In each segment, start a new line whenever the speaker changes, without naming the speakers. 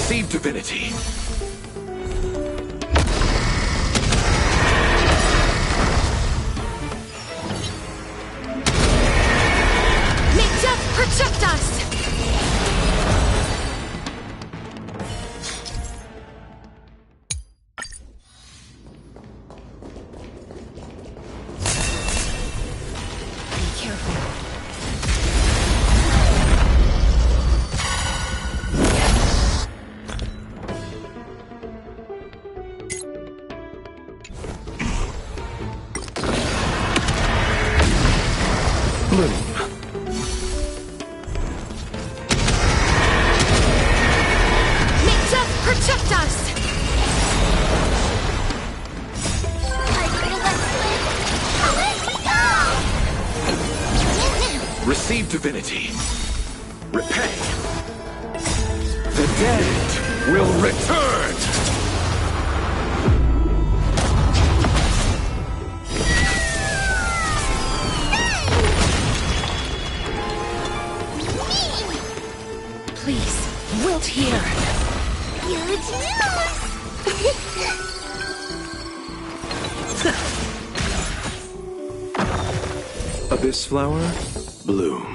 Receive divinity.
May death protect us!
Receive divinity. Repay. The dead will return!
Please, wilt here.
Huge news!
Abyss flower, bloom.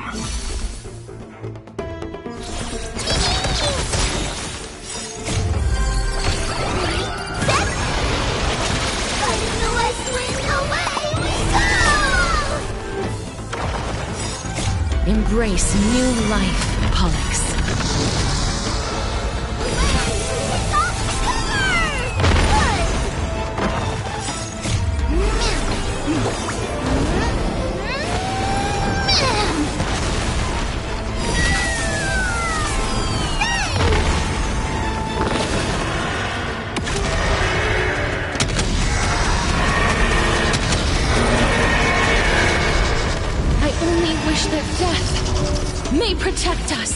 Embrace new life, Pollux. That death may protect us.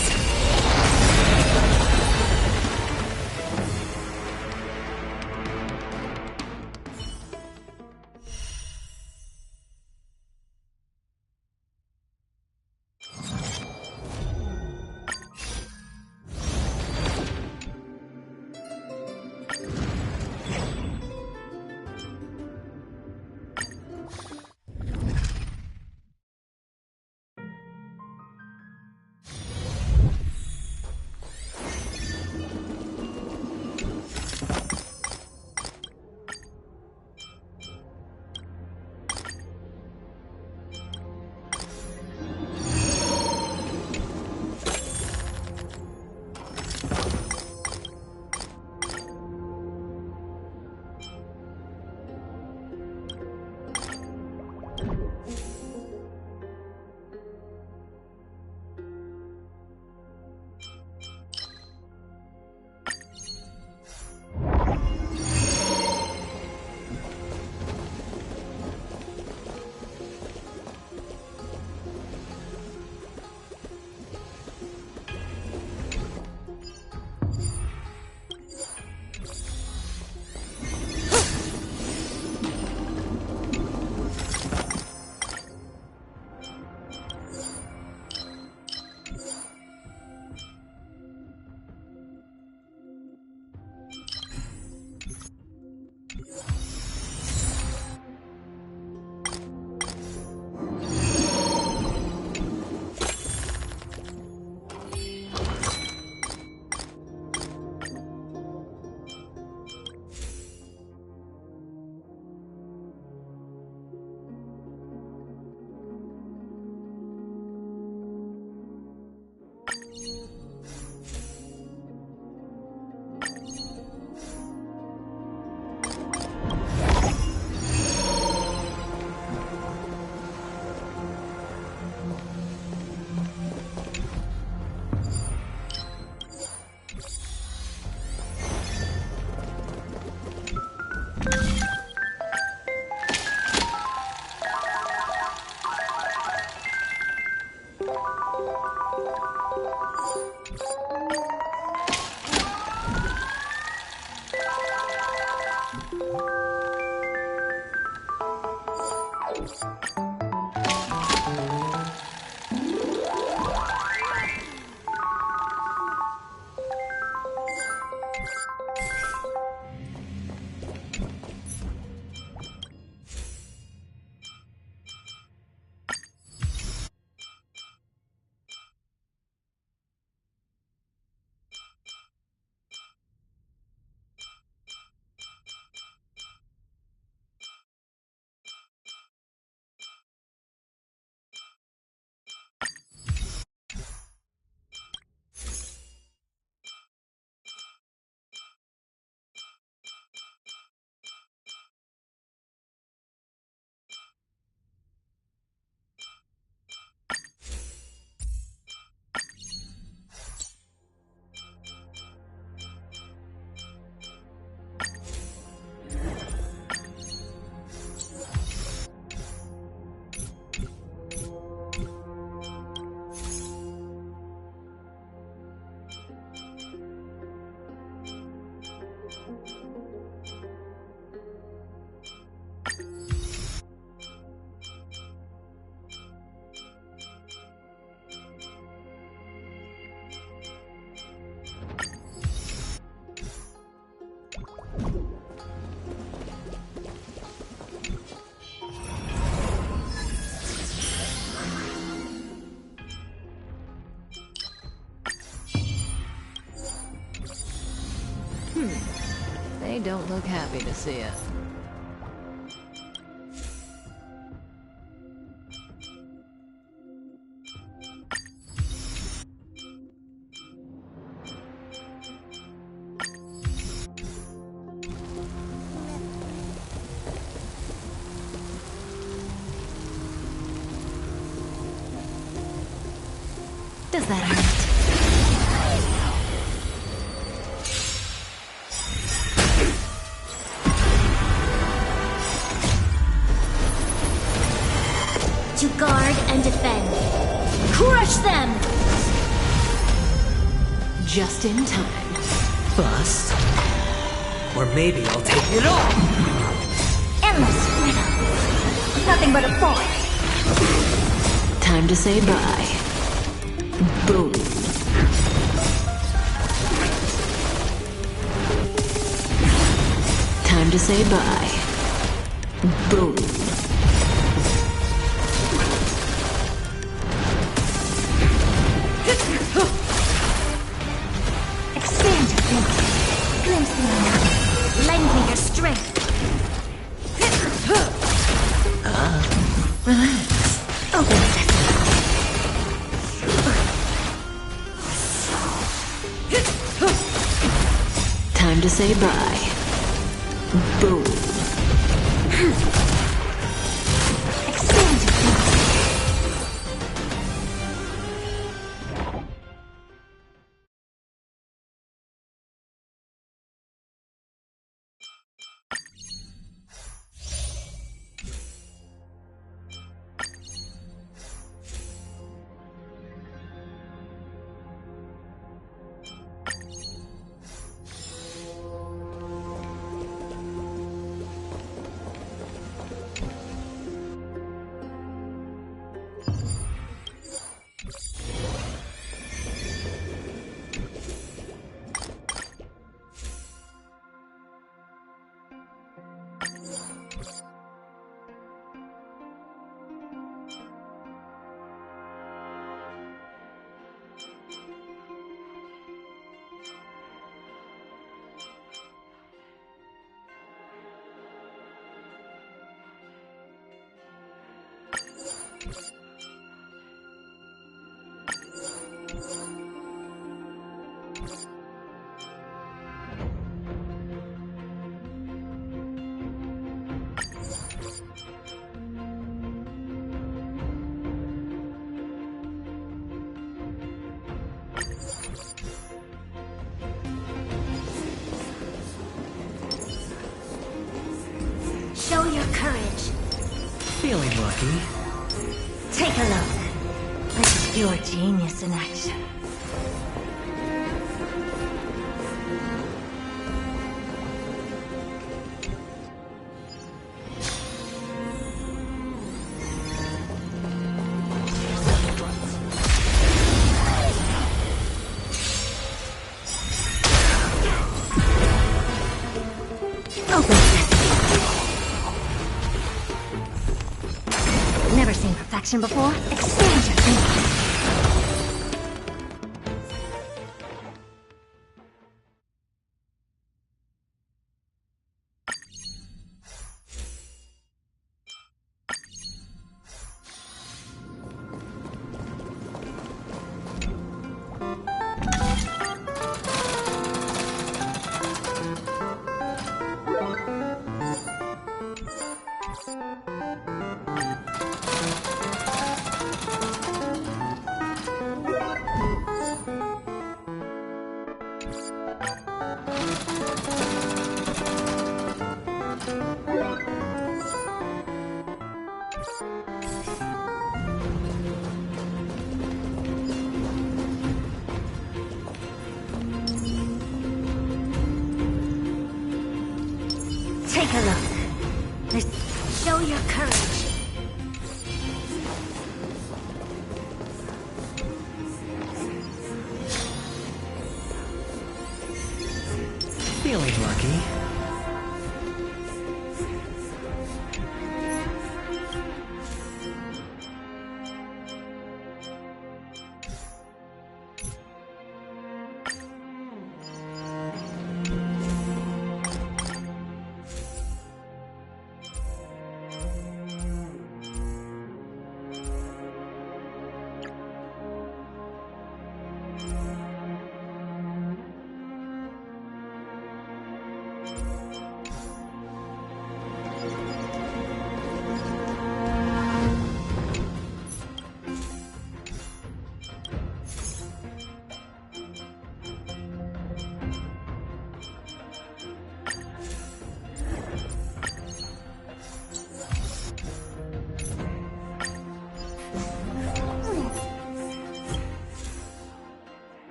don't look happy to see it.
Does that hurt?
To guard and defend. Crush them!
Just in time.
Bust? Or maybe I'll take it all!
Endless riddle. Nothing but a force.
Time to say bye. Boom. Time to say bye. Boom.
Expand your glimpse. Glimpse me now. Lend me your strength. Relax. Open sesame.
Time to say bye. Boom.
Expand your glimpse. Show your courage.
Feeling lucky.
Take a look. This is pure genius in action. Open sesame. Never seen perfection before. Expand your thinking. Take a look. Show your courage.
Feeling lucky.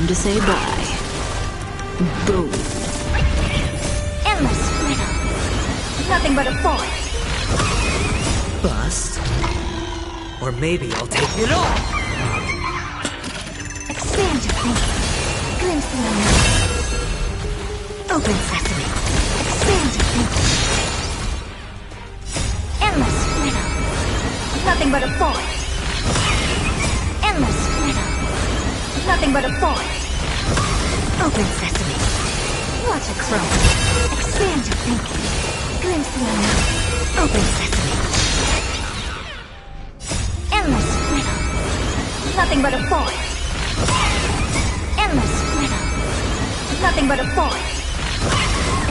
to say bye. Boom.
Endless freedom. Nothing but a force.
Bust. Or maybe I'll take it all!
Expand your thinking. Glimpse the unknown. Open sesame. Expand your thinking. Endless freedom. Nothing but a force. Endless freedom. Nothing but a force. Open sesame. Watch it grow. Expand your thinking. Glimpse the unknown. Open sesame. Endless freedom. Nothing but a force. Endless freedom. Nothing but a force.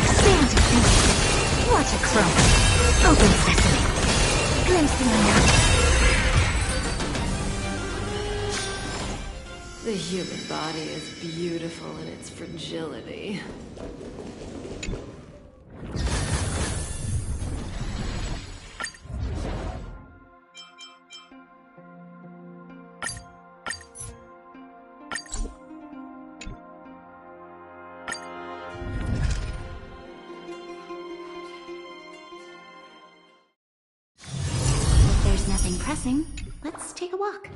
Expand your thinking. Watch it grow. Open sesame. Glimpse the unknown.
The human body is beautiful in its fragility.
If there's nothing pressing, let's take a walk.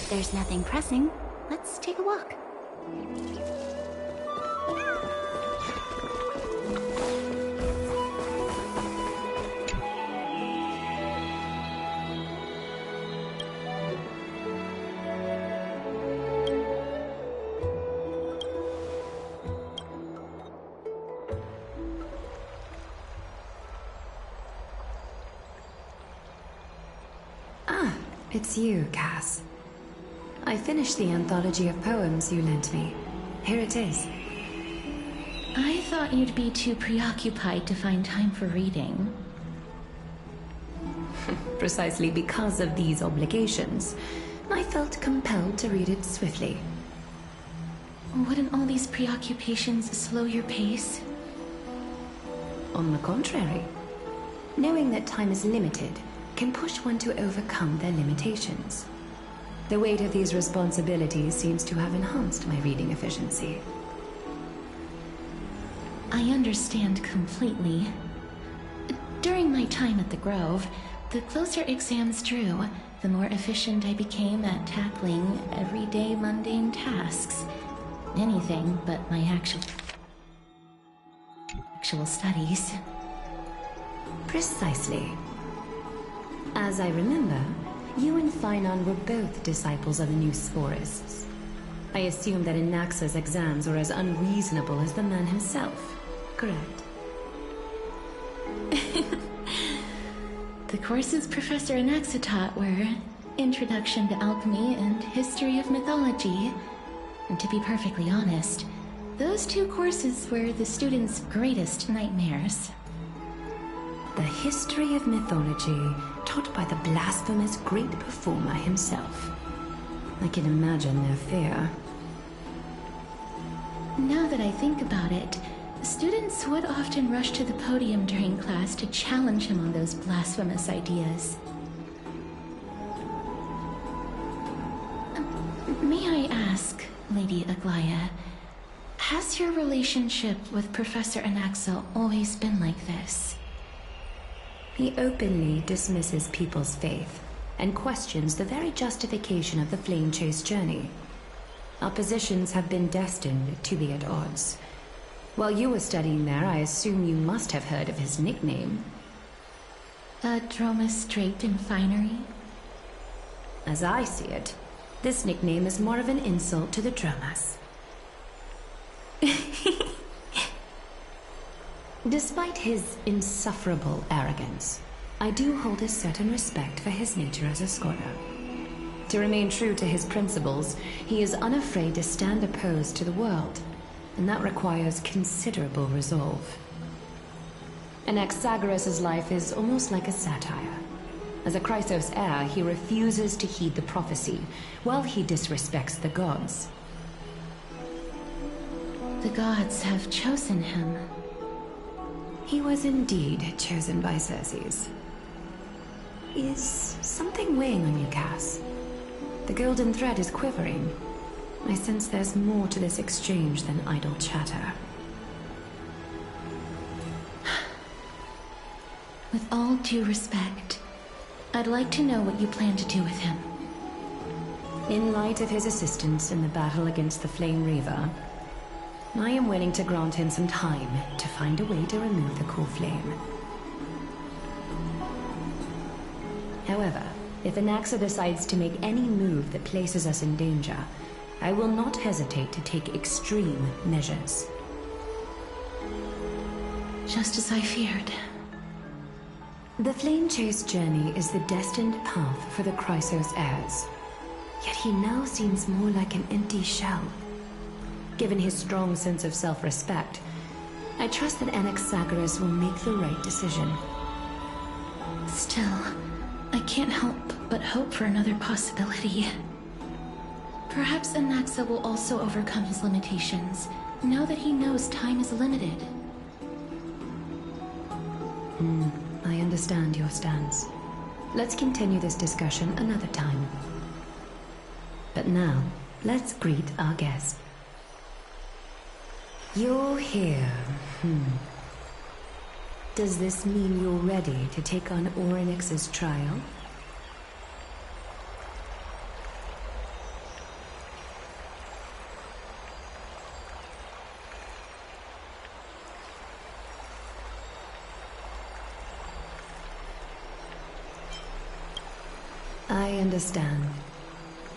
If there's nothing pressing, let's take a walk.
It's you, Cass. I finished the anthology of poems you lent me. Here it is.
I thought you'd be too preoccupied to find time for reading.
Precisely because of these obligations, I felt compelled to read it swiftly.
Wouldn't all these preoccupations slow your pace?
On the contrary, knowing that time is limited can push one to overcome their limitations. The weight of these responsibilities seems to have enhanced my reading efficiency.
I understand completely. During my time at the Grove, the closer exams drew, the more efficient I became at tackling everyday mundane tasks. Anything but my actual studies.
Precisely. As I remember, you and Finon were both disciples of the new Sporists. I assume that Anaxa's exams were as unreasonable as the man himself, correct?
The courses Professor Anaxa taught were Introduction to Alchemy and History of Mythology. And to be perfectly honest, those two courses were the students' greatest nightmares.
The history of mythology, taught by the blasphemous great performer himself. I can imagine their fear.
Now that I think about it, students would often rush to the podium during class to challenge him on those blasphemous ideas. May I ask, Lady Aglaya, has your relationship with Professor Anaxa always been like this?
He openly dismisses people's faith and questions the very justification of the Flame Chase journey. Our positions have been destined to be at odds. While you were studying there, I assume you must have heard of his nickname.
Dromus draped in finery?
As I see it, this nickname is more of an insult to the Dromas. Despite his insufferable arrogance, I do hold a certain respect for his nature as a scholar. To remain true to his principles, he is unafraid to stand opposed to the world, and that requires considerable resolve. Anaxagoras' life is almost like a satire. As a Chrysos heir, he refuses to heed the prophecy, while he disrespects the gods.
The gods have chosen him.
He was indeed chosen by Circes. Is something weighing on you, Cass? The golden thread is quivering. I sense there's more to this exchange than idle chatter.
With all due respect, I'd like to know what you plan to do with him.
In light of his assistance in the battle against the Flame Reaver, I am willing to grant him some time to find a way to remove the core flame. However, if Anaxa decides to make any move that places us in danger, I will not hesitate to take extreme measures.
Just as I feared.
The Flame Chase journey is the destined path for the Chrysos heirs. Yet he now seems more like an empty shell. Given his strong sense of self-respect, I trust that Anaxagoras will make the right decision.
Still, I can't help but hope for another possibility. Perhaps Anaxa will also overcome his limitations, now that he knows time is limited.
I understand your stance. Let's continue this discussion another time. But now, let's greet our guest. You're here. Does this mean you're ready to take on Orynyx's trial? I understand.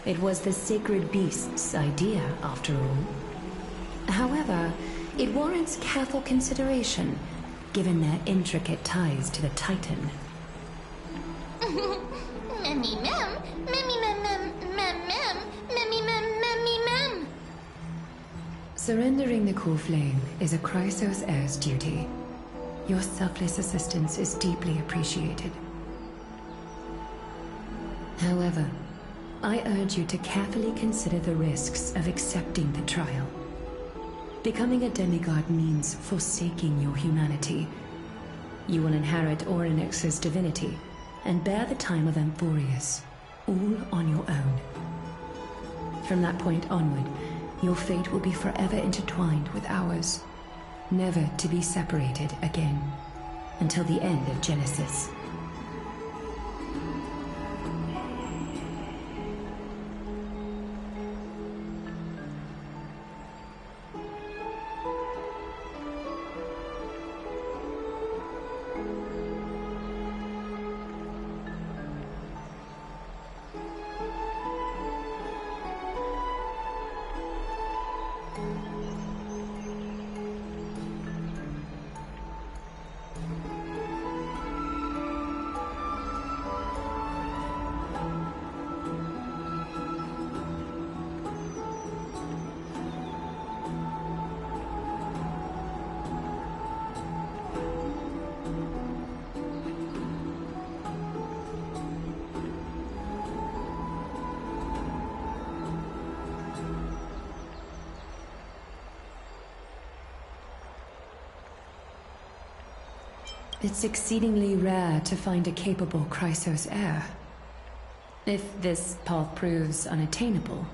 It was the sacred beast's idea, after all. However, it warrants careful consideration, given their intricate ties to the Titan.
Memmy mem, memmy mem mem mem mem, memmy mem memmy mem.
Surrendering the core flame is a Chrysos heir's duty. Your selfless assistance is deeply appreciated. However, I urge you to carefully consider the risks of accepting the trial. Becoming a demigod means forsaking your humanity. You will inherit Orynyx's divinity and bear the time of Amphorius, all on your own. From that point onward, your fate will be forever intertwined with ours, never to be separated again, until the end of Genesis. It's exceedingly rare to find a capable Chrysos heir. If this path proves unattainable,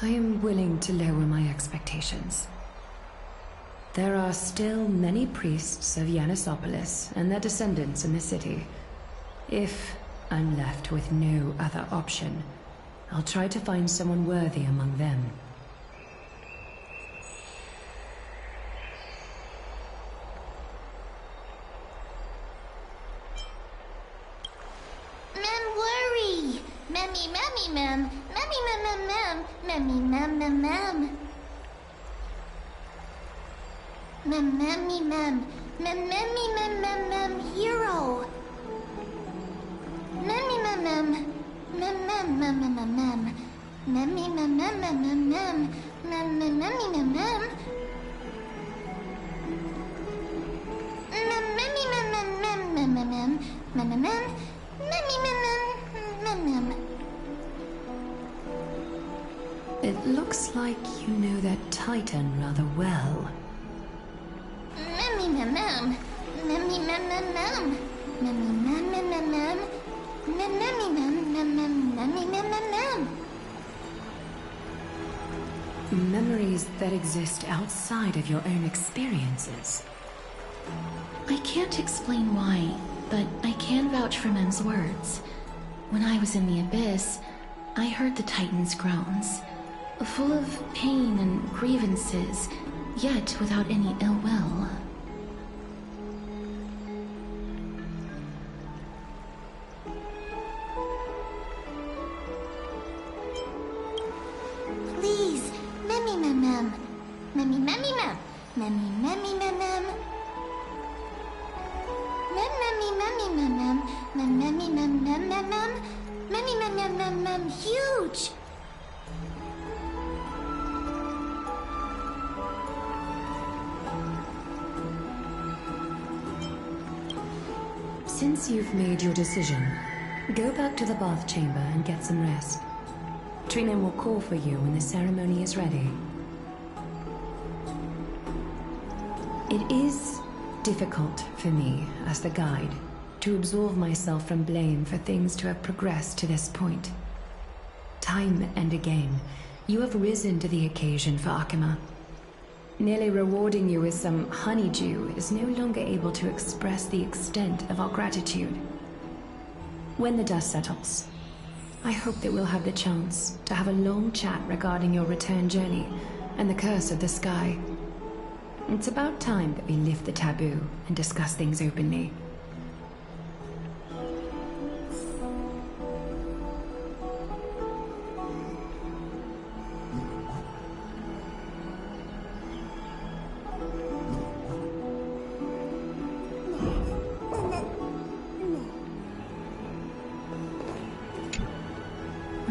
I am willing to lower my expectations. There are still many priests of Yanissopolis and their descendants in the city. If I'm left with no other option, I'll try to find someone worthy among them.
Hero.
It looks like you know that Titan rather well. Memories that exist outside of your own experiences.
I can't explain why, but I can vouch for Mem's words. When I was in the Abyss, I heard the Titan's groans, full of pain and grievances, yet without any ill will.
Please, memmy mem mem, memmy memmy mem, memmy memmy mem mem, mem memmy memmy mem mem, mem memmy mem mem mem mem, memmy mem mem mem mem, huge.
Since you've made your decision, go back to the bath chamber and get some rest. Trinen will call for you when the ceremony is ready. It is difficult for me, as the guide, to absolve myself from blame for things to have progressed to this point. Time and again, you have risen to the occasion for Akima. Nearly rewarding you with some honeydew is no longer able to express the extent of our gratitude. When the dust settles, I hope that we'll have the chance to have a long chat regarding your return journey and the curse of the sky. It's about time that we lift the taboo and discuss things openly.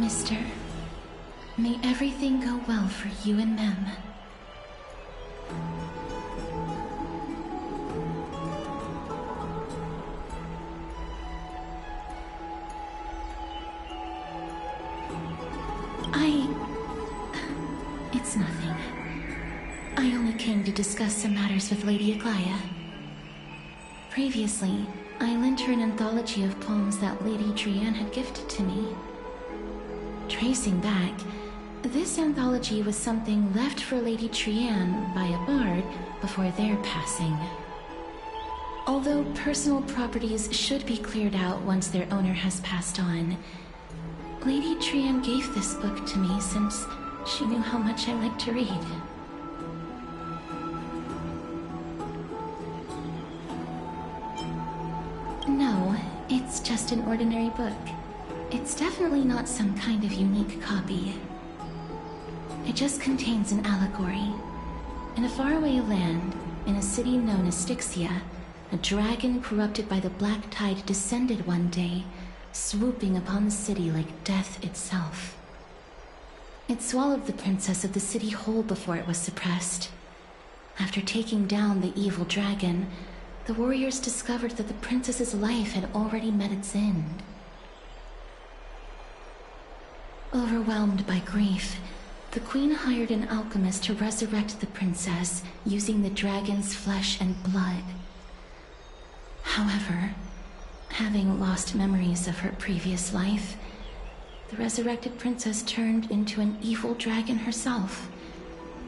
Mister, may everything go well for you and Mem. It's nothing. I only came to discuss some matters with Lady Aglaya. Previously, I lent her an anthology of poems that Lady Trianne had gifted to me. Tracing back, this anthology was something left for Lady Trianne by a bard before their passing. Although personal properties should be cleared out once their owner has passed on, Lady Trianne gave this book to me since she knew how much I liked to read. No, it's just an ordinary book. It's definitely not some kind of unique copy. It just contains an allegory. In a faraway land, in a city known as Styxia, a dragon corrupted by the Black Tide descended one day, swooping upon the city like death itself. It swallowed the princess of the city whole before it was suppressed. After taking down the evil dragon, the warriors discovered that the princess's life had already met its end. Overwhelmed by grief, the queen hired an alchemist to resurrect the princess using the dragon's flesh and blood. However, having lost memories of her previous life, the resurrected princess turned into an evil dragon herself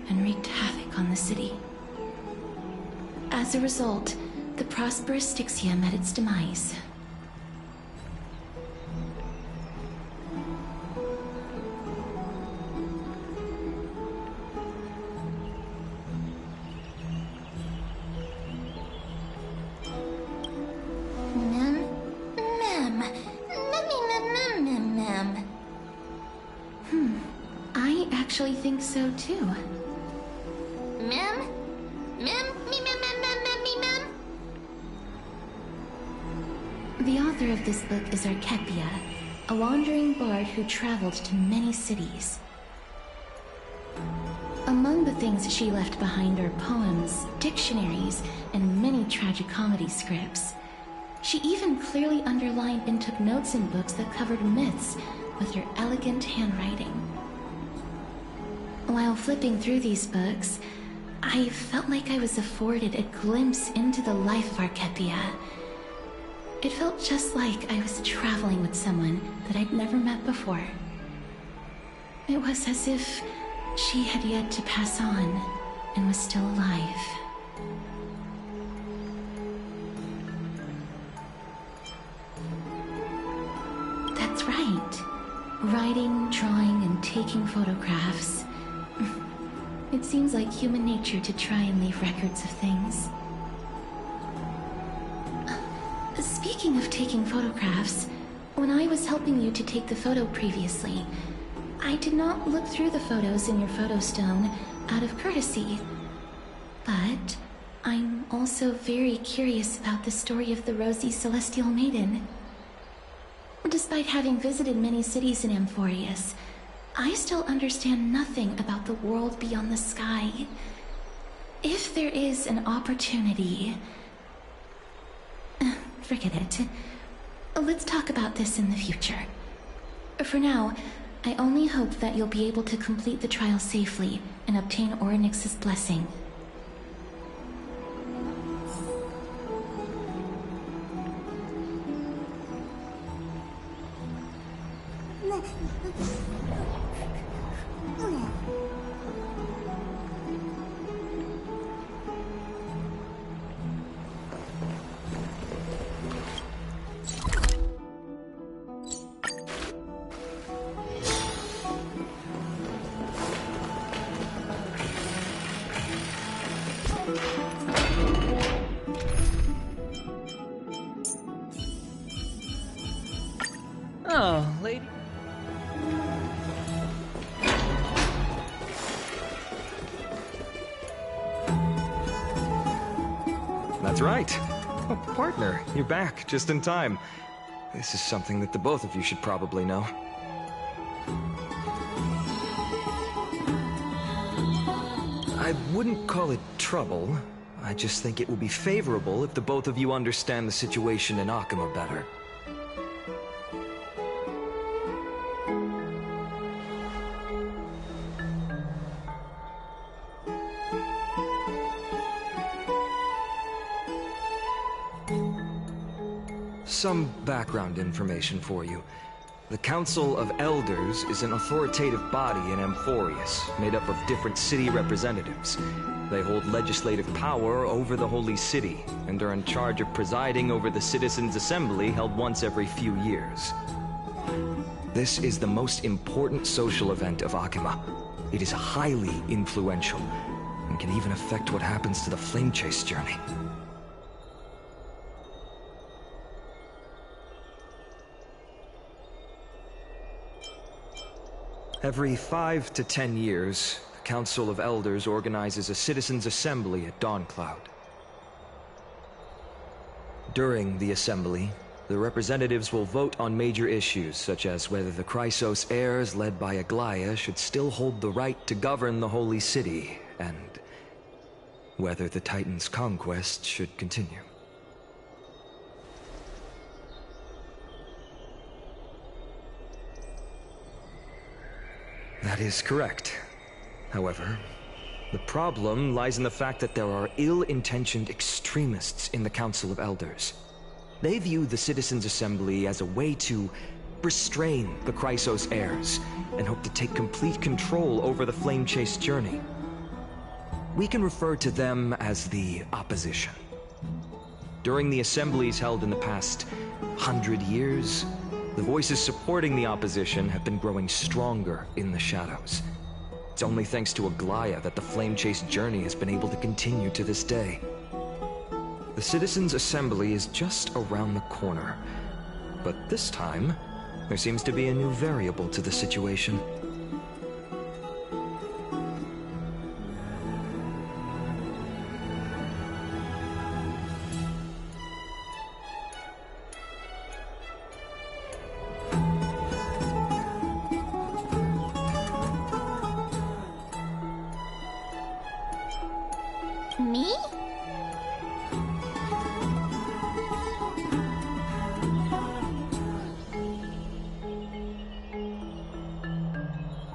and wreaked havoc on the city. As a result, the prosperous Styxia met its demise. I actually think so too.
Mem?
The author of this book is Archepia, a wandering bard who traveled to many cities. Among the things she left behind are poems, dictionaries, and many tragicomedy scripts. She even clearly underlined and took notes in books that covered myths with her elegant handwriting. While flipping through these books, I felt like I was afforded a glimpse into the life of Archepia. It felt just like I was traveling with someone that I'd never met before. It was as if she had yet to pass on and was still alive. That's right. Writing, drawing, and taking photographs. It seems like human nature to try and leave records of things. Speaking of taking photographs, when I was helping you to take the photo previously, I did not look through the photos in your photo stone out of courtesy. But I'm also very curious about the story of the Rosy Celestial Maiden. Despite having visited many cities in Amphorius, I still understand nothing about the world beyond the sky. If there is an opportunity... Forget it. Let's talk about this in the future. For now, I only hope that you'll be able to complete the trial safely and obtain Orynyx's blessing.
Oh, lady.
That's right. Oh, partner, you're back just in time. This is something that the both of you should probably know. I wouldn't call it trouble. I just think it will be favorable if the both of you understand the situation in Akima better. Some background information for you. The Council of Elders is an authoritative body in Amphorius, made up of different city representatives. They hold legislative power over the Holy City, and are in charge of presiding over the Citizens' Assembly held once every few years. This is the most important social event of Akima. It is highly influential, and can even affect what happens to the Flame Chase journey. Every 5 to 10 years, the Council of Elders organizes a Citizens' Assembly at Dawncloud. During the assembly, the representatives will vote on major issues such as whether the Chrysos heirs led by Aglaya should still hold the right to govern the Holy City, and whether the Titan's conquest should continue. That is correct. However, the problem lies in the fact that there are ill-intentioned extremists in the Council of Elders. They view the Citizens' Assembly as a way to restrain the Chrysos heirs, and hope to take complete control over the Flame Chase journey. We can refer to them as the Opposition. During the assemblies held in the past 100 years, the voices supporting the opposition have been growing stronger in the shadows. It's only thanks to Aglaya that the Flame Chase journey has been able to continue to this day. The Citizens' Assembly is just around the corner, but this time, there seems to be a new variable to the situation.
Me?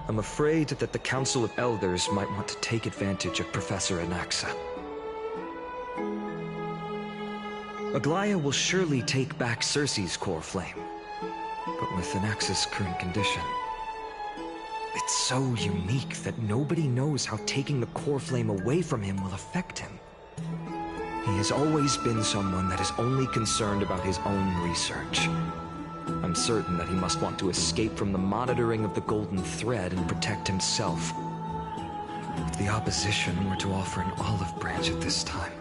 I'm afraid that the Council of Elders might want to take advantage of Professor Anaxa. Aglaya will surely take back Circe's core flame, but with Anaxa's current condition, it's so unique that nobody knows how taking the core flame away from him will affect him. He has always been someone that is only concerned about his own research. I'm certain that he must want to escape from the monitoring of the Golden Thread and protect himself. If the opposition were to offer an olive branch at this time...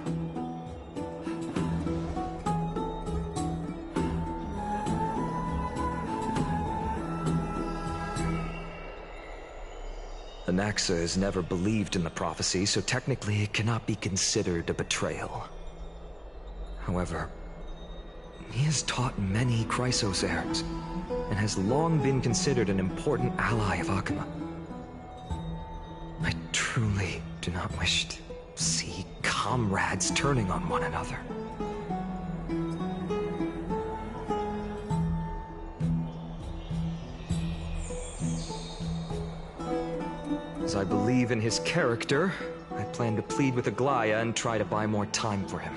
Anaxa has never believed in the prophecy, so technically it cannot be considered a betrayal. However, he has taught many Chrysos heirs, and has long been considered an important ally of Akima. I truly do not wish to see comrades turning on one another. As I believe in his character, I plan to plead with Aglaya and try to buy more time for him.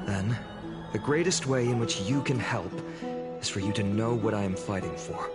Then, the greatest way in which you can help is for you to know what I am fighting for.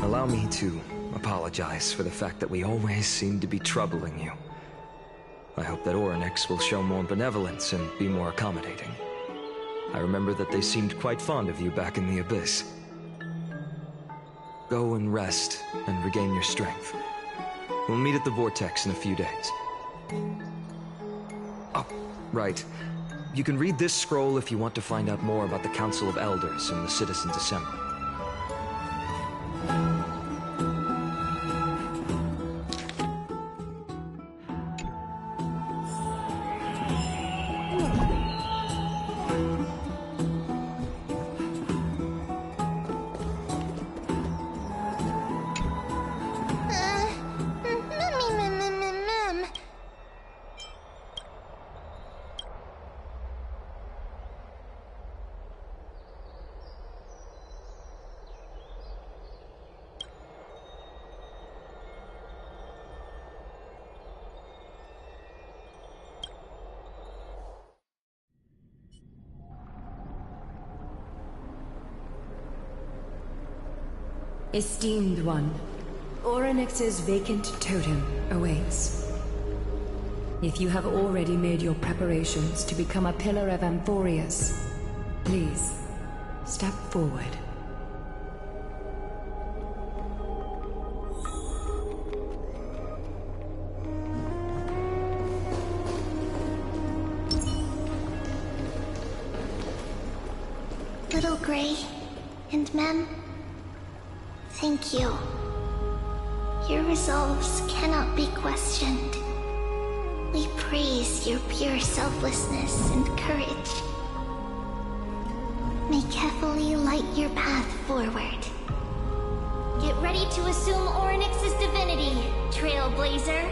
Allow me to apologize for the fact that we always seem to be troubling you. I hope that Orynyx will show more benevolence and be more accommodating. I remember that they seemed quite fond of you back in the Abyss. Go and rest and regain your strength. We'll meet at the Vortex in a few days. Right. You can read this scroll if you want to find out more about the Council of Elders and the Citizens' Assembly.
Esteemed one, Orynyx's vacant totem awaits. If you have already made your preparations to become a pillar of Amphorius, please, step forward.
Little Gray and Mem, thank you. Your resolves cannot be questioned. We praise your pure selflessness and courage. May Kefali light your path forward. Get ready to assume Orynyx's divinity, Trailblazer.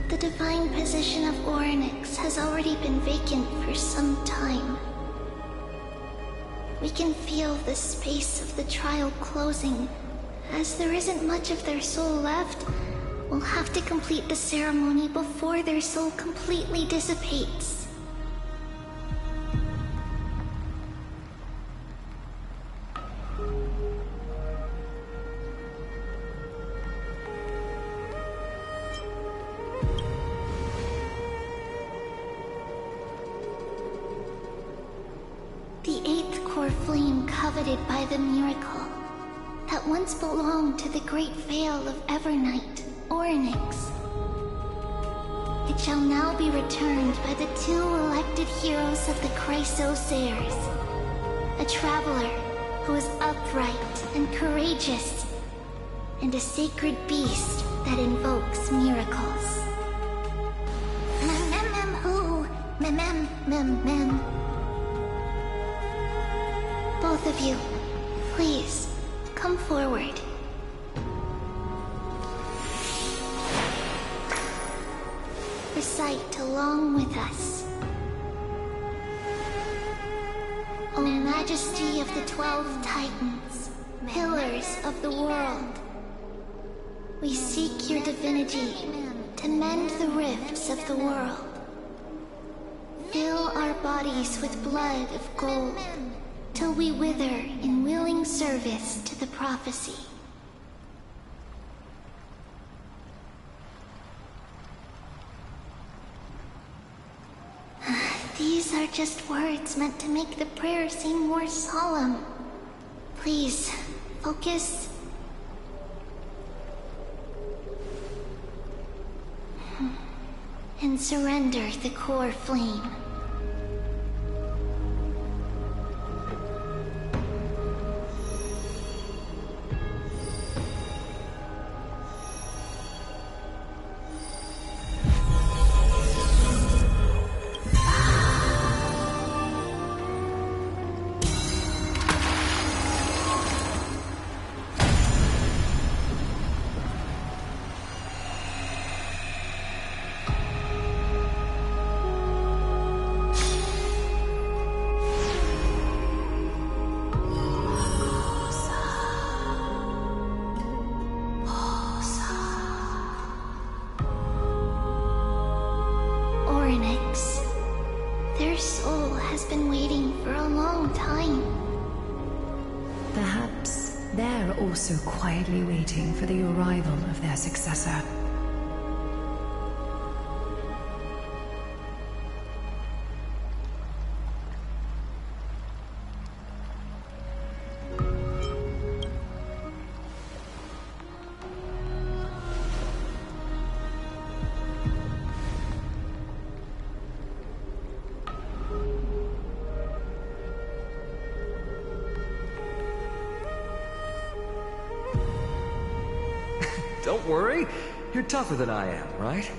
The divine position of Orynyx has already been vacant for some time. We can feel the space of the trial closing. As there isn't much of their soul left, we'll have to complete the ceremony before their soul completely dissipates. The eighth core flame coveted by the miracle that once belonged to the great Veil of Evernight, Orynyx. It shall now be returned by the two elected heroes of the Chrysos heirs. A traveler who is upright and courageous, and a sacred beast that invokes miracles. Who? Mem. Both of you, please, come forward. Recite along with us. O Majesty of the 12 Titans, pillars of the world, we seek your divinity to mend the rifts of the world. Fill our bodies with blood of gold, till we wither in willing service to the prophecy. These are just words meant to make the prayer seem more solemn. Please, focus. And surrender the core flame. Their soul has been waiting for a long time.
Perhaps they're also quietly waiting for the arrival of their successor.
Don't worry, you're tougher than I am, right?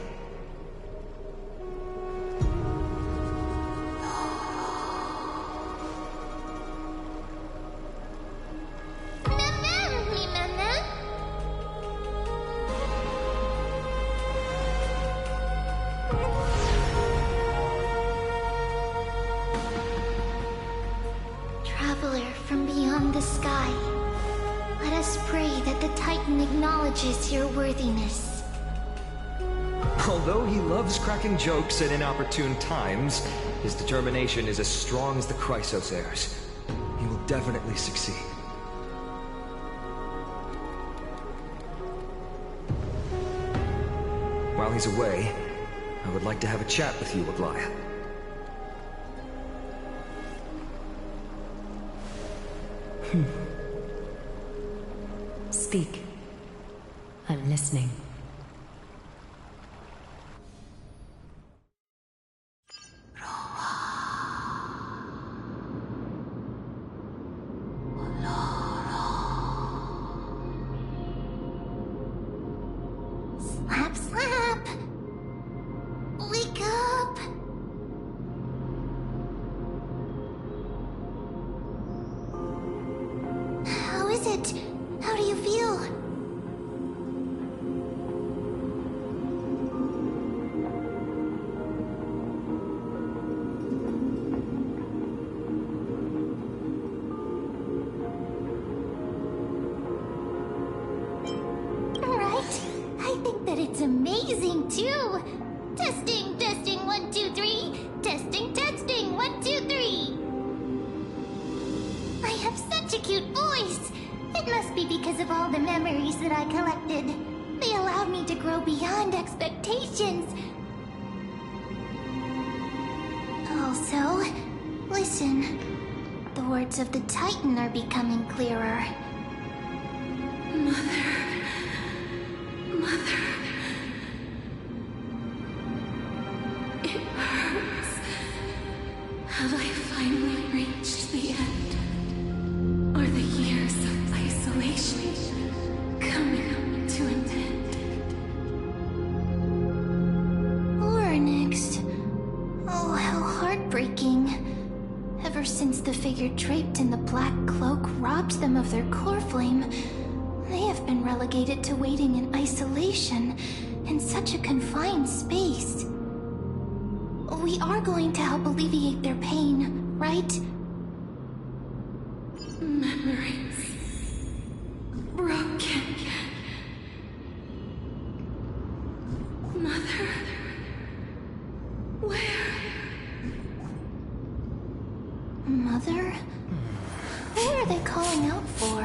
Traveler from beyond the sky, let us pray that the Titan acknowledges your worthiness.
Although he loves cracking jokes at inopportune times, his determination is as strong as the Chrysos heirs. He will definitely succeed. While he's away, I would like to have a chat with you, Aglaia.
Speak. I'm listening.
Slap, slap! Wake up! How is it? How do you feel? Right? I think that it's amazing too. Testing, testing, 1, 2, 3. Testing, testing, 1, 2, 3. I have such a cute voice. It must be because of all the memories that I collected. They allowed me to grow beyond expectations. Also, listen. The words of the Titan are becoming clearer.
It hurts. Have I finally reached the end? Are the years of isolation coming to an end?
Or next. Oh, how heartbreaking. Ever since the figure draped in the black cloak robbed them of their core flame, they have been relegated to waiting in isolation in such a confined space. We are going to help alleviate their pain, right?
Memories broken. Mother, where?
Mother? Who are they calling out for?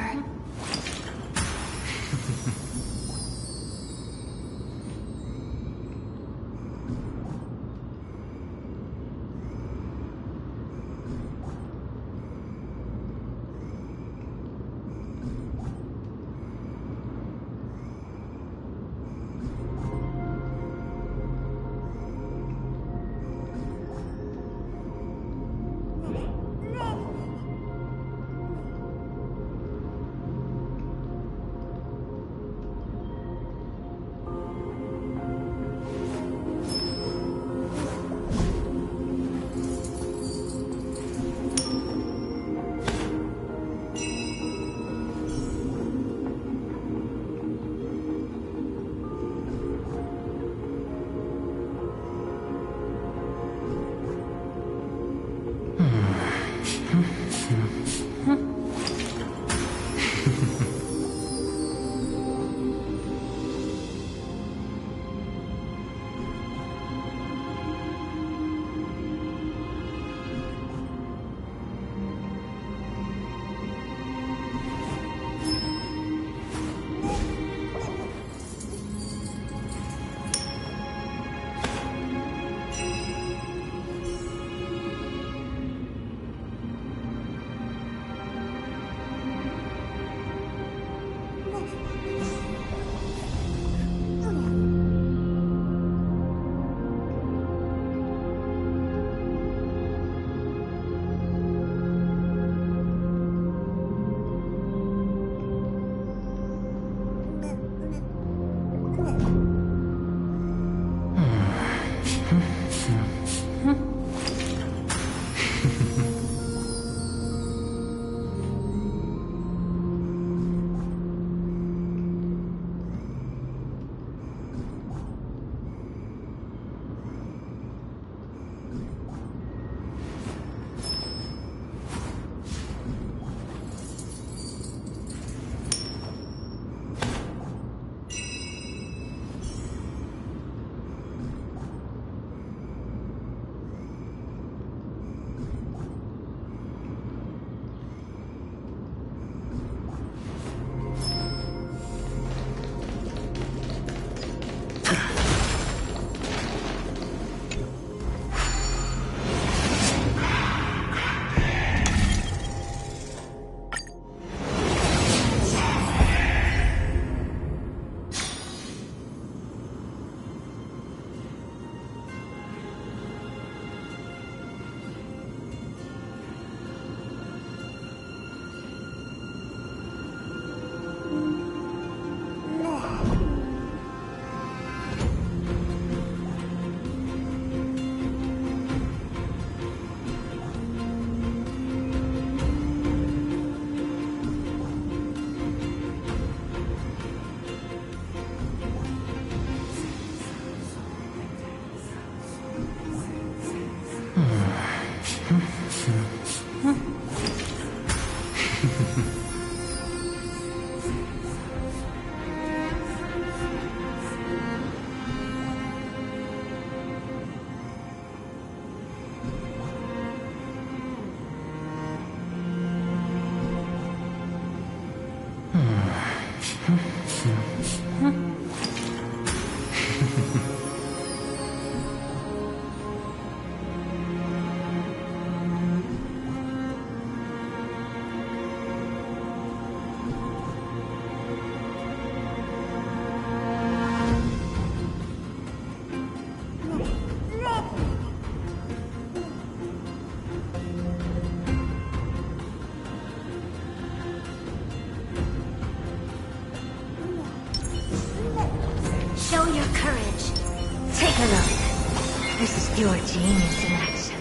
Your genius in action.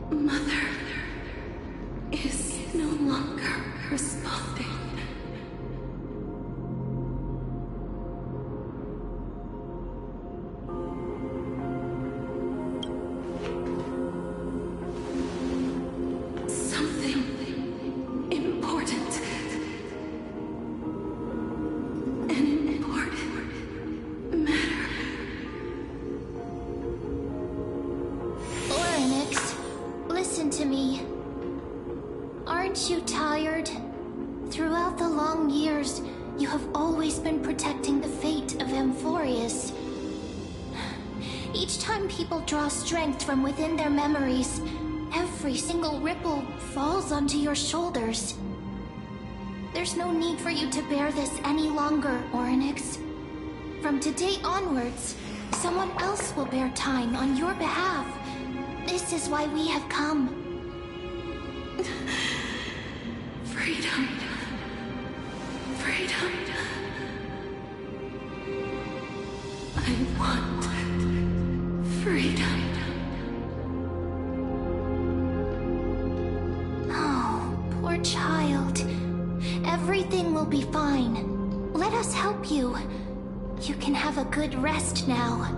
Mother is no longer responding. Something important. An important matter.
Oryx, listen to me. Aren't you tired? Throughout the long years, you have always been protecting the fate of Amphorius. Each time people draw strength from within their memories, every single ripple falls onto your shoulders. There's no need for you to bear this any longer, Oryx. From today onwards, someone else will bear time on your behalf. This is why we have come.
Freedom. Freedom. I want freedom.
Oh, poor child. Everything will be fine. Let us help you. You can have a good rest now.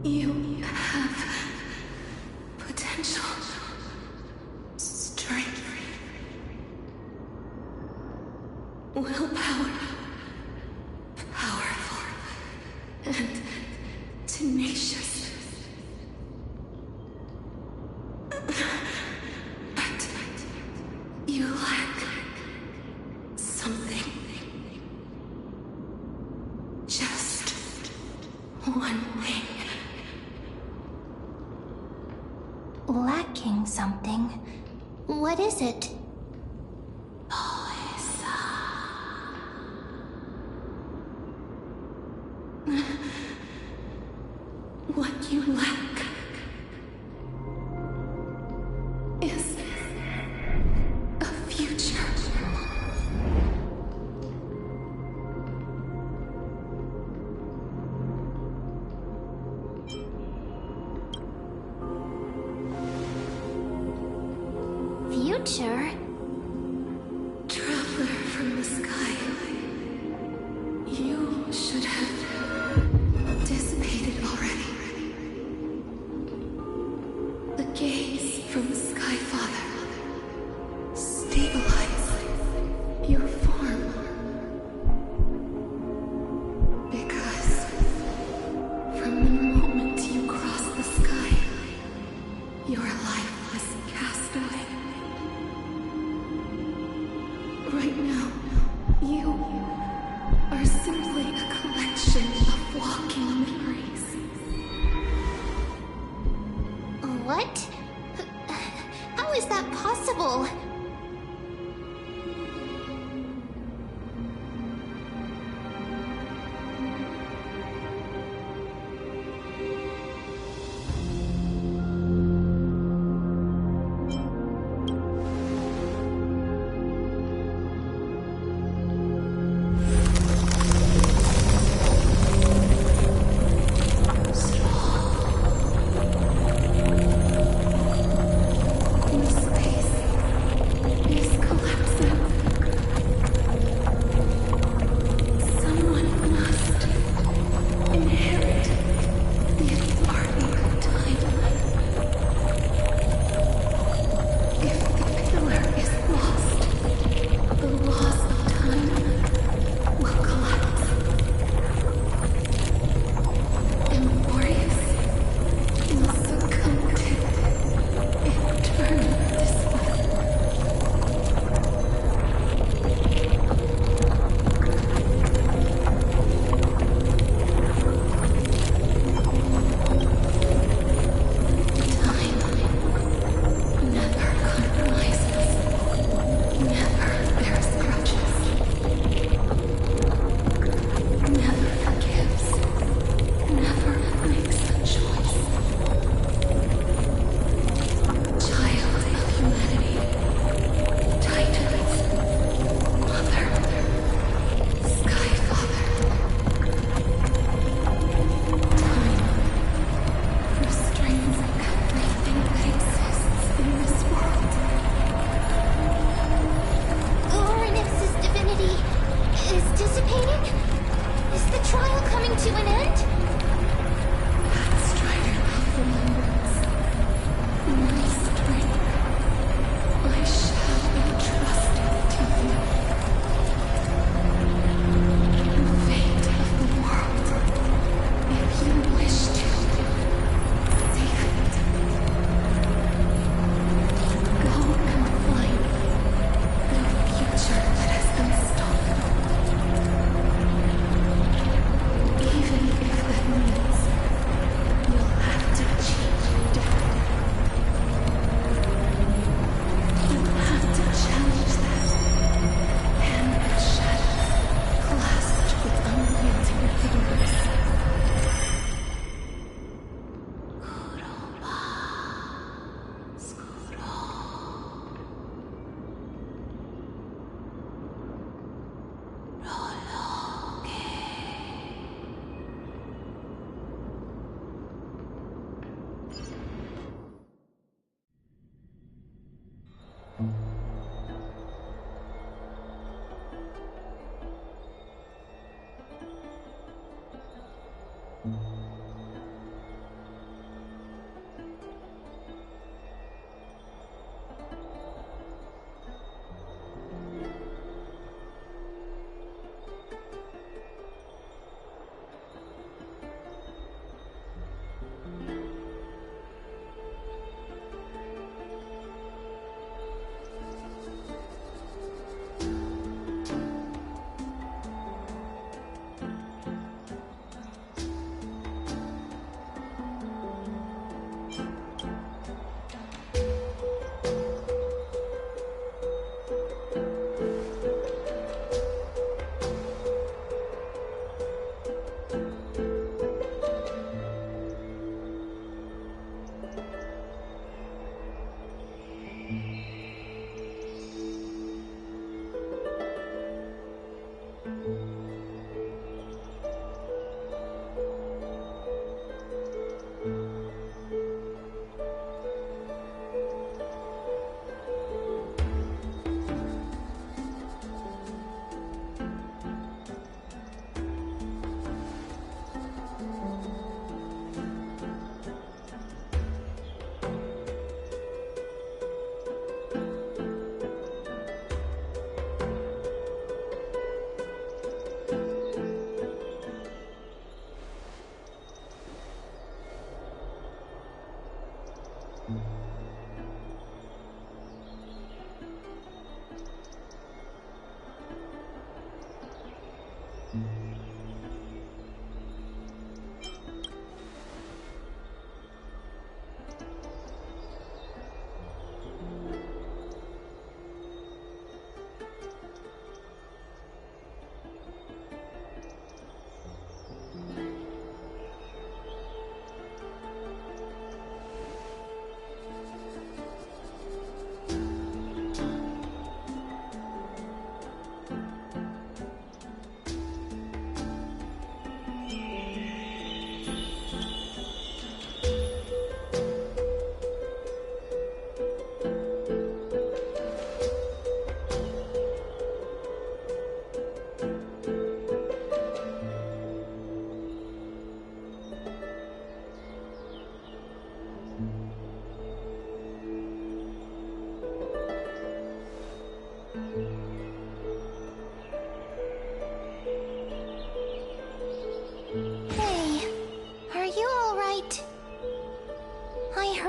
You have potential, strength, willpower, powerful, and tenacious. But you lack something. Just one thing.
Lacking something. What is it?
What you lack is a future.
Future?
Traveler from the sky.
Walking memories. What? How is that possible?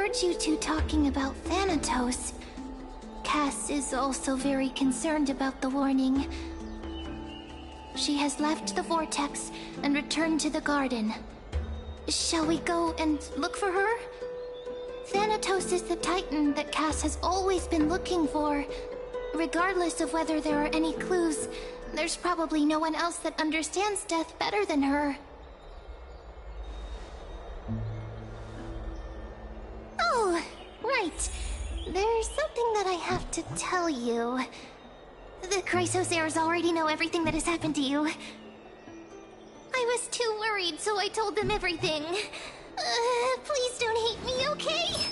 heard you two talking about Thanatos. Cass is also very concerned about the warning. She has left the vortex and returned to the garden. Shall we go and look for her? Thanatos is the Titan that Cass has always been looking for. Regardless of whether there are any clues, there's probably no one else that understands death better than her. Oh, right. There's something that I have to tell you. The Chrysos heirs already know everything that has happened to you. I was too worried, so I told them everything. Please don't hate me, okay?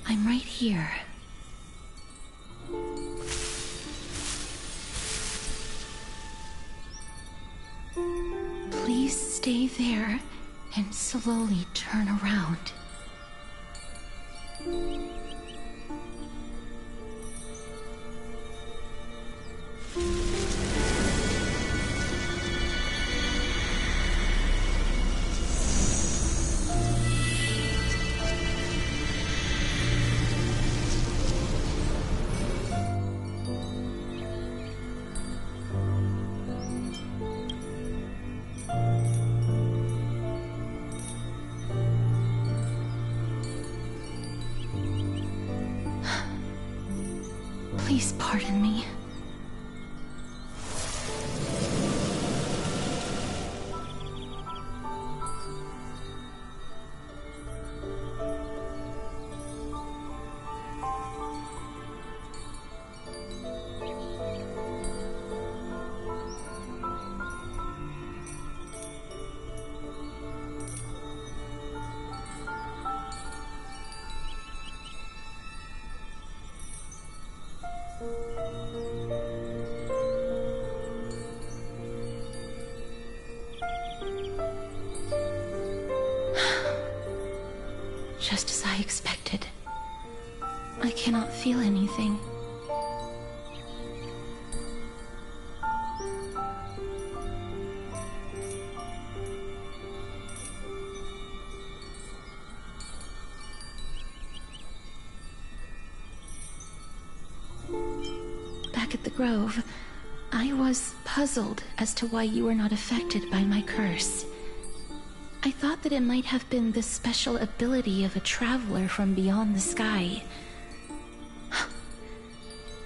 I'm right here. Please stay there and slowly turn around. Please pardon me. Just as I expected. I cannot feel anything. Back at the Grove, I was puzzled as to why you were not affected by my curse. I thought that it might have been the special ability of a traveler from beyond the sky.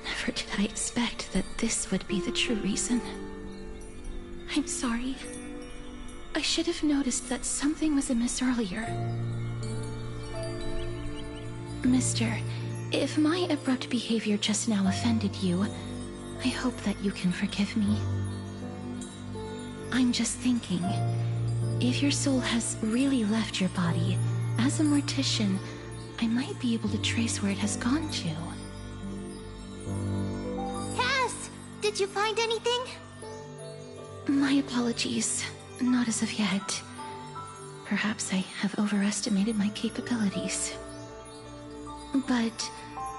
Never did I expect that this would be the true reason. I'm sorry. I should have noticed that something was amiss earlier. Mister, if my abrupt behavior just now offended you, I hope that you can forgive me. I'm just thinking, if your soul has really left your body, as a mortician, I might be able to trace where it has gone to.
Cass! Did you find anything?
My apologies. Not as of yet. Perhaps I have overestimated my capabilities. But,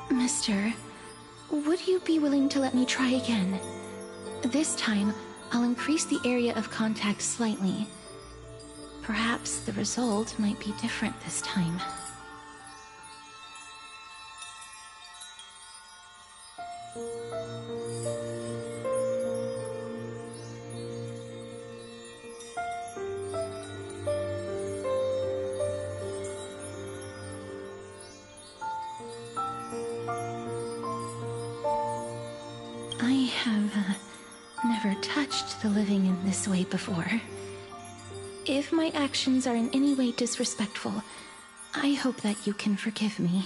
Mister, would you be willing to let me try again? This time, I'll increase the area of contact slightly. Perhaps the result might be different this time. I have never touched the living in this way before. If my actions are in any way disrespectful, I hope that you can forgive me.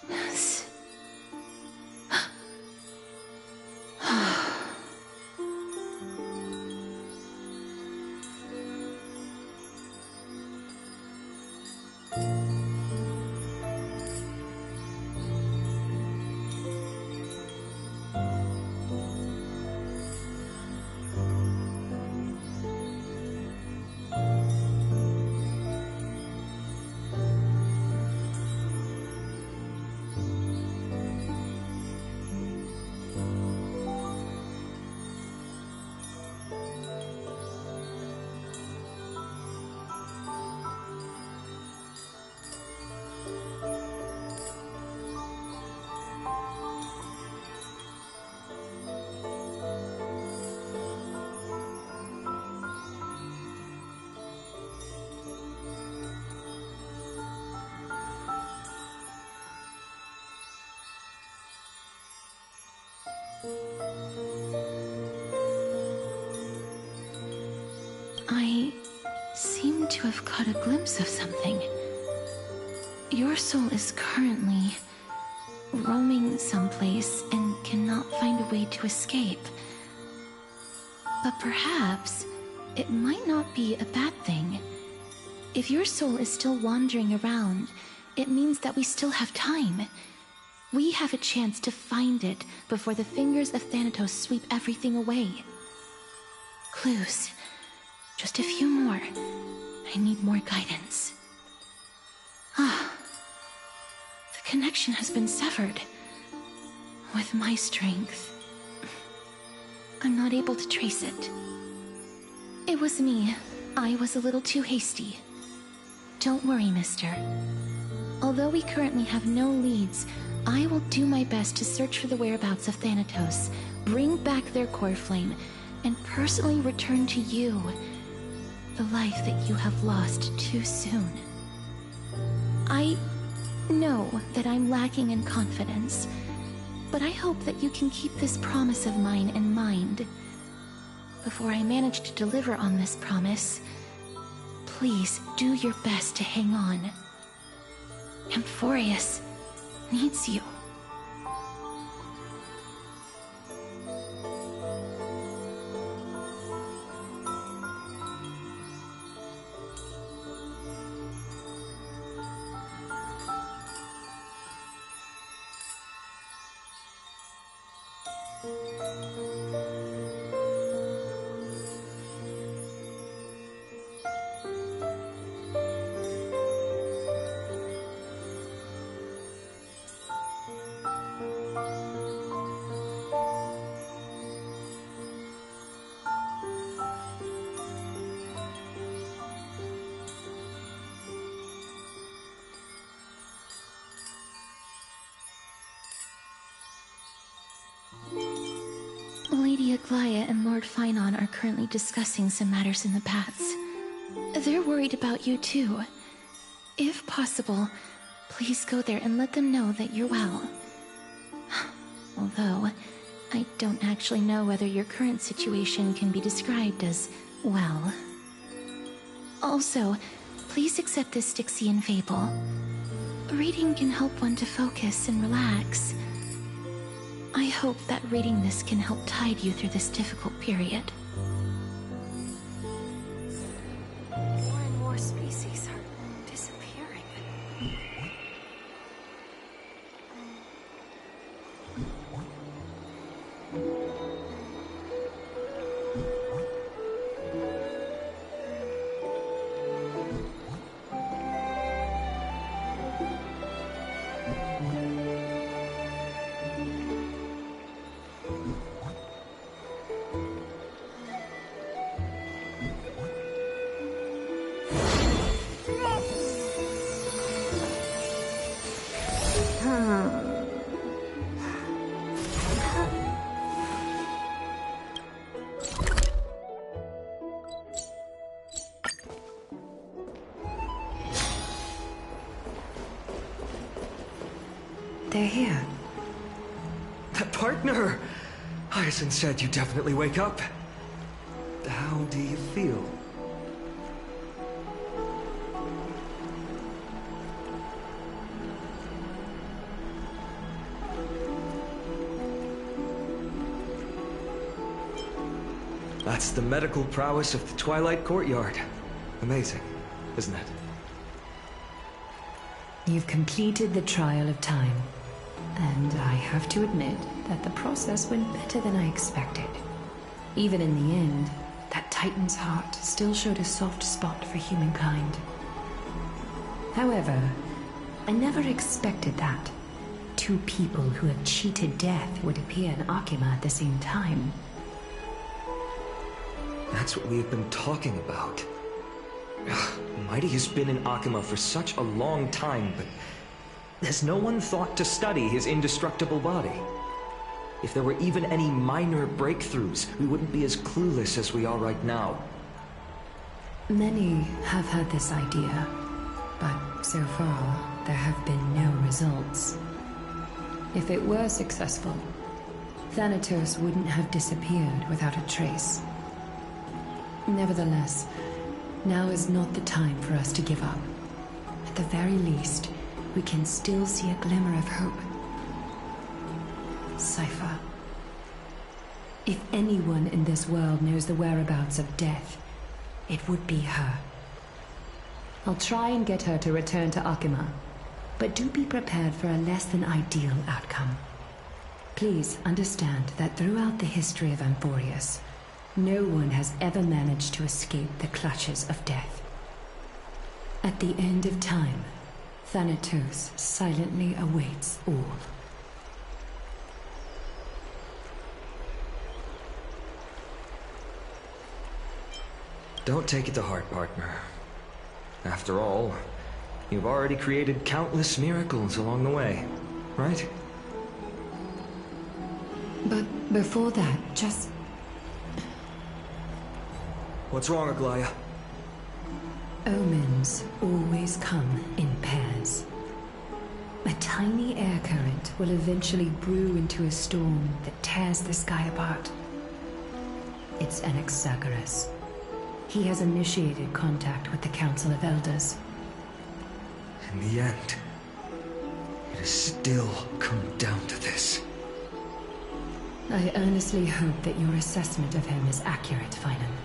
Yes. I seem to have caught a glimpse of something. Your soul is currently roaming someplace and cannot find a way to escape. But perhaps it might not be a bad thing. If your soul is still wandering around, it means that we still have time. We have a chance to find it before the fingers of Thanatos sweep everything away. Clues. Just a few more. I need more guidance. Ah. The connection has been severed. With my strength, I'm not able to trace it. It was me. I was a little too hasty. Don't worry, mister. Although we currently have no leads, I will do my best to search for the whereabouts of Thanatos, bring back their core flame, and personally return to you the life that you have lost too soon. I know that I'm lacking in confidence, but I hope that you can keep this promise of mine in mind. Before I manage to deliver on this promise, please do your best to hang on. Amphorius needs you. Lady Aglaya and Lord Finon are currently discussing some matters in the paths. They're worried about you too. If possible, please go there and let them know that you're well. Although, I don't actually know whether your current situation can be described as well. Also, please accept this Styxian fable. Reading can help one to focus and relax. I hope that reading this can help tide you through this difficult period.
More and more species are disappearing. They're here.
Partner! Hyacinth said you definitely wake up. How do you feel? That's the medical prowess of the Twilight Courtyard. Amazing, isn't it?
You've completed the trial of time. And I have to admit that the process went better than I expected. Even in the end, that Titan's heart still showed a soft spot for humankind. However, I never expected that two people who have cheated death would appear in Akima at the same time.
That's what we have been talking about. Mighty has been in Akima for such a long time, but has no one thought to study his indestructible body? If there were even any minor breakthroughs, we wouldn't be as clueless as we are right now.
Many have had this idea, but so far, there have been no results. If it were successful, Thanatos wouldn't have disappeared without a trace. Nevertheless, now is not the time for us to give up. At the very least, we can still see a glimmer of hope. Cypher. If anyone in this world knows the whereabouts of death, it would be her. I'll try and get her to return to Akima, but do be prepared for a less than ideal outcome. Please understand that throughout the history of Amphorius, no one has ever managed to escape the clutches of death. At the end of time, Thanatos silently awaits all.
Don't take it to heart, partner. After all, you've already created countless miracles along the way, right?
But before that, just...
What's wrong, Aglaya?
Omens always come in pairs. A tiny air current will eventually brew into a storm that tears the sky apart. It's Anaxagoras. He has initiated contact with the Council of Elders.
In the end, it has still come down to this.
I earnestly hope that your assessment of him is accurate, Finan.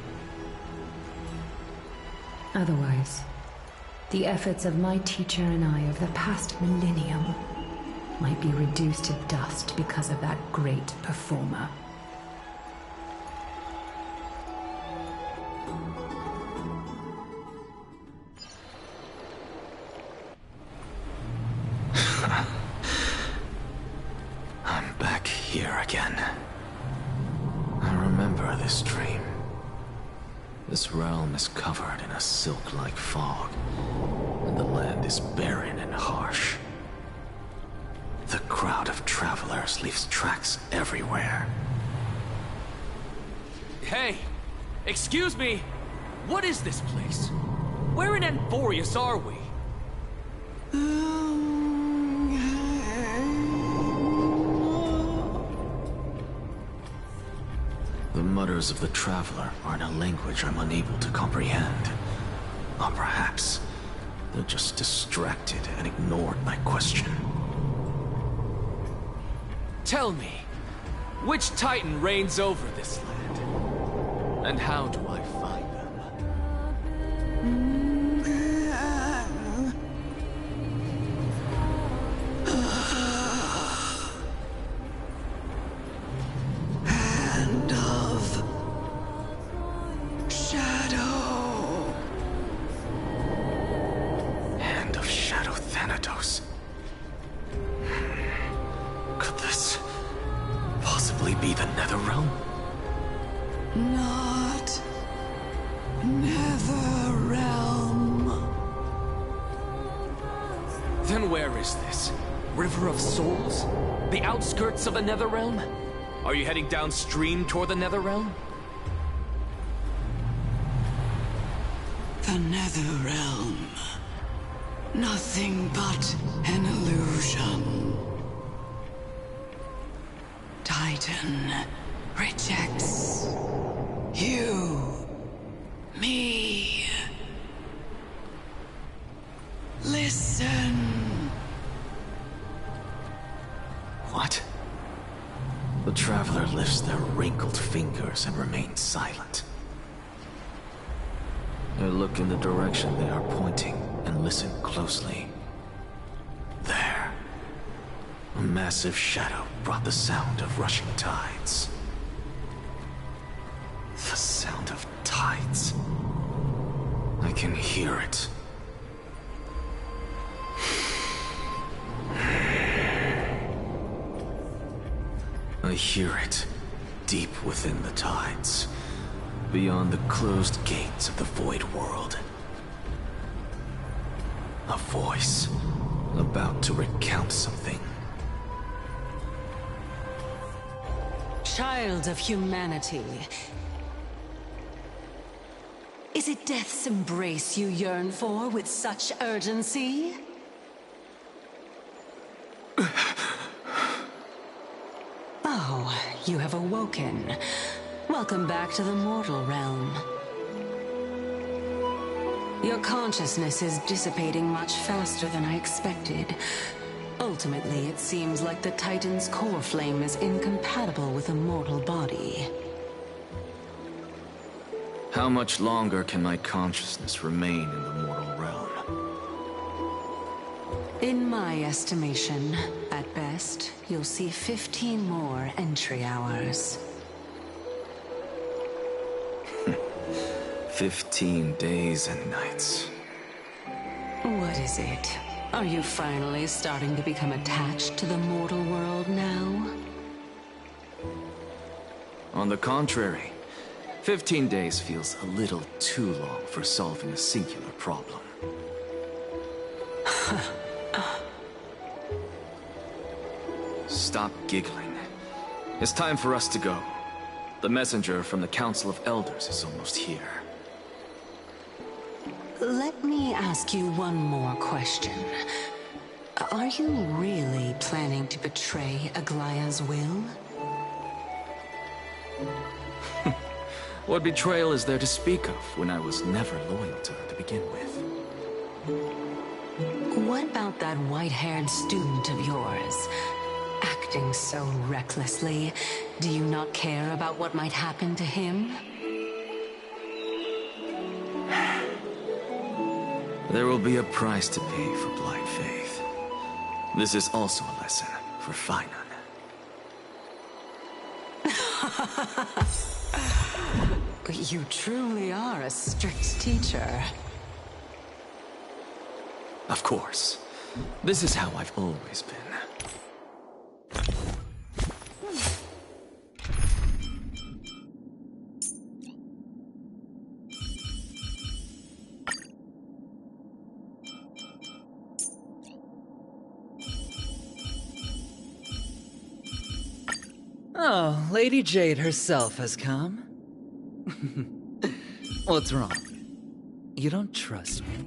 Otherwise, the efforts of my teacher and I of the past millennium might be reduced to dust because of that great performer.
I'm back here again. I remember this dream. This realm is covered in a silk-like fog, and the land is barren and harsh. The crowd of travelers leaves tracks everywhere.
Hey! Excuse me! What is this place? Where in Amphorius are we?
The mutters of the traveler are in a language I'm unable to comprehend. Or perhaps they're just distracted and ignored my question.
Tell me, which Titan reigns over this land? And how do I find them?
Hand of Shadow. Hand of Shadow Thanatos. Could this possibly be the Netherrealm? Not Netherrealm.
Then where is this? River of Souls? The outskirts of the Netherrealm? Are you heading downstream toward the Netherrealm?
The Netherrealm. Nothing but an illusion. Titan rejects you, me. Listen.
What? The traveler lifts their wrinkled fingers and remains silent. I look in the direction they are pointing and listen closely. There. A massive shadow brought the sound of rushing tides. The sound of tides. I can hear it. I hear it, deep within the tides, beyond the closed gates of the void world. A voice, about to recount something.
Child of humanity. Is it death's embrace you yearn for with such urgency? Oh, you have awoken. Welcome back to the mortal realm. Your consciousness is dissipating much faster than I expected. Ultimately, it seems like the Titan's core flame is incompatible with a mortal body.
How much longer can my consciousness remain in the mortal realm?
In my estimation, at best, you'll see 15 more entry hours.
15 days and nights.
What is it? Are you finally starting to become attached to the mortal world now?
On the contrary, 15 days feels a little too long for solving a singular problem. Stop giggling. It's time for us to go. The messenger from the Council of Elders is almost here.
Let me ask you one more question. Are you really planning to betray Aglaya's will?
What betrayal is there to speak of when I was never loyal to her to begin with?
What about that white-haired student of yours? Acting so recklessly, do you not care about what might happen to him?
There will be a price to pay for blind faith. This is also a lesson for Finan.
You truly are a strict teacher.
Of course. This is how I've always been.
Oh, Lady Jade herself has come. What's wrong? You don't trust me?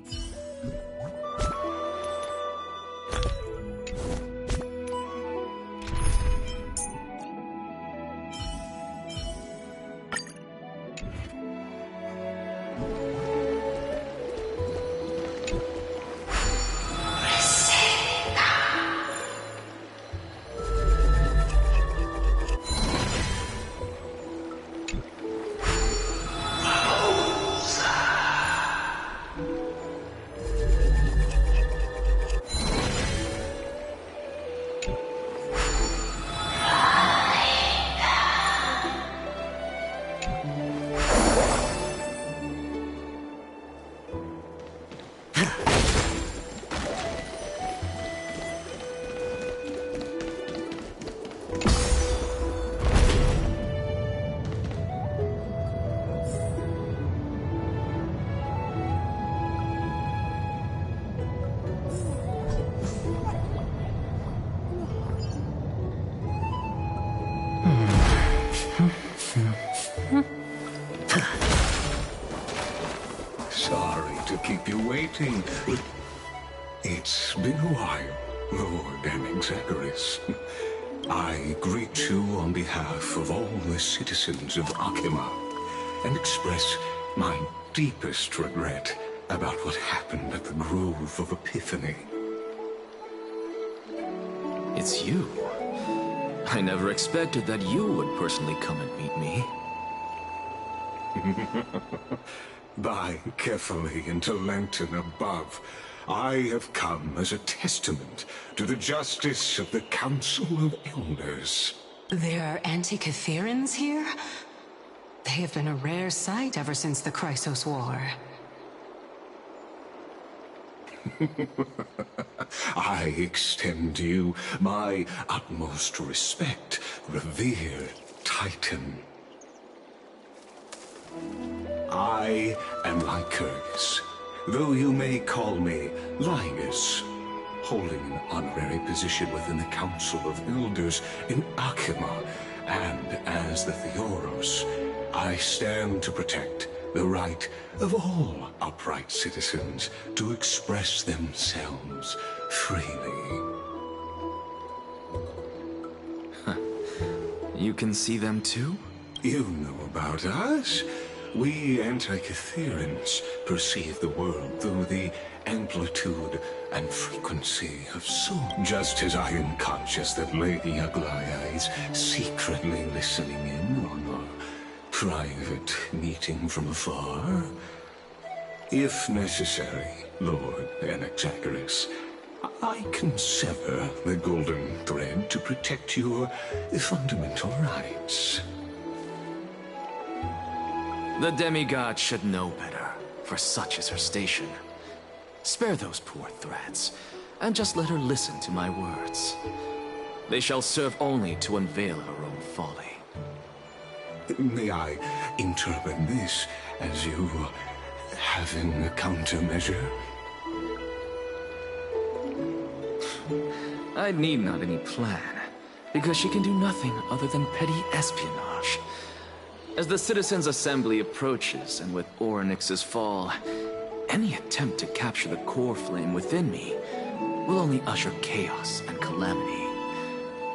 Sorry to keep you waiting. It's been a while, Lord Anaxagoras. I greet you on behalf of all the citizens of Akima and express my deepest regret about what happened at the Grove of Epiphany.
It's you. I never expected that you would personally come and meet me.
Bowing carefully into Lantern above, I have come as a testament to the justice of the Council of Elders.
There are Antikytherans here? They have been a rare sight ever since the Chrysos War.
I extend to you my utmost respect, revered Titan. I am Lycurgus, though you may call me Linus, holding an honorary position within the Council of Elders in Akima, and as the Theoros, I stand to protect the right of all upright citizens to express themselves freely.
You can see them too?
You know about us? We Antikytherians perceive the world through the amplitude and frequency of sound. Just as I am conscious that Lady Aglaya is secretly listening in on our private meeting from afar. If necessary, Lord Anaxagoras, I can sever the golden thread to protect your fundamental rights.
The demigod should know better, for such is her station. Spare those poor threads, and just let her listen to my words. They shall serve only to unveil her own folly.
May I interpret this as you having a countermeasure?
I need not any plan, because she can do nothing other than petty espionage. As the Citizens' Assembly approaches, and with Orynyx's fall, any attempt to capture the core flame within me will only usher chaos and calamity.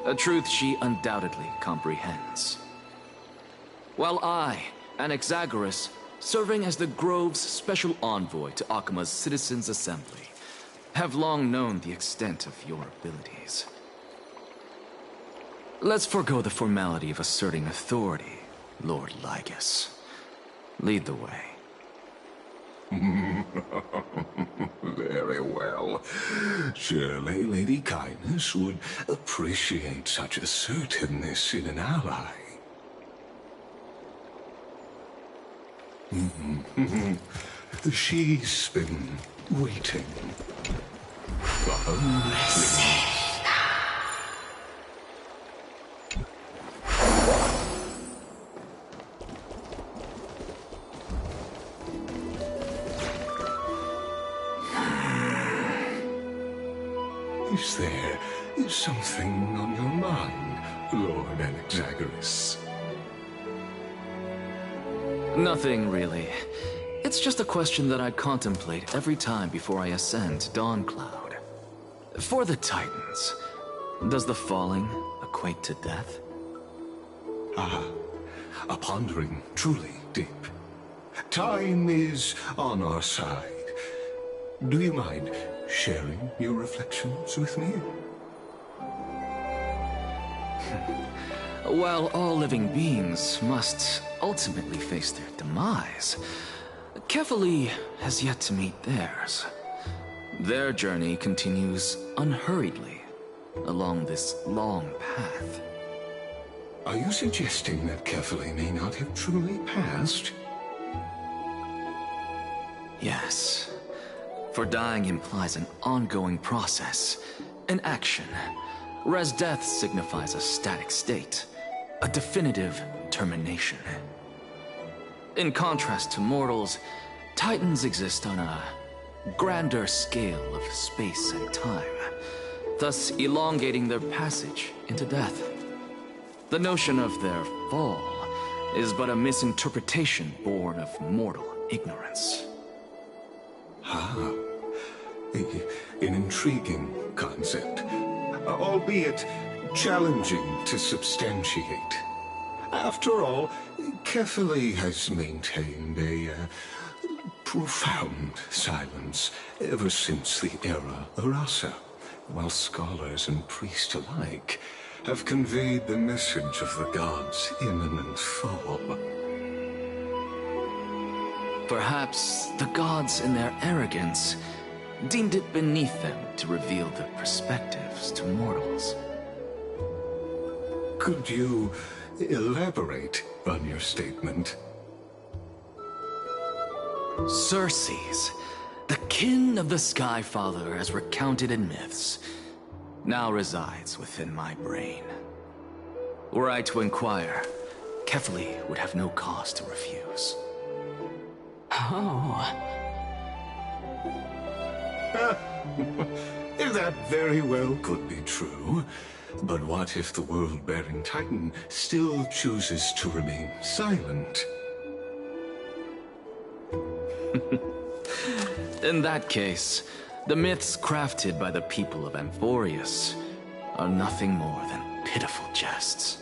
A truth she undoubtedly comprehends. While I, Anaxagoras, serving as the Grove's special envoy to Akima's Citizens' Assembly, have long known the extent of your abilities. Let's forego the formality of asserting authority, Lord Lygus. Lead the way.
Very well. Surely Lady Kindness would appreciate such assertiveness in an ally. She's been waiting. Is there something on your mind, Lord Anaxagoras?
Nothing, really. It's just a question that I contemplate every time before I ascend to Dawncloud. For the Titans, does the falling equate to death?
A pondering truly deep. Time is on our side. Do you mind sharing your reflections with me?
While all living beings must ultimately face their demise, Kefali has yet to meet theirs. Their journey continues unhurriedly along this long path.
Are you suggesting that Kefali may not have truly passed?
Yes. For dying implies an ongoing process, an action, whereas death signifies a static state, a definitive termination. In contrast to mortals, Titans exist on a grander scale of space and time, thus elongating their passage into death. The notion of their fall is but a misinterpretation born of mortal ignorance.
An intriguing concept, albeit challenging to substantiate. After all, Kefali has maintained a profound silence ever since the era Arasa, while scholars and priests alike have conveyed the message of the gods' imminent fall.
Perhaps the gods, in their arrogance, deemed it beneath them to reveal their perspectives to mortals.
Could you elaborate on your statement?
Circes, the kin of the Skyfather as recounted in myths, now resides within my brain. Were I to inquire, Kefali would have no cause to refuse.
Oh.
That very well could be true. But what if the world-bearing Titan still chooses to remain silent?
In that case, the myths crafted by the people of Amphorius are nothing more than pitiful jests.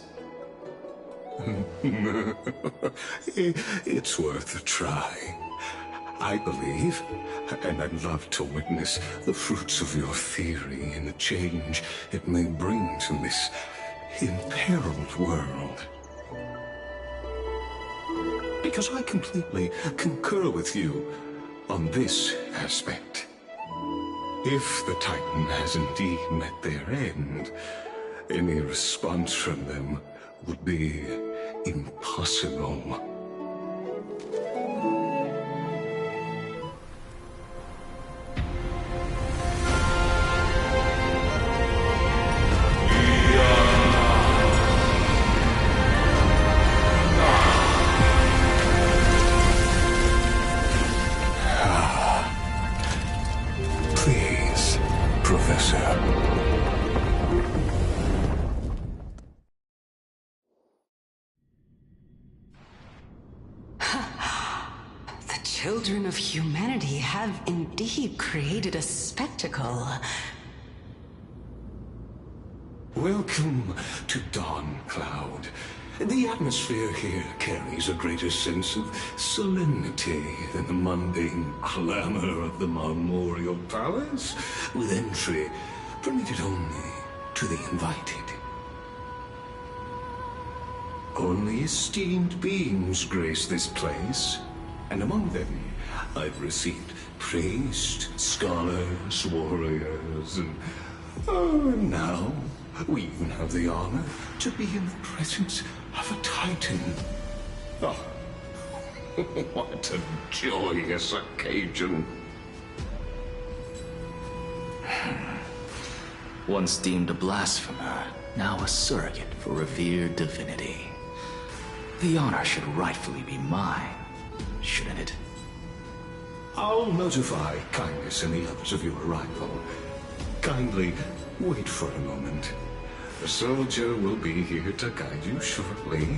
It's worth a try. I believe, and I'd love to witness the fruits of your theory and the change it may bring to this imperiled world. Because I completely concur with you on this aspect. If the Titan has indeed met their end, any response from them would be impossible. Please, Professor.
The children of humanity have indeed created a spectacle.
Welcome to Dawn Cloud. The atmosphere here carries a greater sense of solemnity than the mundane clamor of the Memorial Palace, with entry permitted only to the invited. Only esteemed beings grace this place, and among them I've received priests, scholars, warriors, and now we even have the honor to be in the presence of a Titan. Oh, what a joyous occasion.
Once deemed a blasphemer, now a surrogate for revered divinity. The honor should rightfully be mine, shouldn't it?
I'll notify Kindness and the others of your arrival. Kindly wait for a moment. A soldier will be here to guide you shortly.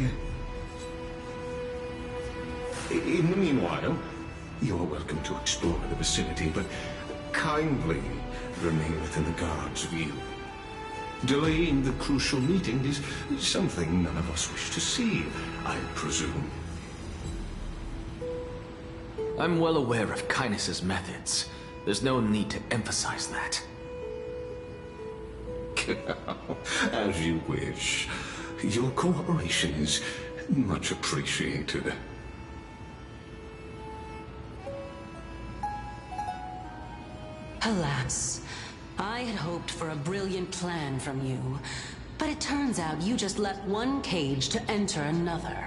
In the meanwhile, you're welcome to explore the vicinity, but kindly remain within the guard's view. Delaying the crucial meeting is something none of us wish to see, I presume.
I'm well aware of Kindness's methods. There's no need to emphasize that.
As you wish. Your cooperation is much appreciated.
Alas, I had hoped for a brilliant plan from you, but it turns out you just left one cage to enter another.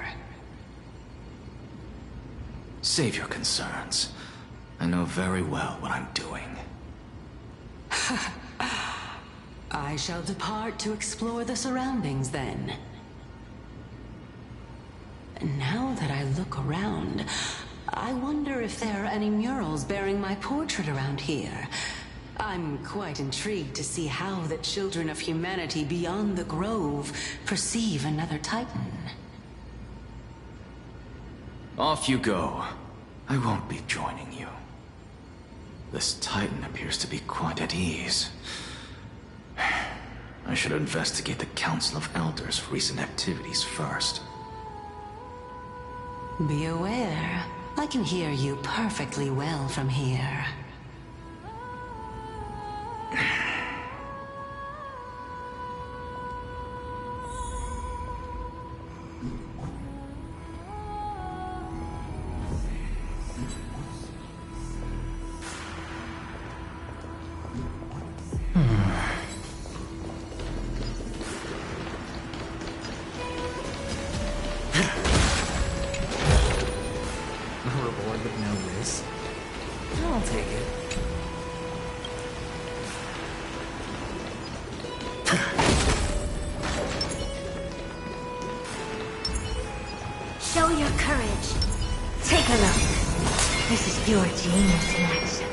Save your concerns. I know very well what I'm doing.
I shall depart to explore the surroundings then. Now that I look around, I wonder if there are any murals bearing my portrait around here. I'm quite intrigued to see how the children of humanity beyond the grove perceive another Titan.
Off you go. I won't be joining you. This Titan appears to be quite at ease. I should investigate the Council of Elders' recent activities first.
Be aware, I can hear you perfectly well from here.
Reward with no risk. I'll take it.
Show your courage. Take a look. This is pure genius in action.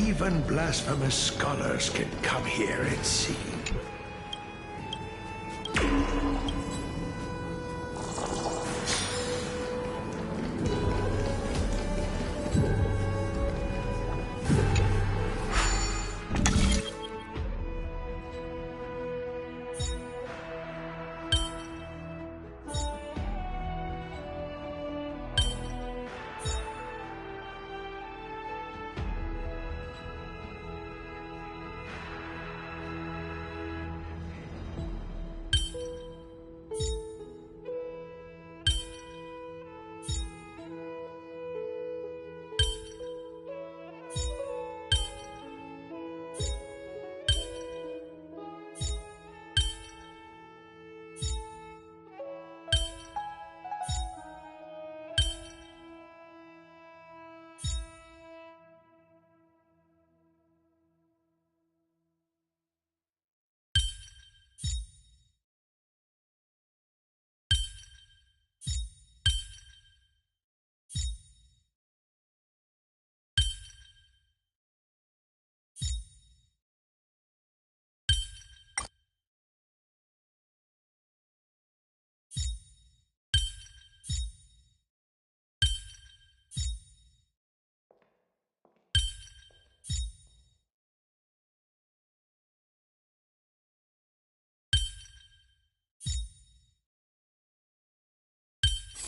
Even blasphemous scholars can come here and see.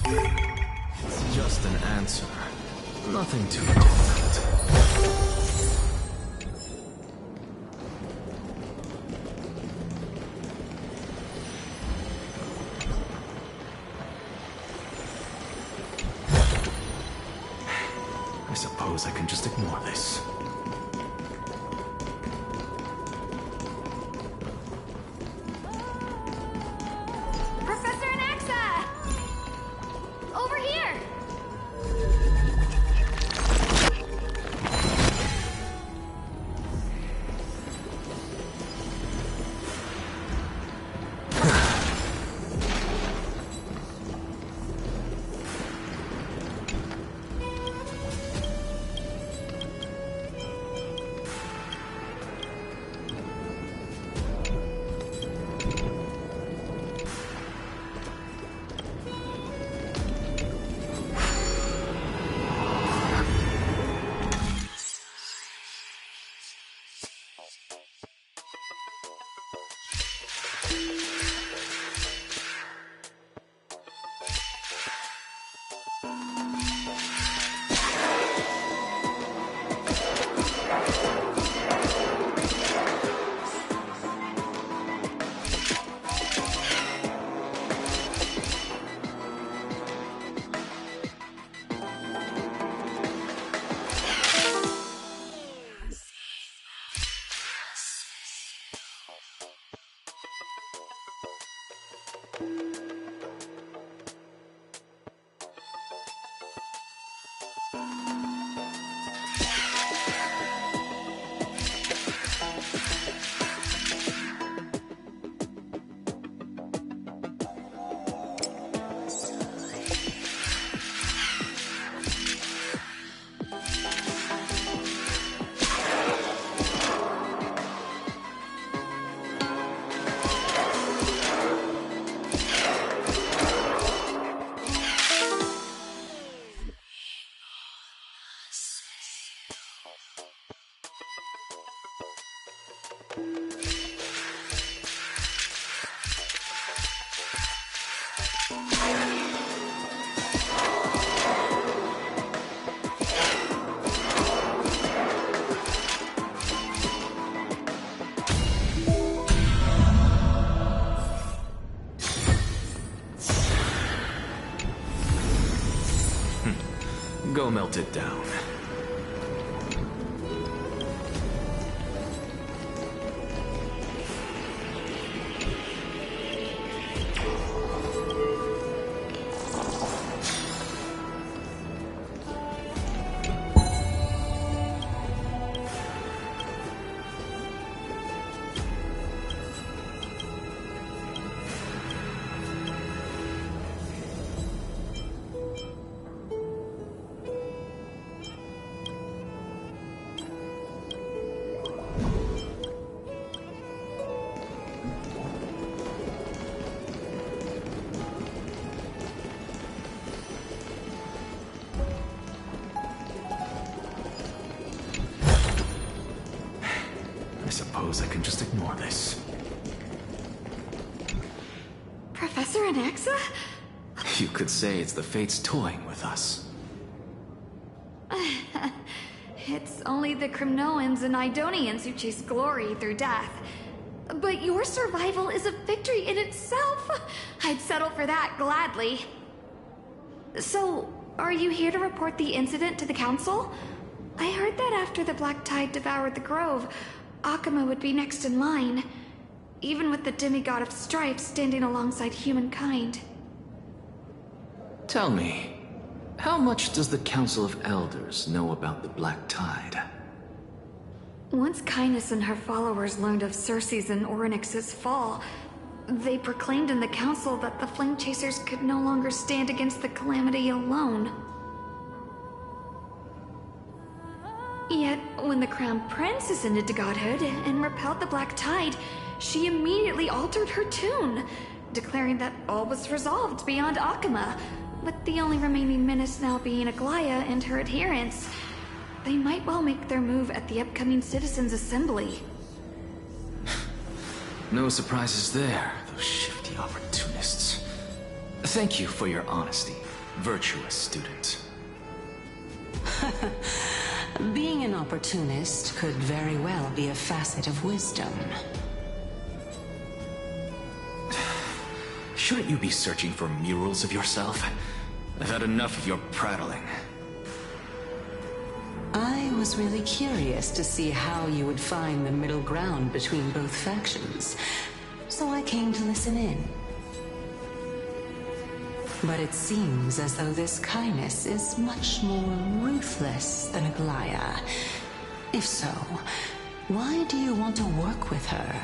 It's just an answer. Nothing too difficult. I suppose I can just ignore this. Go melt it down.
suppose I can just ignore this.
Professor Anaxa?
You could say it's the fates toying with us.
It's only the Crimnoans and Idonians who chase glory through death. But your survival is a victory in itself. I'd settle for that gladly. So, are you here to report the incident to the Council? I heard that after the Black Tide devoured the Grove, Akuma would be next in line, even with the demigod of strife standing alongside humankind.
Tell me, how much does the Council of Elders know about the Black Tide?
Once Kindness and her followers learned of Circe's and Orynyx's fall, they proclaimed in the Council that the Flame Chasers could no longer stand against the calamity alone. Yet, when the Crown Prince ascended to godhood and repelled the Black Tide, she immediately altered her tune, declaring that all was resolved beyond Akuma, with the only remaining menace now being Aglaya and her adherents. They might well make their move at the upcoming Citizens' Assembly.
No surprises there, those shifty opportunists. Thank you for your honesty, virtuous student.
Being an opportunist could very well be a facet of wisdom.
Shouldn't you be searching for murals of yourself? I've had enough of your prattling.
I was really curious to see how you would find the middle ground between both factions, so I came to listen in. But it seems as though this Kindness is much more ruthless than Aglaya. If so, why do you want to work with her?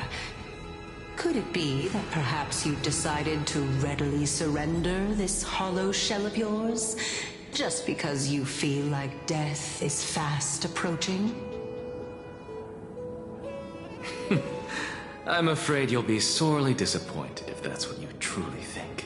Could it be that perhaps you decided to readily surrender this hollow shell of yours, just because you feel like death is fast approaching?
I'm afraid you'll be sorely disappointed if that's what you truly think.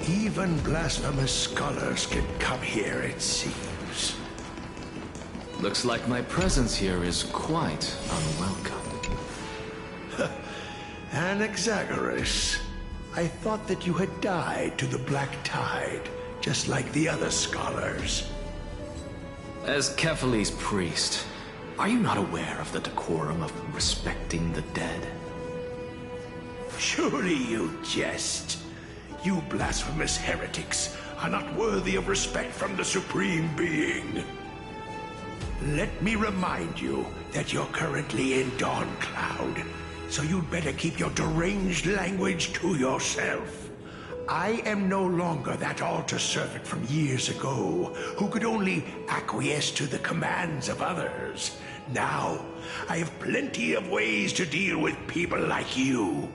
Even blasphemous scholars can come here, it seems.
Looks like my presence here is quite unwelcome.
Anaxagoras, I thought that you had died to the Black Tide, just like the other scholars.
As Kephale's priest, are you not aware of the decorum of respecting the dead?
Surely you jest. You blasphemous heretics are not worthy of respect from the Supreme Being. Let me remind you that you're currently in Dawn Cloud, so you'd better keep your deranged language to yourself. I am no longer that altar servant from years ago, who could only acquiesce to the commands of others. Now, I have plenty of ways to deal with people like you.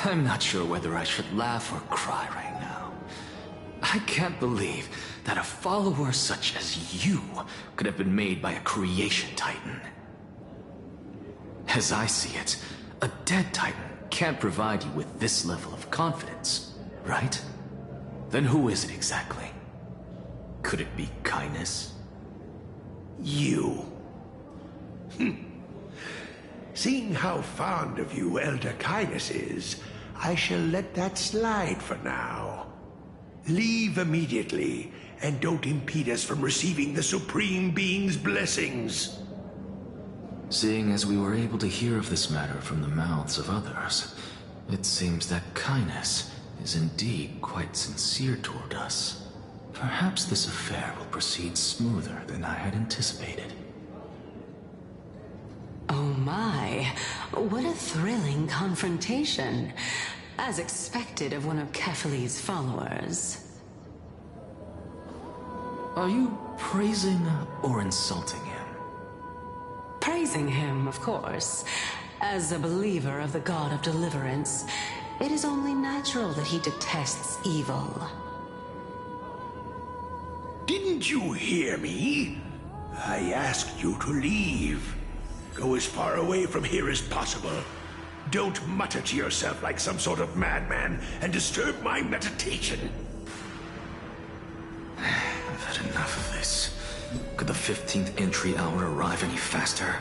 I'm not sure whether I should laugh or cry right now. I can't believe that a follower such as you could have been made by a creation titan. As I see it, a dead titan can't provide you with this level of confidence, right?
Then who is it exactly? Could it be Kindness?
You. Seeing how fond of you Elder Kindness is, I shall let that slide for now. Leave immediately, and don't impede us from receiving the Supreme Being's blessings.
Seeing as we were able to hear of this matter from the mouths of others, it seems that Kindness is indeed quite sincere toward us. Perhaps this affair will proceed smoother than I had anticipated.
Oh my, what a thrilling confrontation. As expected of one of Kefali's followers.
Are you praising or insulting him?
Praising him, of course. As a believer of the God of Deliverance, it is only natural that he detests evil.
Didn't you hear me? I asked you to leave. Go as far away from here as possible. Don't mutter to yourself like some sort of madman and disturb my meditation.
I've had enough of this. Could the 15th entry hour arrive any faster?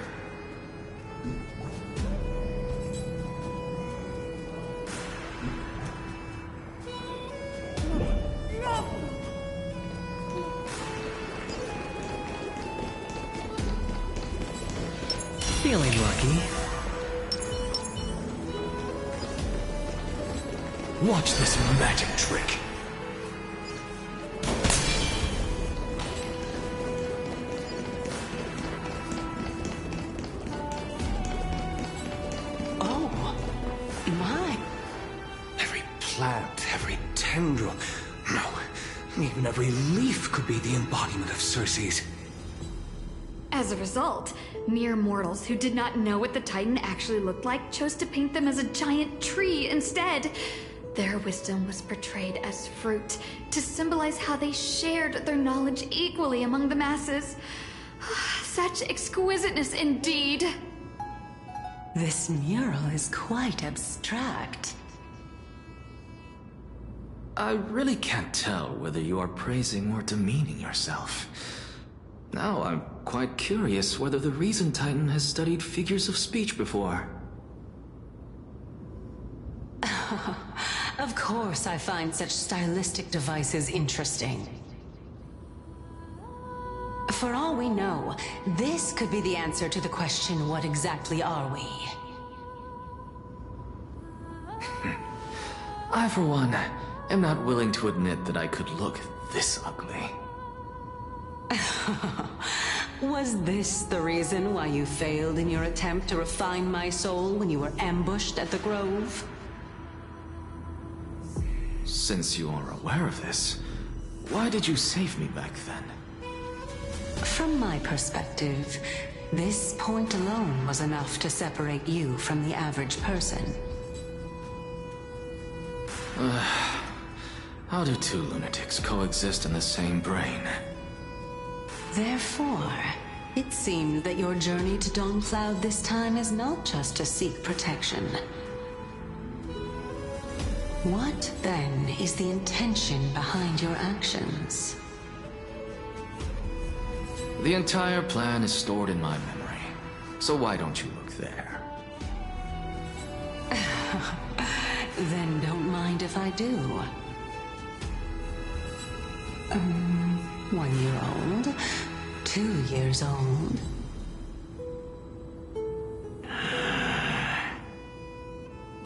Feeling lucky.
Watch this magic trick.
Oh, my.
Every plant, every tendril, no, even every leaf could be the embodiment of Circe's.
As a result, mere mortals who did not know what the Titan actually looked like chose to paint them as a giant tree instead. Their wisdom was portrayed as fruit, to symbolize how they shared their knowledge equally among the masses. Such exquisiteness indeed.
This mural is quite abstract.
I really can't tell whether you are praising or demeaning yourself. Now I'm quite curious whether the Reason Titan has studied figures of speech before.
Of course I find such stylistic devices interesting. For all we know, this could be the answer to the question, what exactly are we?
I, for one, am not willing to admit that I could look this ugly.
Was this the reason why you failed in your attempt to refine my soul when you were ambushed at the Grove?
Since you are aware of this, why did you save me back then?
From my perspective, this point alone was enough to separate you from the average person.
How do two lunatics coexist in the same brain?
Therefore, it seems that your journey to Dawnfloud this time is not just to seek protection. What, then, is the intention behind your actions?
The entire plan is stored in my memory, so why don't you look there?
Then don't mind if I do. 1 year old, 2 years old.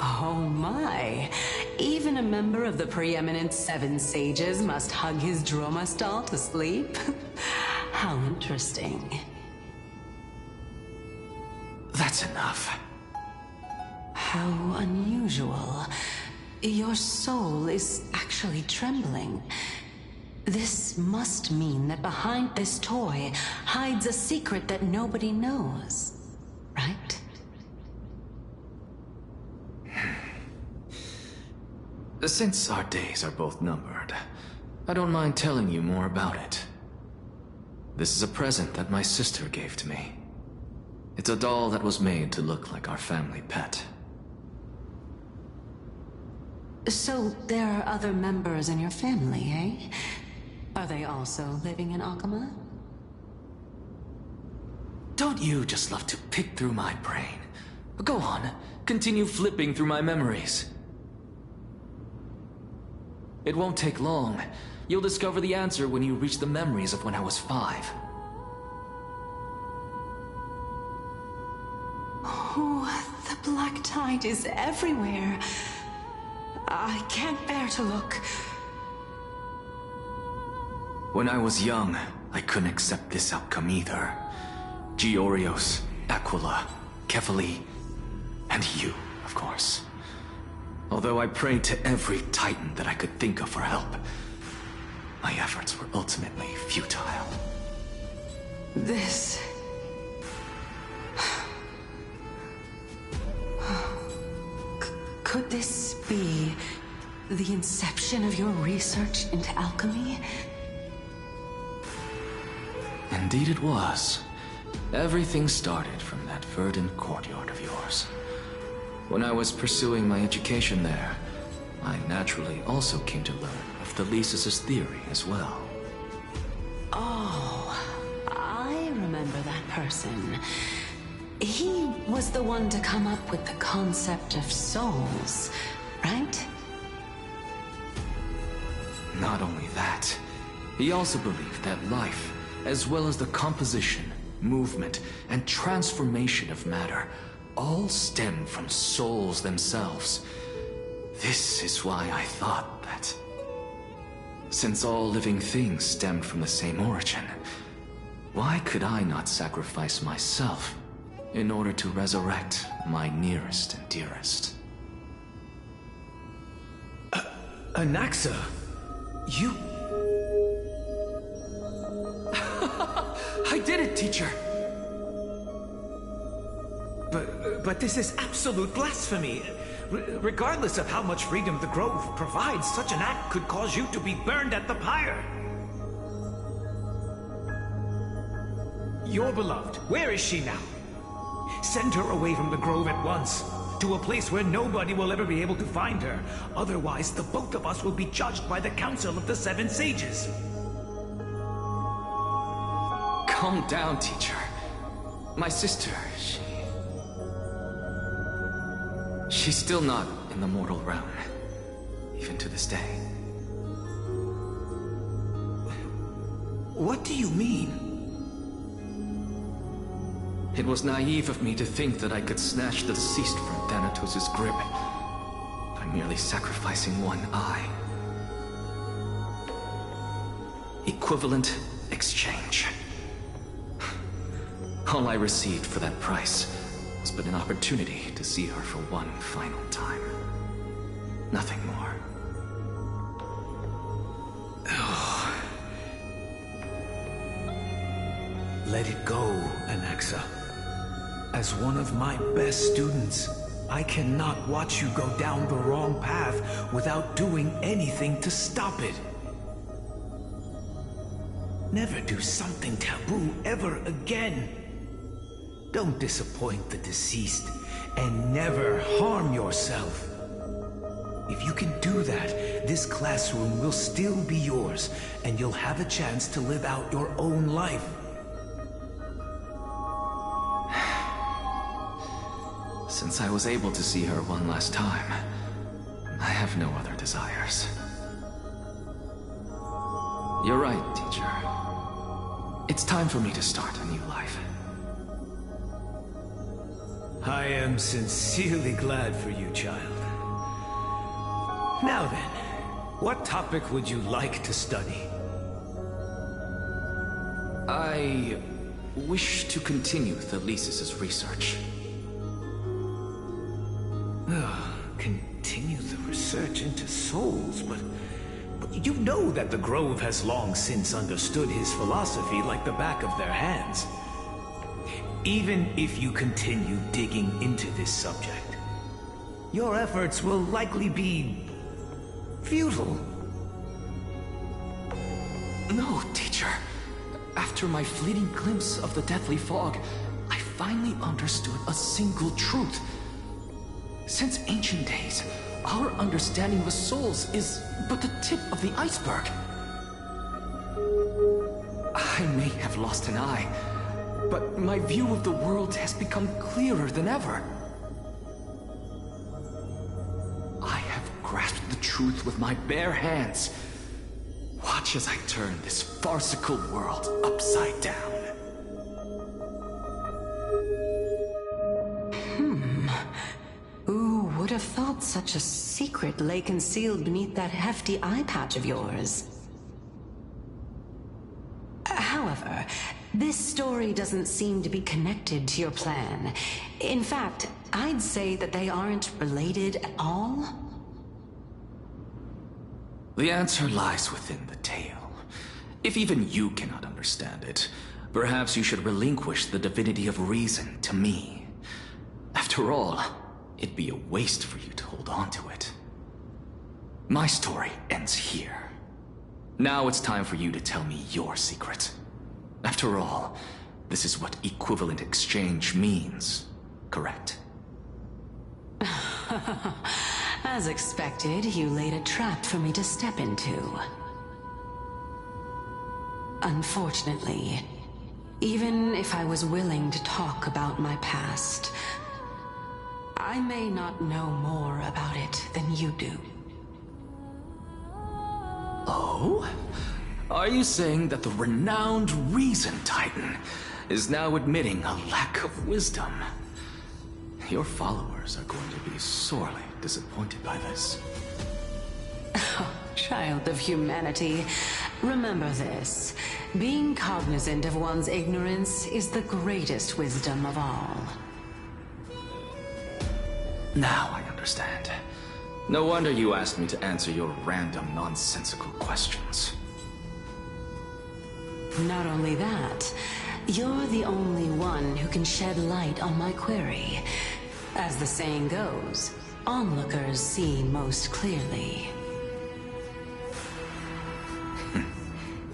Oh my! Even a member of the preeminent 7 sages must hug his droma stall to sleep? How interesting.
That's enough.
How unusual. Your soul is actually trembling. This must mean that behind this toy hides a secret that nobody knows, right?
Since our days are both numbered, I don't mind telling you more about it. This is a present that my sister gave to me. It's a doll that was made to look like our family pet.
So there are other members in your family, eh? Are they also living in Akama?
Don't you just love to pick through my brain? Go on, continue flipping through my memories. It won't take long. You'll discover the answer when you reach the memories of when I was 5.
Oh, the black tide is everywhere. I can't bear to look.
When I was young, I couldn't accept this outcome either. Georios, Aquila, Kefali, and you, of course. Although I prayed to every titan that I could think of for help, my efforts were ultimately futile.
This... Could this be the inception of your research into alchemy?
Indeed it was. Everything started from that verdant courtyard of yours. When I was pursuing my education there, I naturally also came to learn of the Thesis' theory as well.
Oh, I remember that person. He was the one to come up with the concept of souls, right?
Not only that, he also believed that life, as well as the composition, movement, and transformation of matter, all stem from souls themselves. This is why I thought that, since all living things stemmed from the same origin, why could I not sacrifice myself in order to resurrect my nearest and dearest?
Anaxa, you...
I did it, teacher!
But this is absolute blasphemy. Regardless of how much freedom the Grove provides, such an act could cause you to be burned at the pyre. Your beloved, where is she now? Send her away from the Grove at once, to a place where nobody will ever be able to find her. Otherwise, the both of us will be judged by the Council of the Seven Sages.
Calm down, teacher. My sister, she's still not in the mortal realm, even to this day.
What do you mean?
It was naive of me to think that I could snatch the deceased from Thanatos' grip by merely sacrificing one eye. Equivalent exchange. All I received for that price was but an opportunity to see her for one final time. Nothing more.
Let it go, Anaxa. As one of my best students, I cannot watch you go down the wrong path without doing anything to stop it. Never do something taboo ever again. Don't disappoint the deceased, and never harm yourself. If you can do that, this classroom will still be yours, and you'll have a chance to live out your own life.
Since I was able to see her one last time, I have no other desires. You're right, teacher. It's time for me to start a new life.
I am sincerely glad for you, child. Now then, what topic would you like to study?
I wish to continue Thesis' research.
Continue the research into souls, but you know that the Grove has long since understood his philosophy like the back of their hands. Even if you continue digging into this subject, your efforts will likely be futile.
No, teacher. After my fleeting glimpse of the deathly fog, I finally understood a single truth. Since ancient days, our understanding of the souls is but the tip of the iceberg. I may have lost an eye, but my view of the world has become clearer than ever. I have grasped the truth with my bare hands. Watch as I turn this farcical world upside down.
Who would have thought such a secret lay concealed beneath that hefty eye patch of yours? However, this story doesn't seem to be connected to your plan. In fact, I'd say that they aren't related at all.
The answer lies within the tale. If even you cannot understand it, perhaps you should relinquish the divinity of reason to me. After all, it'd be a waste for you to hold on to it. My story ends here. Now it's time for you to tell me your secret. After all, this is what equivalent exchange means, correct?
As expected, you laid a trap for me to step into. Unfortunately, even if I was willing to talk about my past, I may not know more about it than you do.
Oh? Are you saying that the renowned Reason Titan is now admitting a lack of wisdom? Your followers are going to be sorely disappointed by this.
Child of humanity, remember this. Being cognizant of one's ignorance is the greatest wisdom of all.
Now I understand. No wonder you asked me to answer your random, nonsensical questions.
Not only that, you're the only one who can shed light on my query. As the saying goes, onlookers see most clearly.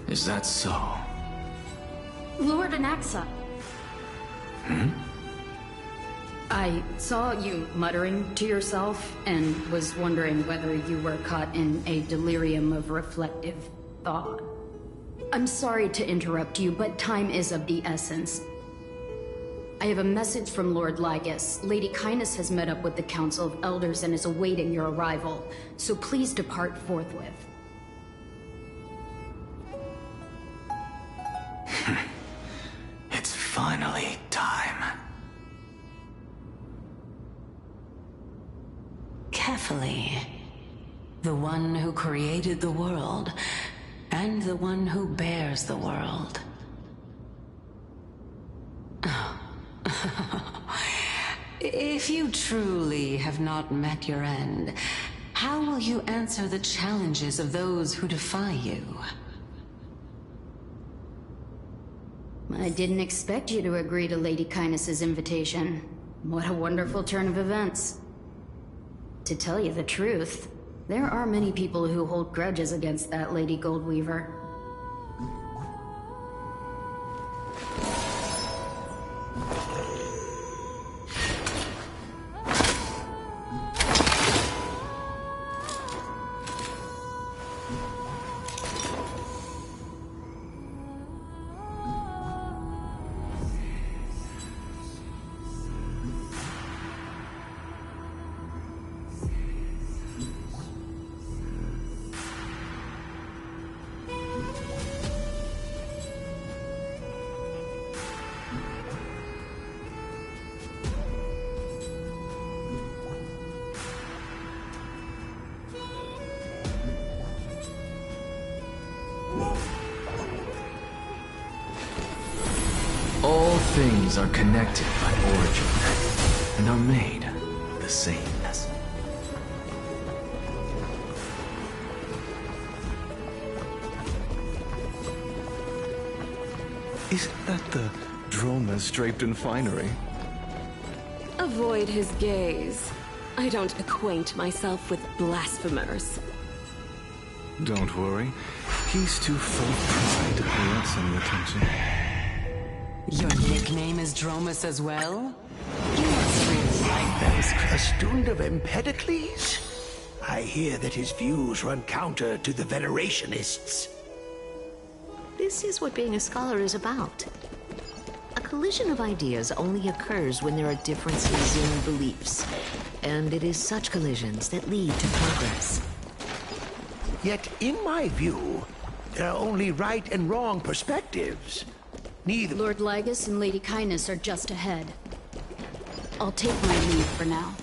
Is that so?
Lord Anaxa. I saw you muttering to yourself and was wondering whether you were caught in a delirium of reflective thought. I'm sorry to interrupt you, but time is of the essence. I have a message from Lord Lygus. Lady Kindness has met up with the Council of Elders and is awaiting your arrival, so please depart forthwith.
It's finally time.
Carefully. The one who created the world, and the one who bears the world. If you truly have not met your end, how will you answer the challenges of those who defy you?
I didn't expect you to agree to Lady Kindness's invitation. What a wonderful turn of events. To tell you the truth, there are many people who hold grudges against that Lady Goldweaver.
All things are connected by origin, and are made of the same essence.
Isn't that the dromas draped in finery?
Avoid his gaze. I don't acquaint myself with blasphemers.
Don't worry. He's too full of pride to pay us any attention.
Your nickname is Dromus as well? You must really like those
A student of Empedocles? I hear that his views run counter to the Venerationists.
This is what being a scholar is about. A collision of ideas only occurs when there are differences in beliefs. And it is such collisions that lead to progress.
Yet, in my view, there are only right and wrong perspectives. Neither...
Lord Lygus and Lady Kindness are just ahead. I'll take my leave for now.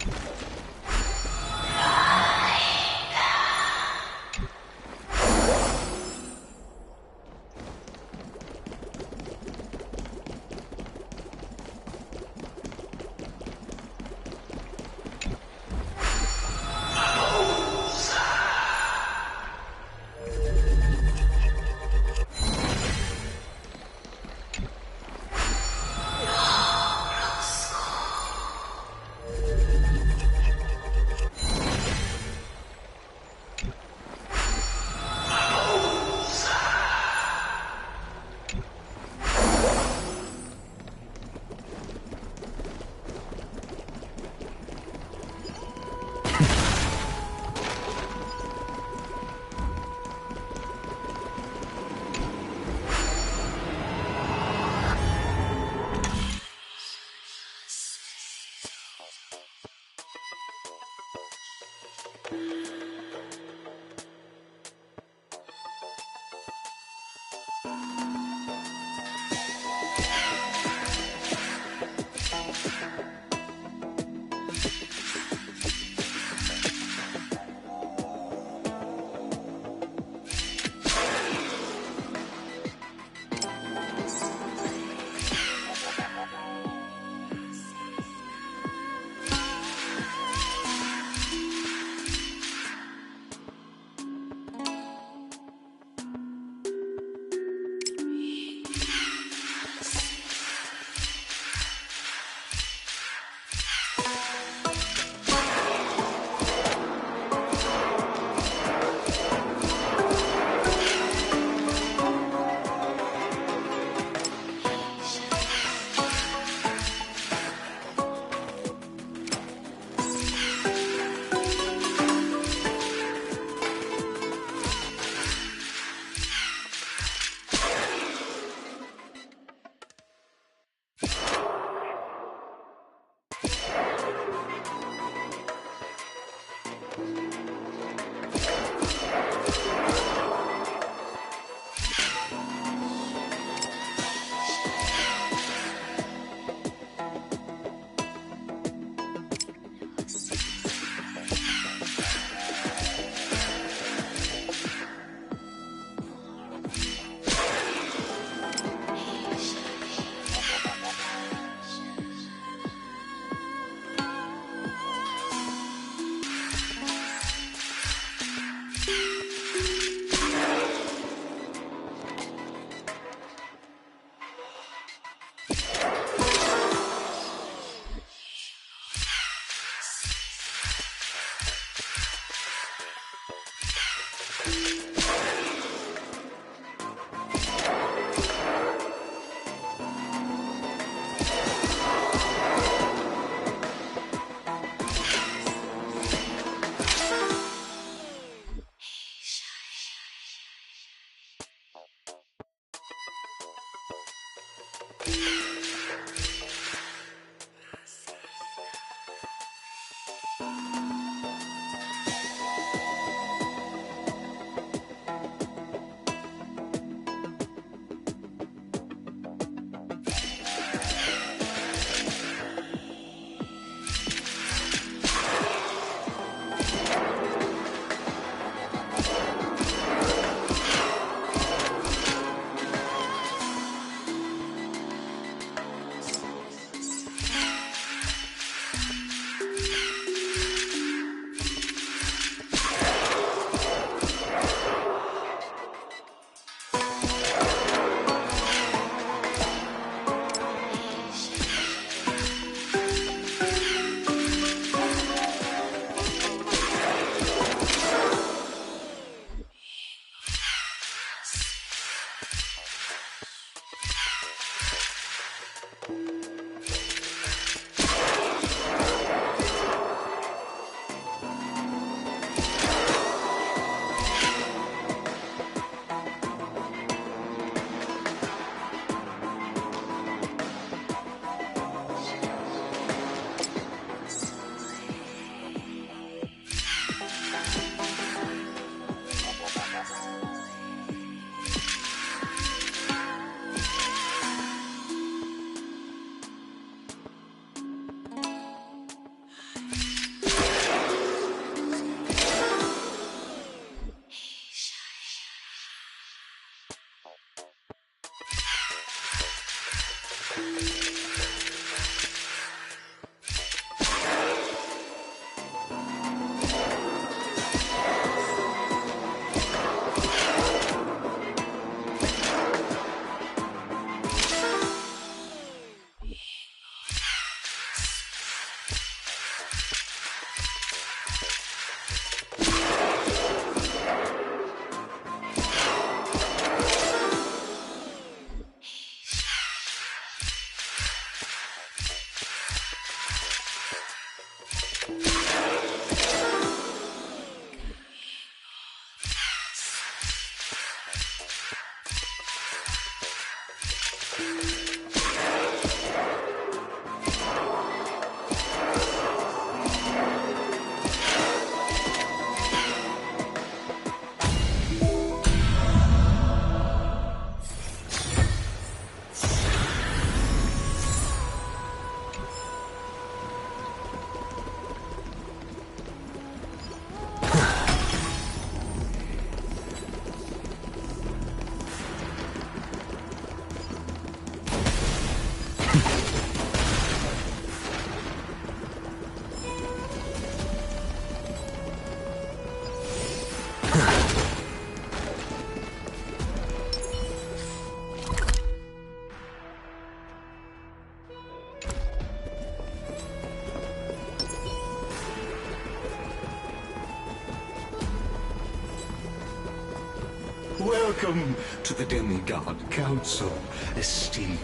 Welcome to the Demigod Council, esteemed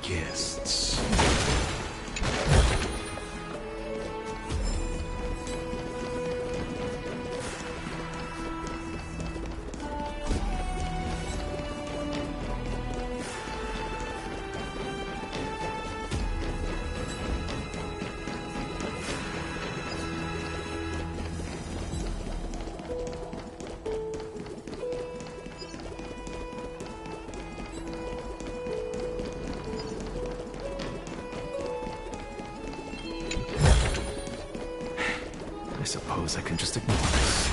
guests.
I suppose I can just ignore this.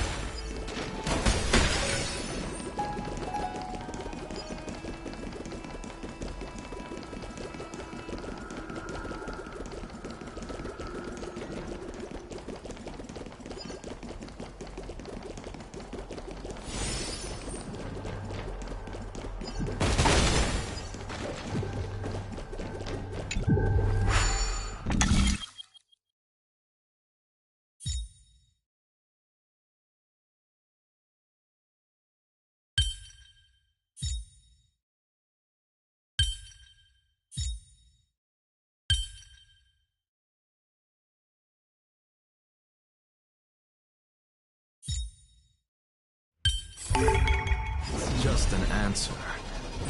It's just an answer.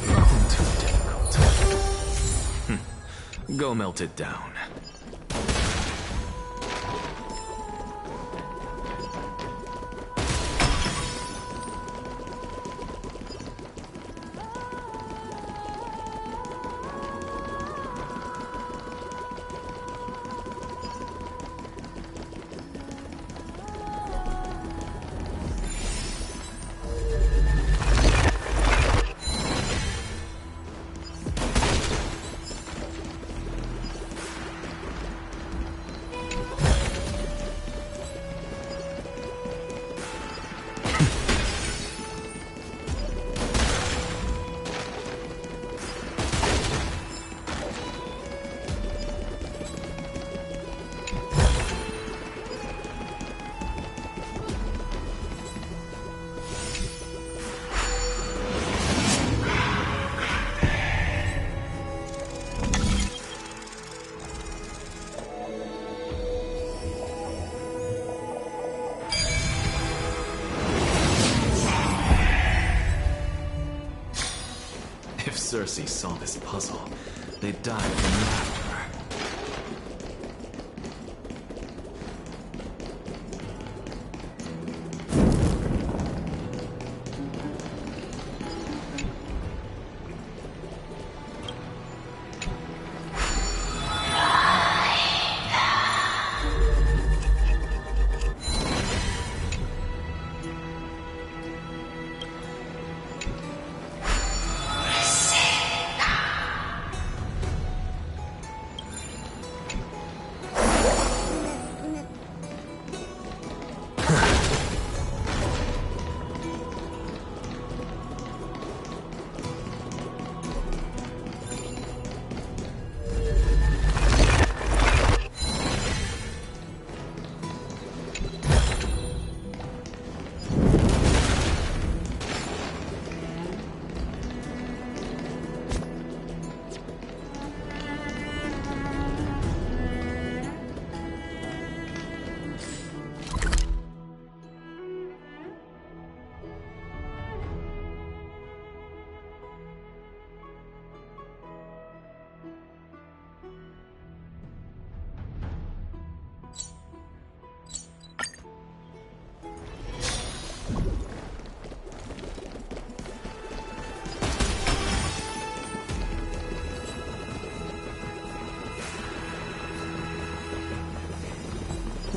Nothing too difficult. Go melt it down. If Cersei saw this puzzle, they'd die from laughter.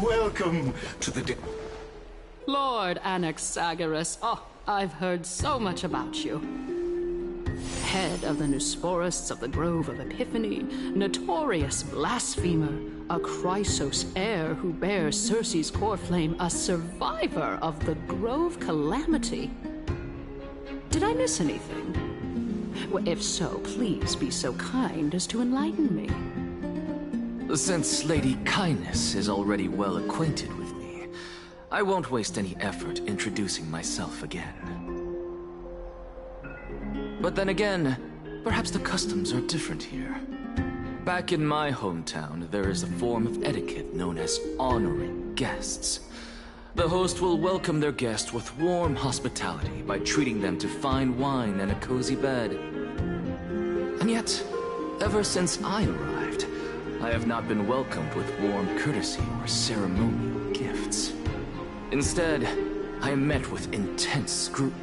Welcome to the
Lord Anaxagoras. Oh, I've heard so much about you. Head of the Newsporists of the Grove of Epiphany, notorious blasphemer, a Chrysos heir who bears Cersei's core flame, a survivor of the Grove calamity. Did I miss anything? Well, if so, please be so kind as to enlighten me.
Since Lady Kindness is already well acquainted with me, I won't waste any effort introducing myself again. But then again, perhaps the customs are different here. Back in my hometown, there is a form of etiquette known as honoring guests. The host will welcome their guest with warm hospitality by treating them to fine wine and a cozy bed. And yet, ever since I arrived, I have not been welcomed with warm courtesy or ceremonial gifts. Instead, I am met with intense scrutiny.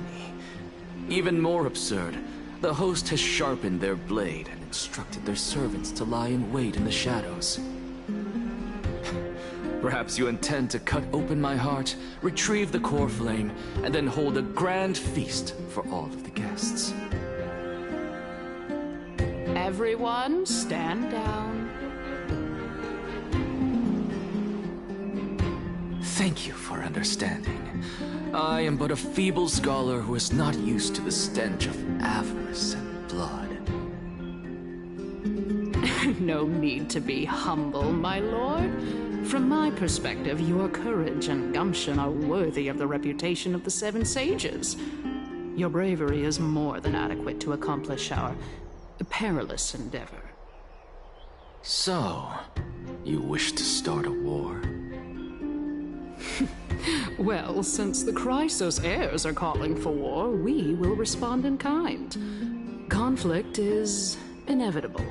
Even more absurd, the host has sharpened their blade and instructed their servants to lie in wait in the shadows. Perhaps you intend to cut open my heart, retrieve the core flame, and then hold a grand feast for all of the guests.
Everyone, stand down.
Thank you for understanding. I am but a feeble scholar who is not used to the stench of avarice and blood.
No need to be humble, my lord. From my perspective, your courage and gumption are worthy of the reputation of the Seven Sages. Your bravery is more than adequate to accomplish our perilous endeavor.
So, you wish to start a war?
Well, since the Chrysos heirs are calling for war, we will respond in kind. Conflict is inevitable.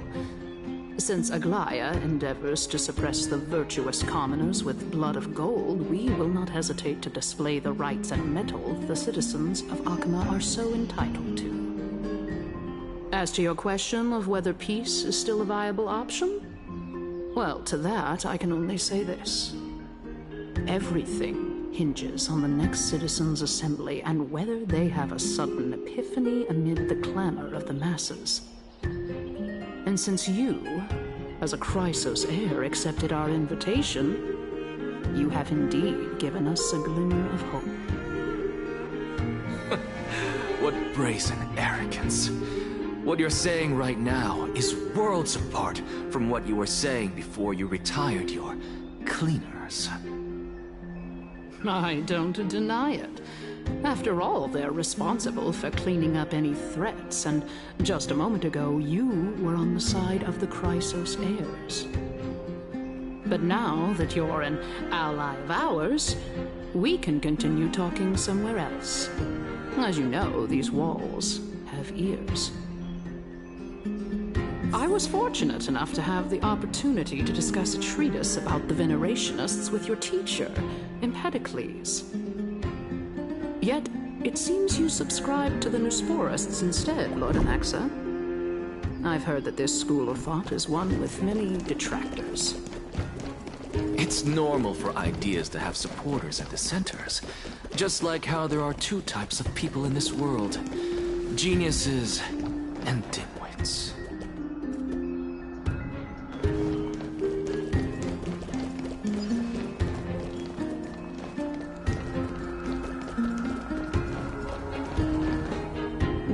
Since Aglaya endeavors to suppress the virtuous commoners with blood of gold, we will not hesitate to display the rights and mettle the citizens of Akama are so entitled to. As to your question of whether peace is still a viable option, well, to that I can only say this. Everything hinges on the next citizens' assembly and whether they have a sudden epiphany amid the clamor of the masses. And since you, as a Chrysos heir, accepted our invitation, you have indeed given us a glimmer of hope.
What brazen arrogance. What you're saying right now is worlds apart from what you were saying before you retired your cleaners.
I don't deny it. After all, they're responsible for cleaning up any threats, and just a moment ago, you were on the side of the Chrysos heirs. But now that you're an ally of ours, we can continue talking somewhere else. As you know, these walls have ears. I was fortunate enough to have the opportunity to discuss a treatise about the Venerationists with your teacher, Empedocles. Yet, it seems you subscribe to the Nusporists instead, Lord Anaxa. I've heard that this school of thought is one with many detractors.
It's normal for ideas to have supporters at the centers. Just like how there are two types of people in this world. Geniuses and dimwits.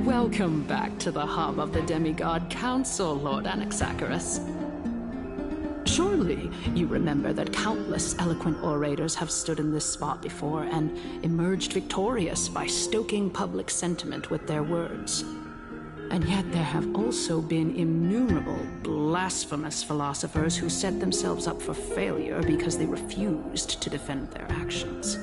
Welcome back to the hub of the Demigod Council, Lord Anaxagoras. Surely you remember that countless eloquent orators have stood in this spot before and emerged victorious by stoking public sentiment with their words. And yet there have also been innumerable blasphemous philosophers who set themselves up for failure because they refused to defend their actions.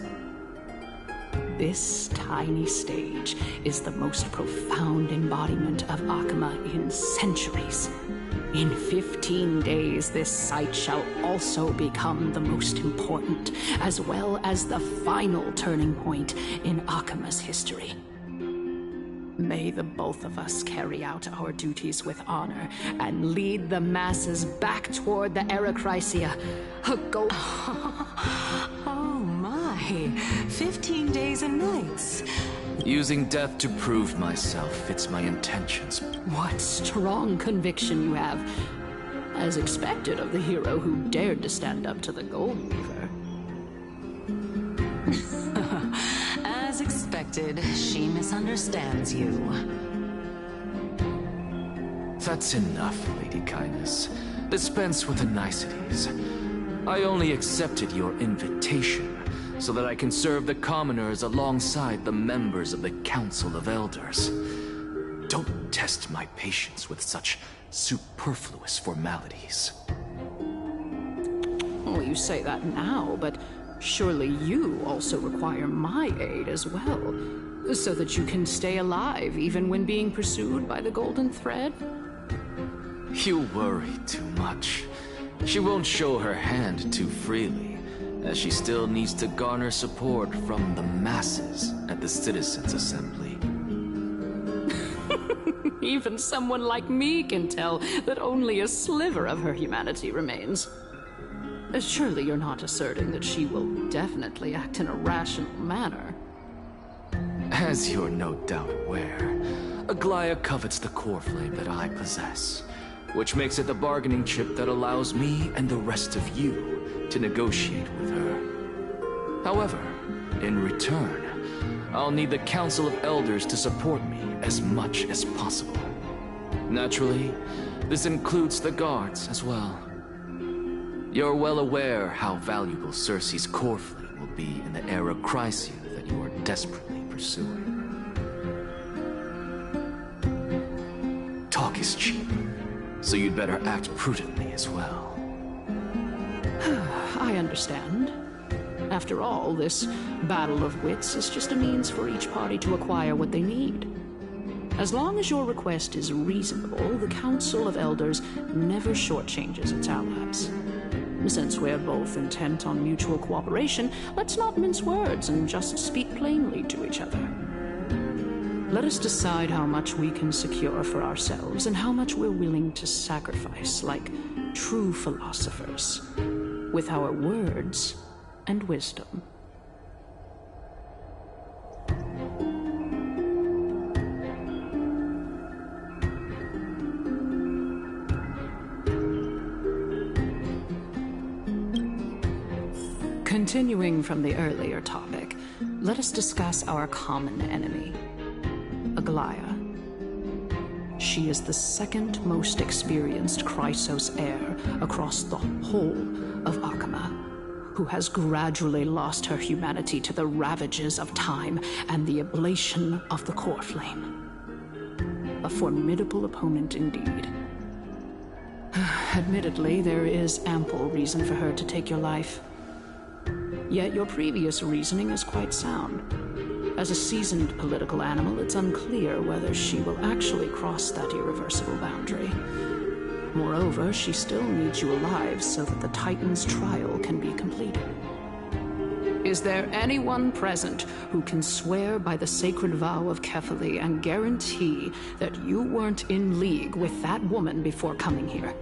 This tiny stage is the most profound embodiment of Akama in centuries. In 15 days, this site shall also become the most important, as well as the final turning point in Akama's history. May the both of us carry out our duties with honor and lead the masses back toward the Erechrysia. Go.
Oh my, 15 days and nights.
Using death to prove myself fits my intentions.
What strong conviction you have. As expected of the hero who dared to stand up to the Gold Weaver.
As expected, she misunderstands you.
That's enough, Lady Kindness. Dispense with the niceties. I only accepted your invitation so that I can serve the commoners alongside the members of the Council of Elders. Don't test my patience with such superfluous formalities.
Well, you say that now, but surely you also require my aid as well, so that you can stay alive even when being pursued by the Golden Thread?
You worry too much. She won't show her hand too freely, as she still needs to garner support from the masses at the Citizens' Assembly.
Even someone like me can tell that only a sliver of her humanity remains. Surely you're not asserting that she will definitely act in a rational manner.
As you're no doubt aware, Aglaia covets the core flame that I possess, which makes it the bargaining chip that allows me and the rest of you to negotiate with her. However, in return, I'll need the Council of Elders to support me as much as possible. Naturally, this includes the guards as well. You're well aware how valuable Cersei's core flame will be in the era Chrysia that you are desperately pursuing. Talk is cheap, so you'd better act prudently as well.
I understand. After all, this battle of wits is just a means for each party to acquire what they need. As long as your request is reasonable, the Council of Elders never shortchanges its allies. Since we're both intent on mutual cooperation, let's not mince words and just speak plainly to each other. Let us decide how much we can secure for ourselves and how much we're willing to sacrifice, like true philosophers, with our words and wisdom. Continuing from the earlier topic, let us discuss our common enemy, Aglaia. She is the second most experienced Chrysos heir across the whole of Akama, who has gradually lost her humanity to the ravages of time and the ablation of the core flame. A formidable opponent indeed. Admittedly, there is ample reason for her to take your life. Yet your previous reasoning is quite sound. As a seasoned political animal, it's unclear whether she will actually cross that irreversible boundary. Moreover, she still needs you alive so that the Titan's trial can be completed. Is there anyone present who can swear by the sacred vow of Kefali and guarantee that you weren't in league with that woman before coming here?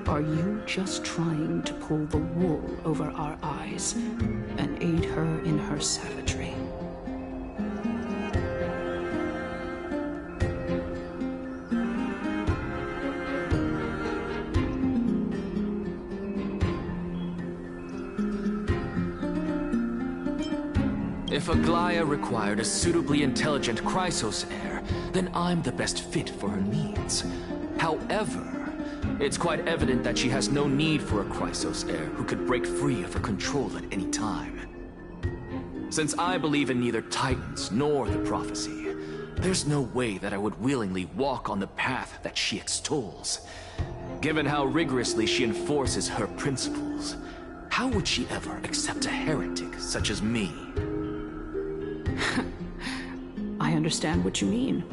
Are you just trying to pull the wool over our eyes and aid her in her savagery?
If Aglaia required a suitably intelligent Chrysos heir, then I'm the best fit for her needs. However, it's quite evident that she has no need for a Chrysos heir who could break free of her control at any time. Since I believe in neither Titans nor the prophecy, there's no way that I would willingly walk on the path that she extols. Given how rigorously she enforces her principles, how would she ever accept a heretic such as me?
I understand what you mean.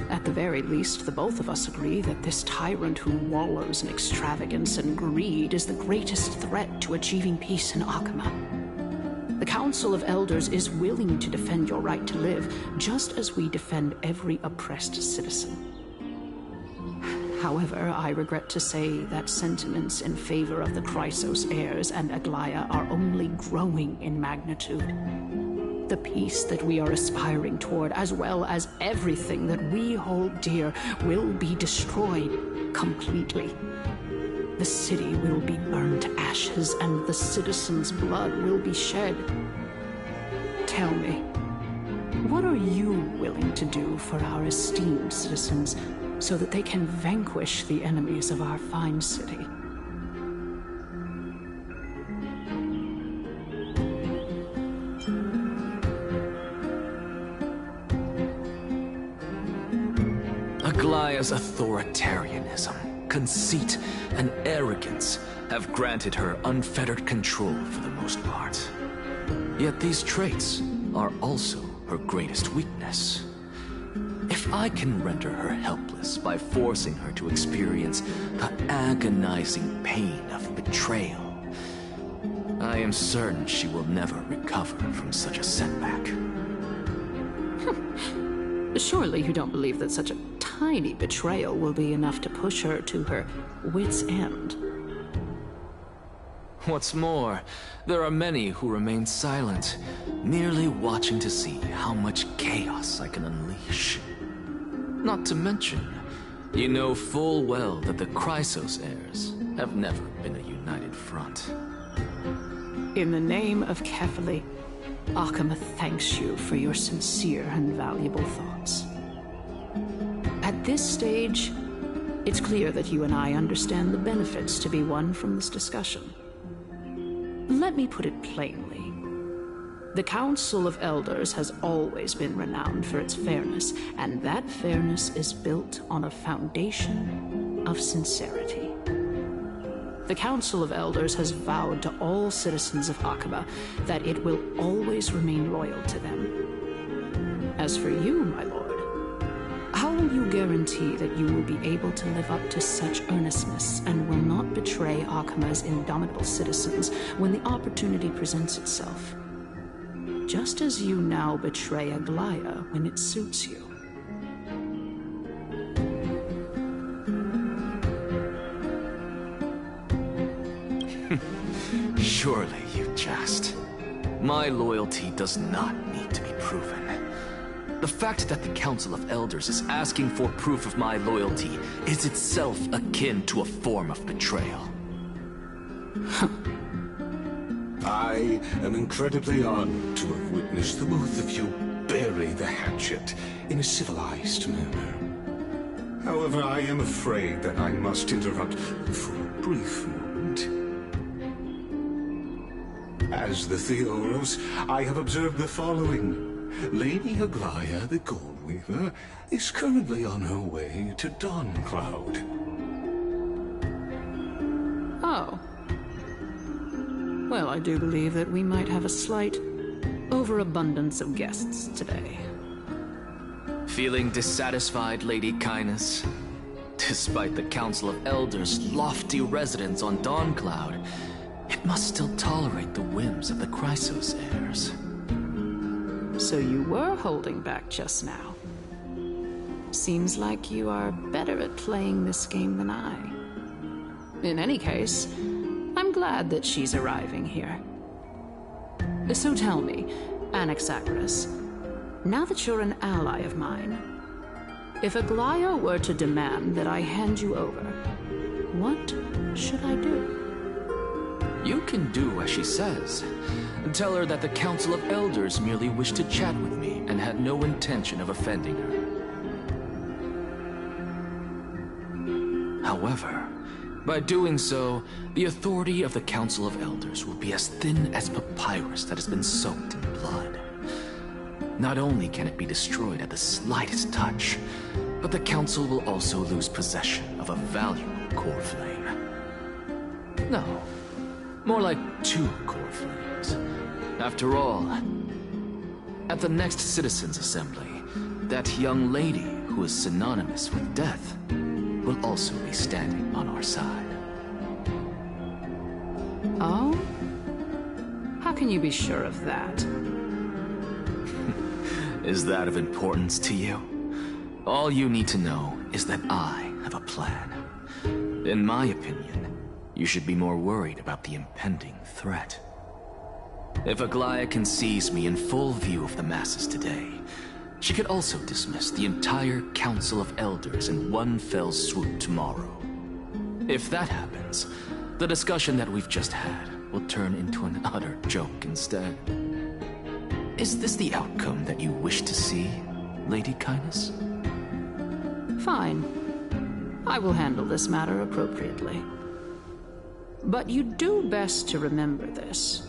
At the very least, the both of us agree that this tyrant who wallows in extravagance and greed is the greatest threat to achieving peace in Akama. The Council of Elders is willing to defend your right to live, just as we defend every oppressed citizen. However, I regret to say that sentiments in favor of the Chrysos heirs and Aglaia are only growing in magnitude. The peace that we are aspiring toward, as well as everything that we hold dear, will be destroyed completely. The city will be burned to ashes, and the citizens' blood will be shed. Tell me, what are you willing to do for our esteemed citizens so that they can vanquish the enemies of our fine city?
Aglaya's authoritarianism, conceit, and arrogance have granted her unfettered control for the most part. Yet these traits are also her greatest weakness. If I can render her helpless by forcing her to experience the agonizing pain of betrayal, I am certain she will never recover from such a setback.
Surely you don't believe that such a tiny betrayal will be enough to push her to her wit's end.
What's more, there are many who remain silent, merely watching to see how much chaos I can unleash. Not to mention, you know full well that the Chrysos heirs have never been a united front.
In the name of Kefali, Akama thanks you for your sincere and valuable thoughts. At this stage, it's clear that you and I understand the benefits to be won from this discussion. Let me put it plainly. The Council of Elders has always been renowned for its fairness, and that fairness is built on a foundation of sincerity. The Council of Elders has vowed to all citizens of Akaba that it will always remain loyal to them. As for you, my lord, how will you guarantee that you will be able to live up to such earnestness and will not betray Akama's indomitable citizens when the opportunity presents itself? Just as you now betray Aglaya when it suits you.
Surely you jest. My loyalty does not need to be proven. The fact that the Council of Elders is asking for proof of my loyalty is itself akin to a form of betrayal.
I am incredibly honored to have witnessed the both of you bury the hatchet in a civilized manner. However, I am afraid that I must interrupt for a brief moment. As the Theoros, I have observed the following. Lady Aglaya, the Goldweaver, is currently on her way to Dawncloud.
Oh. Well, I do believe that we might have a slight overabundance of guests today.
Feeling dissatisfied, Lady Kindness? Despite the Council of Elders' lofty residence on Dawncloud, it must still tolerate the whims of the Chrysos heirs.
So you were holding back just now. Seems like you are better at playing this game than I. In any case, I'm glad that she's arriving here. So tell me, Anaxagoras, now that you're an ally of mine, if Aglaya were to demand that I hand you over, what should I do?
You can do as she says. Tell her that the Council of Elders merely wished to chat with me and had no intention of offending her. However, by doing so, the authority of the Council of Elders will be as thin as papyrus that has been soaked in blood. Not only can it be destroyed at the slightest touch, but the Council will also lose possession of a valuable core flame. No, more like 2 core flames. After all, at the next Citizens' Assembly, that young lady who is synonymous with death will also be standing on our side.
Oh? How can you be sure of that?
Is that of importance to you? All you need to know is that I have a plan. In my opinion, you should be more worried about the impending threat. If Aglaya can seize me in full view of the masses today, she could also dismiss the entire Council of Elders in one fell swoop tomorrow. If that happens, the discussion that we've just had will turn into an utter joke instead. Is this the outcome that you wish to see, Lady Kindness?
Fine. I will handle this matter appropriately. But you do best to remember this.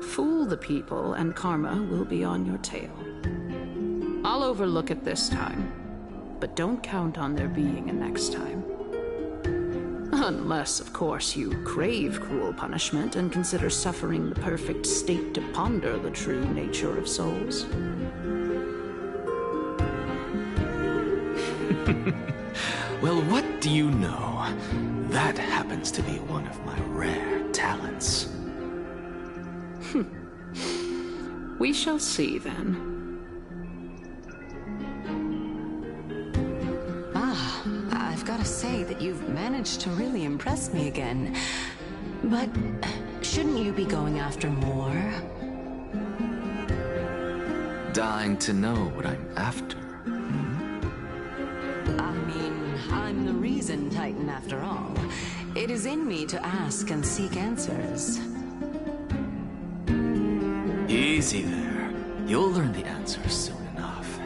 Fool the people and karma will be on your tail. I'll overlook it this time. but don't count on there being a next time. Unless, of course, you crave cruel punishment and consider suffering the perfect state to ponder the true nature of souls.
Well, what do you know? That happens to be one of my rare talents.
We shall see, then.
I've got to say that you've managed to really impress me again. But shouldn't you be going after more?
Dying to know what I'm after.
I mean, I'm the reason Titan after all. It is in me to ask and seek answers.
Easy there. You'll learn the answers soon enough.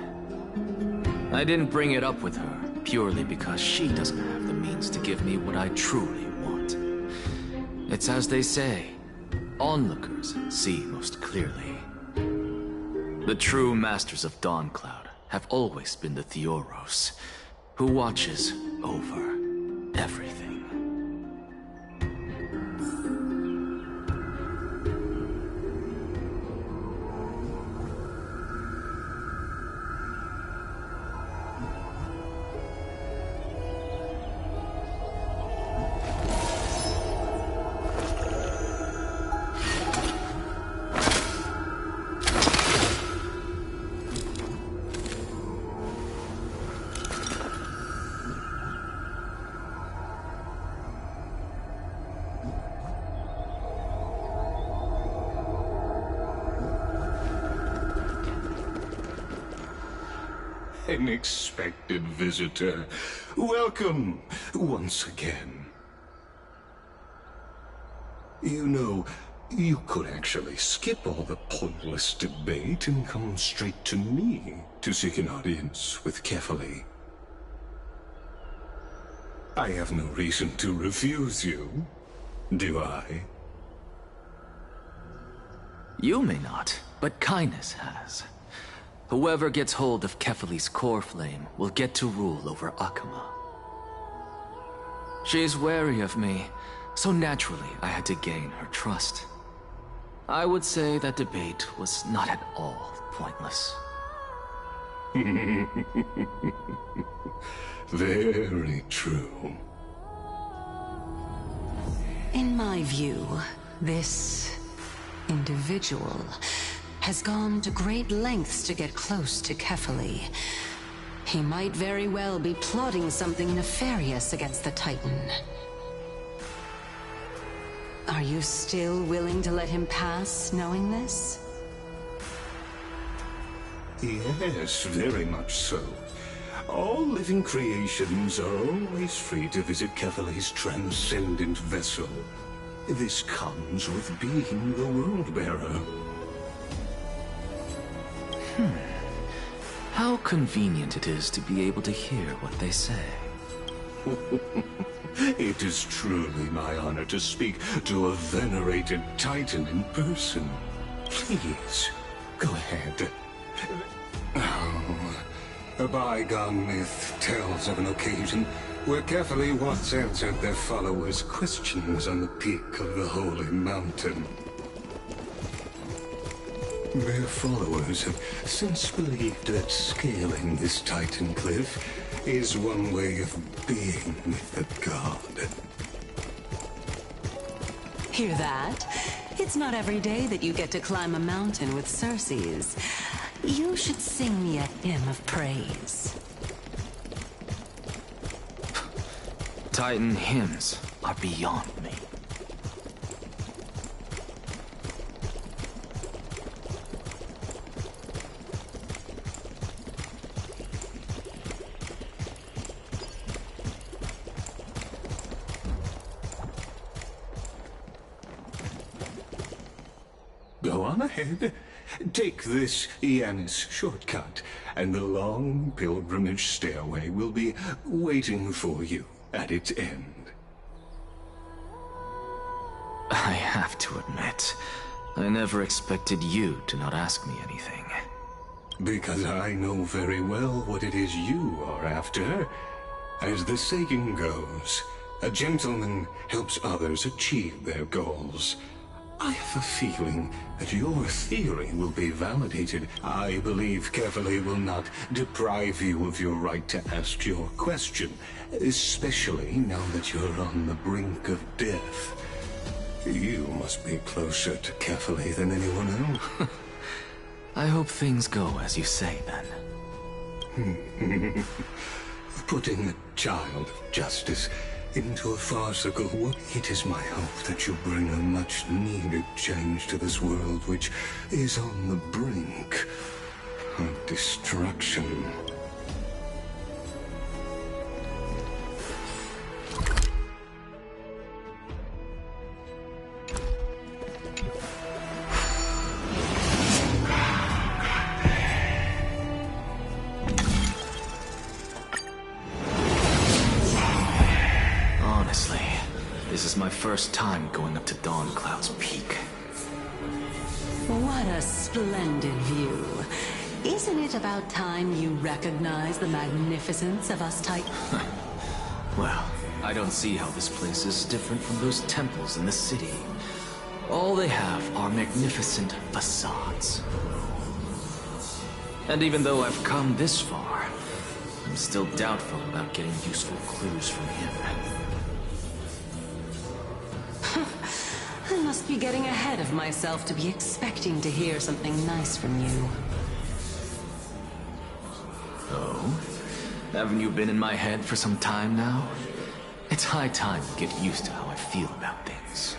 I didn't bring it up with her purely because she doesn't have the means to give me what I truly want. It's as they say, onlookers see most clearly. The true masters of Dawncloud have always been the Theoros, who watches over everything.
Unexpected visitor. Welcome once again. You know, you could actually skip all the pointless debate and come straight to me to seek an audience with Kefali. I have no reason to refuse you, do I?
You may not, but Kindness has. Whoever gets hold of Kefali's core flame will get to rule over Akama. She's wary of me, so naturally I had to gain her trust. I would say that debate was not at all pointless.
Very true.
In my view, this individual has gone to great lengths to get close to Kefali. He might very well be plotting something nefarious against the Titan. Are you still willing to let him pass, knowing this?
Yes, very much so. All living creations are always free to visit Kefali's transcendent vessel. This comes with being the World-Bearer.
How convenient it is to be able to hear what they say.
It is truly my honor to speak to a venerated Titan in person. Please, go ahead. Oh, a bygone myth tells of an occasion where Kefali once answered their followers' questions on the peak of the Holy Mountain. Their followers have since believed that scaling this Titan cliff is one way of being with the god.
Hear that? It's not every day that you get to climb a mountain with Circes. You should sing me a hymn of praise.
Titan hymns are beyond me.
Go on ahead. Take this Yanis shortcut, and the long pilgrimage stairway will be waiting for you at its end.
I have to admit, I never expected you to not ask me anything.
Because I know very well what it is you are after. As the saying goes, a gentleman helps others achieve their goals. I have a feeling that your theory will be validated. I believe Kefali will not deprive you of your right to ask your question, especially now that you're on the brink of death. You must be closer to Kefali than anyone else.
I hope things go as you say, then.
Putting the child of justice into a farcical world. It is my hope that you bring a much-needed change to this world, which is on the brink of destruction.
This is my first time going up to Dawn Cloud's peak.
What a splendid view. Isn't it about time you recognize the magnificence of us Titans?
Well, I don't see how this place is different from those temples in the city. All they have are magnificent facades. And even though I've come this far, I'm still doubtful about getting useful clues from him.
I must be getting ahead of myself to be expecting to hear something nice from you.
Oh? Haven't you been in my head for some time now? It's high time to get used to how I feel about things.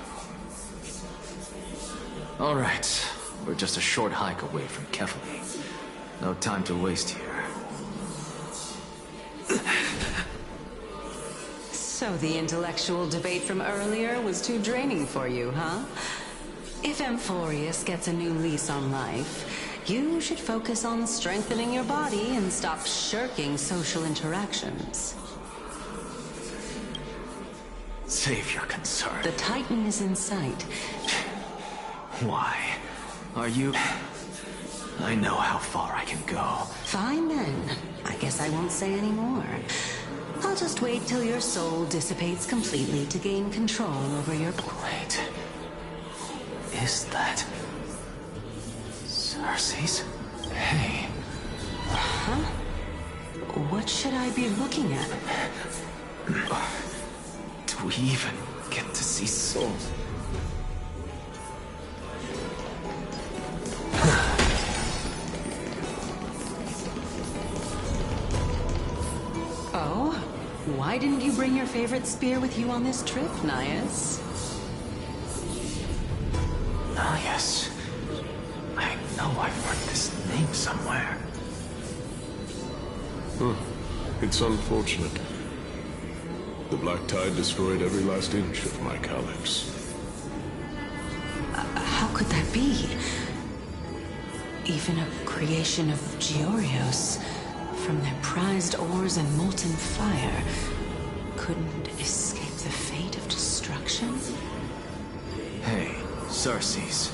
Alright, we're just a short hike away from Kefali. No time to waste here.
So the intellectual debate from earlier was too draining for you, huh? If Amphorius gets a new lease on life, you should focus on strengthening your body and stop shirking social interactions.
Save your concern.
The Titan is in sight.
Why? Are you... I know how far I can go.
Fine then. I guess I won't say any more. I'll just wait till your soul dissipates completely to gain control over your...
Wait. Is that... Cersei's? Hey.
Huh? What should I be looking at?
Do we even get to see souls?
Oh? Why didn't you bring your favorite spear with you on this trip, Nias?
Nias. I know I've heard this name somewhere.
It's unfortunate. The Black Tide destroyed every last inch of my calyx.
How could that be? Even a creation of Georios, from their prized ores and molten fire, couldn't escape the fate of destruction?
Hey, Cersei's.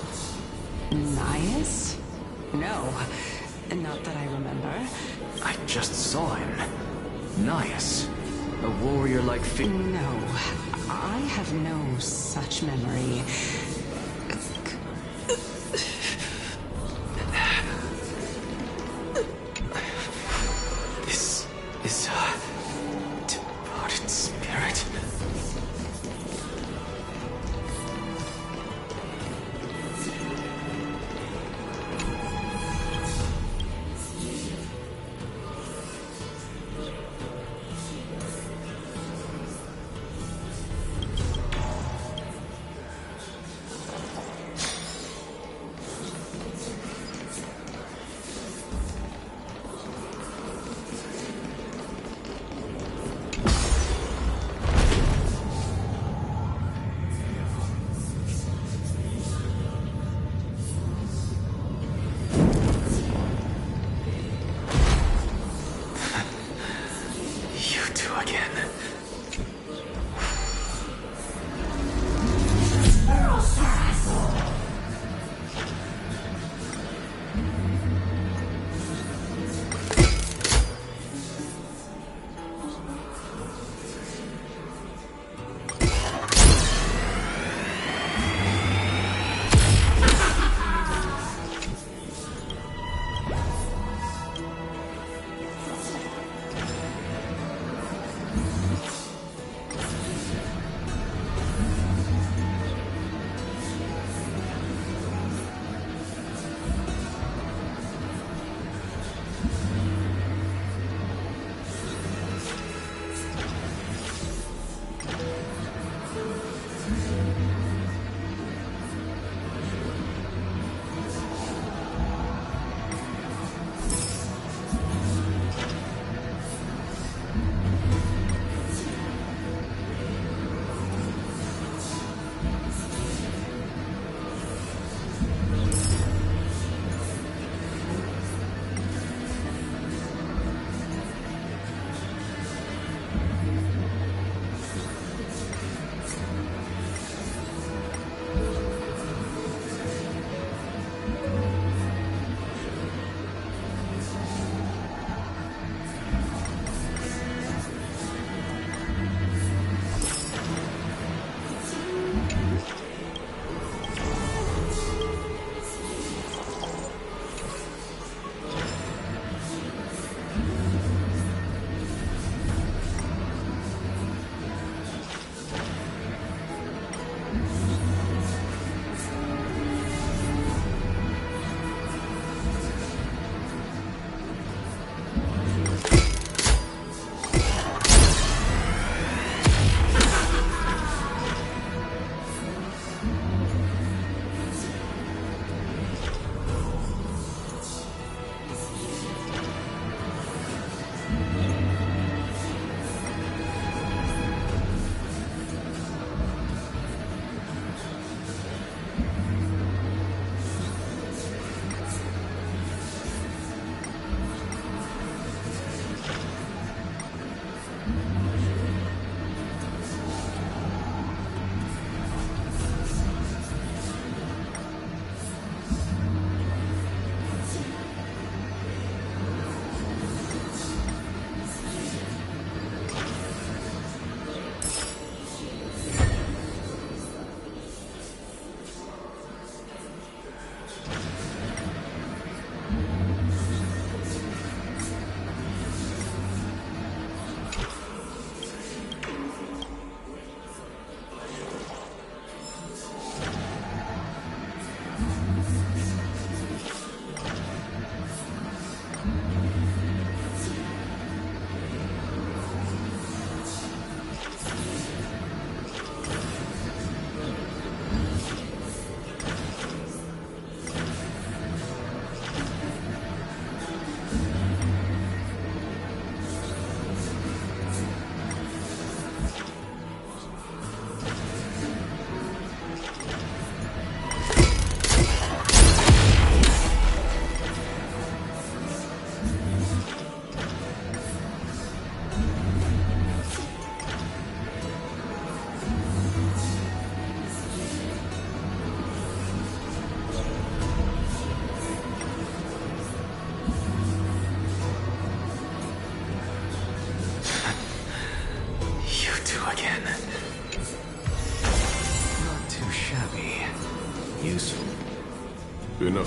Nias? No, not that I remember.
I just saw him. Nias. A warrior-like figure.
No, I have no such memory.
This is a departed spirit.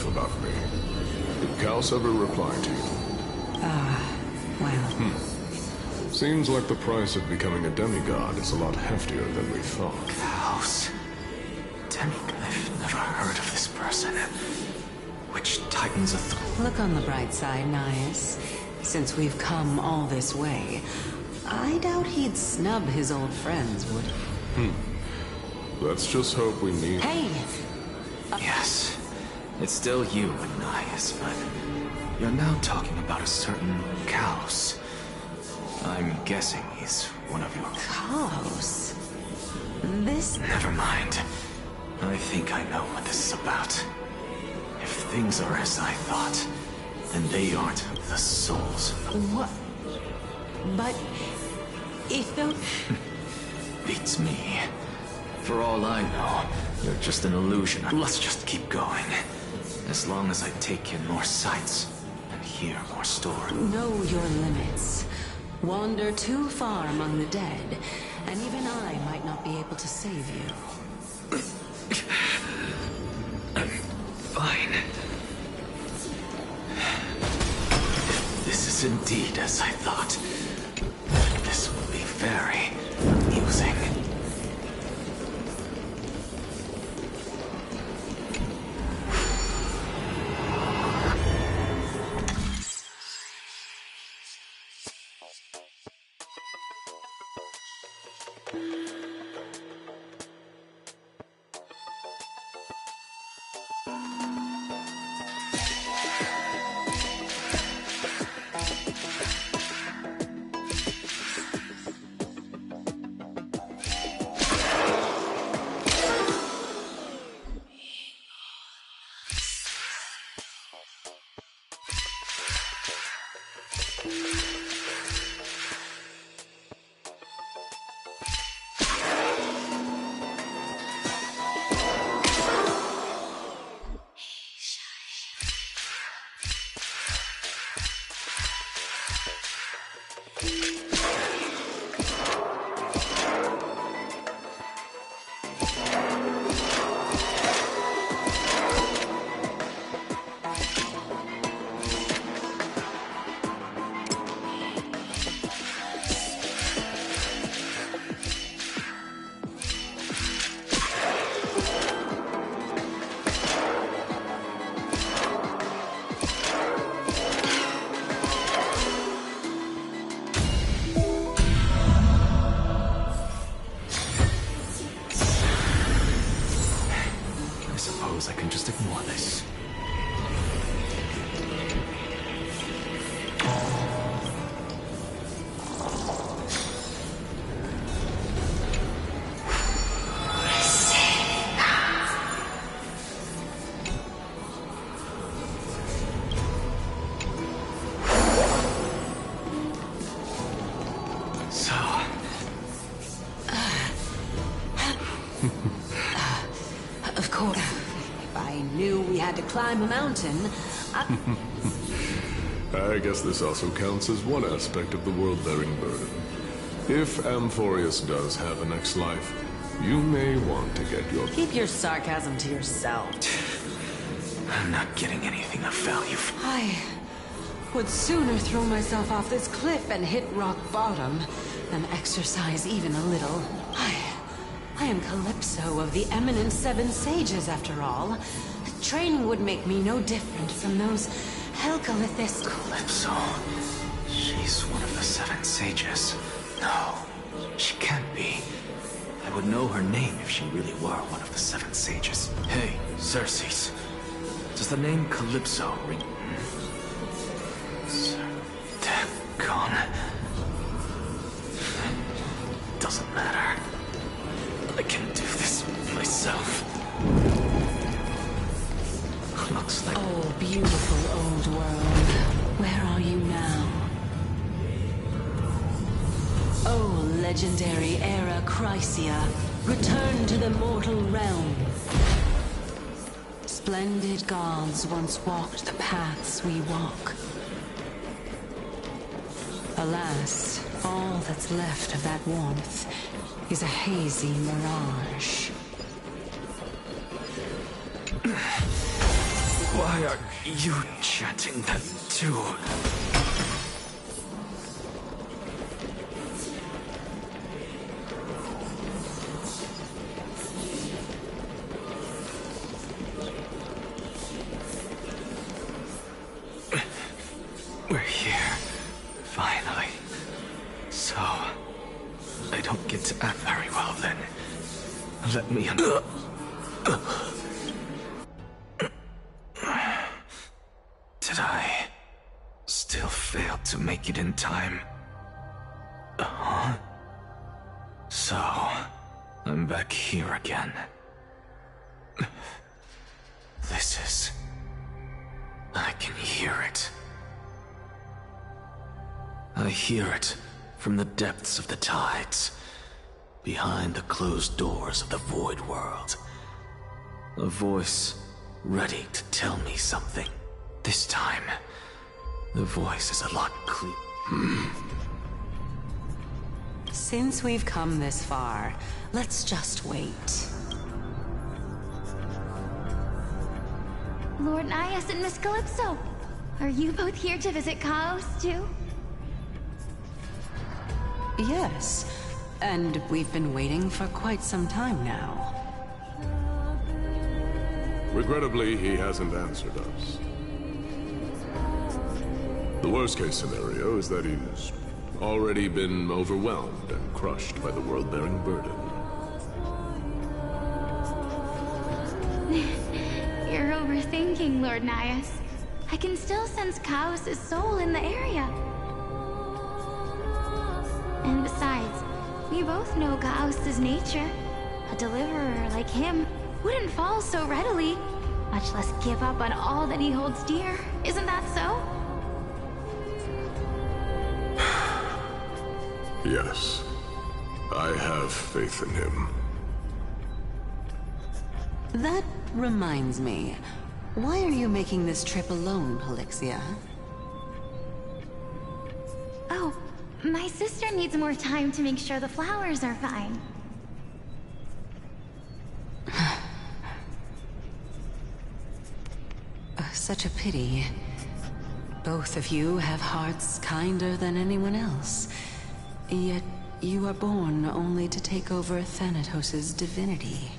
enough about me. Did Kaos ever reply to you?
Well...
Seems like the price of becoming a demigod is a lot heftier than we thought.
Kaos. I've never heard of this person. Which Titan's authority?
Look on the bright side, Nias. Since we've come all this way, I doubt he'd snub his old friends, would he?
Let's just hope we meet...
Hey!
Yes. It's still you, Nias, but you're now talking about a certain Kaos. I'm guessing he's one of your...
Kaos? This...
Never mind. I think I know what this is about. If things are as I thought, then they aren't the souls.
What? But... if the...
Beats me. For all I know, you're just an illusion. Let's just keep going. As long as I take in more sights and hear more stories.
Know your limits. Wander too far among the dead, and even I might not be able to save you.
I'm fine. If this is indeed as I thought, this will be very amusing. I can just ignore this.
Of course. If I knew we had to climb a mountain,
I guess this also counts as one aspect of the world-bearing burden. If Amphorius does have a next life, you may want to get your...
Keep your sarcasm to yourself.
I'm not getting anything of value.
I would sooner throw myself off this cliff and hit rock bottom than exercise even a little. I am Calypso of the eminent Seven Sages, after all. Training would make me no different from those Helcalithis...
Calypso? She's one of the Seven Sages. No, she can't be. I would know her name if she really were one of the Seven Sages. Hey, Xerxes. Does the name Calypso ring... Dagon. Doesn't matter. I can do this myself. Looks like...
Oh, beautiful old world. Where are you now? Oh, legendary era Chrysia. Return to the mortal realm. Splendid gods once walked the paths we walk. Alas, all that's left of that warmth is a hazy mirage.
Why are you chanting that too? We're here, finally. So, I don't get to act very well then. Let me Did I still fail to make it in time? So, I'm back here again. I can hear it. I hear it from the depths of the tides, behind the closed doors of the void world. A voice ready to tell me something. This time, the voice is a lot clearer.
Since we've come this far, let's just wait.
Lord Nias and Miss Calypso, are you both here to visit Chaos too?
Yes, and we've been waiting for quite some time now.
Regrettably, he hasn't answered us. The worst-case scenario is that he's already been overwhelmed and crushed by the world-bearing burden.
You're overthinking, Lord Nias. I can still sense Chaos' soul in the area. And besides, we both know Chaos' nature. A deliverer like him wouldn't fall so readily, much less give up on all that he holds dear. Isn't that so?
Yes, I have faith in him.
That reminds me. Why are you making this trip alone, Polixia?
Oh, my sister needs more time to make sure the flowers are fine.
Such a pity. Both of you have hearts kinder than anyone else. Yet you are born only to take over Thanatos' divinity.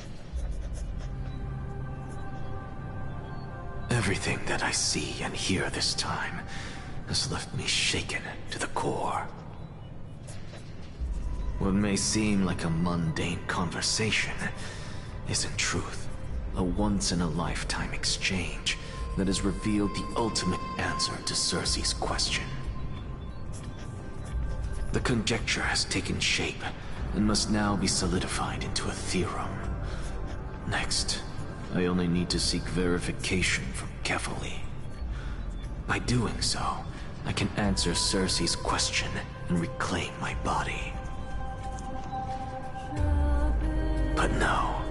Everything that I see and hear this time has left me shaken to the core. What may seem like a mundane conversation is in truth a once-in-a-lifetime exchange that has revealed the ultimate answer to Circe's question. The conjecture has taken shape and must now be solidified into a theorem. Next, I only need to seek verification from Kefali. By doing so, I can answer Circe's question and reclaim my body. But no,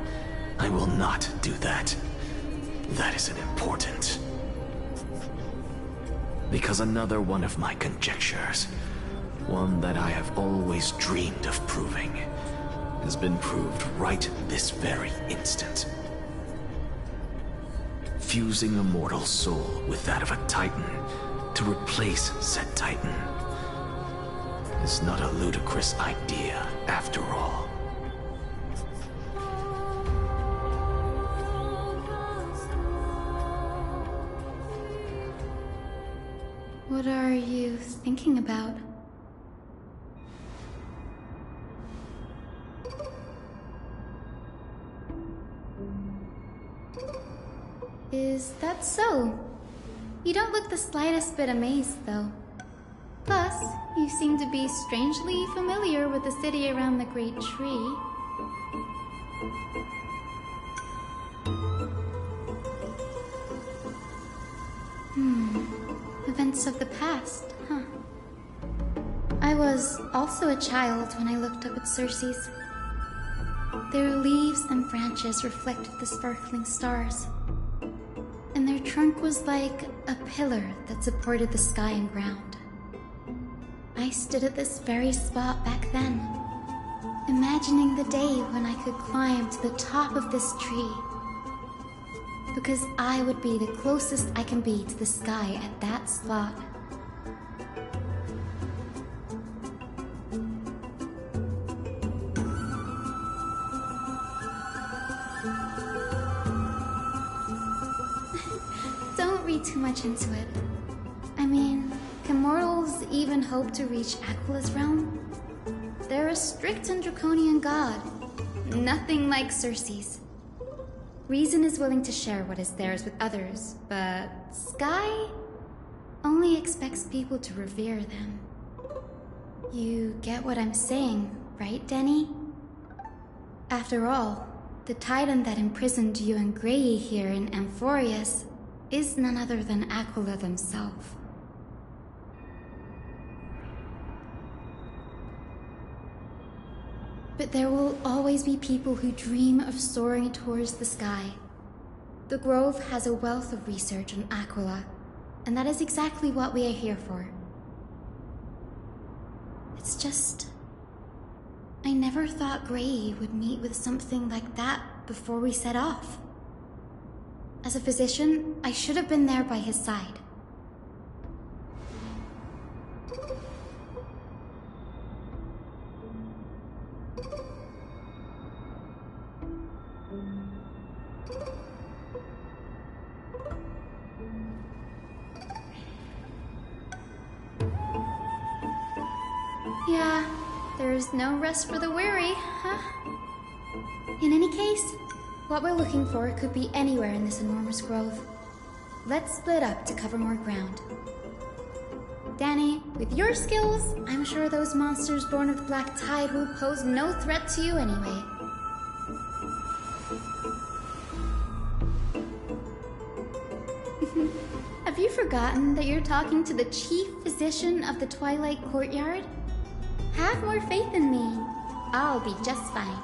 I will not do that. That isn't important. Because another one of my conjectures, one that I have always dreamed of proving, has been proved right this very instant. Fusing a mortal soul with that of a Titan to replace said Titan is not a ludicrous idea after all.
What are you thinking about? Is that so? You don't look the slightest bit amazed, though. Plus, you seem to be strangely familiar with the city around the Great Tree. Events of the past, huh? I was also a child when I looked up at Circe's. Their leaves and branches reflected the sparkling stars. And their trunk was like a pillar that supported the sky and ground. I stood at this very spot back then, imagining the day when I could climb to the top of this tree Because I would be the closest I can be to the sky at that spot. Don't read too much into it. I mean, can mortals even hope to reach Aquila's realm? They're a strict and draconian god. Nothing like Circe's. Reason is willing to share what is theirs with others, but Sky only expects people to revere them. You get what I'm saying, right, Denny? After all, the titan that imprisoned you and Grey here in Amphorius is none other than Aquila themselves. But there will always be people who dream of soaring towards the sky. The Grove has a wealth of research on Aquila, and that is exactly what we are here for. It's just... I never thought Grey would meet with something like that before we set off. As a physician, I should have been there by his side. Yeah, there's no rest for the weary, huh? In any case, what we're looking for could be anywhere in this enormous grove. Let's split up to cover more ground. Danny, with your skills, I'm sure those monsters born of the Black Tide will pose no threat to you anyway. Have you forgotten that you're talking to the chief physician of the Twilight Courtyard? Have more faith in me. I'll be just fine.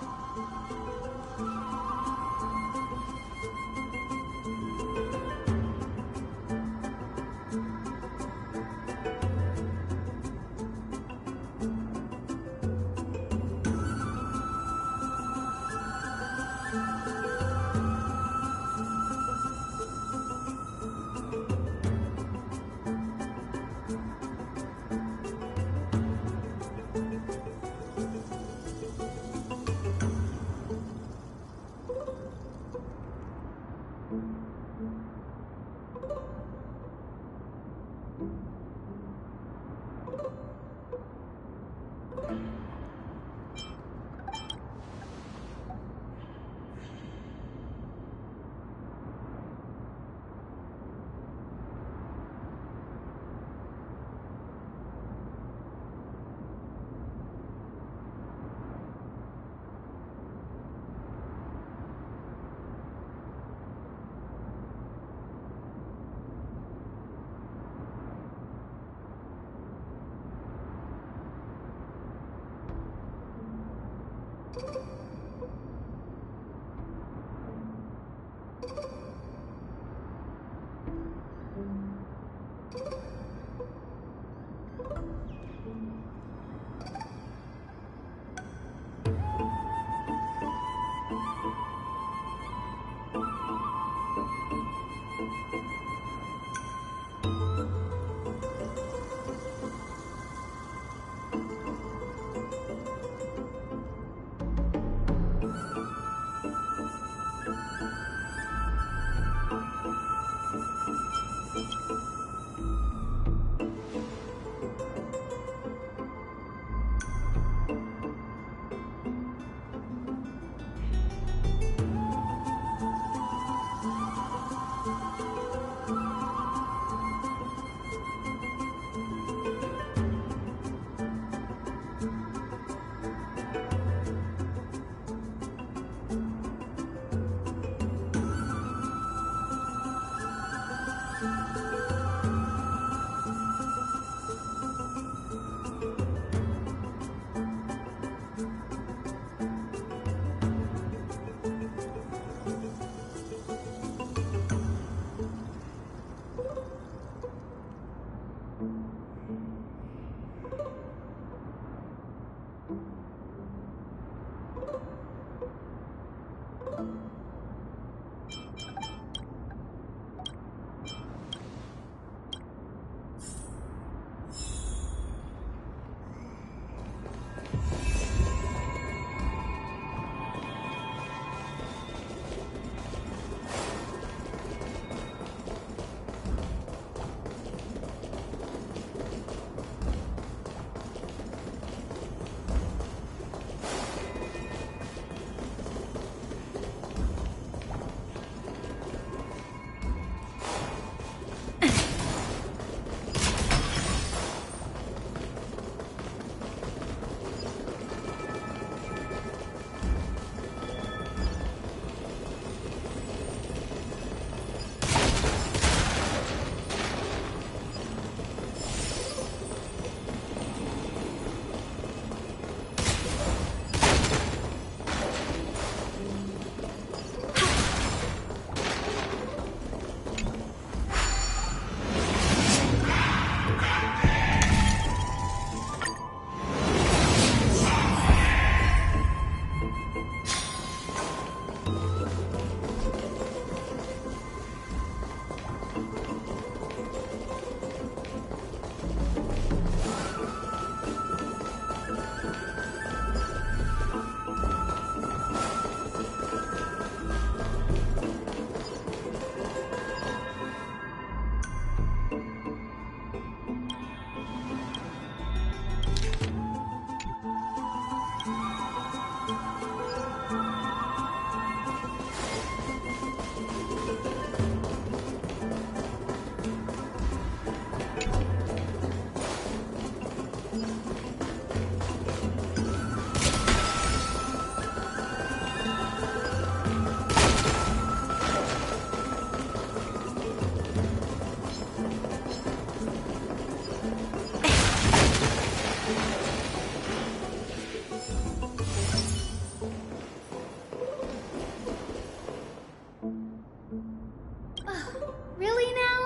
Really now?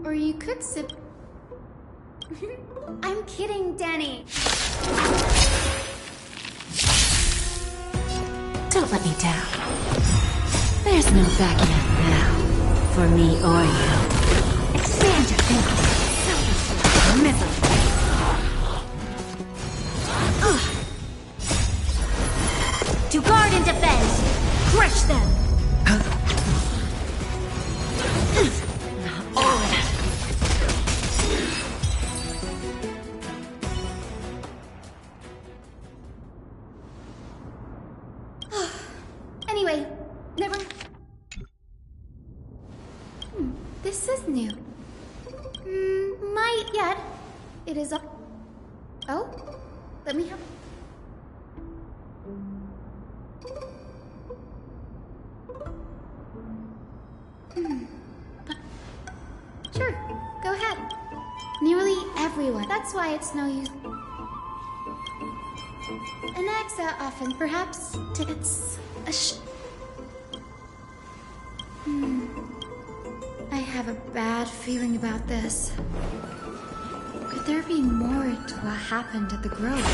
Or you could sip. I'm kidding, Danny.
Don't let me down. There's no backing out now, for me or you. Expand your thinking. Miserable. To guard and defend. Crush them.
Anyway, never. This is new. Might yet. It is up. Oh, let me have. Sure, go ahead. Nearly everyone. That's why it's no use. An exa often, perhaps, it's a I have a bad feeling about this. Could there be more to what happened at the Grove?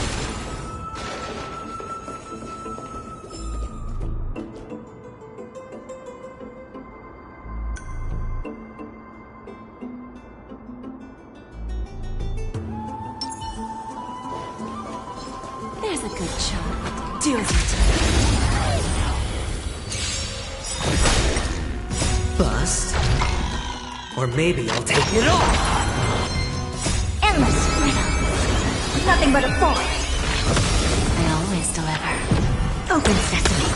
There's a good shot. Do as you do.
Bust? Or maybe I'll take it all!
Endless freedom. Nothing but a force. I always deliver. Open sesame.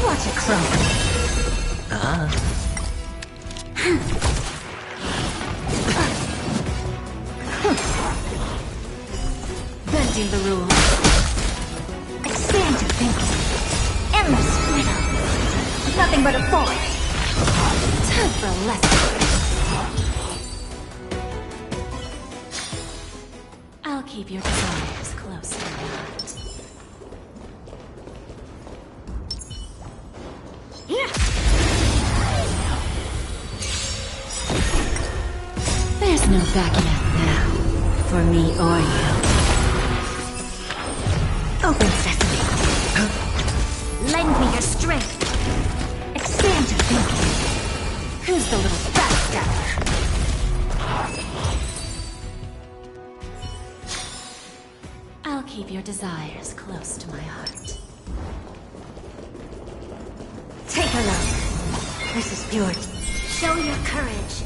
Watch it crumble. Bending the rules. Expand your thinking. Endless freedom. Nothing but a force. Time for a lesson. I'll keep your desires close to my heart. There's no backing out now, for me or you. Open sesame. Lend me your strength. Expand your thinking. Who's the little backstabber? I'll keep your desires close to my heart. Take a look. This is pure. Show your courage.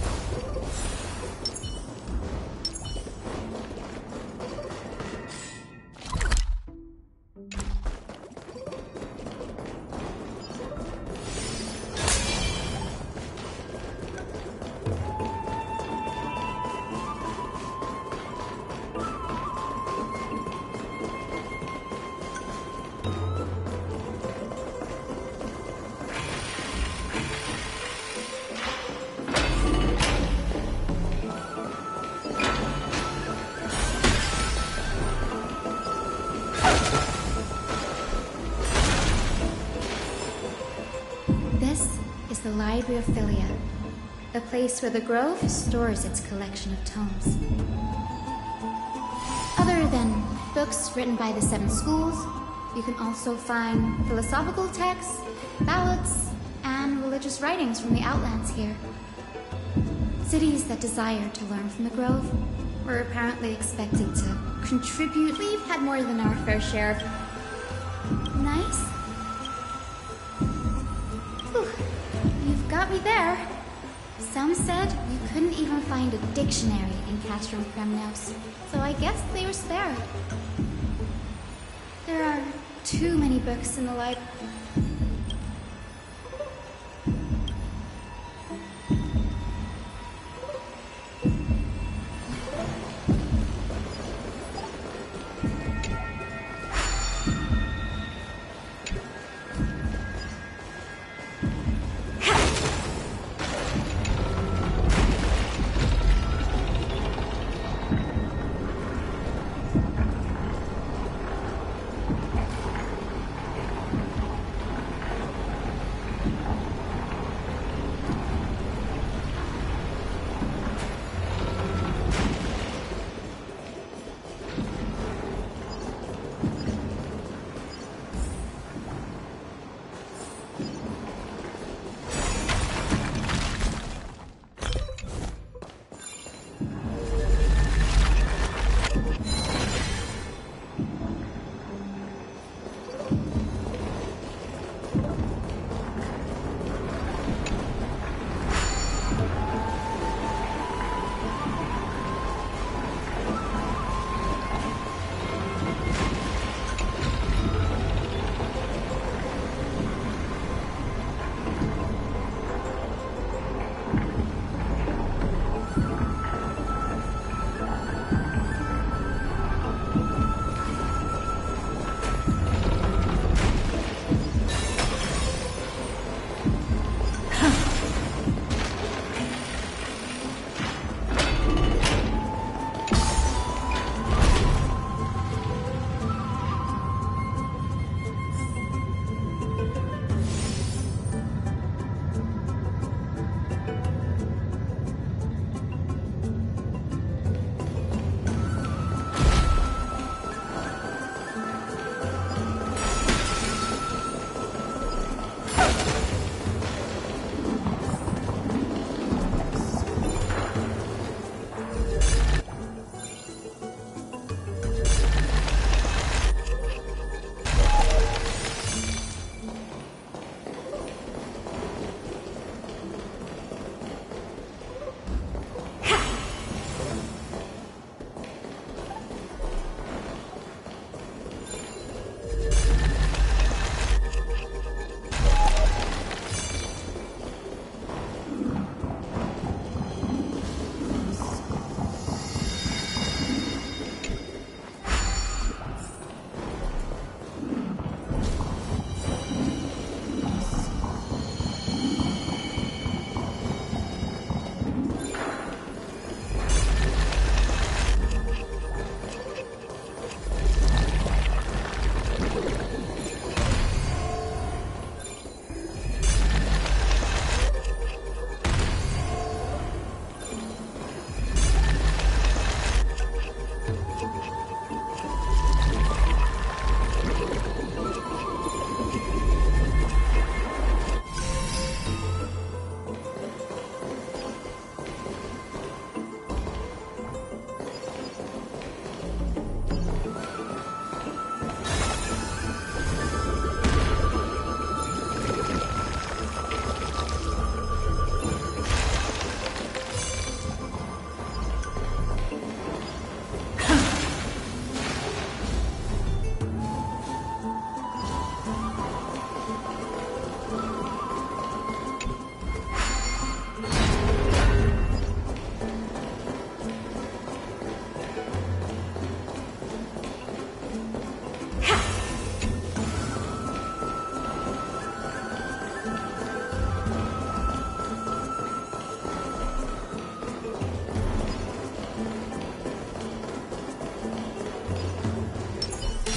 The Library of Philia, a place where the Grove stores its collection of tomes. Other than books written by the 7 schools, you can also find philosophical texts, ballads, and religious writings from the Outlands here. Cities that desire to learn from the Grove were apparently expected to contribute. We've had more than our fair share of... Nice? Got me there.
Some said you couldn't even find a dictionary in Castrum Kremnos, so I guess they were spared. There are too many books in the library.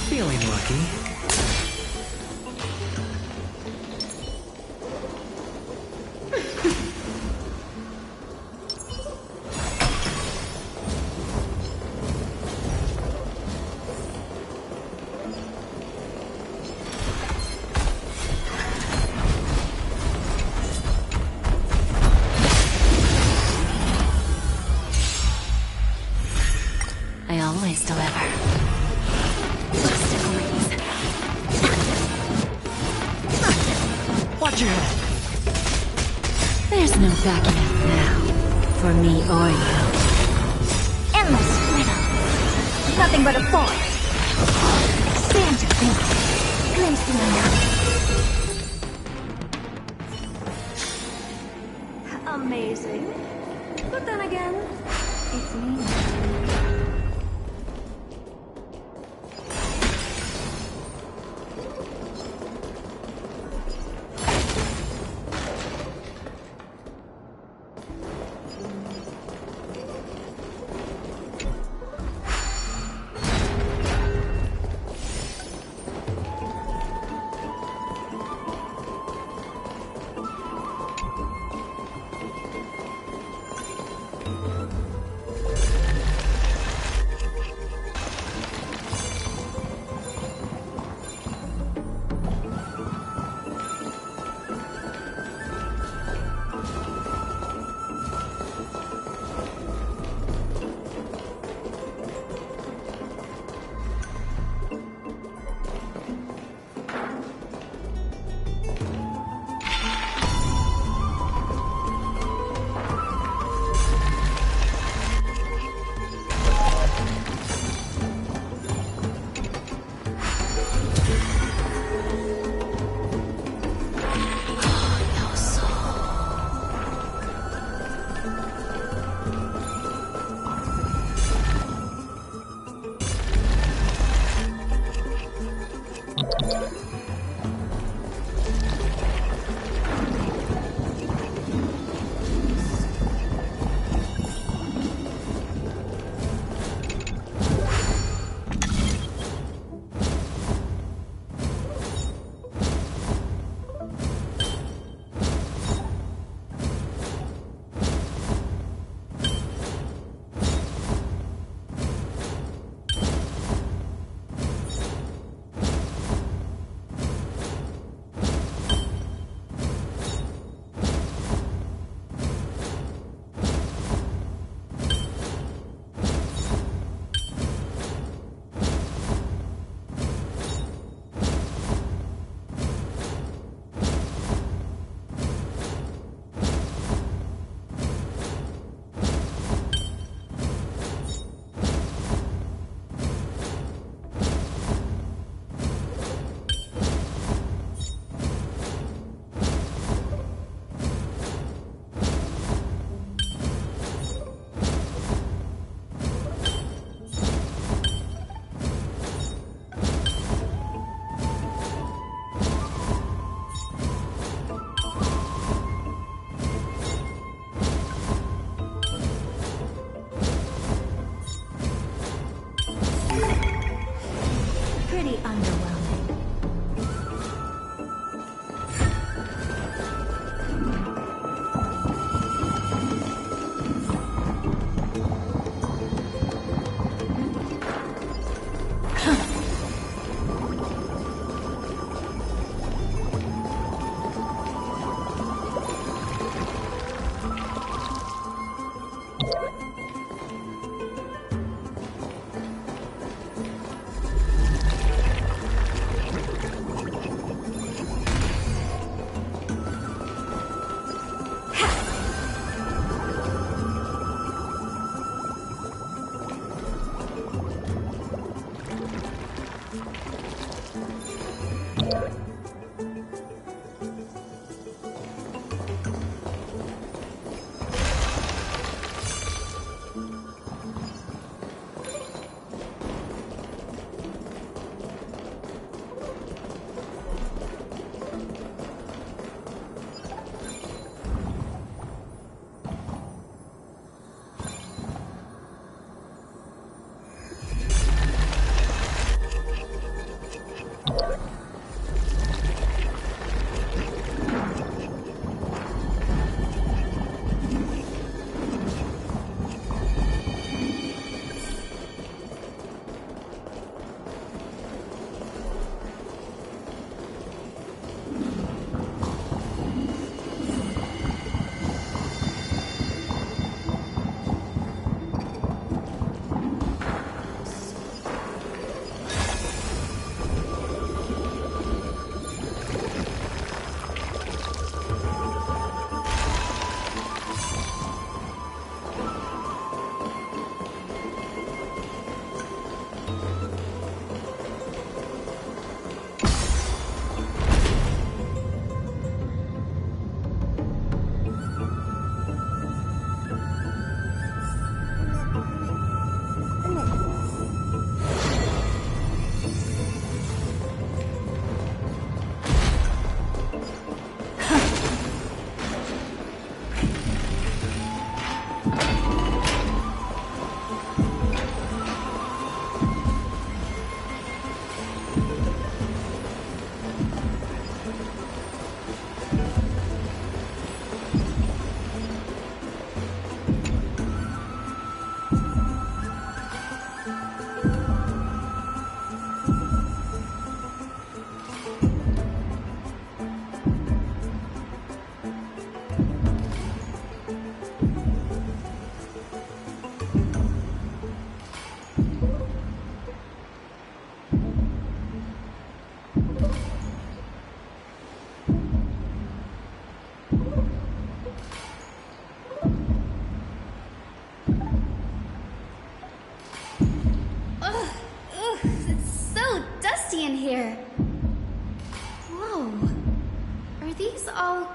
Feeling lucky.
I always deliver.
Watch your head.
There's no backing out now.
for me or you.
Endless riddle. Nothing but a force. Expand your thinking. Glimpse the unknown. Amazing. But then again, it's me.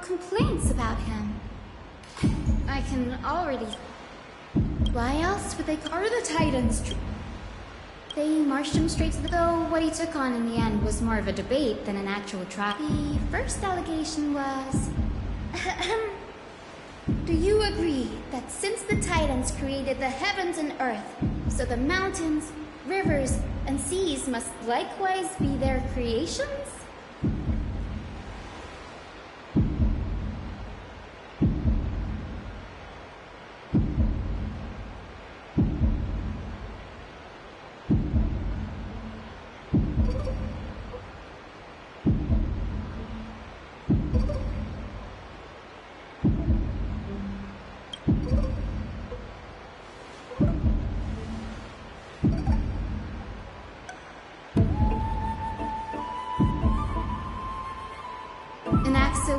complaints about him. I can already... Why else would they call the Titans? They marched him straight to the... Though what he took on in the end was more of a debate than an actual trial. The first allegation was... Do you agree that since the Titans created the heavens and earth, so the mountains, rivers, and seas must likewise be their creations?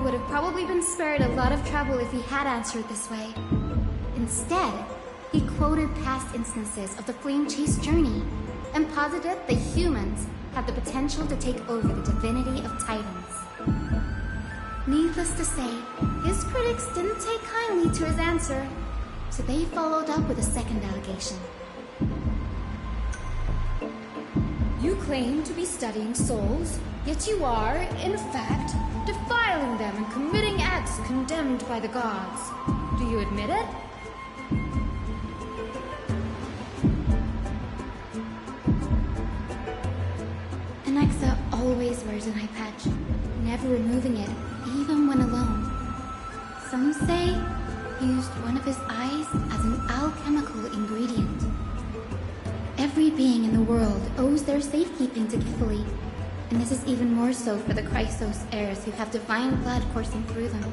Would have probably been spared a lot of trouble if he had answered this way. Instead, he quoted past instances of the Flame Chase journey and posited the humans have the potential to take over the divinity of Titans. Needless to say, his critics didn't take kindly to his answer, so they followed up with a second allegation. You claim to be studying souls, yet you are, in fact, defiling them and committing acts condemned by the gods. Do you admit it? Anaxa always wears an eye patch, never removing it, even when alone. Some say he used one of his eyes as an alchemical ingredient. Every being in the world owes their safekeeping to Kifili. And this is even more so for the Chrysos heirs who have divine blood coursing through them.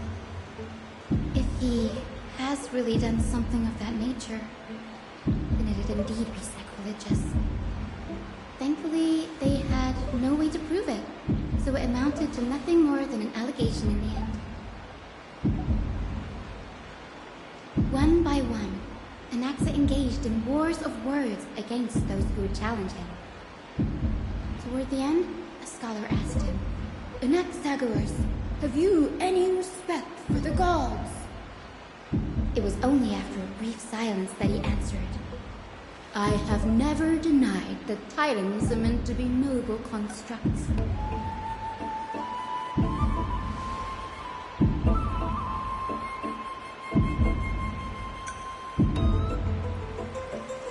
If he has really done something of that nature, then it'd indeed be sacrilegious. Thankfully, they had no way to prove it, so it amounted to nothing more than an allegation in the end. One by one, Anaxa engaged in wars of words against those who would challenge him. Toward the end, a scholar asked him, Anaxagoras, have you any respect for the gods? It was only after a brief silence that he answered, I have never denied that Titans are meant to be noble constructs.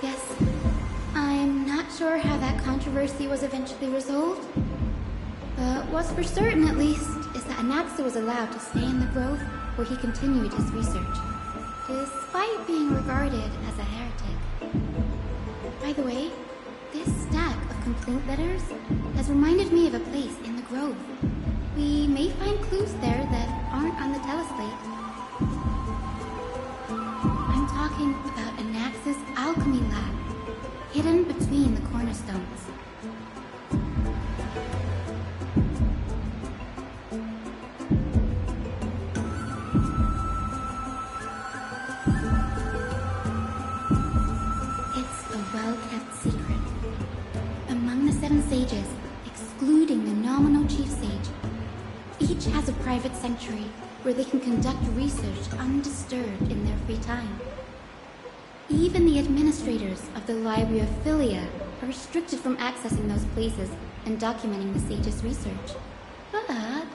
Yes, I'm not sure how that controversy was eventually resolved. But what's for certain, at least, is that Anaxa was allowed to stay in the grove where he continued his research, despite being regarded as a heretic. By the way, this stack of complaint letters has reminded me of a place in the grove. We may find clues there that aren't on the teleslate. I'm talking about Anaxa's alchemy lab, hidden between the cornerstones. Sages, excluding the nominal chief sage. Each has a private sanctuary where they can conduct research undisturbed in their free time. Even the administrators of the Library of Philia are restricted from accessing those places and documenting the sage's research. But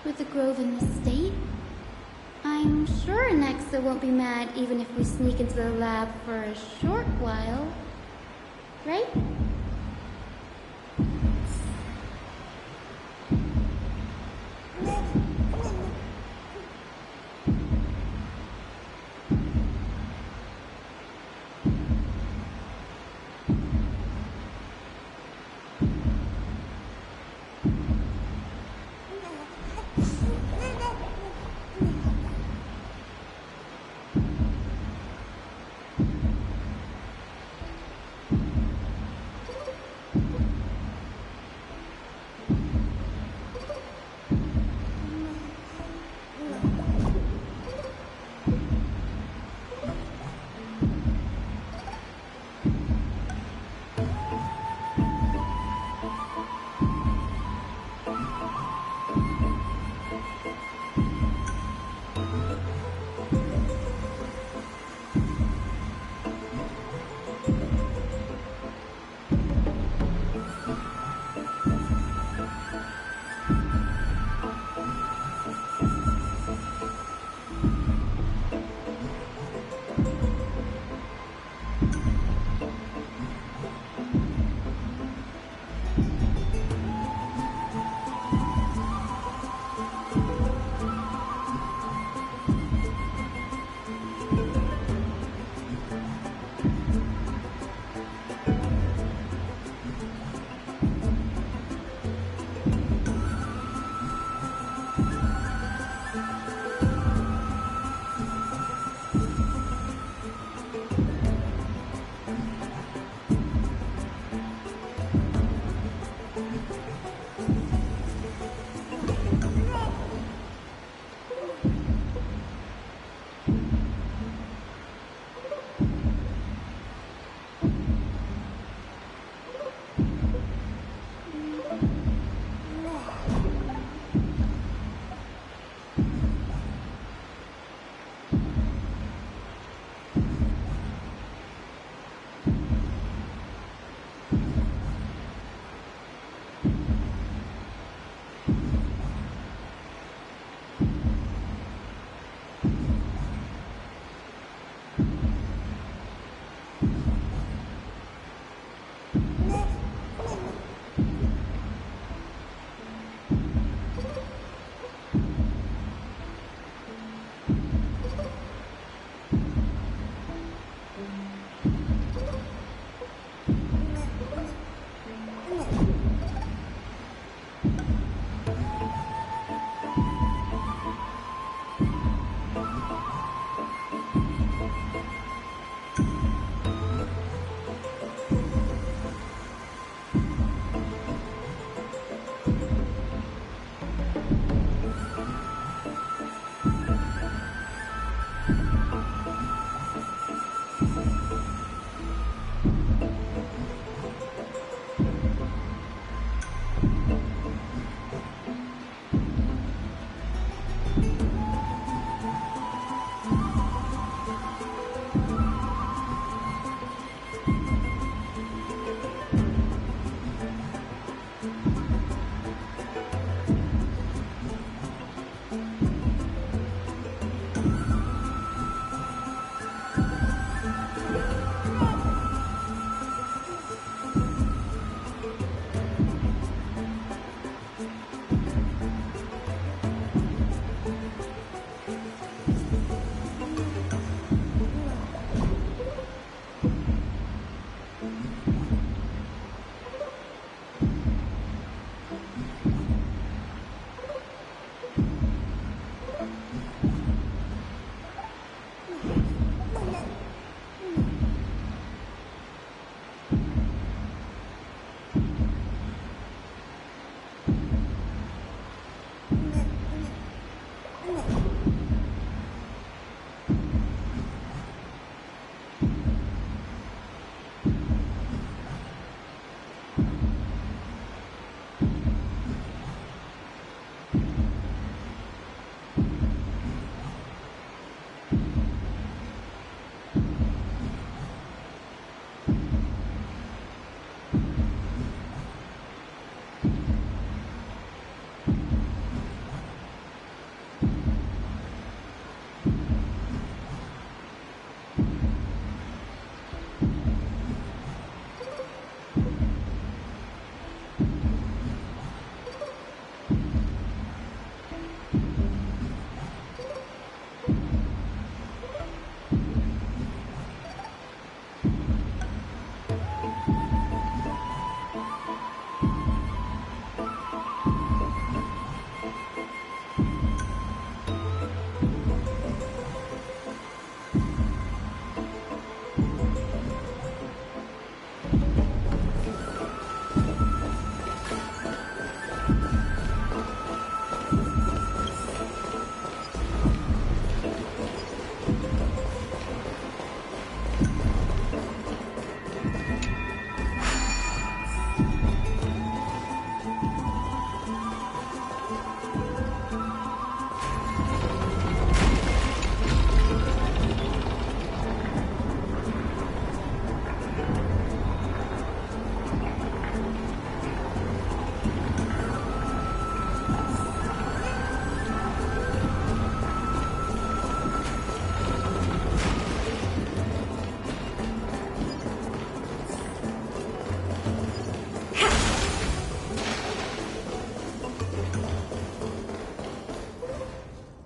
with the grove in this state, I'm sure Anaxa won't be mad even if we sneak into the lab for a short while. Right?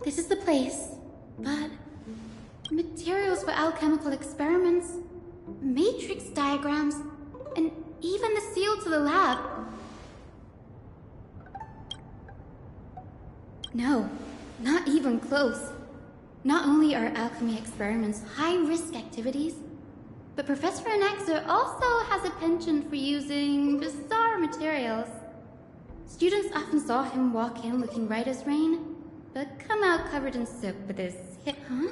This is the place, but materials for alchemical experiments, matrix diagrams, and even the seal to the lab. No, not even close. Not only are alchemy experiments high-risk activities, but Professor Anaxa also has a penchant for using bizarre materials. Students often saw him walk in looking right as rain, but come out covered in soot with his hip. Huh?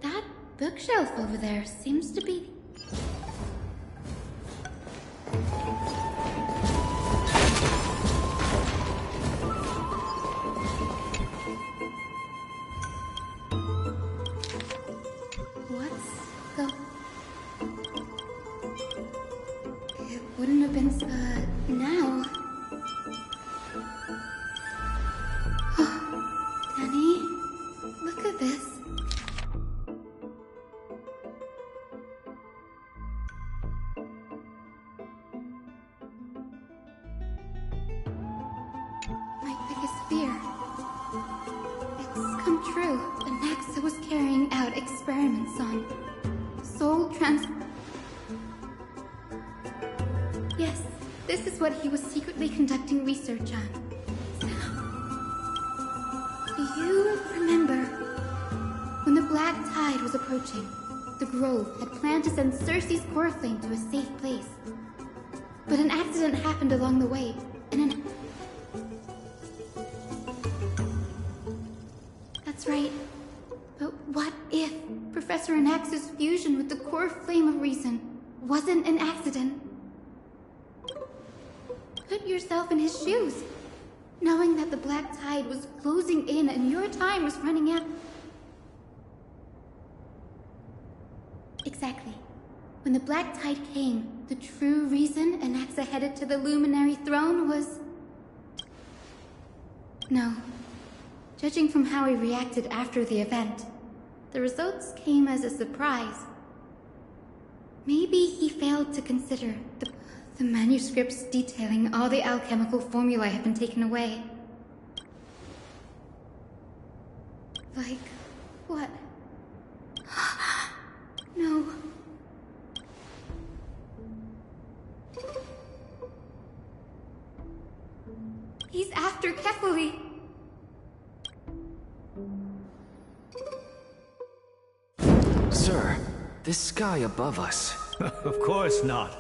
That bookshelf over there seems to be... It wouldn't have been, now. Danny, look at this. My biggest fear. It's come true. Anaxa was carrying out experiments on soul trans... Yes, this is what he was secretly conducting research on. Do you remember when the black tide was approaching? The Grove had planned to send Cersei's core flame to a safe place. But an accident happened along the way, and That's right. But what Professor Anax's fusion with the core flame of reason wasn't an accident. Put yourself in his shoes, knowing that the black tide was closing in and your time was running out. Exactly. When the black tide came, the true reason Anaxa headed to the Luminary Throne was... No. Judging from how he reacted after the event, the results came as a surprise. Maybe he failed to consider the manuscripts detailing all the alchemical formulae have been taken away. Like, what? No. He's after Kefali.
Sir, this sky above us...
Of course not.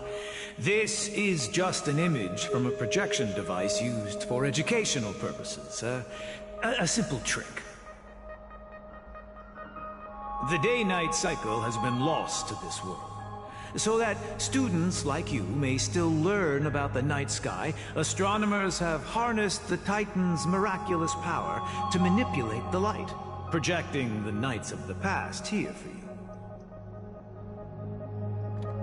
This is just an image from a projection device used for educational purposes. A simple trick. The day-night cycle has been lost to this world. So that students like you may still learn about the night sky, astronomers have harnessed the Titan's miraculous power to manipulate the light, projecting the nights of the past here for you.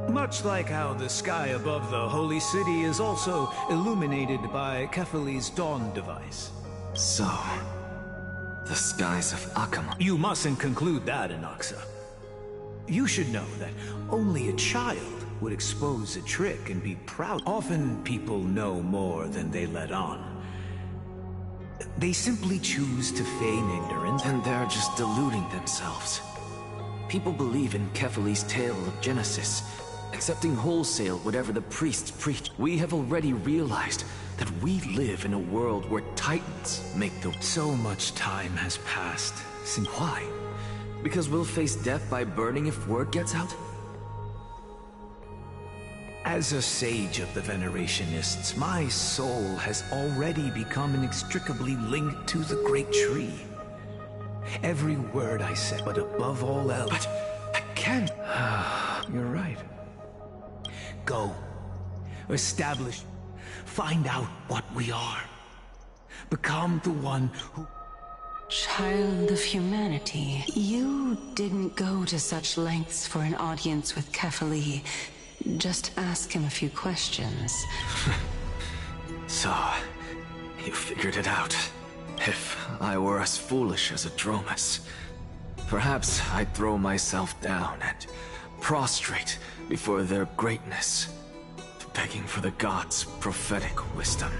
Much like how the sky above the Holy City is also illuminated by Kefali's dawn device.
So, the skies of Akama...
You mustn't conclude that, Anaxa. You should know that only a child would expose a trick and be proud. Often people know more than they let on. They simply choose to feign ignorance.
And they're just deluding themselves. People believe in Kefali's tale of Genesis, accepting wholesale whatever the priests preach. We have already realized that we live in a world where Titans make the...
So much time has passed since...
Why? Because we'll face death by burning if word gets out?
As a sage of the Venerationists, my soul has already become inextricably linked to the great tree. Every word I said, but above all else...
But I can't...
You're right. Go. Establish. Find out what we are. Become the one who...
Child of humanity, you didn't go to such lengths for an audience with Kefali. Just ask him a few questions.
So, you figured it out. If I were as foolish as Adromus, perhaps I'd throw myself down and prostrate before their greatness, begging for the gods' prophetic wisdom.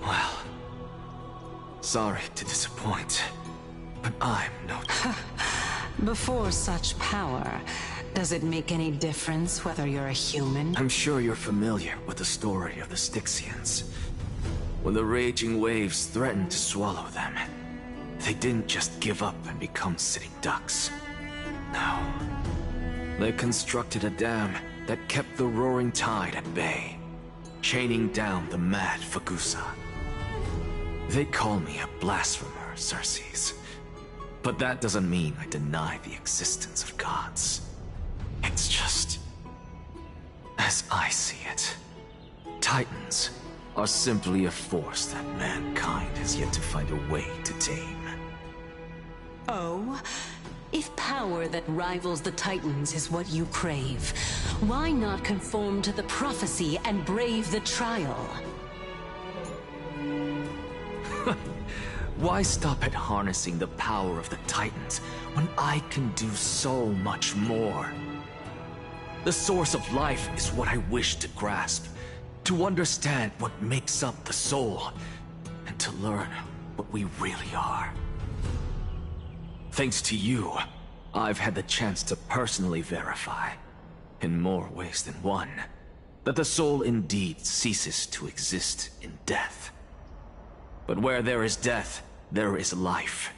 Well, sorry to disappoint, but I'm no...
Before such power, does it make any difference whether you're a human?
I'm sure you're familiar with the story of the Styxians. When the raging waves threatened to swallow them, they didn't just give up and become sitting ducks. No. They constructed a dam that kept the roaring tide at bay, chaining down the mad Fagusa. They call me a blasphemer, Xerxes. But that doesn't mean I deny the existence of gods. It's just... as I see it, Titans are simply a force that mankind has yet to find a way to tame.
Oh? If power that rivals the Titans is what you crave, why not conform to the prophecy and brave the trial?
Why stop at harnessing the power of the Titans when I can do so much more? The source of life is what I wish to grasp, to understand what makes up the soul, and to learn what we really are. Thanks to you, I've had the chance to personally verify, in more ways than one, that the soul indeed ceases to exist in death. But where there is death, there is life.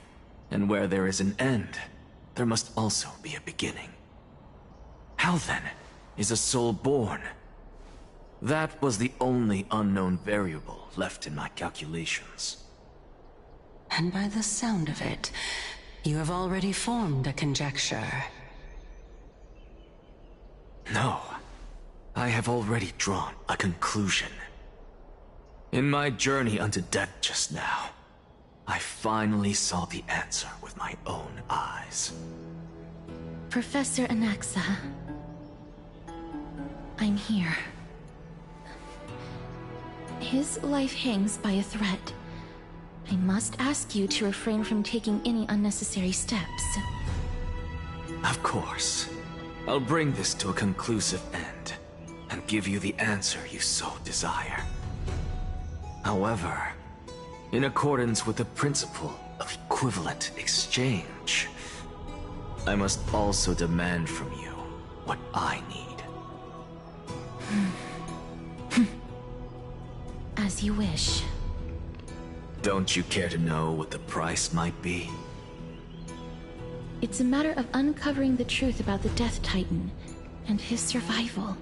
And where there is an end, there must also be a beginning. How then is a soul born? That was the only unknown variable left in my calculations.
And by the sound of it, You have already formed a conjecture.
No. I have already drawn a conclusion. In my journey unto death just now, I finally saw the answer with my own eyes.
Professor Anaxa, I'm here. His life hangs by a thread. I must ask you to refrain from taking any unnecessary steps.
Of course. I'll bring this to a conclusive end, and give you the answer you so desire. However, in accordance with the principle of equivalent exchange, I must also demand from you what I need.
As you wish.
Don't you care to know what the price might be?
It's a matter of uncovering the truth about the Death Titan and his survival.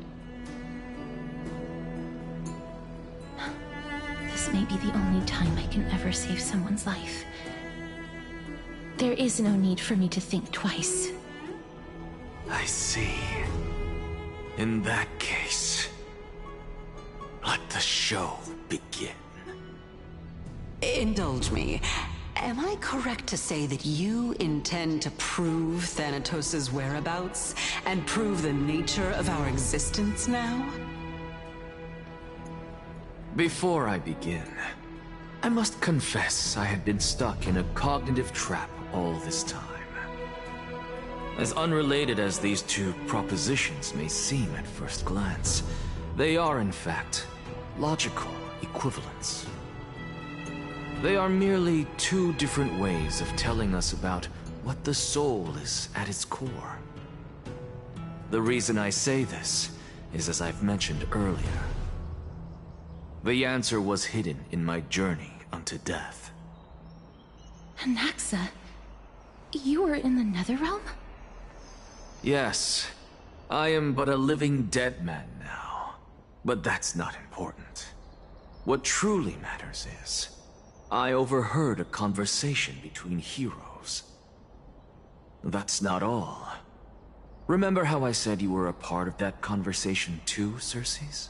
This may be the only time I can ever save someone's life. There is no need for me to think twice.
I see. In that case, let the show begin.
Indulge me. Am I correct to say that you intend to prove Thanatos' whereabouts and prove the nature of our existence now?
Before I begin, I must confess I had been stuck in a cognitive trap all this time. As unrelated as these two propositions may seem at first glance, they are in fact logical equivalents. They are merely two different ways of telling us about what the soul is at its core. The reason I say this is, as I've mentioned earlier, the answer was hidden in my journey unto death.
Anaxa, you were in the Netherrealm?
Yes, I am but a living dead man now, but that's not important. What truly matters is, I overheard a conversation between heroes. That's not all. Remember how I said you were a part of that conversation too, Circes?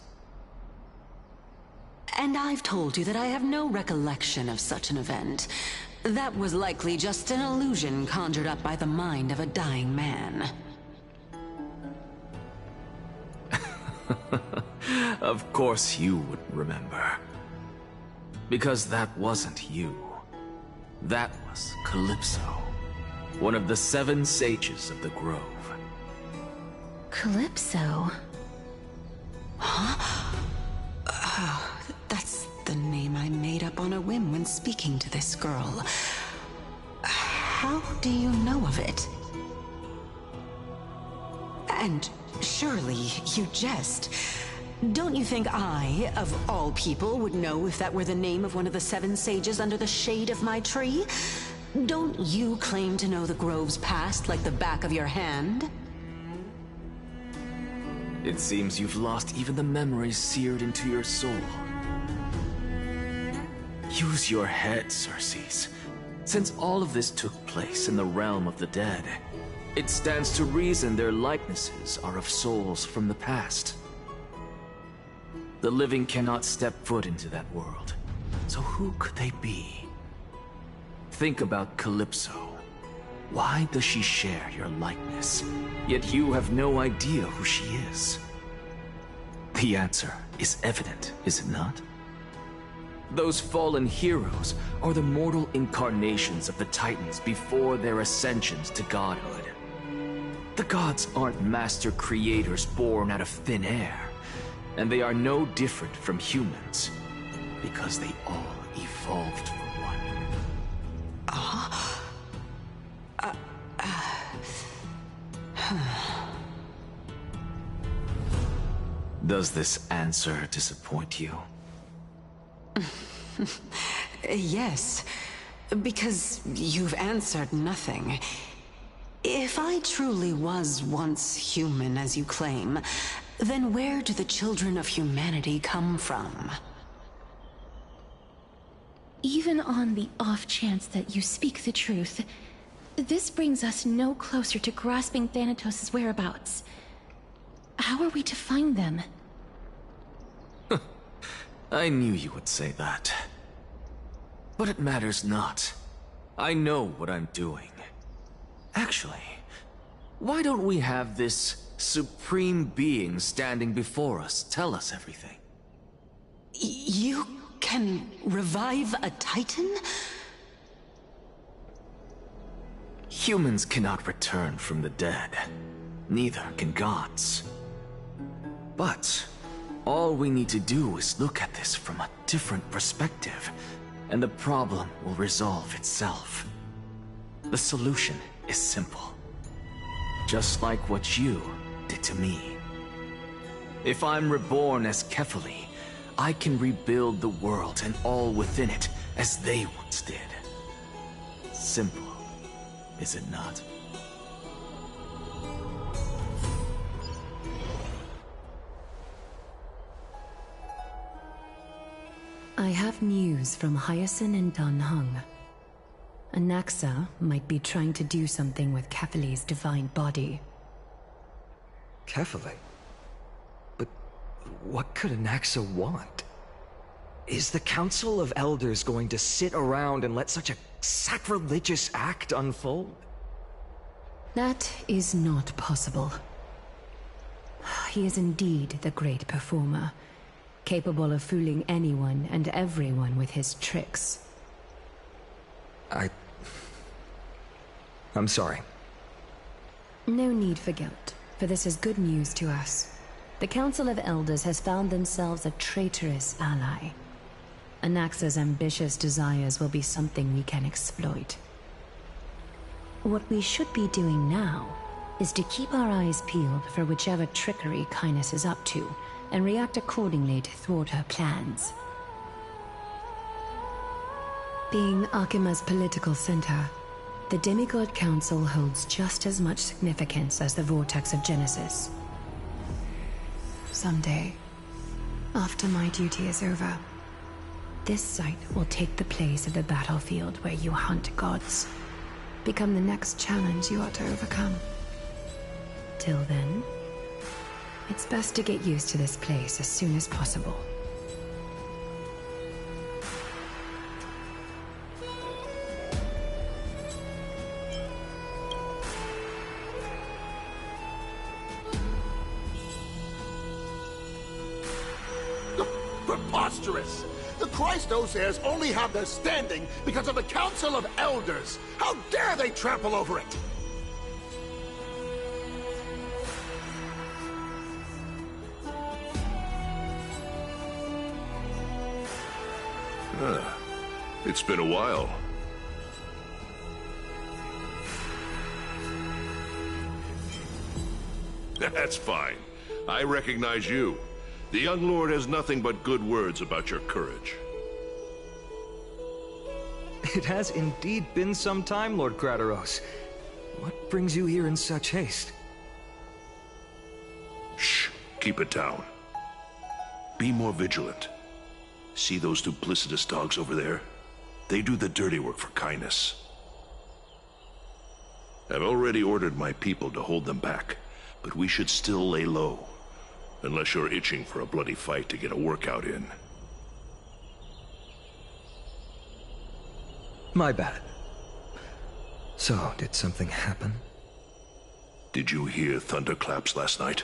And I've told you that I have no recollection of such an event. That was likely just an illusion conjured up by the mind of a dying man.
Of course you wouldn't remember. Because that wasn't you. That was Calypso, one of the 7 sages of the Grove.
Calypso?
Huh? That's the name I made up on a whim when speaking to this girl. How do you know of it? And surely you jest. Don't you think I, of all people, would know if that were the name of one of the 7 sages under the shade of my tree? Don't you claim to know the Grove's past like the back of your hand?
It seems you've lost even the memories seared into your soul. Use your head, Circes. Since all of this took place in the realm of the dead, it stands to reason their likenesses are of souls from the past. The living cannot step foot into that world, so who could they be? Think about Calypso. Why does she share your likeness, yet you have no idea who she is? The answer is evident, is it not? Those fallen heroes are the mortal incarnations of the Titans before their ascensions to godhood. The gods aren't master creators born out of thin air. And they are no different from humans, because they all evolved for one. Does this answer disappoint you?
Yes, because you've answered nothing. If I truly was once human, as you claim, then where do the children of humanity come from?
Even on the off chance that you speak the truth, this brings us no closer to grasping Thanatos' whereabouts. How are we to find them?
I knew you would say that. But it matters not. I know what I'm doing. Actually, why don't we have this supreme being standing before us tell us everything?
You can revive a Titan?
Humans cannot return from the dead. Neither can gods. But all we need to do is look at this from a different perspective, and the problem will resolve itself. The solution is simple. Just like what you did to me. If I'm reborn as Kefali, I can rebuild the world and all within it as they once did. Simple, is it not?
I have news from Hyacinth and Dan Heng. Anaxa might be trying to do something with Kefali's divine body.
Kefali? But what could Anaxa want? Is the Council of Elders going to sit around and let such a sacrilegious act unfold?
That is not possible. He is indeed the great performer, capable of fooling anyone and everyone with his tricks.
I'm sorry.
No need for guilt, for this is good news to us. The Council of Elders has found themselves a traitorous ally. Anaxa's ambitious desires will be something we can exploit. What we should be doing now is to keep our eyes peeled for whichever trickery Kynus is up to, and react accordingly to thwart her plans. Being Akima's political center, the Demigod Council holds just as much significance as the Vortex of Genesis. Someday, after my duty is over, this site will take the place of the battlefield where you hunt gods, become the next challenge you are to overcome. Till then, it's best to get used to this place as soon as possible.
Preposterous! The Christos heirs only have their standing because of the Council of Elders! How dare they trample over it!
It's been a while. That's fine. I recognize you. The young lord has nothing but good words about your courage.
It has indeed been some time, Lord Krateros. What brings you here in such haste?
Shh. Keep it down. Be more vigilant. See those duplicitous dogs over there? They do the dirty work for Kynus. I've already ordered my people to hold them back, but we should still lay low. Unless you're itching for a bloody fight to get a workout in.
My bad. So, did something happen?
Did you hear thunderclaps last night?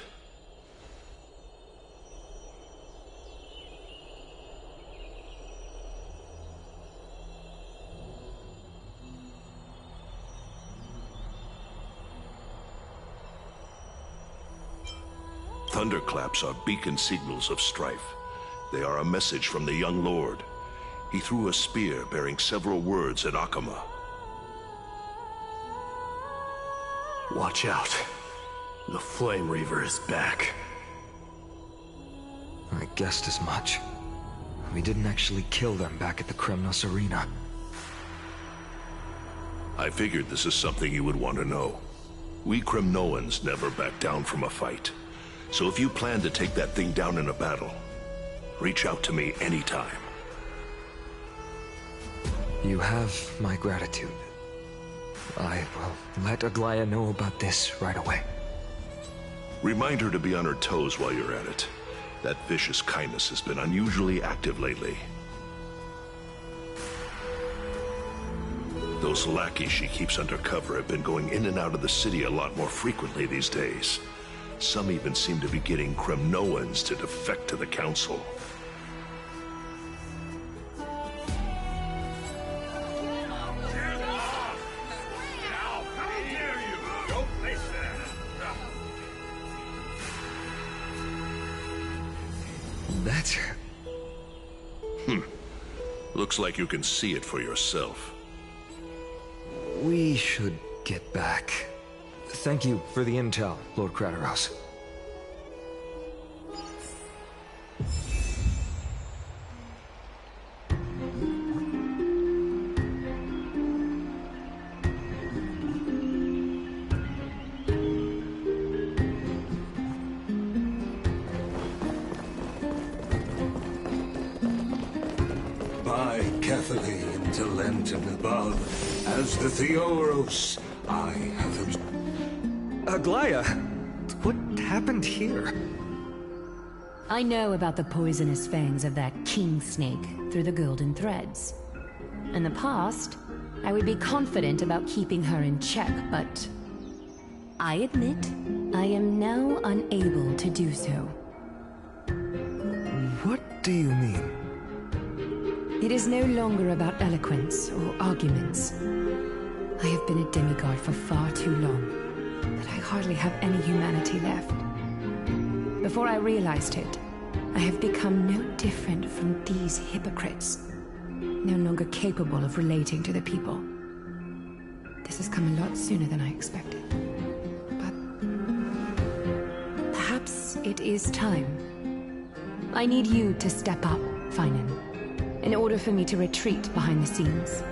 Thunderclaps are beacon signals of strife. They are a message from the young lord. He threw a spear bearing several words at Akama.
Watch out. The Flame Reaver is back.
I guessed as much. We didn't actually kill them back at the Kremnos Arena.
I figured this is something you would want to know. We Kremnoans never back down from a fight. So if you plan to take that thing down in a battle, reach out to me anytime.
You have my gratitude. I will let Aglaya know about this right away.
Remind her to be on her toes while you're at it. That vicious kindness has been unusually active lately. Those lackeys she keeps under cover have been going in and out of the city a lot more frequently these days. Some even seem to be getting Kremnoans to defect to the Council.
That's...
Looks like you can see it for yourself.
We should get back. Thank you for the intel, Lord Crateros.
By Cathay into Lenten above, as the Theoros, I have...
Aglaya, what happened here?
I know about the poisonous fangs of that king snake through the golden threads. In the past, I would be confident about keeping her in check, but I admit I am now unable to do so.
What do you mean?
It is no longer about eloquence or arguments. I have been a demigod for far too long, that I hardly have any humanity left. Before I realized it, I have become no different from these hypocrites, no longer capable of relating to the people. This has come a lot sooner than I expected. But perhaps it is time. I need you to step up, Finan, in order for me to retreat behind the scenes.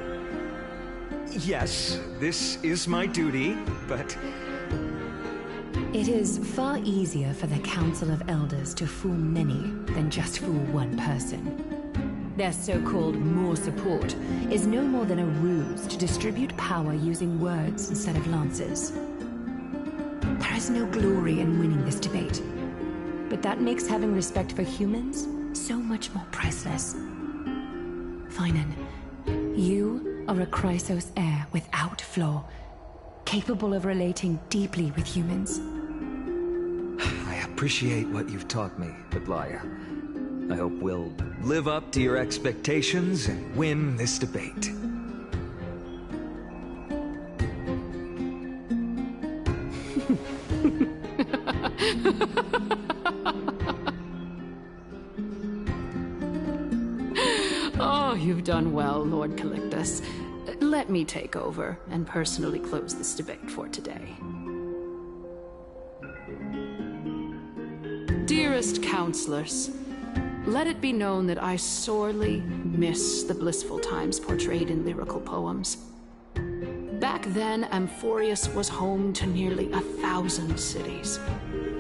Yes, this is my duty, but...
It is far easier for the Council of Elders to fool many than just fool one person. Their so-called more support is no more than a ruse to distribute power using words instead of lances. There is no glory in winning this debate, but that makes having respect for humans so much more priceless. Finan, you are a Chrysos heir without flaw, capable of relating deeply with humans.
I appreciate what you've taught me, Aglaya. I hope we'll live up to your expectations and win this debate.
Oh, you've done well, Lord Calictus. Let me take over and personally close this debate for today. Dearest counselors, let it be known that I sorely miss the blissful times portrayed in lyrical poems. Back then, Amphorius was home to nearly 1,000 cities,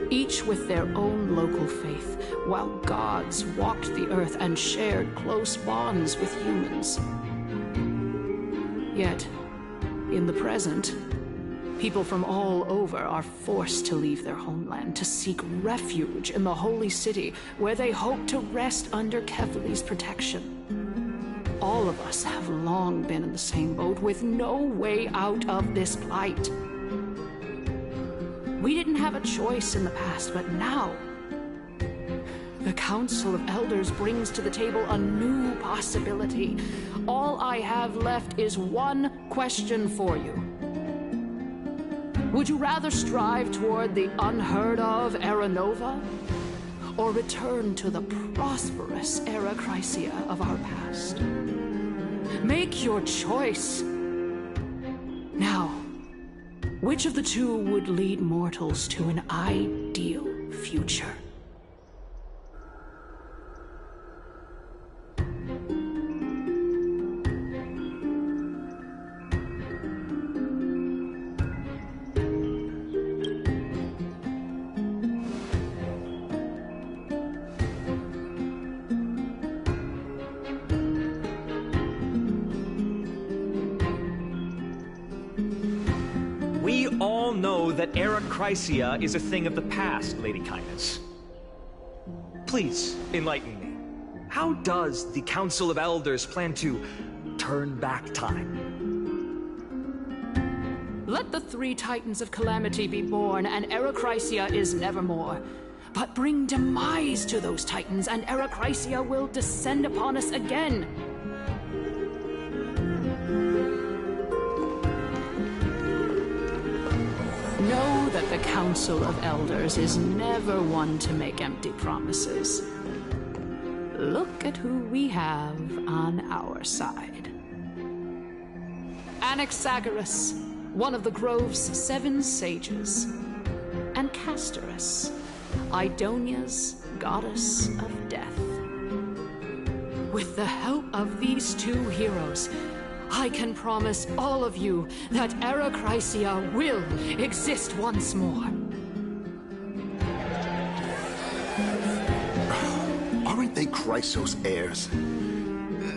each with their own local faith, while gods walked the earth and shared close bonds with humans. Yet, in the present, people from all over are forced to leave their homeland to seek refuge in the holy city, where they hope to rest under Kefali's protection. All of us have long been in the same boat, with no way out of this plight. We didn't have a choice in the past, but now, the Council of Elders brings to the table a new possibility. All I have left is one question for you. Would you rather strive toward the unheard of Era Nova, or return to the prosperous Era Chrysia of our past? Make your choice. Now, which of the two would lead mortals to an ideal future?
that Era Chrysia is a thing of the past, Lady Kindness. Please, enlighten me. How does the Council of Elders plan to turn back time?
Let the 3 Titans of Calamity be born, and Era Chrysia is nevermore. But bring demise to those Titans, and Era Chrysia will descend upon us again. Know that the Council of Elders is never one to make empty promises. Look at who we have on our side. Anaxagoras, one of the Grove's 7 sages, and Castorus, Idonia's goddess of death. With the help of these 2 heroes, I can promise all of you that Era Chrysia will exist once more.
Aren't they Chrysos heirs?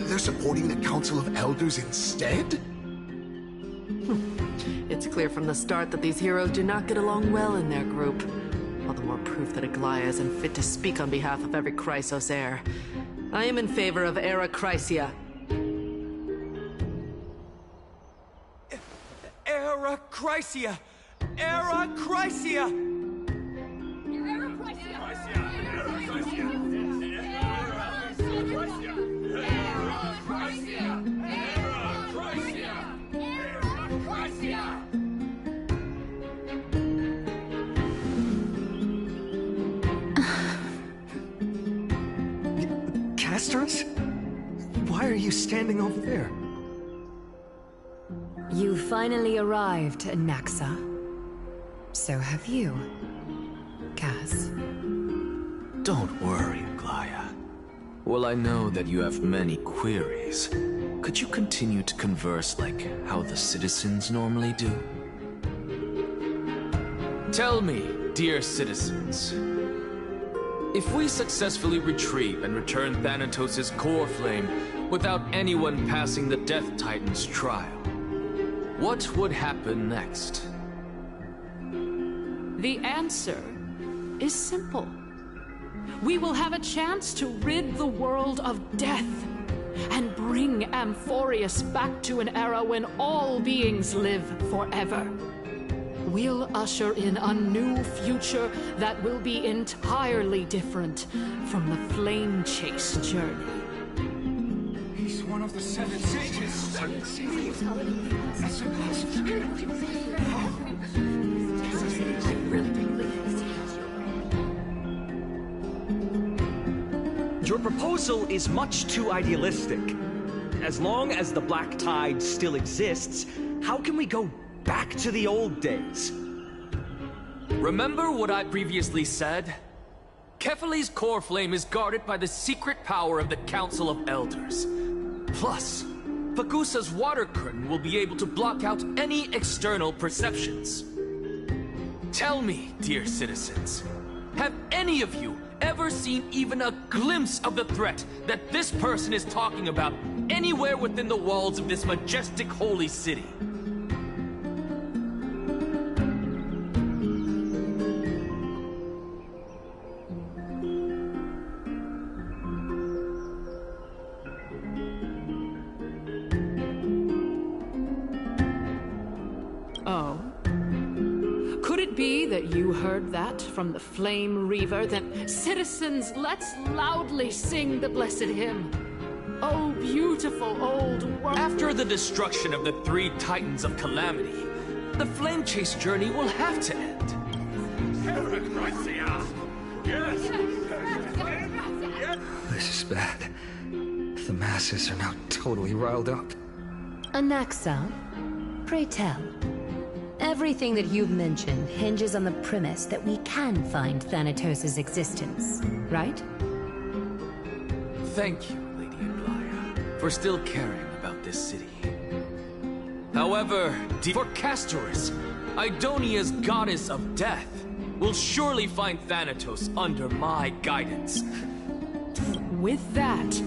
They're supporting the Council of Elders instead?
It's clear from the start that these heroes do not get along well in their group. All the more proof that Aglaya is unfit to speak on behalf of every Chrysos heir. I am in favor of Era Chrysia.
Era Chrysia! Era Chrysia! Castorus? Why are you standing over there?
You finally arrived, Naxa. So have you, Cass.
Don't worry, Aglaya. Well, I know that you have many queries. Could you continue to converse like how the citizens normally do?
Tell me, dear citizens, if we successfully retrieve and return Thanatos' core flame without anyone passing the Death Titan's trial, what would happen next?
The answer is simple. We will have a chance to rid the world of death and bring Amphorius back to an era when all beings live forever. We'll usher in a new future that will be entirely different from the Flame Chase journey.
He's one of the 7 sages. 7 sages. That's
Your proposal is much too idealistic. As long as the Black Tide still exists, how can we go back to the old days?
Remember what I previously said? Kephale's core flame is guarded by the secret power of the Council of Elders. Plus, Pagusa's water curtain will be able to block out any external perceptions. Tell me, dear citizens, have any of you ever seen even a glimpse of the threat that this person is talking about anywhere within the walls of this majestic holy city?
Oh. Could it be that you heard that from the Flame Reaver? Then, citizens, let's loudly sing the blessed hymn. Oh, beautiful old world.
After the destruction of the 3 Titans of Calamity, the Flame Chase journey will have to end.
This is bad. The masses are now totally riled up.
Anaxa, pray tell. Everything that you've mentioned hinges on the premise that we can find Thanatos' existence, right?
Thank you, Lady Aglaya, for still caring about this city. However, for Castorus, Idonia's goddess of death, will surely find Thanatos under my guidance.
With that,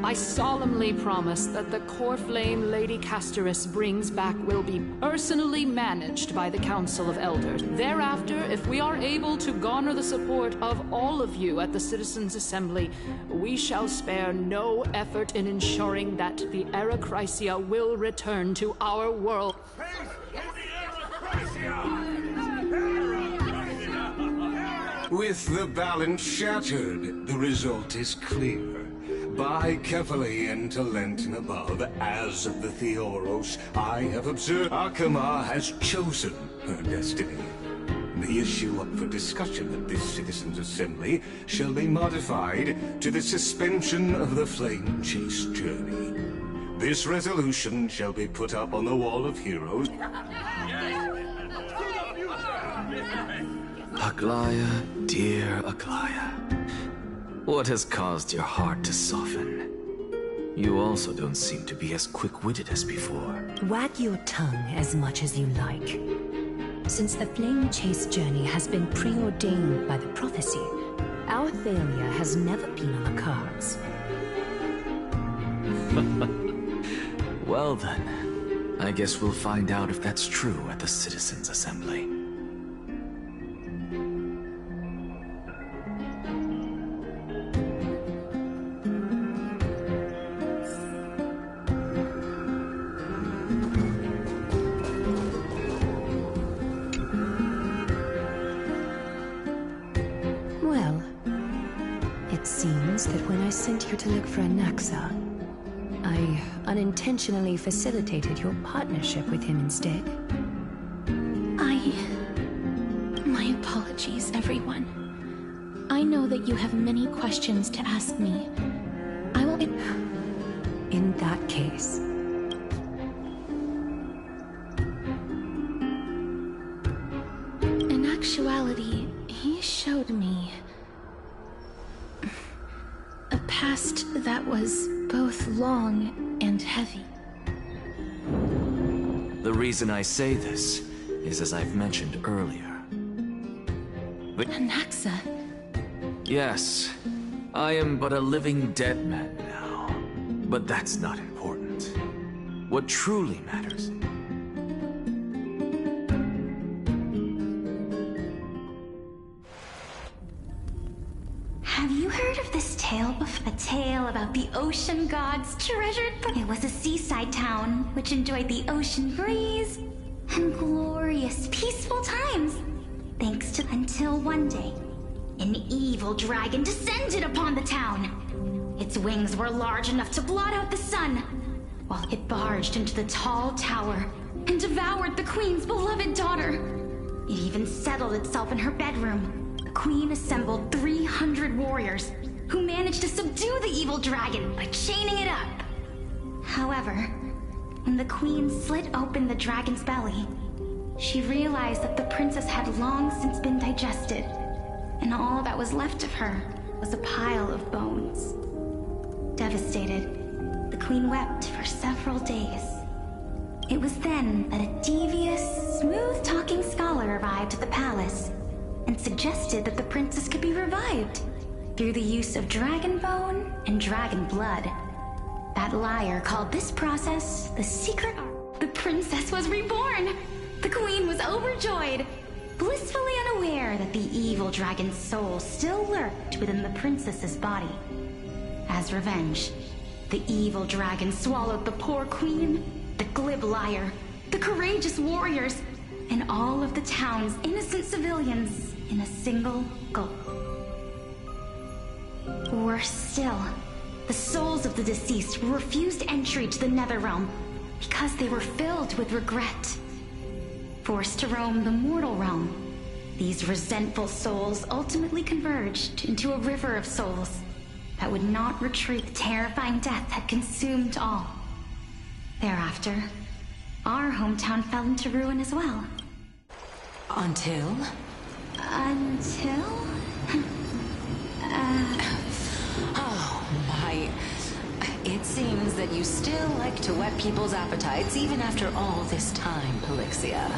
I solemnly promise that the core flame Lady Casterus brings back will be personally managed by the Council of Elders. Thereafter, if we are able to garner the support of all of you at the Citizens' Assembly, we shall spare no effort in ensuring that the Arachrysia will return to our world.
With the balance shattered, the result is clear. Buy carefully into Lenten above, as of the Theoros I have observed, Akama has chosen her destiny. The issue up for discussion at this Citizens' Assembly shall be modified to the suspension of the Flame Chase journey. This resolution shall be put up on the Wall of Heroes.
Aglaya, dear Aglaya. What has caused your heart to soften? You also don't seem to be as quick-witted as before.
Wag your tongue as much as you like. Since the Flame Chase journey has been preordained by the prophecy, our failure has never been on the cards.
Well then, I guess we'll find out if that's true at the Citizens' Assembly.
Well, it seems that when I sent you to look for Anaxa, I unintentionally facilitated your partnership with him instead.
My apologies, everyone. I know that you have many questions to ask me. I will...
In that case...
In actuality, he showed me... a past that was both long and heavy.
The reason I say this is as I've mentioned earlier. But
Anaxa.
yes, I am but a living dead man now. But that's not important. What truly matters...
Have you heard of this tale before? A tale about the ocean god's treasured... It was a seaside town which enjoyed the ocean breeze and glorious, peaceful times. Thanks to... Until one day, an evil dragon descended upon the town. Its wings were large enough to blot out the sun, while it barged into the tall tower and devoured the queen's beloved daughter. It even settled itself in her bedroom. The queen assembled 300 warriors who managed to subdue the evil dragon by chaining it up. However, when the queen slit open the dragon's belly, she realized that the princess had long since been digested, and all that was left of her was a pile of bones. Devastated, the queen wept for several days. It was then that a devious, smooth-talking scholar arrived at the palace and suggested that the princess could be revived through the use of dragon bone and dragon blood. That liar called this process the secret art. The princess was reborn! The queen was overjoyed, blissfully unaware that the evil dragon's soul still lurked within the princess's body. As revenge, the evil dragon swallowed the poor queen, the glib liar, the courageous warriors, and all of the town's innocent civilians in a single gulp. Worse still, the souls of the deceased were refused entry to the Netherrealm because they were filled with regret. Forced to roam the mortal realm, these resentful souls ultimately converged into a river of souls that would not retreat. The terrifying death had consumed all. Thereafter, our hometown fell into ruin as well.
Until? Oh my... It seems that you still like to whet people's appetites even after all this time, Pelixia.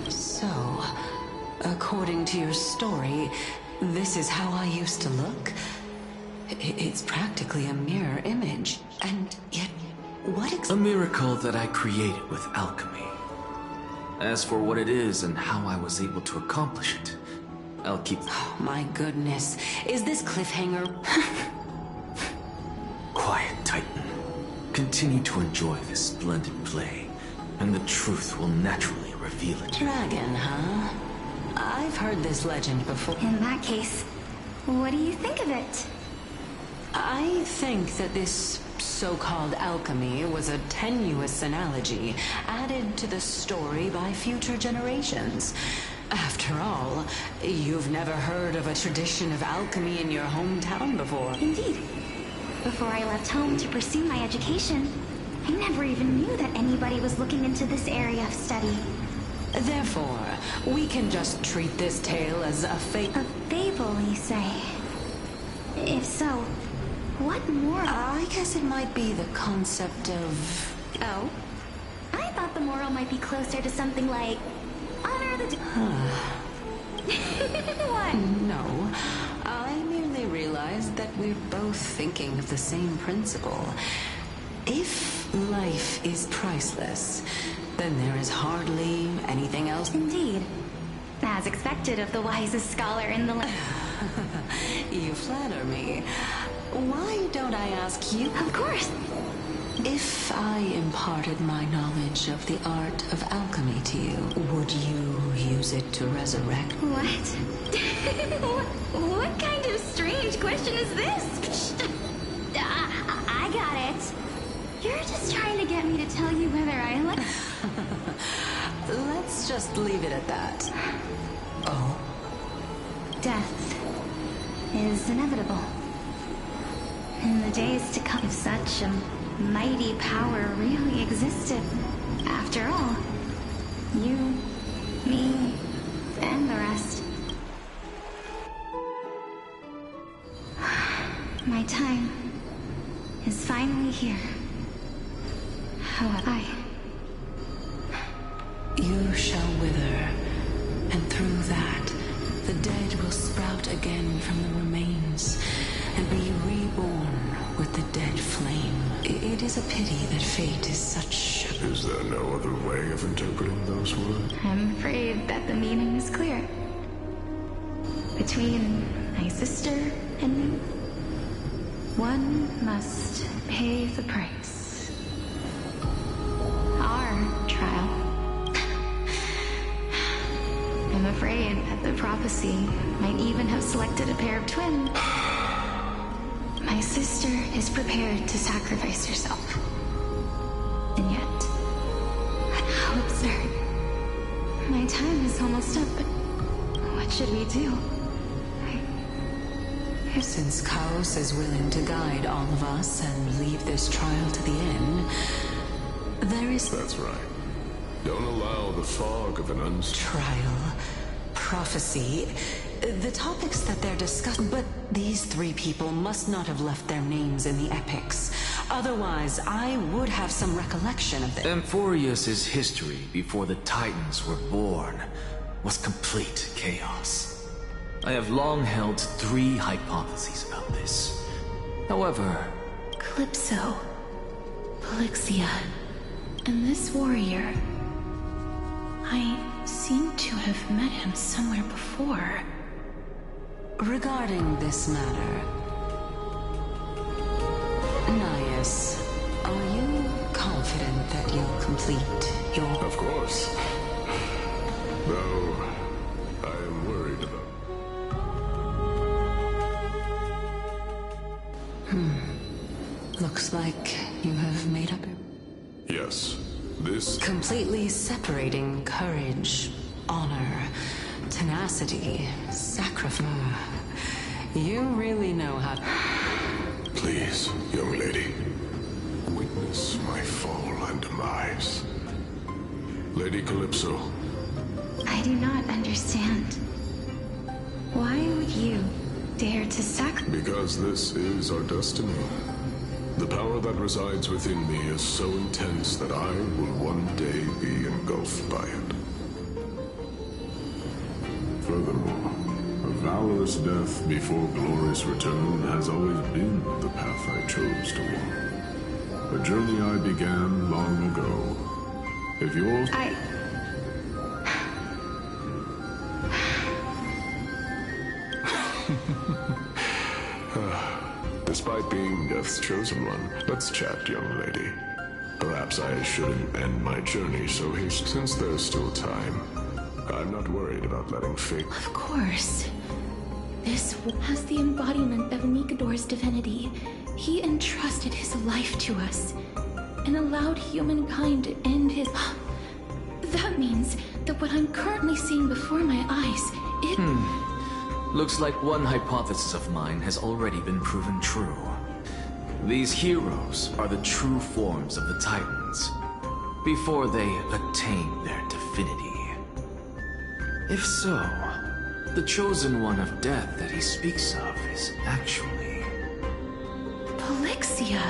So, according to your story, this is how I used to look? It's practically a mirror image. And yet,
a miracle that I created with alchemy. As for what it is and how I was able to accomplish it, I'll keep...
Oh, my goodness. Is this cliffhanger...
Quiet, Titan. Continue to enjoy this splendid play, and the truth will naturally reveal it.
Dragon, huh? I've heard this legend before.
In that case, what do you think of it?
I think that this so-called alchemy was a tenuous analogy added to the story by future generations. After all, you've never heard of a tradition of alchemy in your hometown before.
Indeed. Before I left home to pursue my education, I never even knew that anybody was looking into this area of study.
Therefore, we can just treat this tale as a fable.
A fable, you say? If so, what moral?
I guess it might be the concept of...
Oh? I thought the moral might be closer to something like... honor the... What?
No. I merely realized that we're both thinking of the same principle. If life is priceless, then there is hardly anything else.
Indeed. As expected of the wisest scholar in the land.
You flatter me. Why don't I ask you?
Of course.
If I imparted my knowledge of the art of alchemy to you, would you use it to resurrect?
What? What kind of strange question is this? I got it. You're just trying to get me to tell you whether I like...
Let's just leave it at that. Oh?
Death is inevitable. In the days to come, if such a mighty power really existed, after all, you, me, and the rest. My time is finally here. However,
You shall wither, and through that, the dead will sprout again from the remains, and be reborn with the dead flame. It is a pity that fate is such...
Is there no other way of interpreting those words?
I'm afraid that the meaning is clear. Between my sister and me, one must pay the price. Our trial. I'm afraid that the prophecy might even have selected a pair of twins. My sister is prepared to sacrifice herself. And yet, how absurd. My time is almost up, but what should we do?
Since Chaos is willing to guide all of us and leave this trial to the end, there is...
That's right. Don't allow the fog of an
trial, prophecy, the topics that they're discussing. But these three people must not have left their names in the epics. Otherwise, I would have some recollection of them.
Amphorius' history before the Titans were born was complete chaos. I have long held 3 hypotheses about this. However...
Calypso, Polixia, and this warrior... I seem to have met him somewhere before.
Regarding this matter... Nias, are you confident that you'll complete your...
Of course. Though, I am worried about...
Looks like you have made up...
Yes, this...
Completely separating courage, honor, tenacity, sacrifice. You really know how to...
Please, young lady. Witness my fall and demise. Lady Calypso.
I do not understand. Why would you dare to sacrifice?
Because this is our destiny. The power that resides within me is so intense that I will one day be engulfed by it. Furthermore, a vow
valorous death before glorious return has always been the path I chose to walk. A journey I began long ago. If yours... Despite being Death's chosen one, let's chat, young lady. Perhaps I shouldn't end my journey so hasty. Since there's still time, I'm not worried about letting fate...
Of course. This has the embodiment of Nikador's divinity. He entrusted his life to us and allowed humankind to end his... That means that what I'm currently seeing before my eyes, it...
Looks like one hypothesis of mine has already been proven true. These heroes are the true forms of the Titans, before they attain their divinity. If so, the chosen one of death that he speaks of is actually...
Polixia!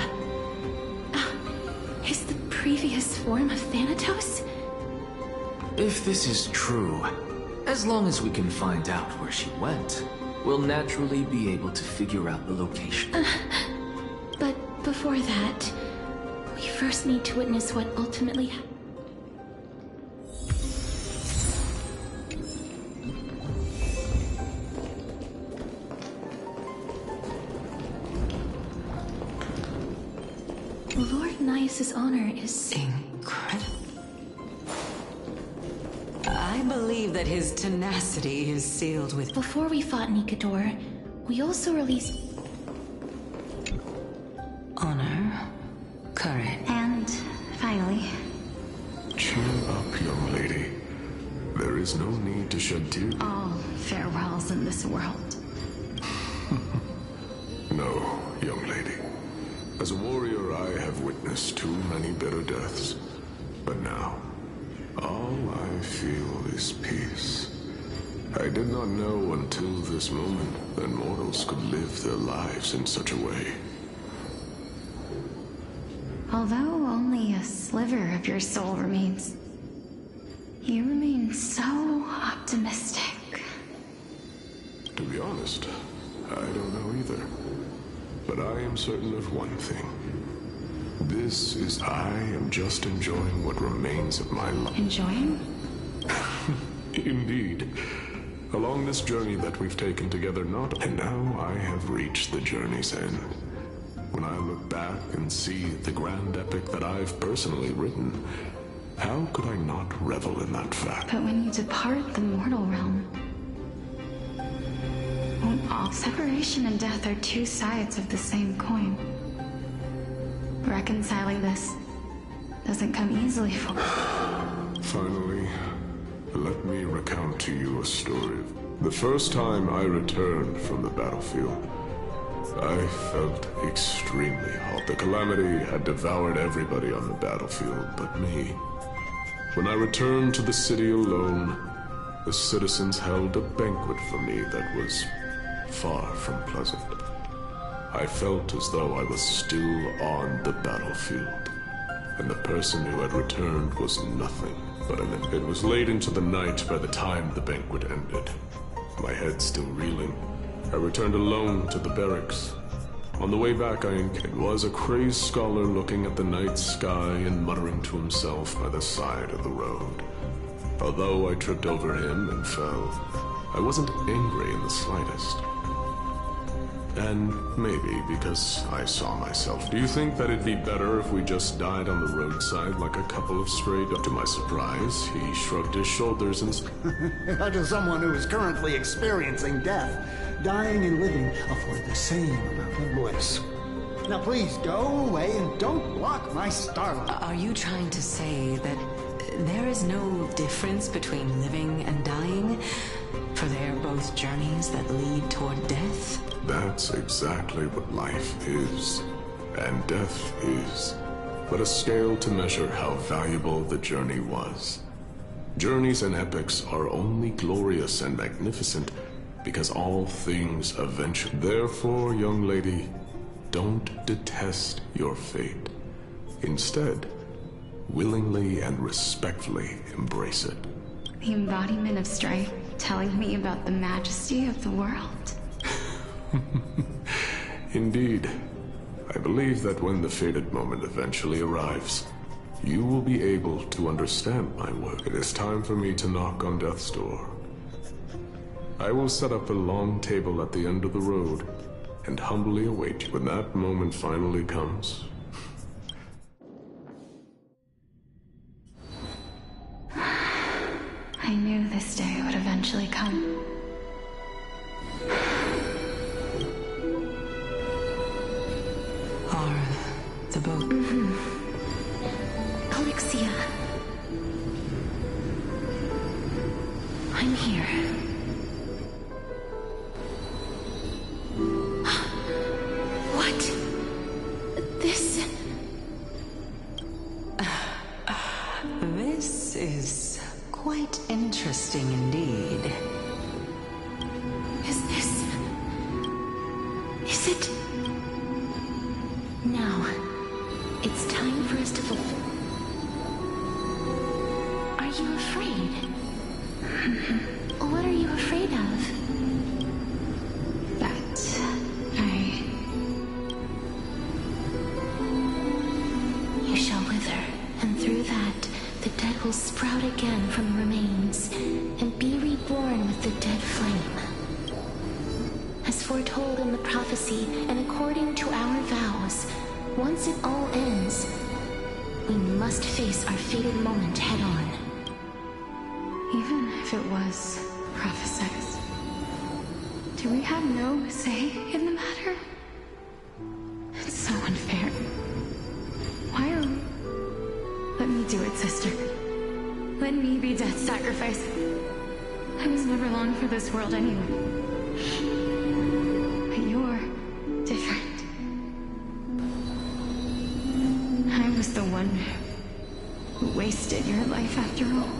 Is the previous form of Thanatos?
If this is true, as long as we can find out where she went, we'll naturally be able to figure out the location.
But before that, we first need to witness what ultimately Lord Nias's honor is
incredible. I believe that his tenacity is sealed with...
Before we fought Nikador, we also released...
honor, courage.
And, finally...
Cheer up, young lady. There is no need to shed tears.
All farewells in this world.
No, young lady. As a warrior, I have witnessed too many bitter deaths. But now, all I feel is peace. I did not know until this moment that mortals could live their lives in such a way.
Although only a sliver of your soul remains, you remain so optimistic.
To be honest, I don't know either. But I am certain of one thing. This is I am just enjoying what remains of my life.
Enjoying?
Indeed. Along this journey that we've taken together, and now I have reached the journey's end. When I look back and see the grand epic that I've personally written, how could I not revel in that fact?
But when you depart the mortal realm, separation and death are two sides of the same coin. Reconciling this doesn't come easily for...
Finally, let me recount to you a story. The first time I returned from the battlefield, I felt extremely hot. The calamity had devoured everybody on the battlefield but me. When I returned to the city alone, the citizens held a banquet for me that was far from pleasant. I felt as though I was still on the battlefield, and the person who had returned was nothing but an... It was late into the night by the time the banquet ended. My head still reeling, I returned alone to the barracks. On the way back, it was a crazed scholar looking at the night sky and muttering to himself by the side of the road. Although I tripped over him and fell, I wasn't angry in the slightest. And maybe because I saw myself. Do you think that it'd be better if we just died on the roadside like a couple of stray dogs? To my surprise, he shrugged his shoulders and...
To someone who is currently experiencing death, dying and living afford the same amount of bliss. Now please go away and don't block my starlight.
Are you trying to say that there is no difference between living and dying? For they are both journeys that lead toward death?
That's exactly what life is, and death is, but a scale to measure how valuable the journey was. Journeys and epics are only glorious and magnificent because all things eventually... Therefore, young lady, don't detest your fate. Instead, willingly and respectfully embrace it.
The embodiment of strife telling me about the majesty of the world.
Indeed. I believe that when the fated moment eventually arrives, you will be able to understand my work. It is time for me to knock on death's door. I will set up a long table at the end of the road and humbly await you when that moment finally comes.
I knew this day would eventually come.
The boat.
Alexia. I'm here. What? This...
This is quite interesting indeed.
Is this... Is it... Now, it's time for us to vote. Are you afraid? What are you afraid of? You shall wither, and through that, the dead will sprout again from the remains, and be reborn with the dead flame. As foretold in the prophecy, and according to our vows, once it all ends, we must face our fated moment head-on.
Even if it was prophesized, do we have no say in the matter? It's so unfair. Why are we... Let me do it, sister. Let me be death's sacrifice. I was never long for this world anyway. But you're different. I was the one who wasted your life after all.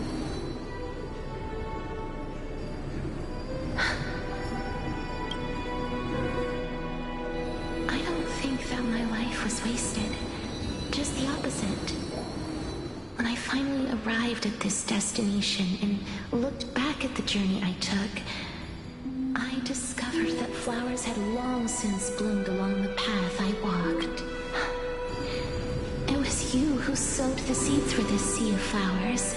I don't think that my life was wasted. Just the opposite. When I finally arrived at this destination and looked back at the journey I took, I discovered that flowers had long since bloomed along the path I walked. It was you who sowed the seeds for this sea of flowers,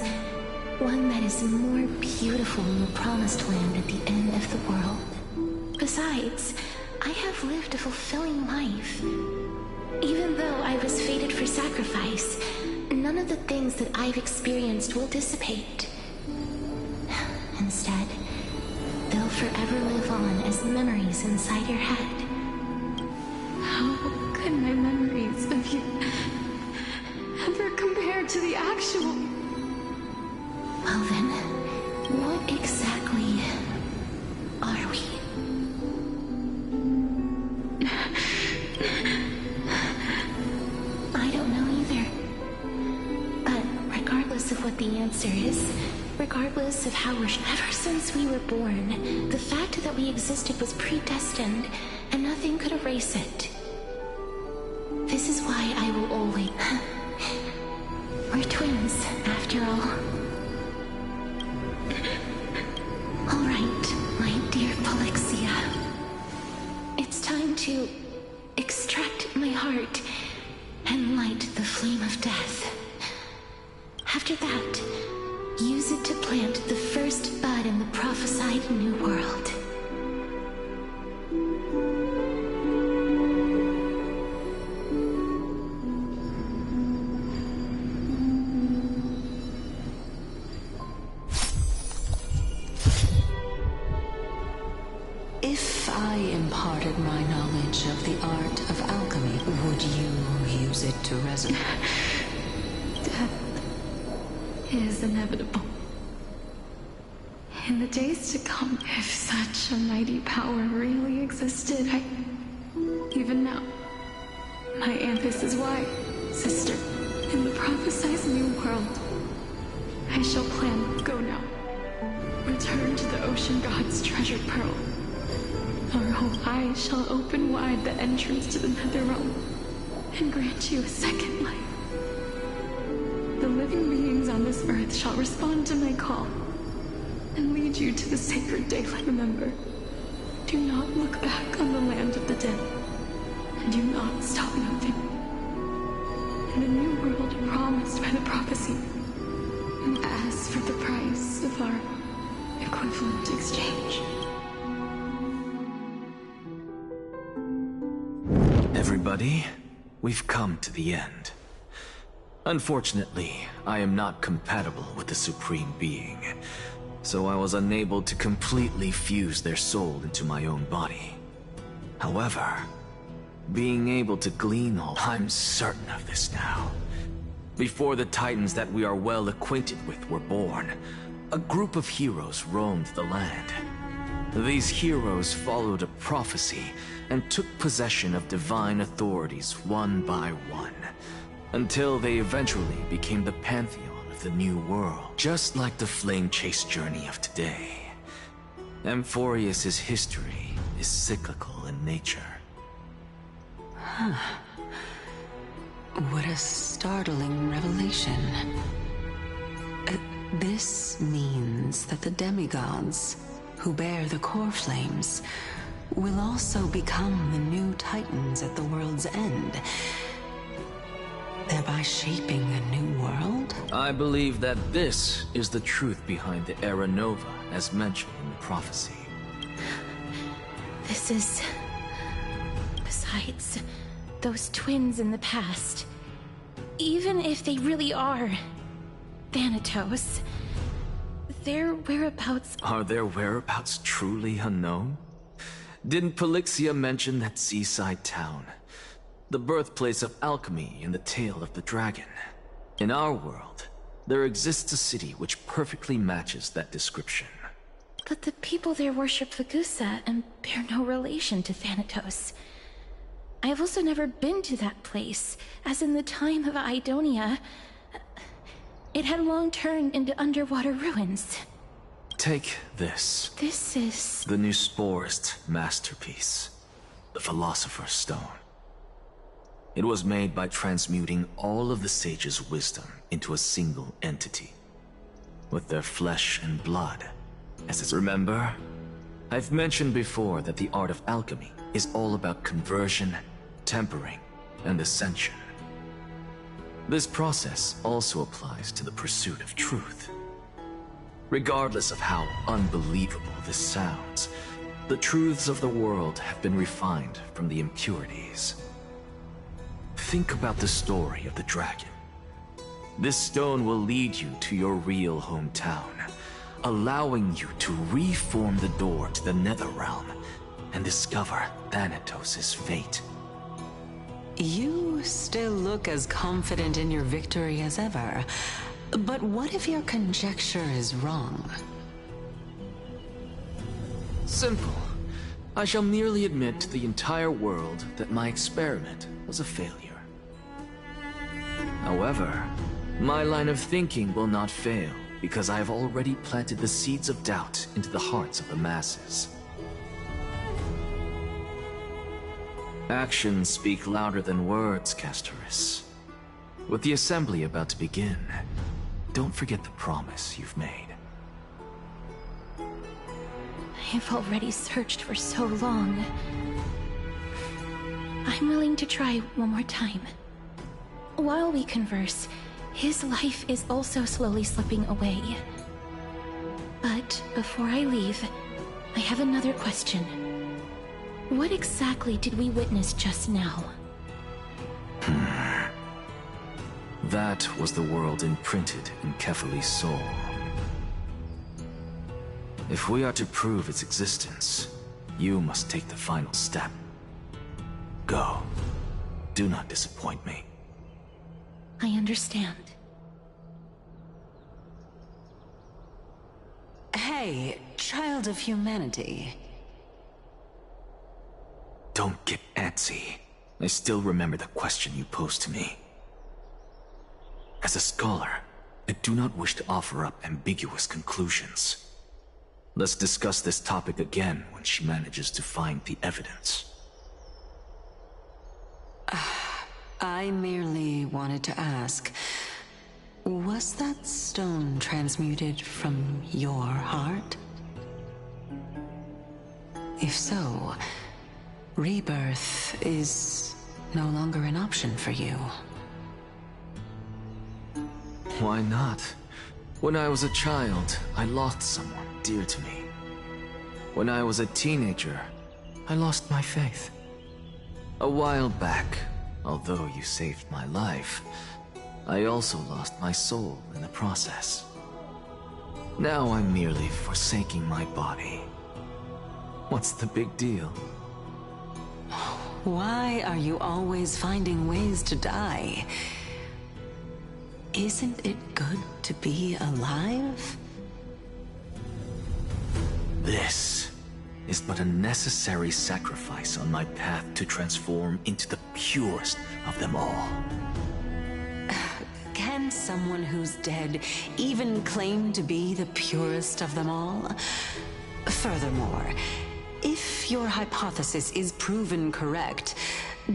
one that is more beautiful than the promised land at the end of the world. Besides, I have lived a fulfilling life. Even though I was fated for sacrifice, none of the things that I've experienced will dissipate. Instead, they'll forever live on as memories inside your head.
How could my memories of you ever compare to the actual?
Well then, what exactly are we? I don't know either. But regardless of what the answer is, regardless of how we're... Ever since we were born, the fact that we existed was predestined, and nothing could erase it. This is why I will always... We're twins, after all. All right, my dear Polixia. It's time to extract my heart and light the flame of death. After that, use it to plant the first bud in the prophesied new world.
If I imparted my knowledge of the art of alchemy, would you use it to resonate?
Death is inevitable. In the days to come, if such a mighty power really existed, even now, my Anthus is why, sister, in the prophesized new world, I shall plan, go now. Return to the ocean god's treasured pearl. Our whole eyes shall open wide the entrance to the netherrealm, and grant you a second life. The living beings on this earth shall respond to my call, and lead lead you to the sacred daylight. Remember, do not look back on the land of the dead, and do not stop moving. In the new world promised by the prophecy, ask for the price of our equivalent exchange.
Everybody, we've come to the end. Unfortunately, I am not compatible with the Supreme Being, so I was unable to completely fuse their soul into my own body. However, being able to glean all, I'm certain of this now. Before the Titans that we are well acquainted with were born, a group of heroes roamed the land. These heroes followed a prophecy and took possession of divine authorities one by one, until they eventually became the pantheon of the new world, just like the flame chase journey of today. Amphorius's history is cyclical in nature.
Huh. What a startling revelation. This means that the demigods, who bear the core flames, will also become the new Titans at the world's end, thereby shaping a new world?
I believe that this is the truth behind the Era Nova, as mentioned in the prophecy.
This is... Besides, those twins in the past, even if they really are Thanatos, their whereabouts...
Are their whereabouts truly unknown? Didn't Polixia mention that seaside town? The birthplace of alchemy in the tale of the dragon. In our world, there exists a city which perfectly matches that description.
But the people there worship Vagusa and bear no relation to Thanatos. I have also never been to that place, as in the time of Idonia, it had long turned into underwater ruins.
Take this.
This is...
the Nusporist masterpiece, the Philosopher's Stone. It was made by transmuting all of the sages' wisdom into a single entity, with their flesh and blood. As it's... Remember? I've mentioned before that the art of alchemy is all about conversion, tempering, and ascension. This process also applies to the pursuit of truth. Regardless of how unbelievable this sounds, the truths of the world have been refined from the impurities. Think about the story of the dragon. This stone will lead you to your real hometown, allowing you to reform the door to the Netherrealm and discover Thanatos' fate.
You still look as confident in your victory as ever. But what if your conjecture is wrong?
Simple. I shall merely admit to the entire world that my experiment was a failure. However, my line of thinking will not fail because I have already planted the seeds of doubt into the hearts of the masses. Actions speak louder than words, Castoris. With the assembly about to begin, don't forget the promise you've made.
I've already searched for so long. I'm willing to try one more time. While we converse, his life is also slowly slipping away. But before I leave, I have another question. What exactly did we witness just now?
That was the world imprinted in Kefali's soul. If we are to prove its existence, you must take the final step. Go. Do not disappoint me.
I understand.
Hey, child of humanity.
Don't get antsy. I still remember the question you posed to me. As a scholar, I do not wish to offer up ambiguous conclusions. Let's discuss this topic again when she manages to find the evidence.
I merely wanted to ask, was that stone transmuted from your heart? If so, rebirth is no longer an option for you.
Why not? When I was a child, I lost someone dear to me. When I was a teenager, I lost my faith. A while back, although you saved my life, I also lost my soul in the process. Now I'm merely forsaking my body. What's the big deal?
Why are you always finding ways to die? Isn't it good to be alive?
This is but a necessary sacrifice on my path to transform into the purest of them all.
Can someone who's dead even claim to be the purest of them all? Furthermore, if your hypothesis is proven correct,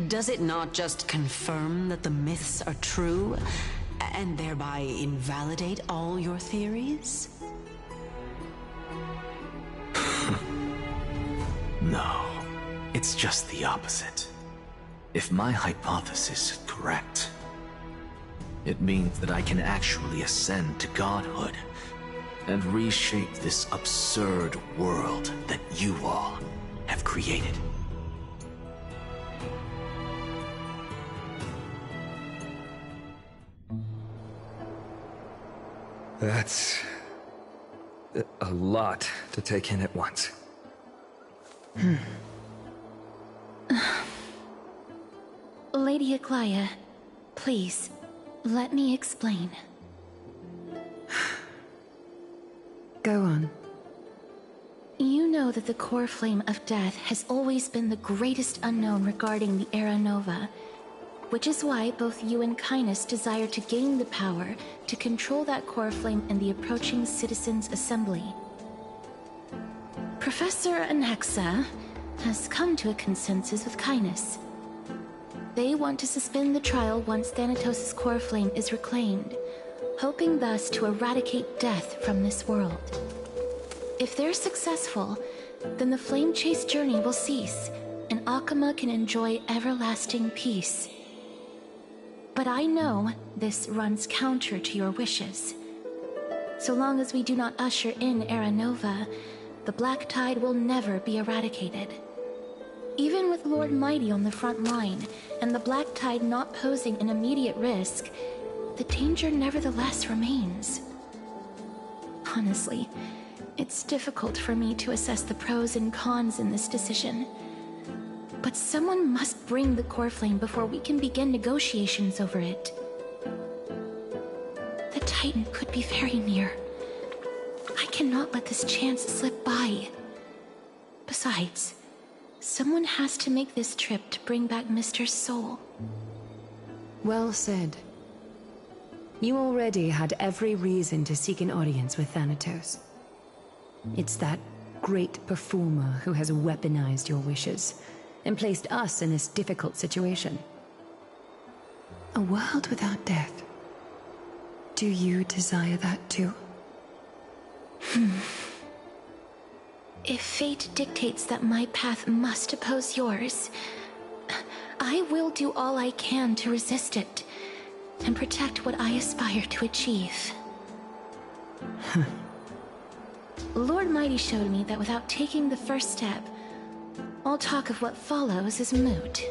does it not just confirm that the myths are true, and thereby invalidate all your theories?
No, it's just the opposite. If my hypothesis is correct, it means that I can actually ascend to godhood and reshape this absurd world that you all have created.
That's a lot to take in at once.
Lady Aglaya, please, let me explain.
Go on.
You know that the core flame of death has always been the greatest unknown regarding the Era Nova, which is why both you and Kindness desire to gain the power to control that core flame in the approaching Citizens' Assembly. Professor Anaxa has come to a consensus with Kindness. They want to suspend the trial once Thanatos' core flame is reclaimed, hoping thus to eradicate death from this world. If they're successful, then the flame chase journey will cease, and Akama can enjoy everlasting peace. But I know this runs counter to your wishes. So long as we do not usher in Era Nova, the Black Tide will never be eradicated. Even with Lord Mighty on the front line, and the Black Tide not posing an immediate risk, the danger nevertheless remains. Honestly, it's difficult for me to assess the pros and cons in this decision. But someone must bring the core flame before we can begin negotiations over it. The Titan could be very near. I cannot let this chance slip by. Besides, someone has to make this trip to bring back Mr. Soul.
Well said. You already had every reason to seek an audience with Thanatos. It's that great performer who has weaponized your wishes and placed us in this difficult situation. A world without death. Do you desire that too?
If fate dictates that my path must oppose yours, I will do all I can to resist it and protect what I aspire to achieve. Lord Mighty showed me that without taking the first step, all talk of what follows is moot.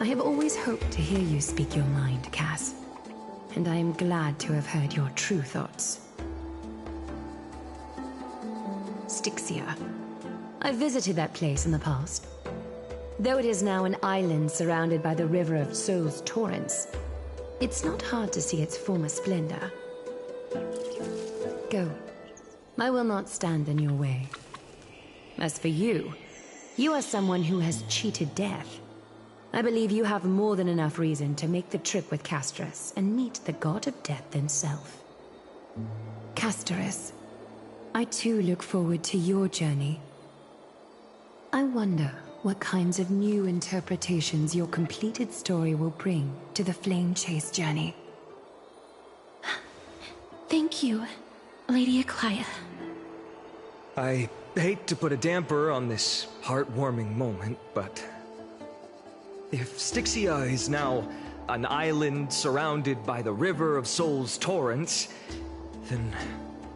I have always hoped to hear you speak your mind, Cass. And I am glad to have heard your true thoughts. Styxia. I visited that place in the past. Though it is now an island surrounded by the river of Soul's torrents, it's not hard to see its former splendor. Go. I will not stand in your way. As for you, You are someone who has cheated death. I believe you have more than enough reason to make the trip with Castorus and meet the god of death himself. Castorus, I too look forward to your journey. I wonder what kinds of new interpretations your completed story will bring to the Flame Chase journey.
Thank you, Lady Aklia.
I hate to put a damper on this heartwarming moment, but if Styxia is now an island surrounded by the River of Souls torrents, then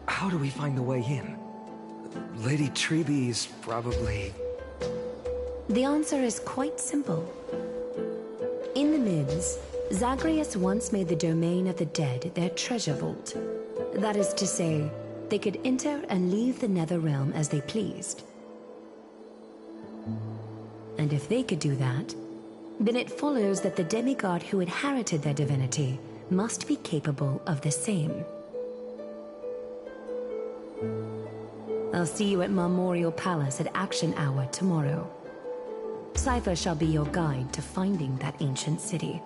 how do we find a way in? Lady Trebe is probably...
The answer is quite simple. In the Mids, Zagreus once made the domain of the dead their treasure vault. That is to say, they could enter and leave the Netherrealm as they pleased. And if they could do that, then it follows that the demigod who inherited their divinity must be capable of the same. I'll see you at Marmorial Palace at Action Hour tomorrow. Cypher shall be your guide to finding that ancient city.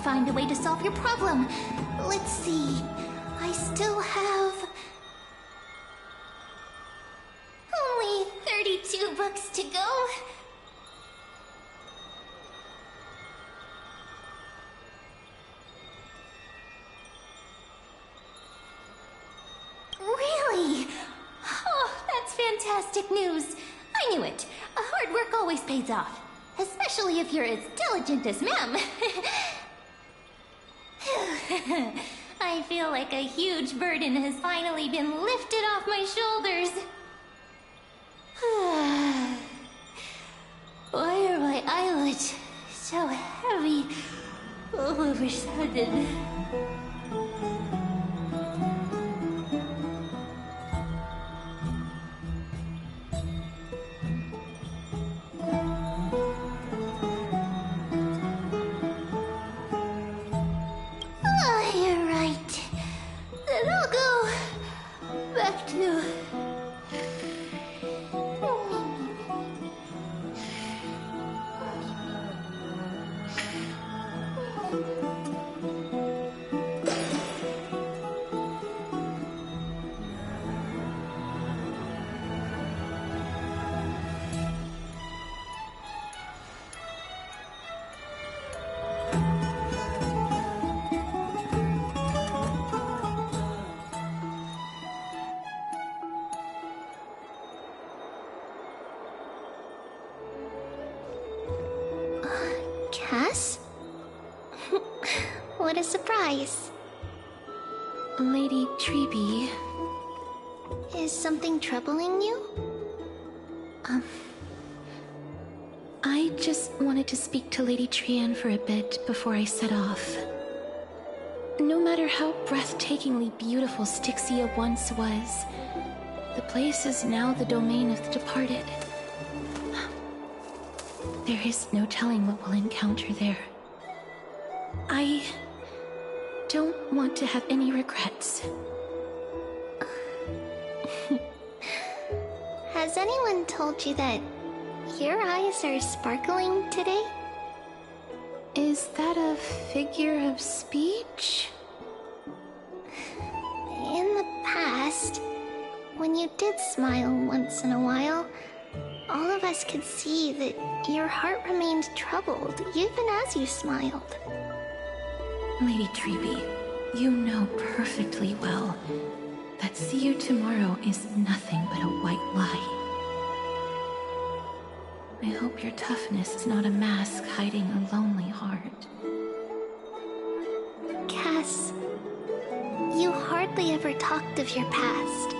Find a way to solve your problem. Let's see. I still have... only 32 books to go. Really? Oh, that's fantastic news. I knew it. Hard work always pays off. Especially if you're as diligent as ma'am. I feel like a huge burden has finally been lifted off my shoulders. Why are my eyelids so heavy all of a sudden? Cass? What a surprise.
Lady Trebe...
Is something troubling you?
I just wanted to speak to Lady Trian for a bit before I set off. No matter how breathtakingly beautiful Styxia once was, the place is now the domain of the departed. There is no telling what we'll encounter there. I don't want to have any regrets.
Has anyone told you that your eyes are sparkling today?
Is that a figure of speech?
In the past, when you did smile once in a while, all of us could see that your heart remained troubled, even as you smiled.
Lady Trebe, you know perfectly well that see you tomorrow is nothing but a white lie. I hope your toughness is not a mask hiding a lonely heart.
Cass, you hardly ever talked of your past.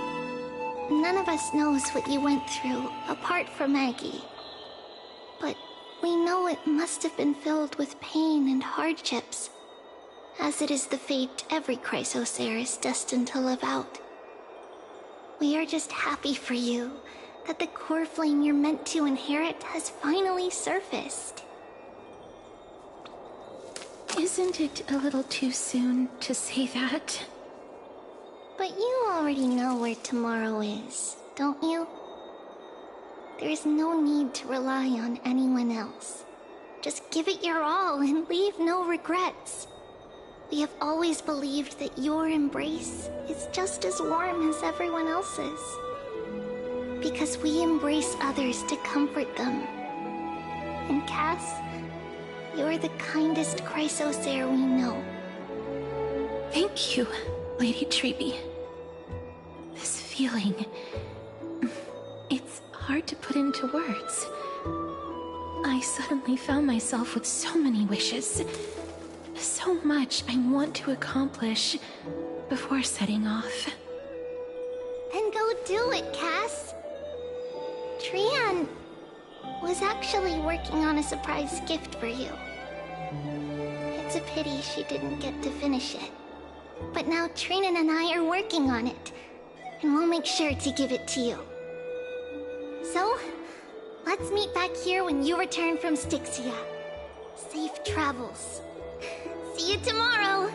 None of us knows what you went through, apart from Maggie. But we know it must have been filled with pain and hardships, as it is the fate every Chrysos heir is destined to live out. We are just happy for you that the core flame you're meant to inherit has finally surfaced.
Isn't it a little too soon to say that?
But you already know where tomorrow is, don't you? There is no need to rely on anyone else. Just give it your all and leave no regrets. We have always believed that your embrace is just as warm as everyone else's. Because we embrace others to comfort them. And Cass, you're the kindest Chrysos heir we know.
Thank you, Lady Treby. This feeling... it's hard to put into words. I suddenly found myself with so many wishes. So much I want to accomplish before setting off.
Then go do it, Cass. Trian was actually working on a surprise gift for you. It's a pity she didn't get to finish it. But now Trinan and I are working on it, and we'll make sure to give it to you. So, let's meet back here when you return from Styxia. Safe travels. See you tomorrow!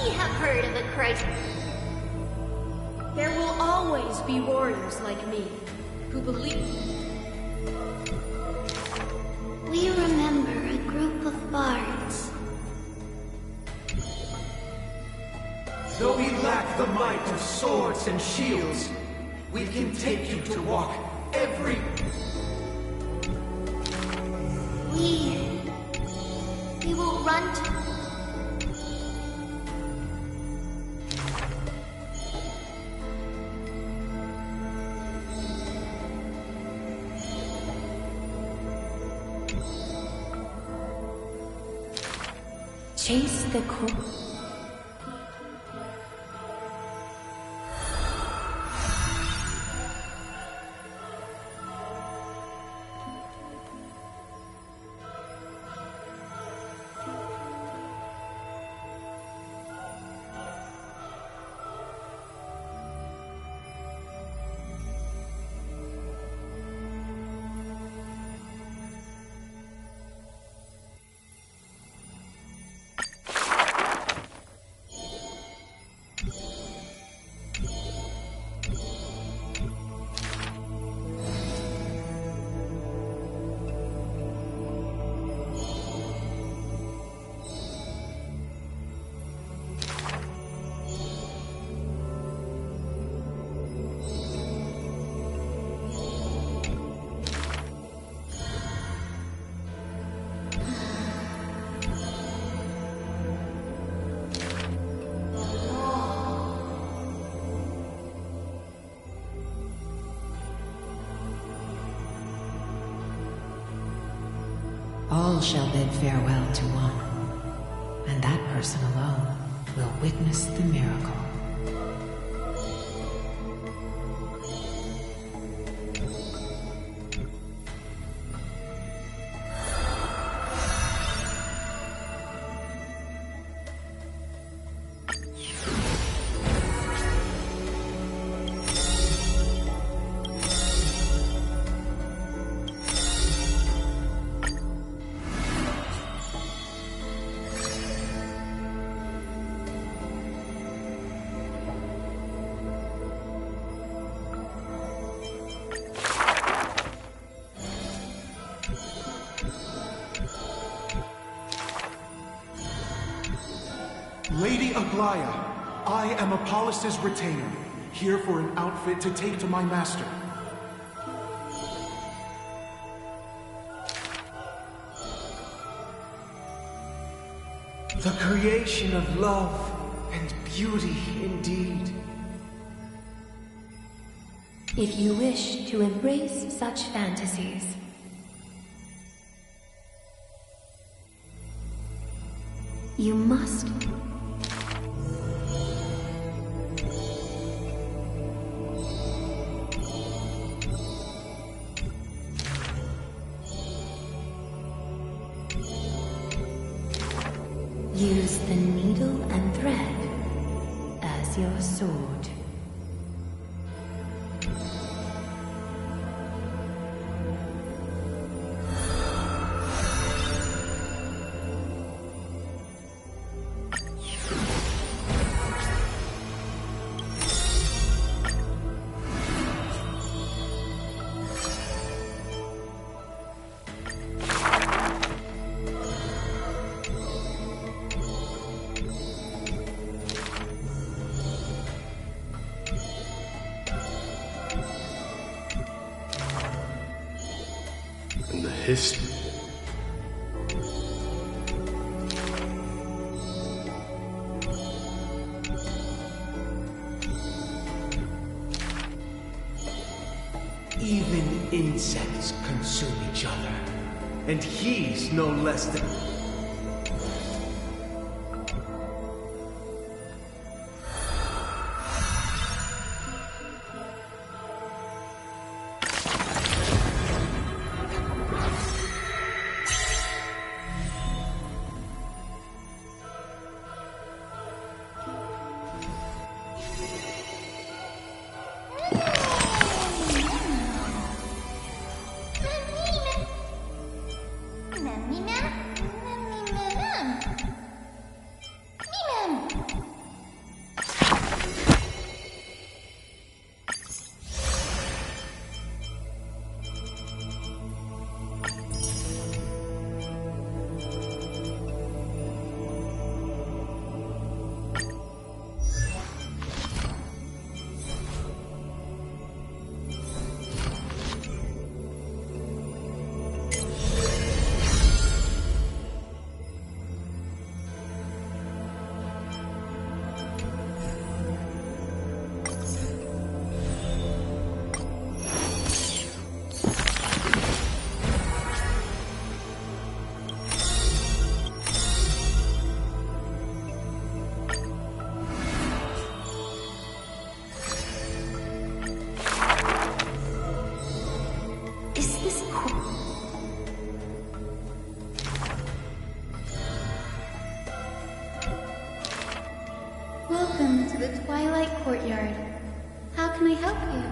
We have heard of a crisis.
There will always be warriors like me, who believe.
We remember a group of bards.
Though we lack the might of swords and shields, we can take you to walk every...
We will run to...
Chase the core. All shall bid farewell to one, and that person alone will witness the miracle.
Lady Aglaya, I am Apollos' retainer, here for an outfit to take to my master. The creation of love and beauty indeed.
If you wish to embrace such fantasies, you must. Use the needle and thread as your sword.
And the history.
Insects consume each other, and he's no less than...
Welcome to the Twilight Courtyard. How can I help you?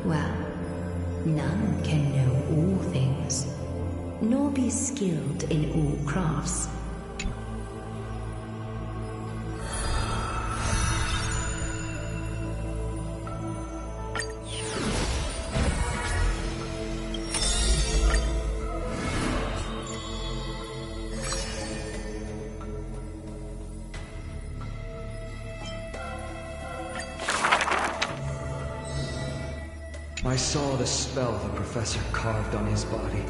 Well, none can know all things, nor be skilled in all crafts.
I saw the spell the professor carved on his body.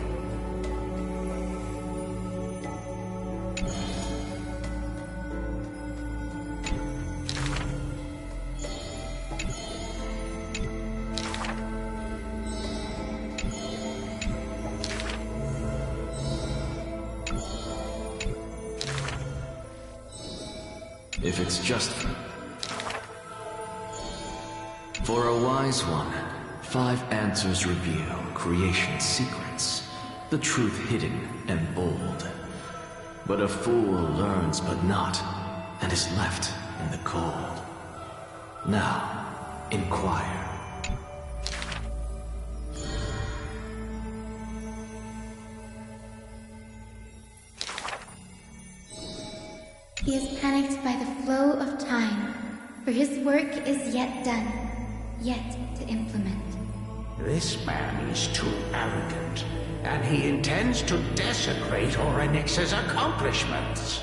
If it's just for a wise one, 5 answers reveal creation's secrets, the truth hidden and bold. But a fool learns but not, and is left in the cold. Now, inquire.
He is panicked by the flow of time, for his work is yet done, yet to implement.
This man is too arrogant, and he intends to desecrate Orynyx's accomplishments.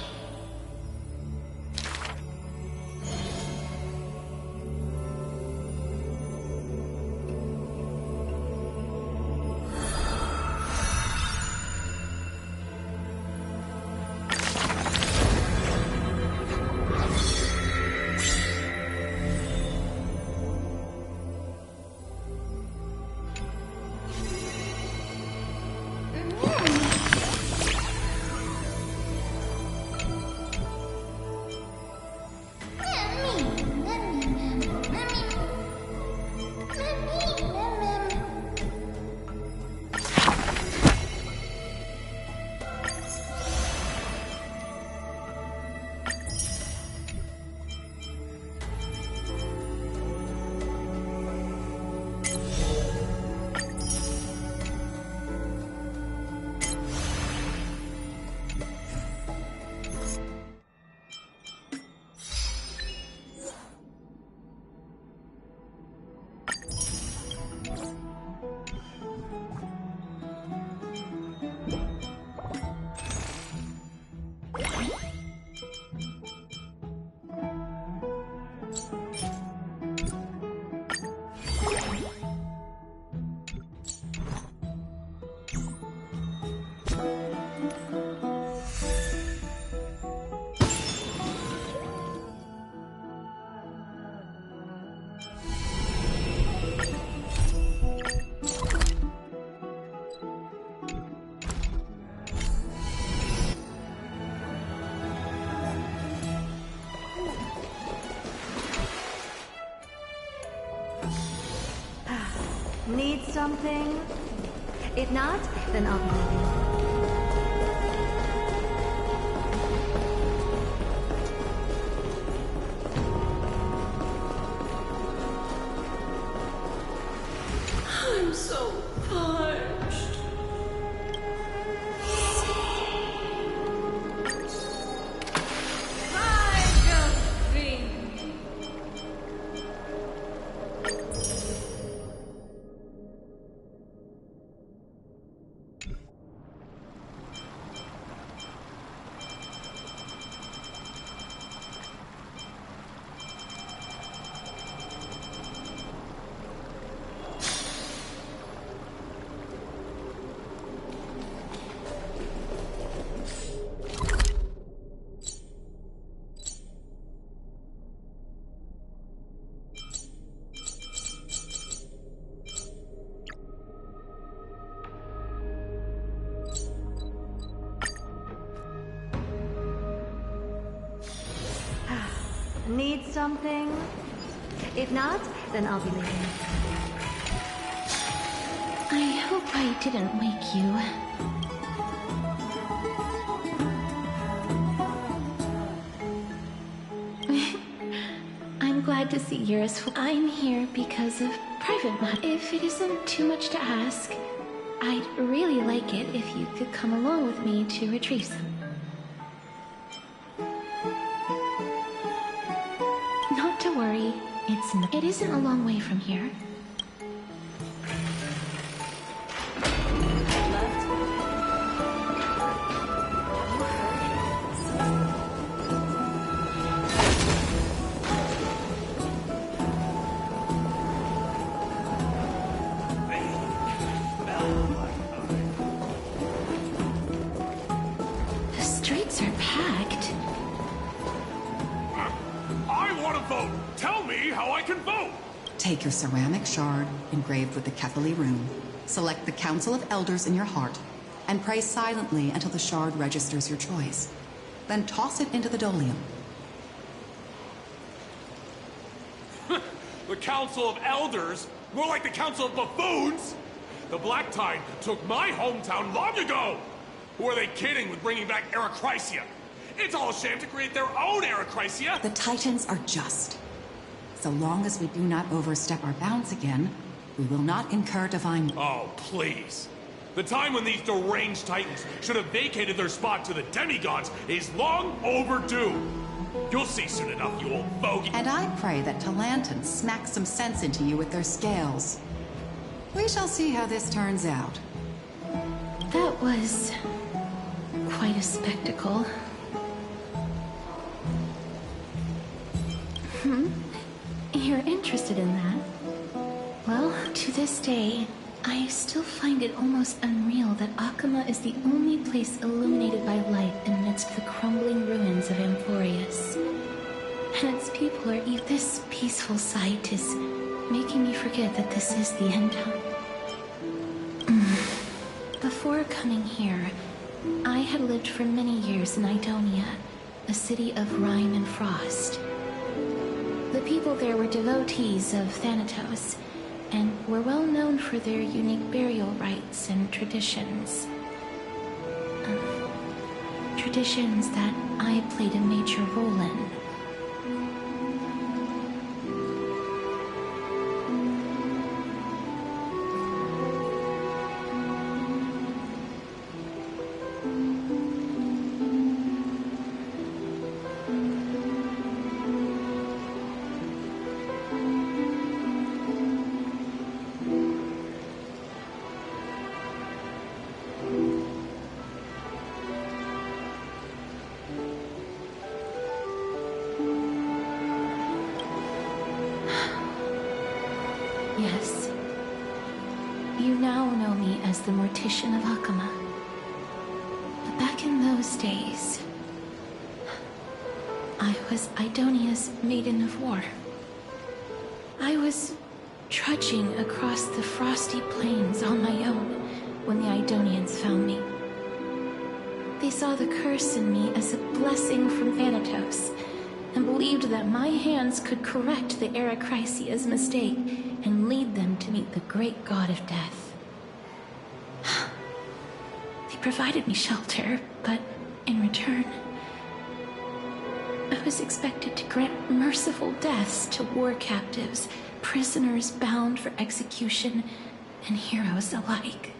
something? If not, then I'll be leaving.
I'm so parched.
Need something? If not, then I'll be leaving.
I hope I didn't wake you. I'm glad to see you're as full. I'm here because of private matter. If it isn't too much to ask, I'd really like it if you could come along with me to retrieve some. Not to worry, it isn't a long way from here. The streets are packed.
I want to vote! Tell me how I can vote!
Take your ceramic shard engraved with the Kethali rune, select the Council of Elders in your heart, and pray silently until the shard registers your choice. Then toss it into the Dolium.
The Council of Elders? More like the Council of Buffoons? The Black Tide took my hometown long ago! Who are they kidding with bringing back Erechrysia? It's all a sham to create their own Erechrysia!
The Titans are just. So long as we do not overstep our bounds again, we will not incur divine...
Oh, please. The time when these deranged Titans should have vacated their spot to the demigods is long overdue. You'll see soon enough, you old bogey.
And I pray that Talanton smacks some sense into you with their scales. We shall see how this turns out.
That was quite a spectacle. You're interested in that? Well, to this day, I still find it almost unreal that Akama is the only place illuminated by light amidst the crumbling ruins of Amphorius. And its people are this peaceful sight is making me forget that this is the end time. Before coming here, I had lived for many years in Idonia, a city of rime and frost. The people there were devotees of Thanatos, and were well known for their unique burial rites and traditions. Traditions that I played a major role in. Yes. You now know me as the Mortician of Akama. But back in those days, I was Idonia's Maiden of War. I was trudging across the frosty plains on my own when the Idonians found me. They saw the curse in me as a blessing from Thanatos, and believed that my hands could correct the Erechrysia's mistake and lead them to to meet the great god of death. They provided me shelter, but in return, I was expected to grant merciful deaths to war captives, prisoners bound for execution, and heroes alike.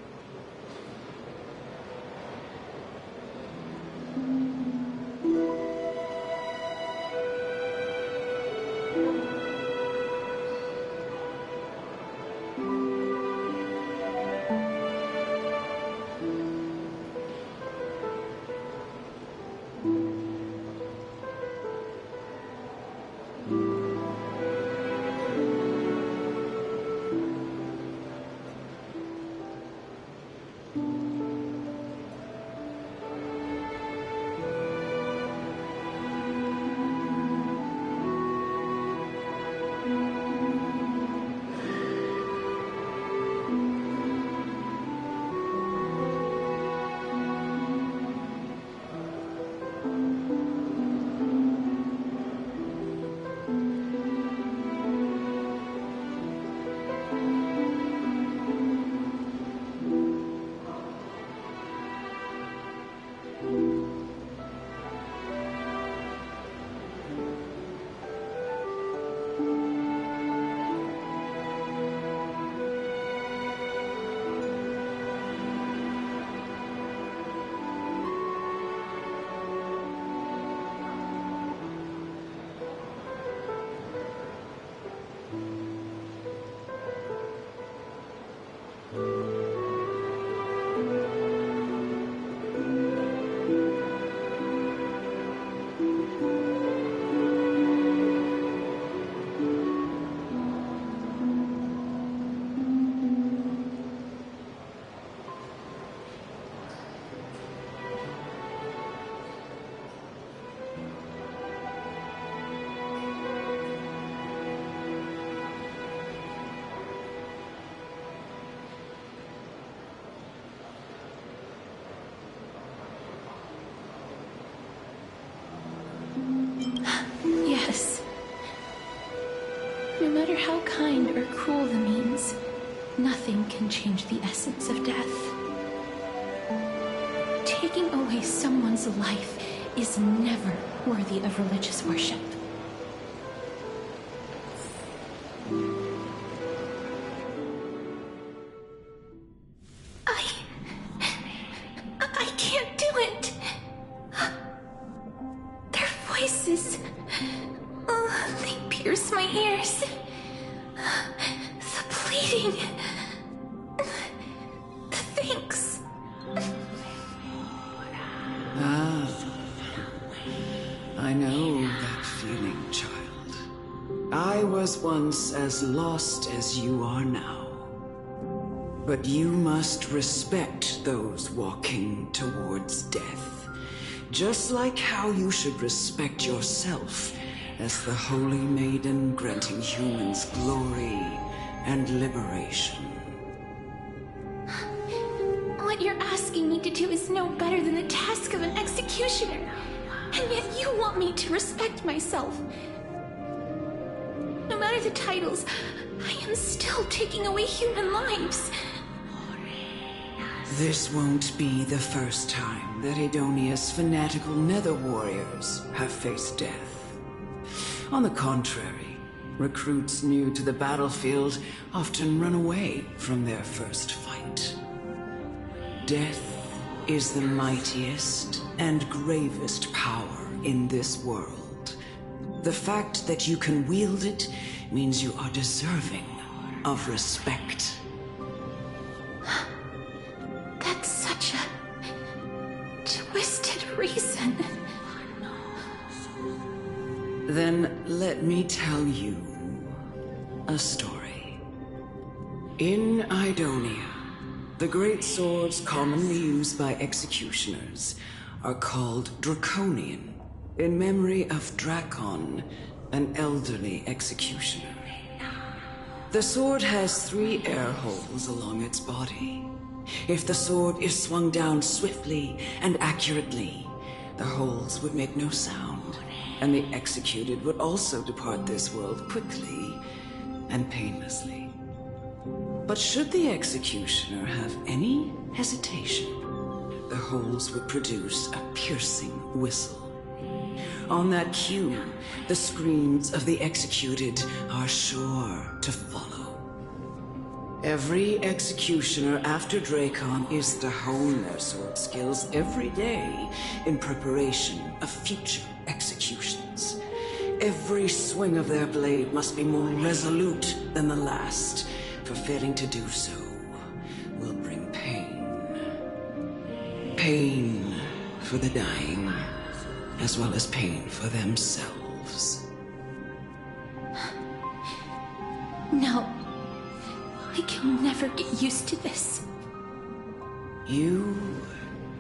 Yes. No matter how kind or cruel the means, nothing can change the essence of death. Taking away someone's life is never worthy of religious worship. I can't do it. Their voices, they pierce my ears. The pleading, the thanks.
I know that feeling, child. I was once as lost as you are now. But you must respect those walking towards death. Just like how you should respect yourself as the Holy Maiden granting humans glory and liberation.
What you're asking me to do is no better than the task of an executioner. And yet you want me to respect myself. No matter the titles, I am still taking away human lives.
This won't be the first time that Edonia's fanatical nether warriors have faced death. On the contrary, recruits new to the battlefield often run away from their first fight. Death is the mightiest and gravest power in this world. The fact that you can wield it means you are deserving of respect.
That's such a twisted reason.
Then let me tell you a story. In Idonia, the great swords commonly used by executioners are called Draconian, in memory of Drakon, an elderly executioner. The sword has 3 air holes along its body. If the sword is swung down swiftly and accurately, the holes would make no sound, and the executed would also depart this world quickly and painlessly. But should the executioner have any hesitation, the holes would produce a piercing whistle. On that cue, the screams of the executed are sure to follow. Every executioner after Dracon is to hone their sword skills every day in preparation of future executions. Every swing of their blade must be more resolute than the last, for failing to do so will bring pain. Pain for the dying, as well as pain for themselves.
No. I can never get used to this.
You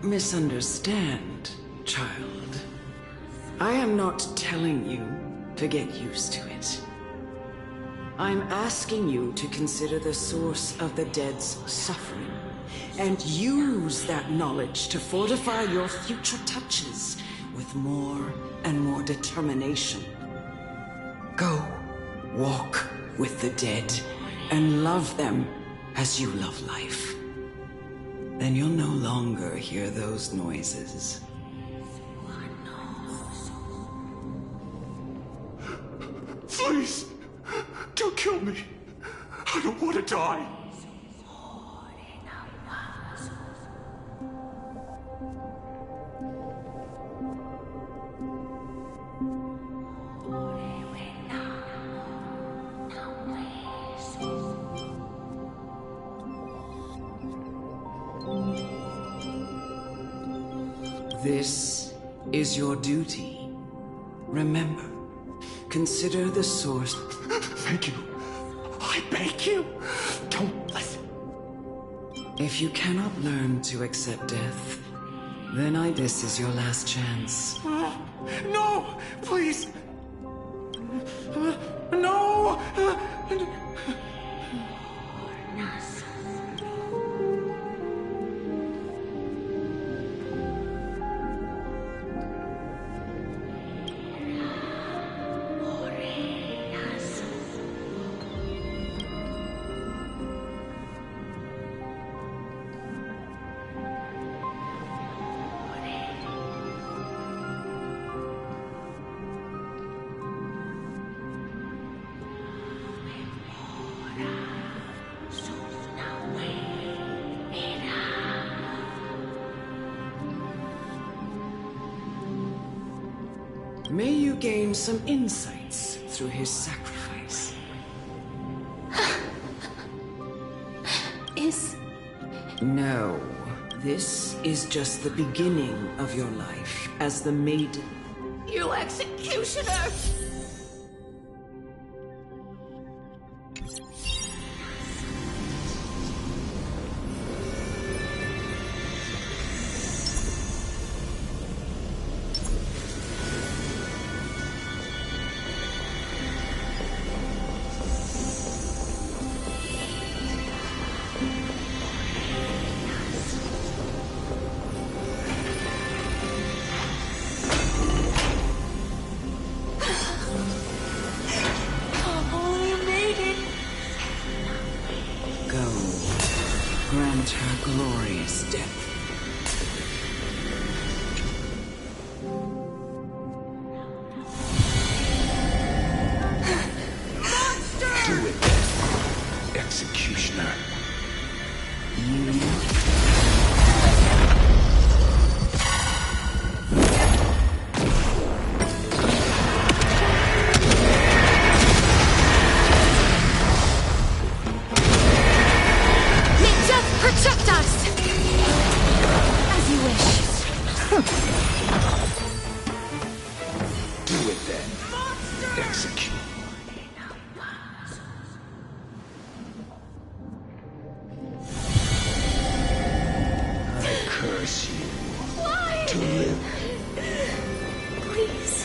misunderstand, child. I am not telling you to get used to it. I'm asking you to consider the source of the dead's suffering and use that knowledge to fortify your future touches with more and more determination. Go, walk with the dead and love them as you love life. Then you'll no longer hear those noises.
Please, don't kill me. I don't want to die.
This is your duty. Remember, consider the source.
Thank you. I beg you. Don't listen.
If you cannot learn to accept death, then this is your last chance.
No, please. No.
May you gain some insights through his sacrifice. No, this is just the beginning of your life as the maiden.
You executioner!
Grant her glorious death.
Do it then, executioner.
Protect us! As you wish.
Do it then. Execute. I curse you.
Why?
To live.
Please.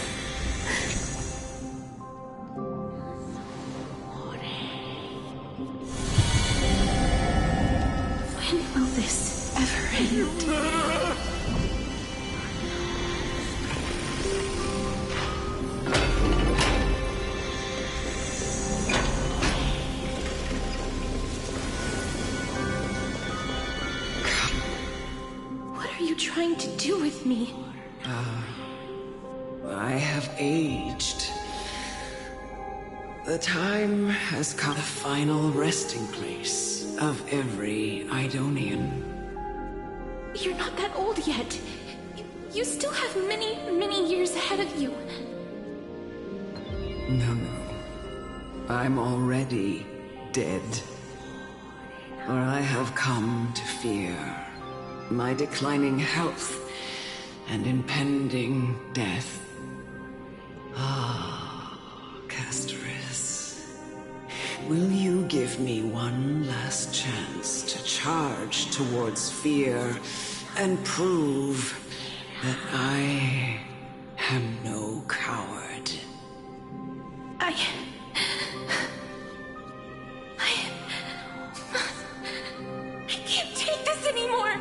When will this ever end? are you trying to do with me?
I have aged. The time has come, the final resting place of every Idonian.
You're not that old yet. You still have many, many years ahead of you.
No. I'm already dead. For I have come to fear my declining health and impending death. Castoris, will you give me one last chance to charge towards fear and prove that I am no coward?
I can't take this anymore!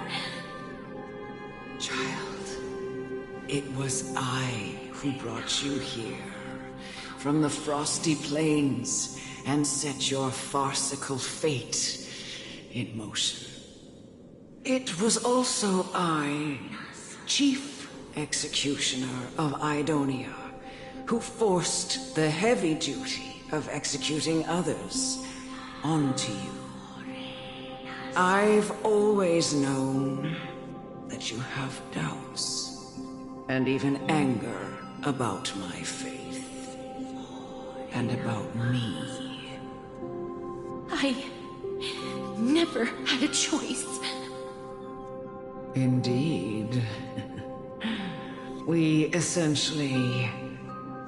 Child, it was I who brought you here from the frosty plains and set your farcical fate in motion. It was also I, Chief Executioner of Idonia, who forced the heavy duty of executing others onto you. I've always known that you have doubts and even anger about my faith and about me.
I never had a choice.
Indeed. We essentially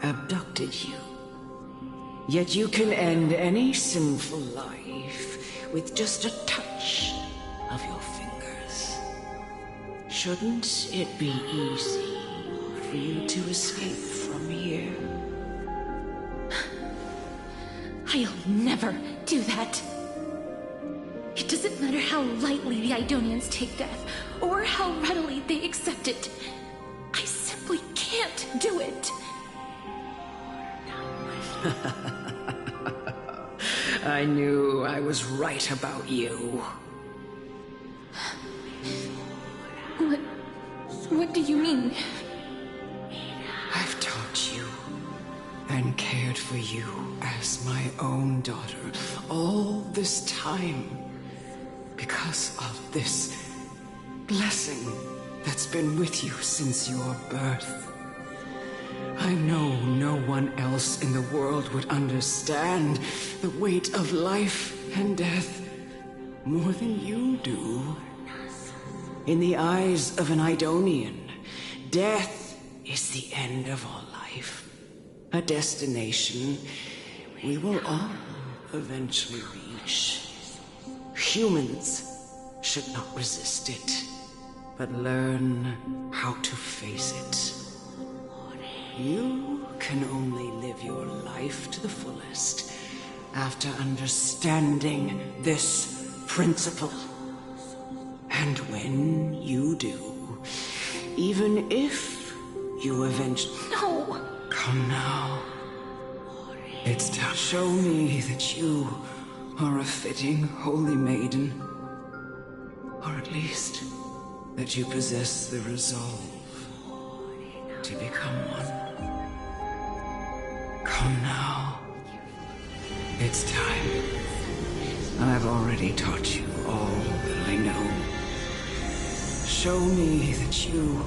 abducted you. Yet you can end any sinful life with just a touch of your fingers. Shouldn't it be easy for you to escape from here?
I'll never do that. It doesn't matter how lightly the Idonians take death, or how readily they accept it. I simply can't do it.
I knew I was right about you.
What do you mean?
I've taught you and cared for you as my own daughter all this time because of this blessing that's been with you since your birth. I know no one else in the world would understand the weight of life and death more than you do. In the eyes of an Idonian, death is the end of all life. A destination we will all eventually reach. Humans should not resist it, but learn how to face it. You can only live your life to the fullest after understanding this principle. And when you do, even if you eventually...
No!
Come now. It's to show me that you are a fitting holy maiden. Or at least, that you possess the resolve to become one. Come now. It's time. I've already taught you all that I know. Show me that you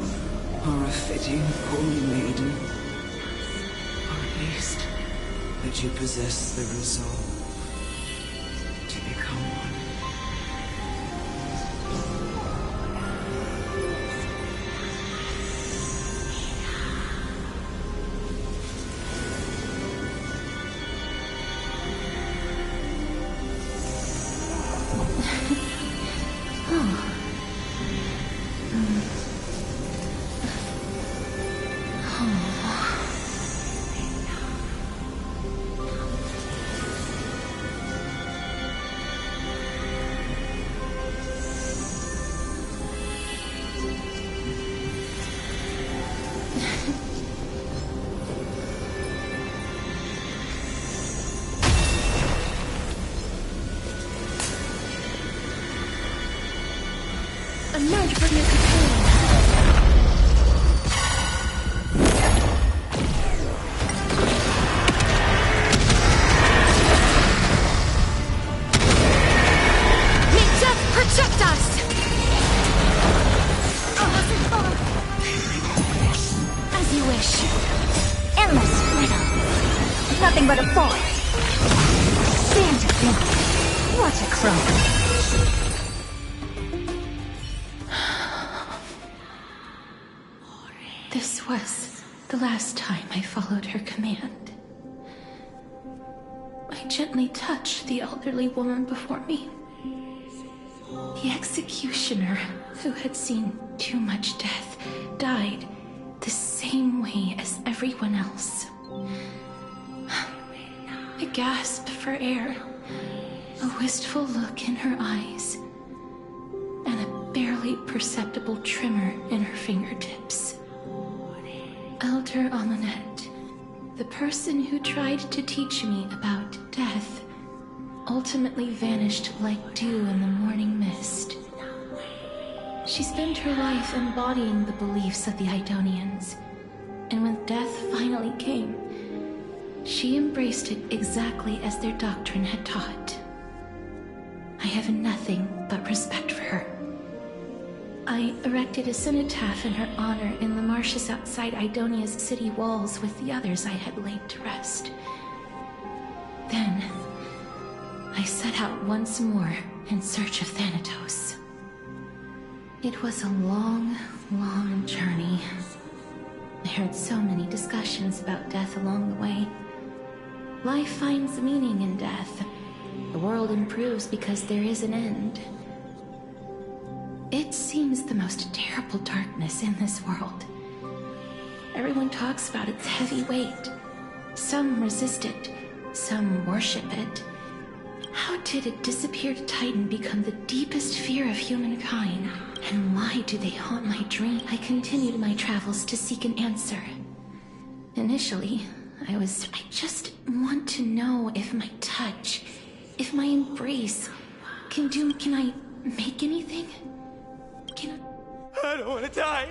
are a fitting holy maiden. Or at least, that you possess the resolve to become one.
Emerge from your cocoon!
but a farce. Stand to think. What a crime.
This was the last time I followed her command. I gently touched the elderly woman before me. The executioner, who had seen too much death, died the same way as everyone else. A gasp for air, a wistful look in her eyes, and a barely perceptible tremor in her fingertips. Elder Amonette, the person who tried to teach me about death, ultimately vanished like dew in the morning mist. She spent her life embodying the beliefs of the Idonians, and when death finally came, she embraced it exactly as their doctrine had taught. I have nothing but respect for her. I erected a cenotaph in her honor in the marshes outside Idonia's city walls with the others I had laid to rest. Then, I set out once more in search of Thanatos. It was a long, long journey. I heard so many discussions about death along the way. Life finds meaning in death. The world improves because there is an end. It seems the most terrible darkness in this world. Everyone talks about its heavy weight. Some resist it, some worship it. How did a disappeared titan become the deepest fear of humankind? And why do they haunt my dream? I continued my travels to seek an answer. Initially, I just want to know if my touch, if my embrace, can I make anything?
I don't want to die.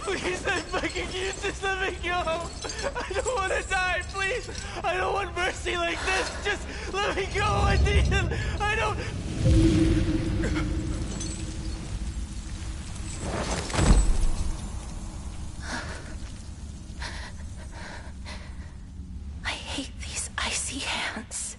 Please, I'm begging you, just let me go. I don't want to die, please. I don't want mercy like this. Just let me go. I need it. I don't...
I hate these icy hands.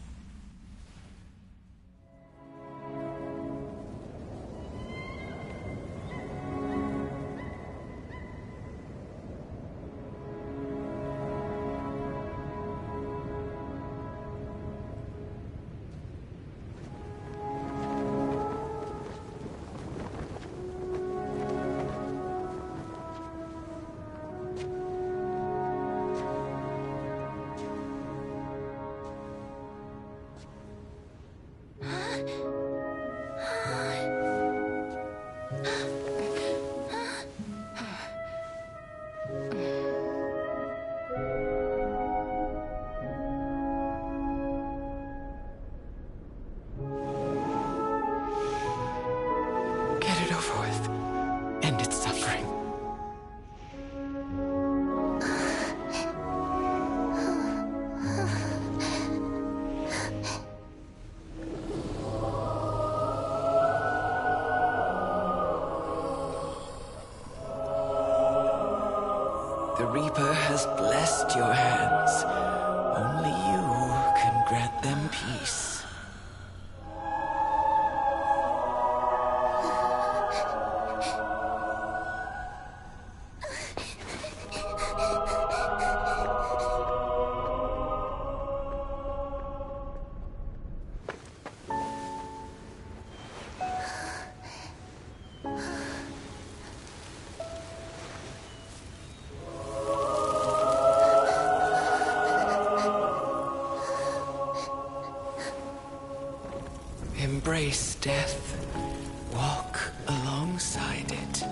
Get it over with. End its suffering. The Reaper has blessed your hands. Only you can grant them peace. Embrace death. Walk alongside it.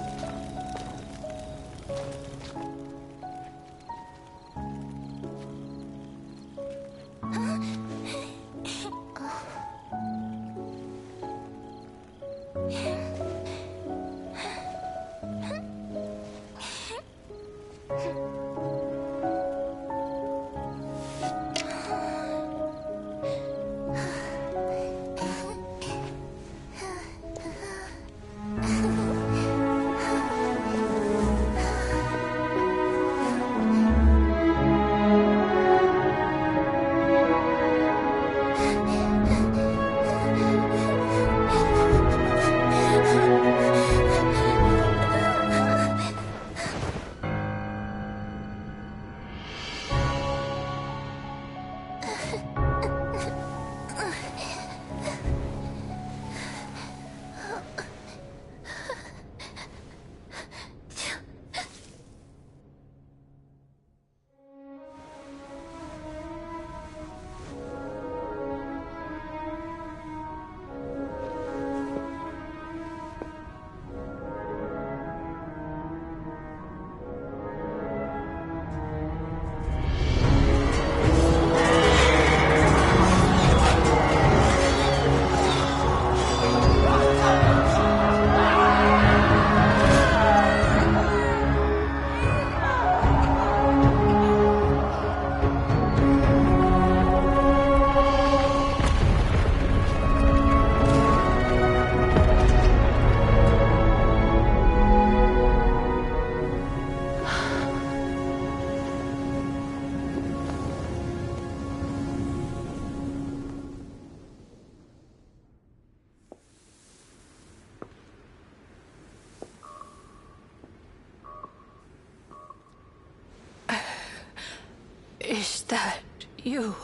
Is that you,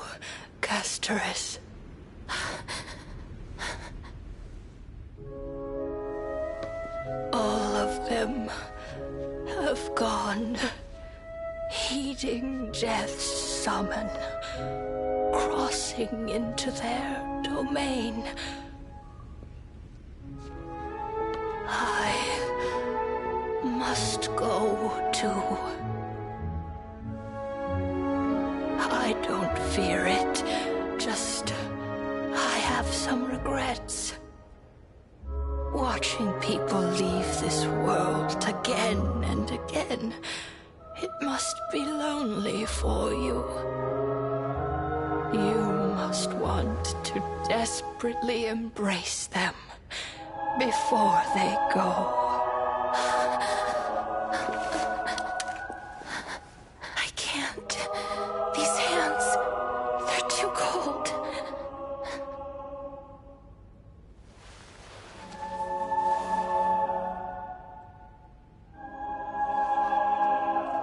Castoris? All of them have gone, heeding death's summon, crossing into their domain. I must go too. I don't fear it, just I have some regrets. Watching people leave this world again and again, it must be lonely for you. You must want to desperately embrace them before they go.
I can't. These hands, they're too cold.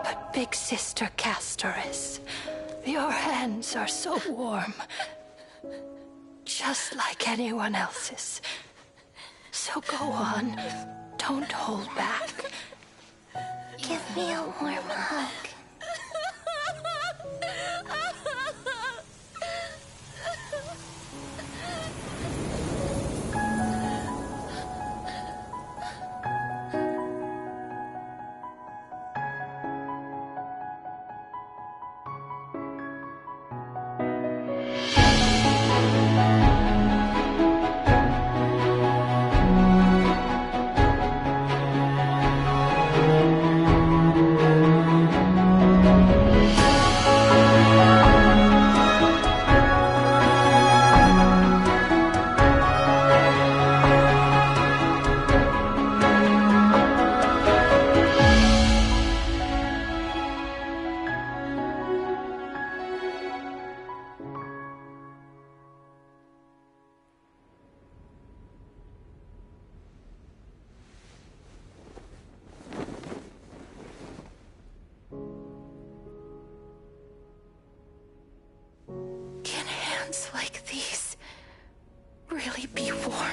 But Big Sister Castoris, your hands are so warm. Just like anyone else's. So go on. Don't hold back.
Give me a warm hug.
Can hands like these really be warm?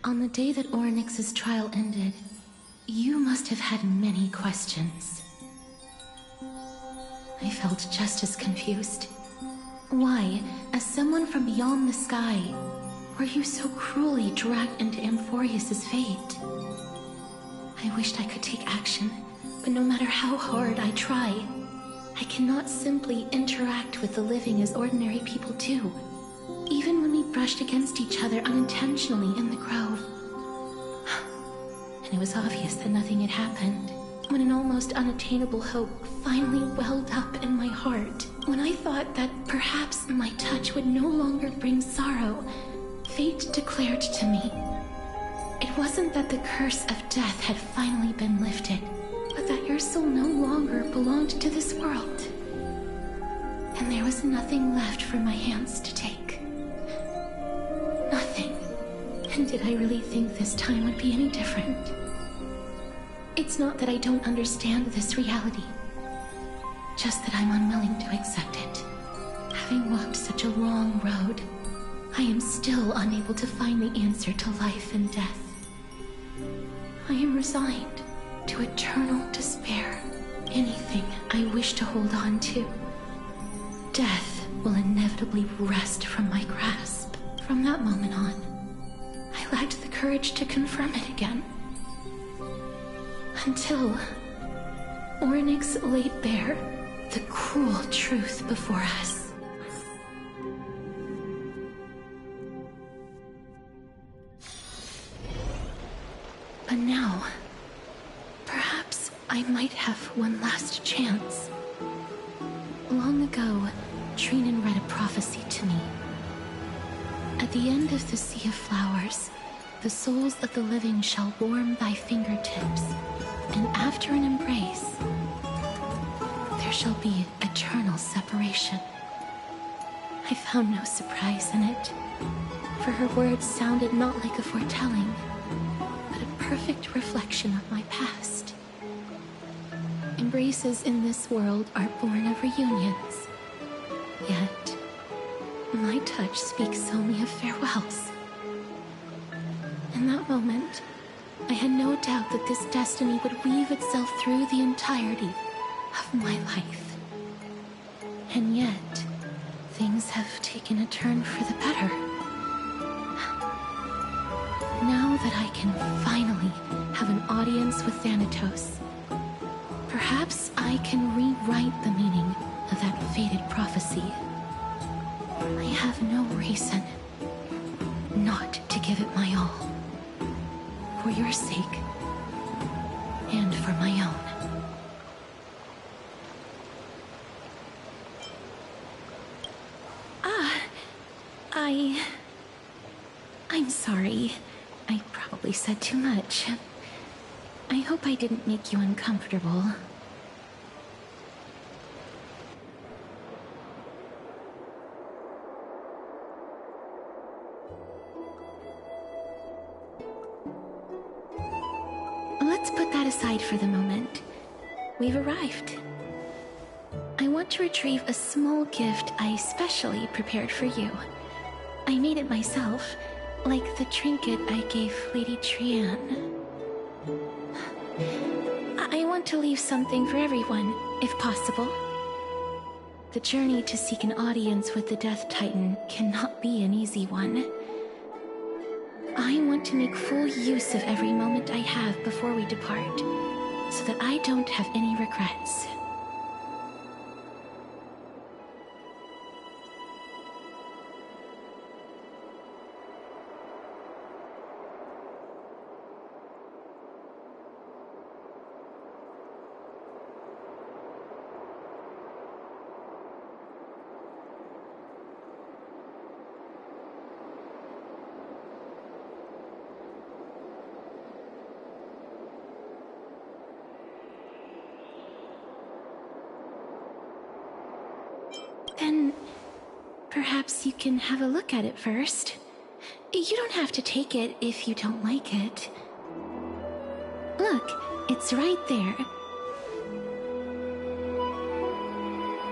On the day that Orynyx's trial ended, you must have had many questions. I felt just as confused. Why, as someone from beyond the sky, were you so cruelly dragged into Amphorius's fate? I wished I could take action, but no matter how hard I try, I cannot simply interact with the living as ordinary people do. Even when we brushed against each other unintentionally in the grove. And it was obvious that nothing had happened. When an almost unattainable hope finally welled up in my heart. When I thought that perhaps my touch would no longer bring sorrow, fate declared to me. It wasn't that the curse of death had finally been lifted, but that your soul no longer belonged to this world. And there was nothing left for my hands to take. Nothing. And did I really think this time would be any different? It's not that I don't understand this reality. Just that I'm unwilling to accept it. Having walked such a long road, I am still unable to find the answer to life and death. I am resigned to eternal despair. Anything I wish to hold on to, death will inevitably wrest from my grasp. From that moment on, I lacked the courage to confirm it again. Until Orynyx laid bare the cruel truth before us. But now, perhaps I might have one last chance. Long ago, Trinan read a prophecy to me. At the end of the Sea of Flowers, The souls of the living shall warm thy fingertips, and after an embrace, there shall be eternal separation. I found no surprise in it, for her words sounded not like a foretelling, but a perfect reflection of my past. Embraces in this world are born of reunions, yet my touch speaks only of farewells. In that moment, I had no doubt that this destiny would weave itself through the entirety of my life. And yet, things have taken a turn for the better. Now that I can finally have an audience with Thanatos, perhaps I can rewrite the meaning of that fated prophecy. I have no reason not to give it my all. For your sake, and for my own. I'm sorry. I probably said too much. I hope I didn't make you uncomfortable. Let's put that aside for the moment. We've arrived. I want to retrieve a small gift I specially prepared for you. I made it myself, like the trinket I gave Lady Trianne. I want to leave something for everyone, if possible. The journey to seek an audience with the Death Titan cannot be an easy one. I want to make full use of every moment I have before we depart, so that I don't have any regrets. Then, perhaps you can have a look at it first. You don't have to take it if you don't like it. Look, it's right there.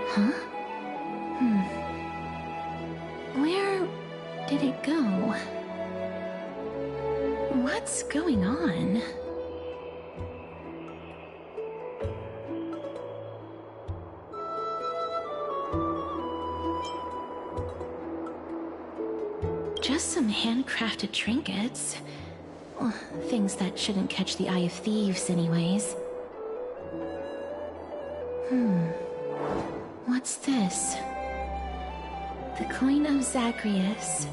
Huh? Where did it go? What's going on? Just some handcrafted trinkets. Well, things that shouldn't catch the eye of thieves anyways. What's this? The coin of Zagreus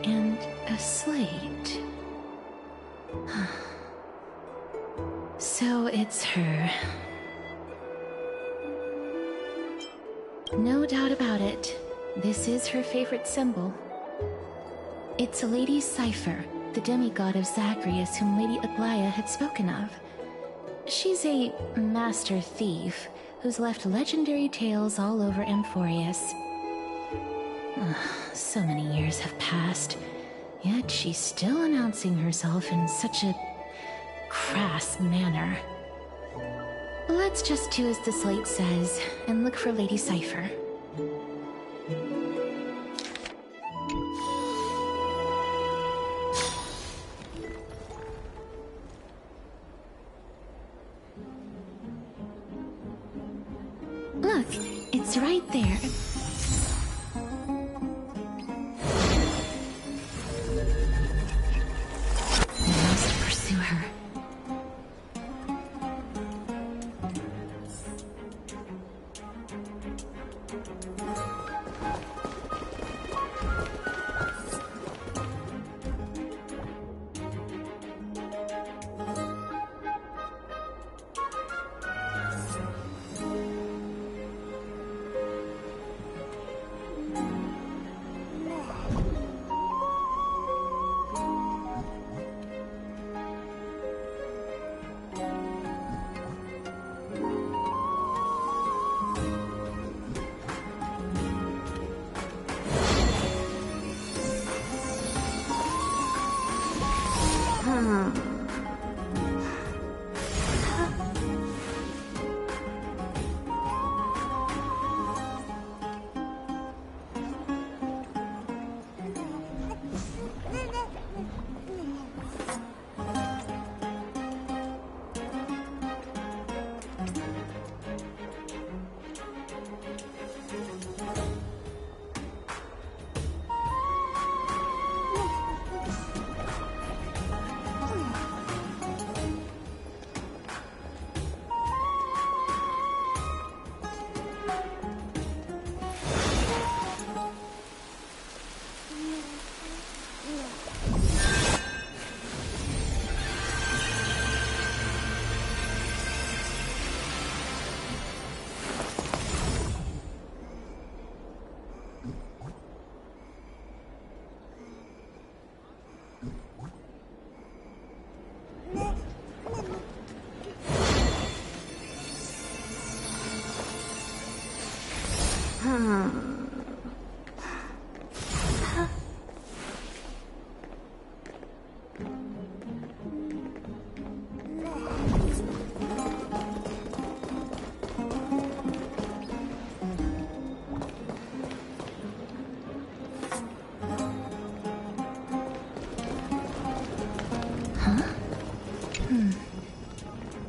and a slate. So it's her. No doubt about it. This is her favorite symbol. It's a lady's cipher, the demigod of Zagreus whom Lady Aglaia had spoken of. She's a master thief who's left legendary tales all over Amphorius. So many years have passed, yet she's still announcing herself in such a crass manner. Let's just do as the slate says and look for Lady Cipher. Look, it's right there. I must pursue her.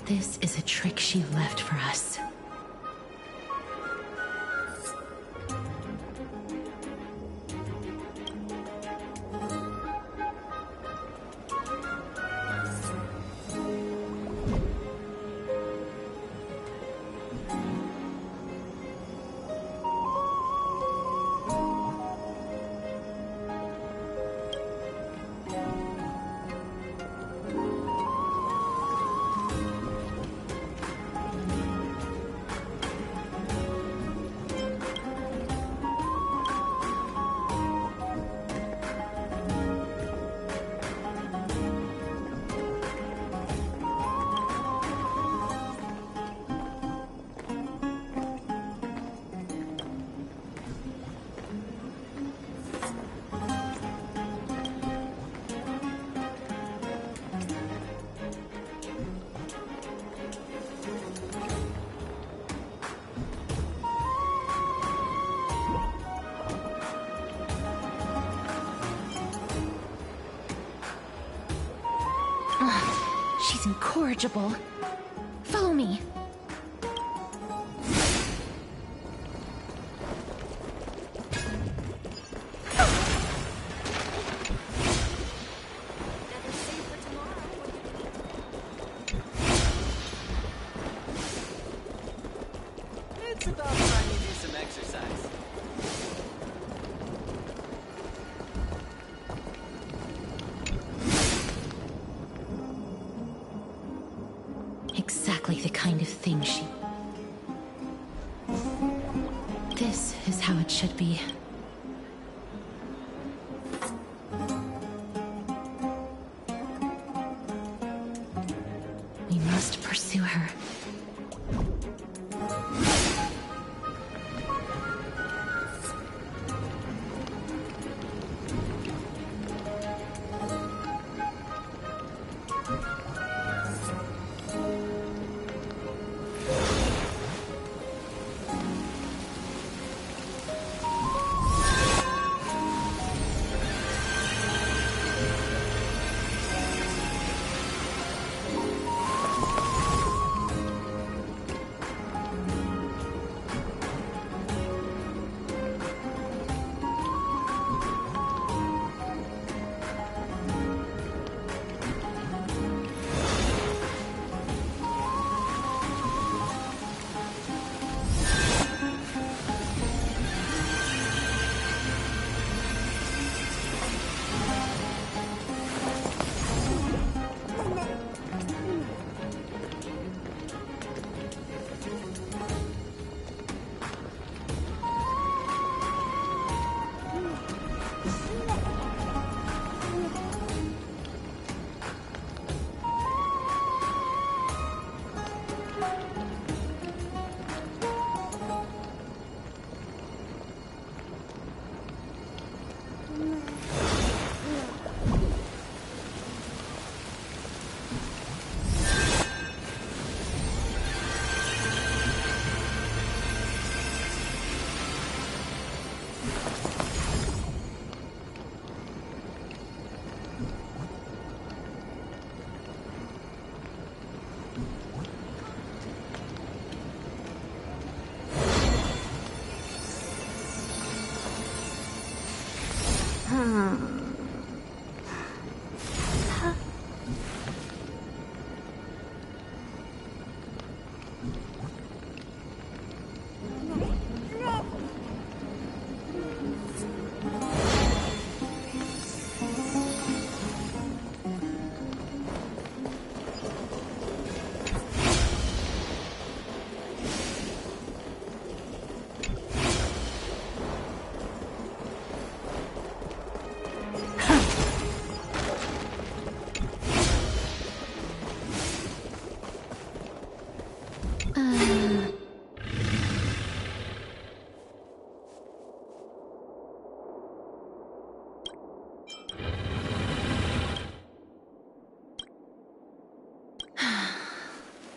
This is a trick she left for us. She's incorrigible. Follow me.
It's about time you do some exercise.
Exactly the kind of thing she... This is how it should be. We must pursue her.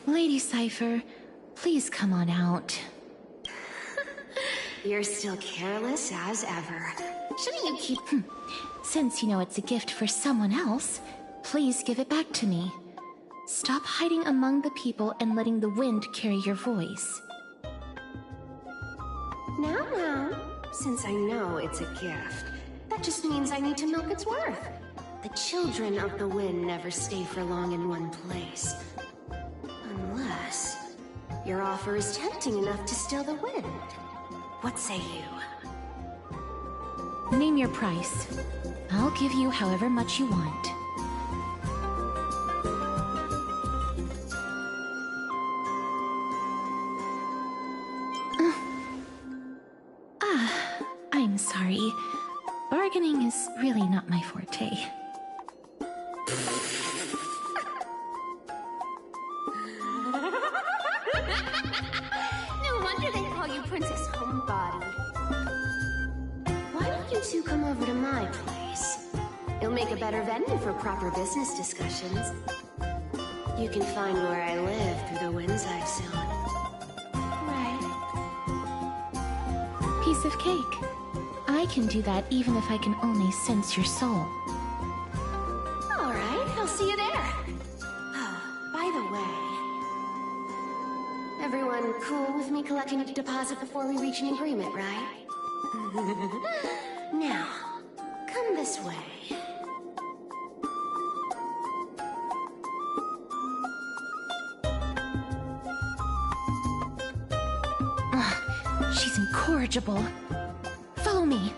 Lady Cypher, please come on out.
You're still careless as ever. Shouldn't you keep...
Since you know it's a gift for someone else, please give it back to me. Stop hiding among the people and letting the wind carry your voice.
Now, since I know it's a gift, that just means I need to milk its worth. The children of the wind never stay for long in one place. Unless your offer is tempting enough to still the wind. What say you?
Name your price. I'll give you however much you want. I'm sorry. Bargaining is really not my forte.
No wonder they call you Princess Homebody. Why don't you two come over to my place? It'll make a better venue for proper business discussions. You can find where I live through the winds I've sown. Right.
Piece of cake. I can do that even if I can only sense your soul.
Alright, I'll see you there. Oh, by the way... Everyone cool with me collecting a deposit before we reach an agreement, right? Now, come this way.
She's incorrigible. Follow me.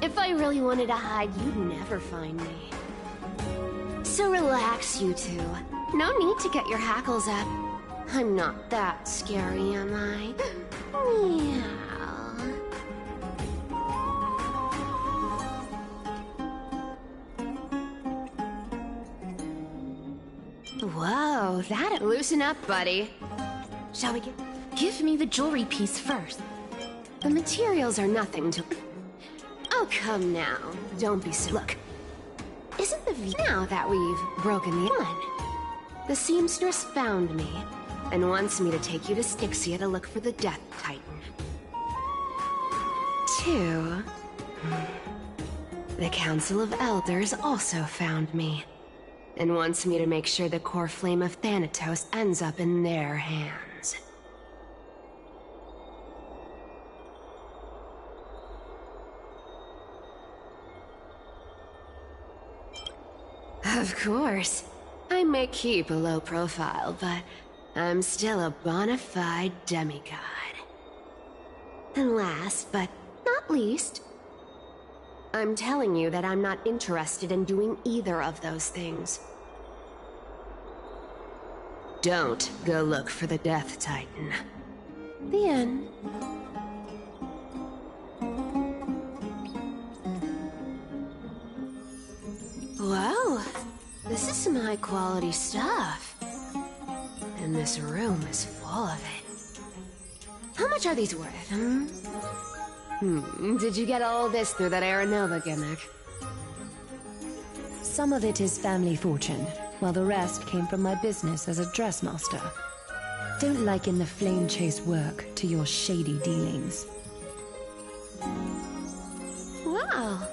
If I really wanted to hide, you'd never find me. So relax, you two. No need to get your hackles up. I'm not that scary, am I? Meow. Whoa, that'd loosen up, buddy. Shall we get...
Give me the jewelry piece first.
The materials are nothing to... Oh, come now. Don't be so... Look, isn't the
of now that we've broken the one. The seamstress found me and wants me to take you to Styxia to look for the Death Titan. 2. The Council of Elders also found me and wants me to make sure the core flame of Thanatos ends up in their hands. Of course. I may keep a low profile, but I'm still a bona fide demigod. And last, but not least, I'm telling you that I'm not interested in doing either of those things. Don't go look for the Death Titan. The end. Wow, this is some high-quality stuff. And this room is full of it. How much are these worth, Did you get all this through that Aranova gimmick?
Some of it is family fortune, while the rest came from my business as a dressmaster. Don't liken the flame chase work to your shady dealings.
Wow.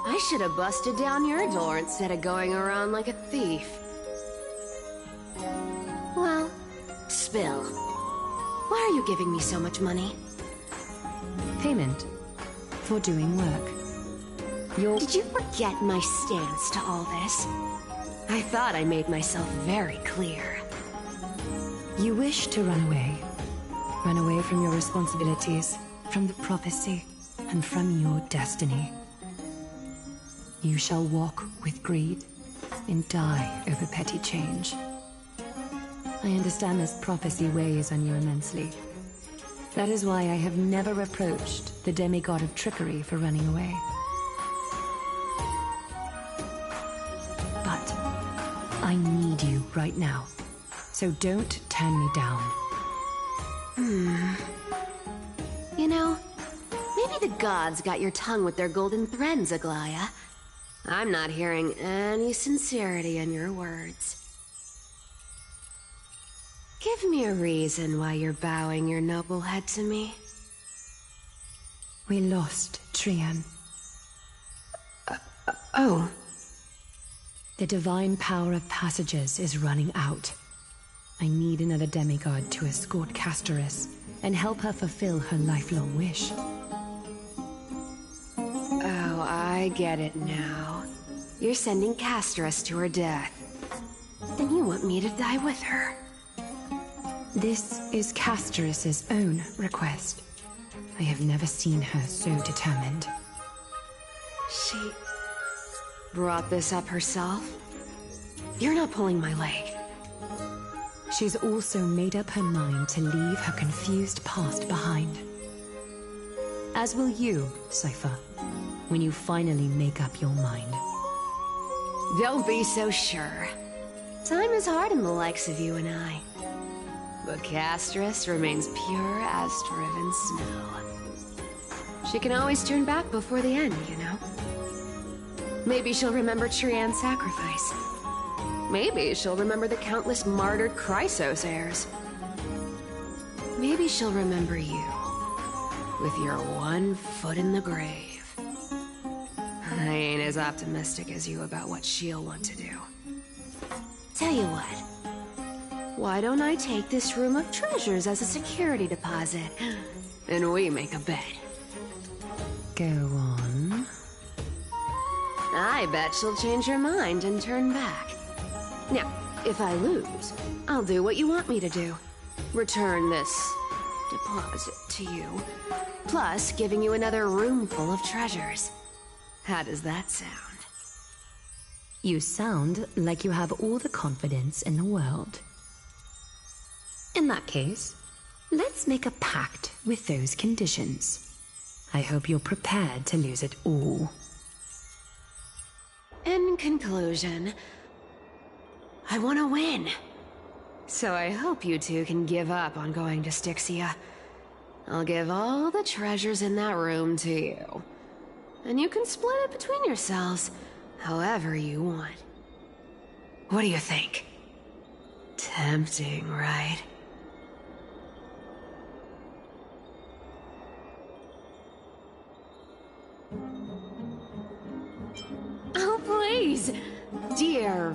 I should have busted down your door instead of going around like a thief. Well, spill. Why are you giving me so much money?
Payment for doing work.
Did you forget my stance to all this? I thought I made myself very clear.
You wish to run away. Run away from your responsibilities, from the prophecy, and from your destiny. You shall walk with greed and die over petty change. I understand this prophecy weighs on you immensely. That is why I have never reproached the demigod of trickery for running away. But I need you right now, so don't turn me down.
You know, maybe the gods got your tongue with their golden threads, Aglaya. I'm not hearing any sincerity in your words. Give me a reason why you're bowing your noble head to me.
We lost Trian.
Oh.
The divine power of passages is running out. I need another demigod to escort Castoris and help her fulfill her lifelong wish.
Oh, I get it now. You're sending Castoris to her death. Then you want me to die with her.
This is Castoris' own request. I have never seen her so determined.
She brought this up herself? You're not pulling my leg.
She's also made up her mind to leave her confused past behind. As will you, Cypher, when you finally make up your mind.
Don't be so sure. Time is hard in the likes of you and I. But Castoris remains pure as driven snow. She can always turn back before the end, you know? Maybe she'll remember Trian's sacrifice. Maybe she'll remember the countless martyred Chrysos heirs. Maybe she'll remember you, with your one foot in the grave. I ain't as optimistic as you about what she'll want to do. Tell you what. Why don't I take this room of treasures as a security deposit, and we make a bet?
Go on.
I bet she'll change her mind and turn back. Now, if I lose, I'll do what you want me to do. Return this deposit to you, plus giving you another room full of treasures. How does that sound?
You sound like you have all the confidence in the world. In that case, let's make a pact with those conditions. I hope you're prepared to lose it all.
In conclusion, I want to win. So I hope you two can give up on going to Styxia. I'll give all the treasures in that room to you. And you can split it between yourselves, however you want. What do you think? Tempting, right? Oh, please! Dear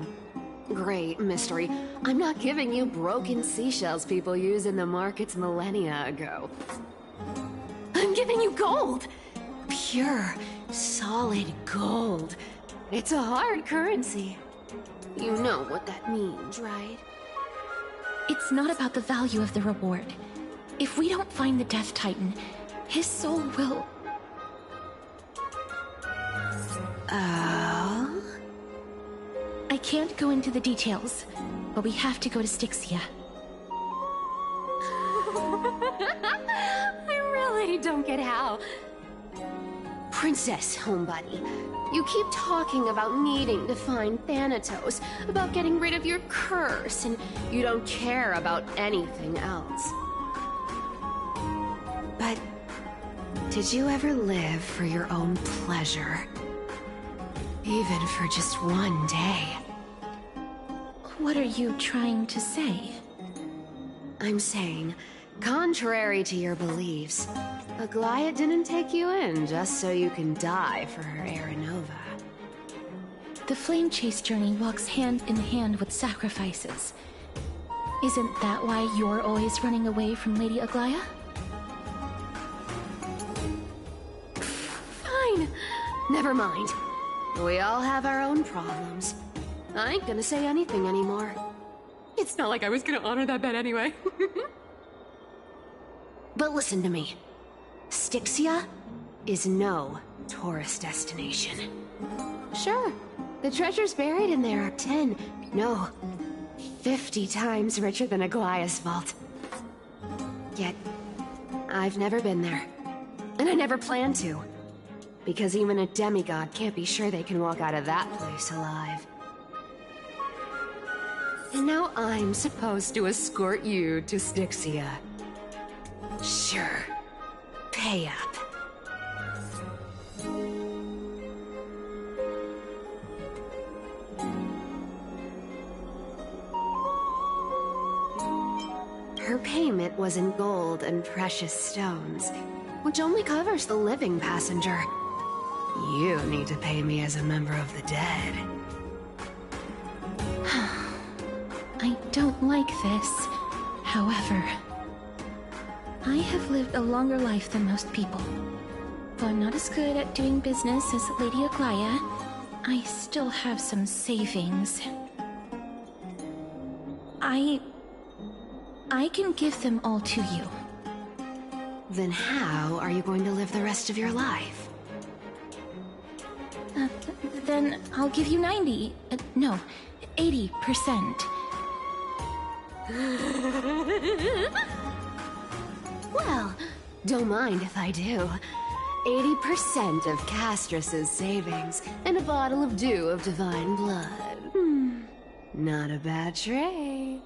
great mystery, I'm not giving you broken seashells people use in the markets millennia ago. I'm giving you gold! Pure, solid gold. It's a hard currency. You know what that means, right?
It's not about the value of the reward. If we don't find the Death Titan, his soul will...
Oh?
I can't go into the details, but we have to go to Styxia.
I really don't get how. Princess, homebuddy, you keep talking about needing to find Thanatos, about getting rid of your curse, and you don't care about anything else. But did you ever live for your own pleasure? Even for just one day?
What are you trying to say?
I'm saying, contrary to your beliefs, Aglaia didn't take you in just so you can die for her Aranova.
The flame chase journey walks hand in hand with sacrifices. Isn't that why you're always running away from Lady Aglaia?
Fine. Never mind. We all have our own problems. I ain't gonna say anything anymore. It's not like I was gonna honor that bet anyway. But listen to me. Styxia is no tourist destination. Sure, the treasures buried in there are 10, no, 50 times richer than Aglaia's vault. Yet, I've never been there. And I never plan to. Because even a demigod can't be sure they can walk out of that place alive. And now I'm supposed to escort you to Styxia. Sure. Pay up. Her payment was in gold and precious stones, which only covers the living passenger. You need to pay me as a member of the dead.
I don't like this. However, I have lived a longer life than most people. Though I'm not as good at doing business as Lady Aglaia, I still have some savings. I can give them all to you.
Then how are you going to live the rest of your life?
Then I'll give you 90. No, 80%.
Well, don't mind if I do. 80% of Castrus's savings and a bottle of dew of divine blood. Not a bad trade.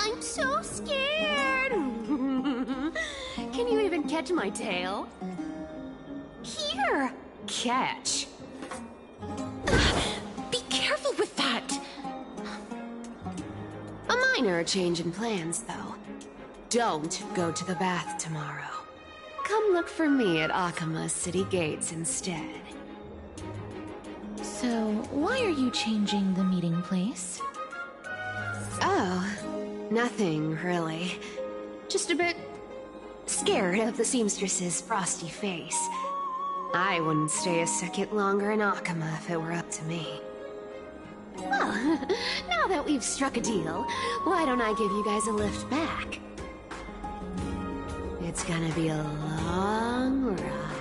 I'm so scared! Can you even catch my tail? Here! Catch!
Be careful with that!
A minor change in plans, though. Don't go to the bath tomorrow. Come look for me at Akama's city gates instead.
So, why are you changing the meeting place?
Oh, nothing really. Just a bit scared of the seamstress's frosty face. I wouldn't stay a second longer in Akama if it were up to me. Well, now that we've struck a deal, why don't I give you guys a lift back? It's gonna be a long ride.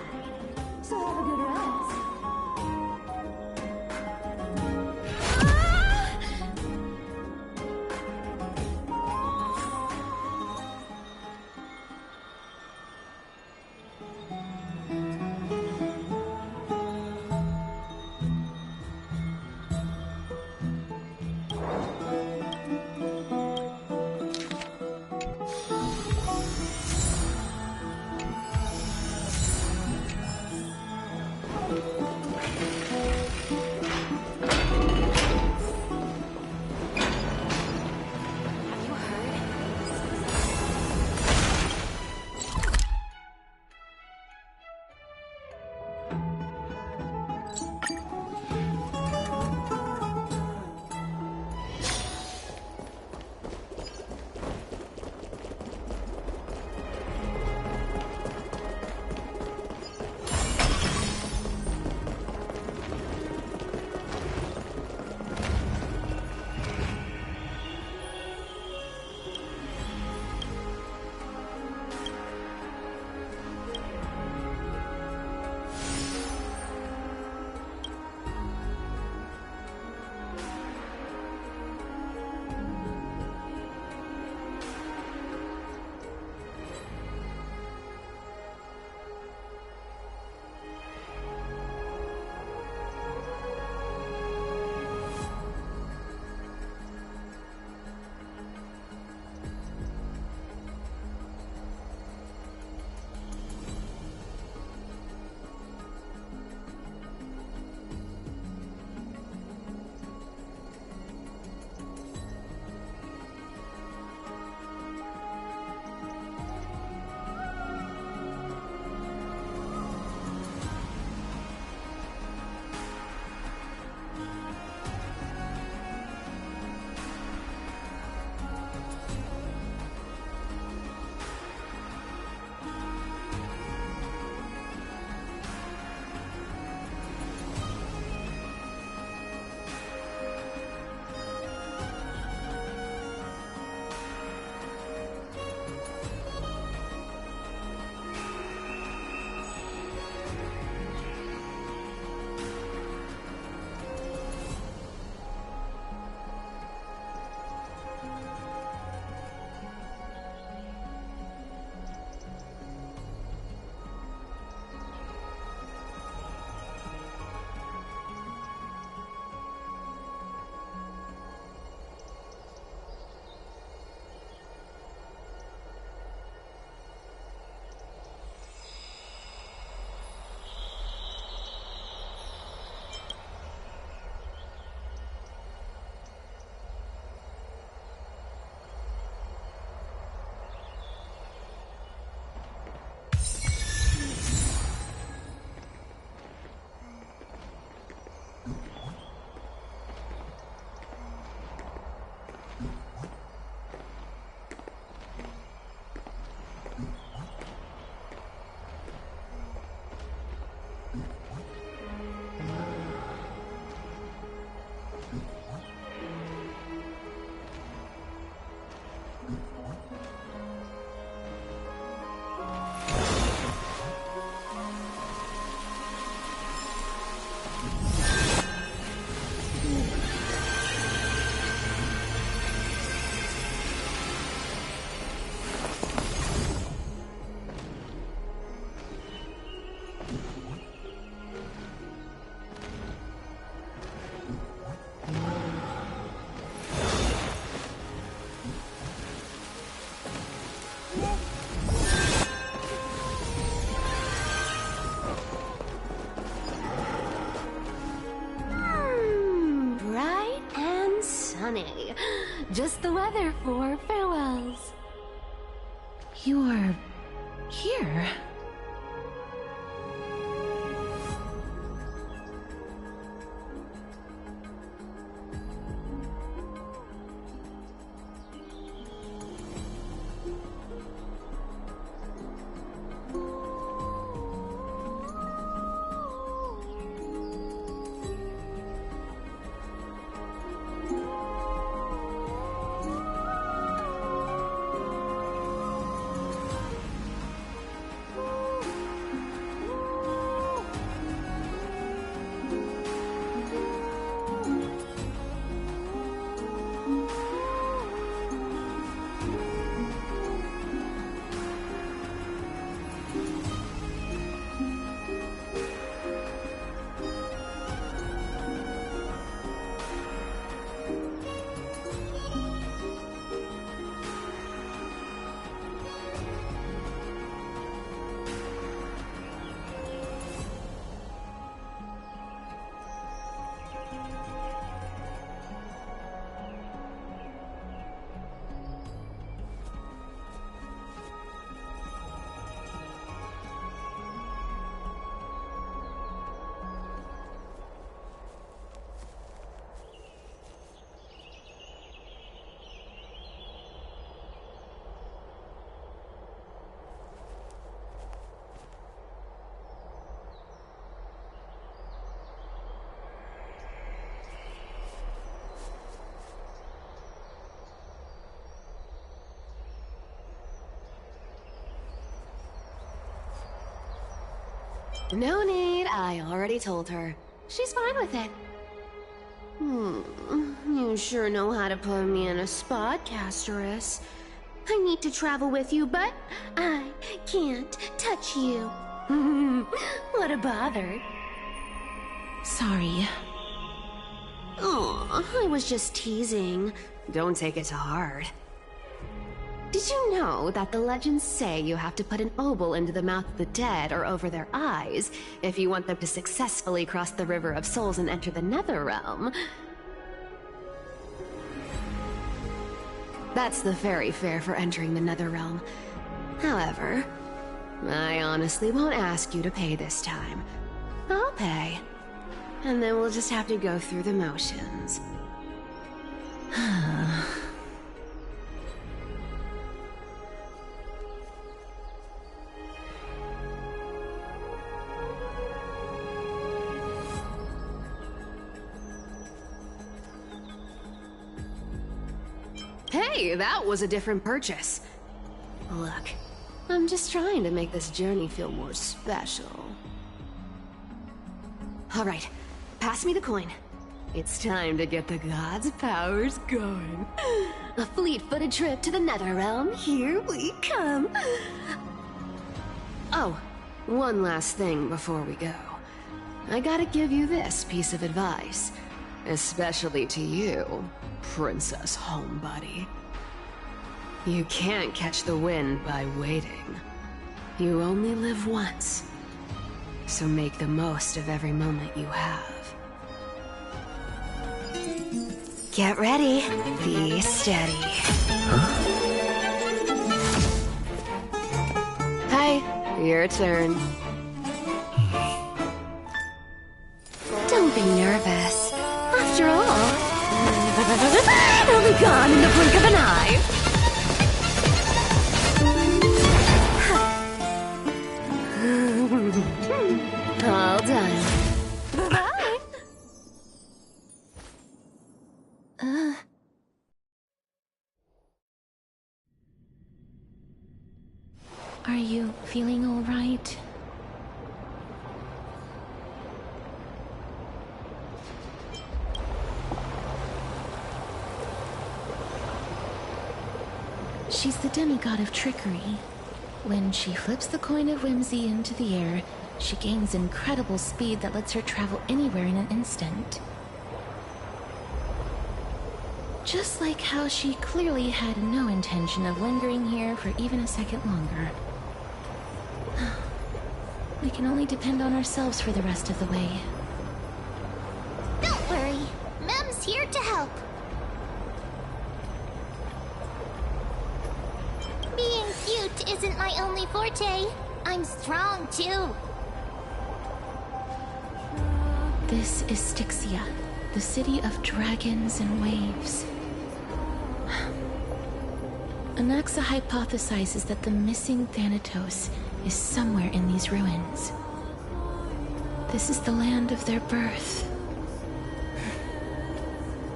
Just the weather for farewells.
You are here.
No need, I already told her. She's fine with it. You sure know how to put me in a spot, Castorus. I need to travel with you, but I can't touch you. What a bother.
Sorry.
Oh, I was just teasing. Don't take it to heart. Did you know that the legends say you have to put an obol into the mouth of the dead or over their eyes if you want them to successfully cross the River of Souls and enter the Netherrealm? That's the fairy fare for entering the Netherrealm. However, I honestly won't ask you to pay this time. I'll pay. And then we'll just have to go through the motions. Hey, that was a different purchase. Look, I'm just trying to make this journey feel more special. All right, pass me the coin. It's time to get the gods' powers going. A fleet-footed trip to the Netherrealm. Here we come. Oh, one last thing before we go. I gotta give you this piece of advice. Especially to you, Princess Homebody. You can't catch the wind by waiting. You only live once. So make the most of every moment you have. Get ready. Be steady. Hi, your turn. Don't be nervous. After all, it'll be gone in the blink of an eye. All done. Bye-bye.
Are you feeling all right? She's the demigod of trickery. When she flips the coin of whimsy into the air, she gains incredible speed that lets her travel anywhere in an instant. Just like how she clearly had no intention of lingering here for even a second longer. We can only depend on ourselves for the rest of the way.
Don't worry. Mem's here to help. fight isn't my only forte. I'm strong, too.
This is Styxia, the city of dragons and waves. Anaxa hypothesizes that the missing Thanatos is somewhere in these ruins. This is the land of their birth.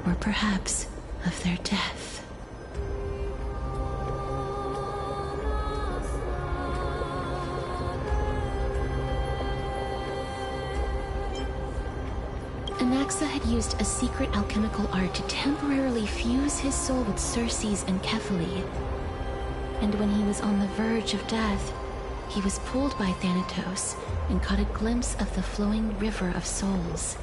Or perhaps of their death. Anaxa had used a secret alchemical art to temporarily fuse his soul with Circe's and Kephae. And when he was on the verge of death, he was pulled by Thanatos and caught a glimpse of the flowing river of souls.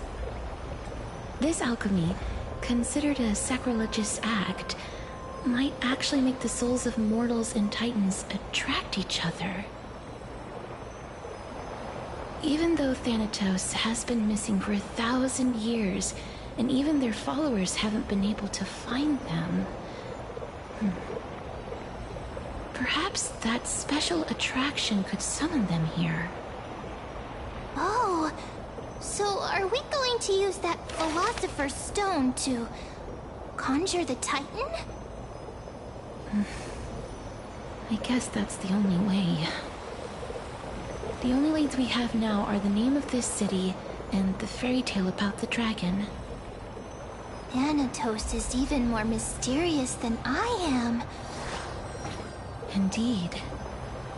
This alchemy, considered a sacrilegious act, might actually make the souls of mortals and titans attract each other. Even though Thanatos has been missing for 1,000 years, and even their followers haven't been able to find them, perhaps that special attraction could summon them here.
Oh, so are we going to use that Philosopher's Stone to conjure the Titan?
I guess that's the only way. The only leads we have now are the name of this city and the fairy tale about the dragon.
Thanatos is even more mysterious than I am.
Indeed.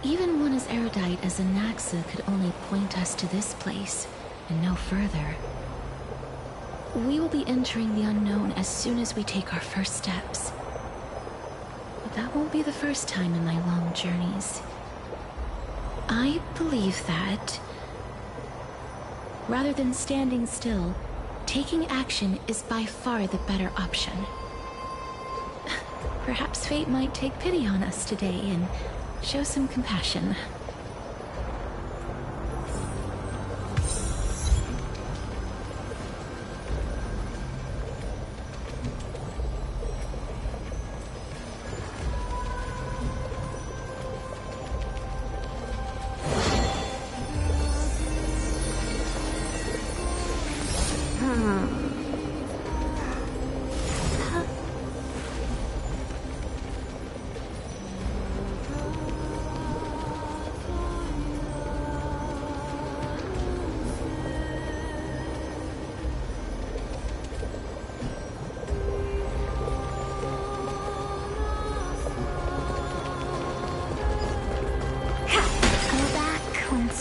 Even one as erudite as Anaxa could only point us to this place, and no further. We will be entering the unknown as soon as we take our first steps. But that won't be the first time in my long journeys. I believe that, rather than standing still, taking action is by far the better option. Perhaps fate might take pity on us today and show some compassion.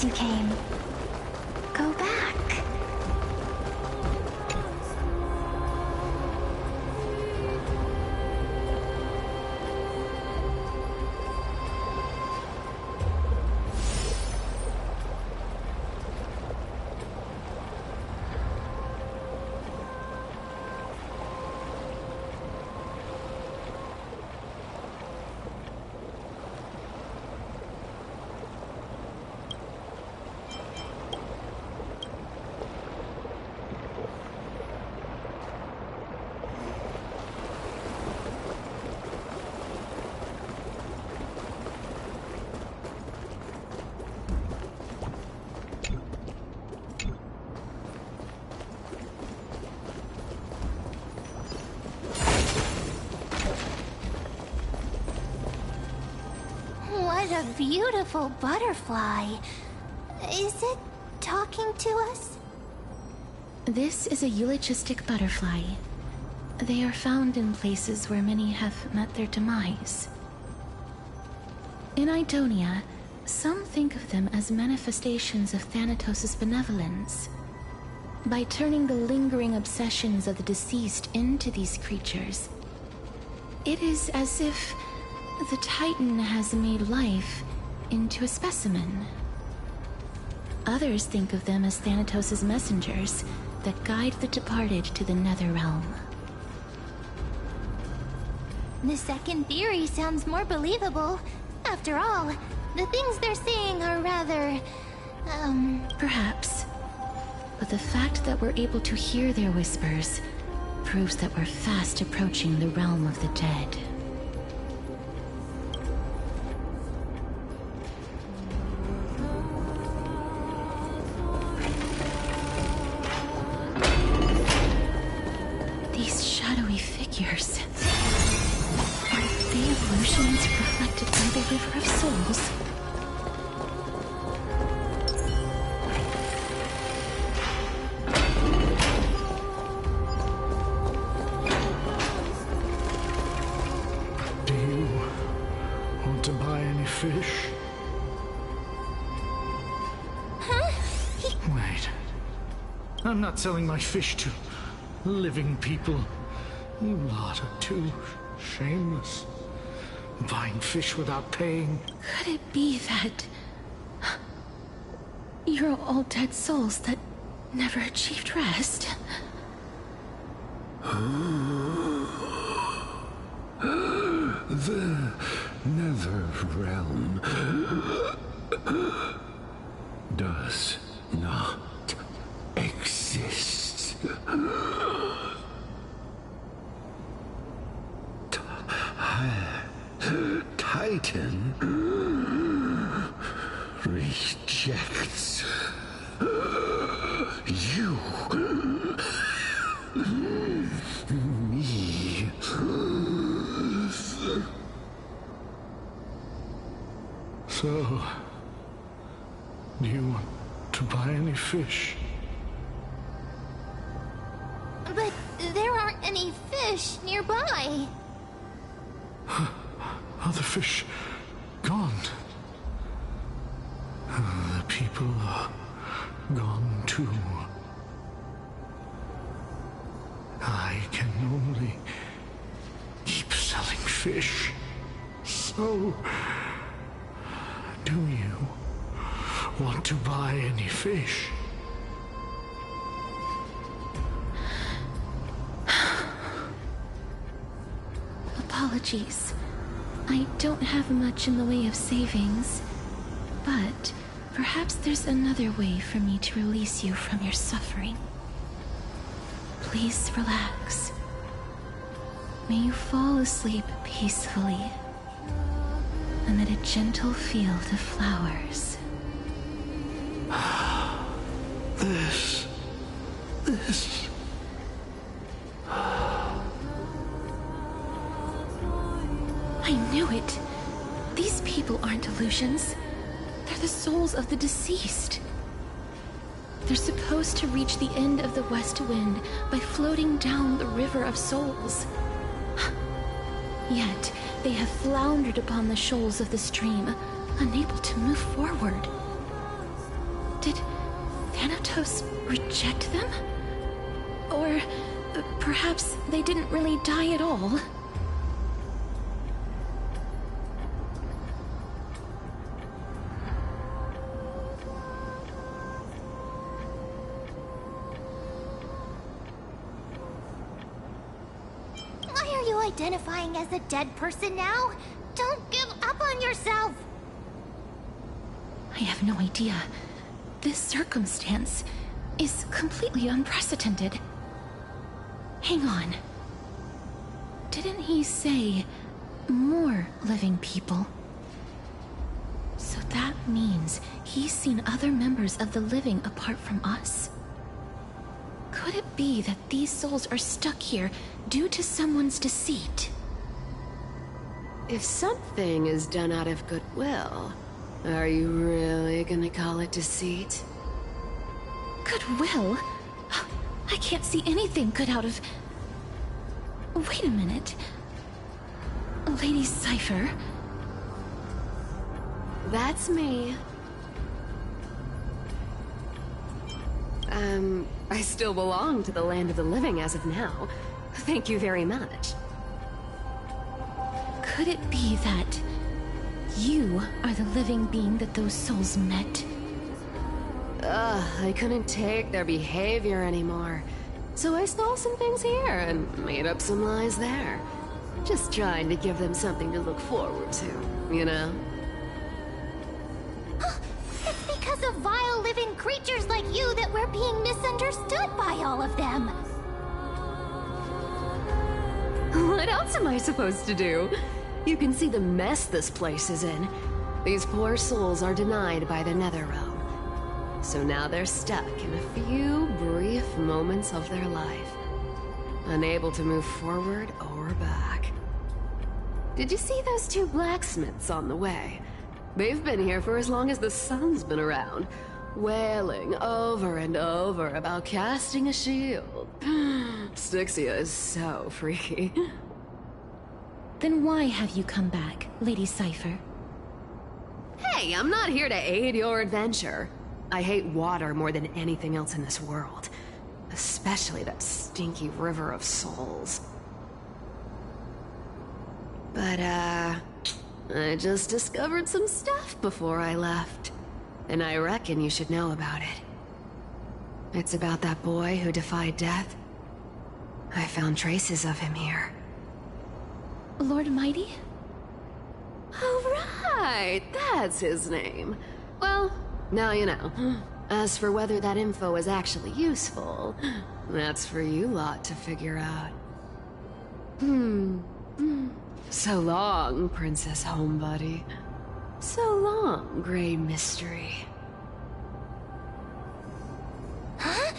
You came. Go back. What a beautiful butterfly. Is it talking to us?
This is a eulogistic butterfly. They are found in places where many have met their demise. In Idonia, some think of them as manifestations of Thanatos' benevolence. By turning the lingering obsessions of the deceased into these creatures, it is as if the Titan has made life into a specimen. Others think of them as Thanatos' messengers that guide the departed to the Netherrealm.
The second theory sounds more believable. After all, the things they're saying are rather...
Perhaps. But the fact that we're able to hear their whispers proves that we're fast approaching the realm of the dead. figures. Are they illusions reflected by the River of Souls?
Do you want to buy any fish?
Huh?
Wait. I'm not selling my fish to living people. You lot are too shameless. Buying fish without paying.
Could it be that you're all dead souls that never achieved rest?
The Nether Realm does not exist. Titan rejects you. Me.
So, do you want to buy any fish?
But there aren't any fish nearby.
Other fish gone. The people are gone too. I can only keep selling fish. So, do you want to buy any fish?
Apologies. I don't have much in the way of savings, but perhaps there's another way for me to release you from your suffering. Please relax. May you fall asleep peacefully amid a gentle field of flowers.
This.
I knew it. These people aren't illusions. They're the souls of the deceased. They're supposed to reach the end of the West Wind by floating down the River of Souls. Yet, they have floundered upon the shoals of the stream, unable to move forward. Did Thanatos reject them? Or perhaps they didn't really die at all?
Identifying as a dead person now? Don't give up on yourself!
I have no idea. This circumstance is completely unprecedented. Hang on. Didn't he say more living people? So that means he's seen other members of the living apart from us? Could it be that these souls are stuck here due to someone's deceit?
If something is done out of goodwill, are you really gonna call it deceit?
Goodwill? I can't see anything good out of... Wait a minute. Lady Cypher?
That's me. I still belong to the land of the living as of now. Thank you very much.
Could it be that you are the living being that those souls met?
I couldn't take their behavior anymore. So I stole some things here and made up some lies there. Just trying to give them something to look forward to, you know?
It's because of vile living creatures like you that we're being misunderstood by all of them.
What else am I supposed to do? You can see the mess this place is in. These poor souls are denied by the Netherrealm. So now they're stuck in a few brief moments of their life. unable to move forward or back. Did you see those two blacksmiths on the way? They've been here for as long as the sun's been around, wailing over and over about casting a shield. Styxia is so freaky.
Then why have you come back, Lady Cypher?
Hey, I'm not here to aid your adventure. I hate water more than anything else in this world. Especially that stinky river of souls. But, I just discovered some stuff before I left. And I reckon you should know about it. It's about that boy who defied death. I found traces of him here.
Lord Mighty?
Oh, right! That's his name. Well, now you know. As for whether that info is actually useful, that's for you lot to figure out. So long, Princess Homebody. So long, Grey Mystery.
Huh?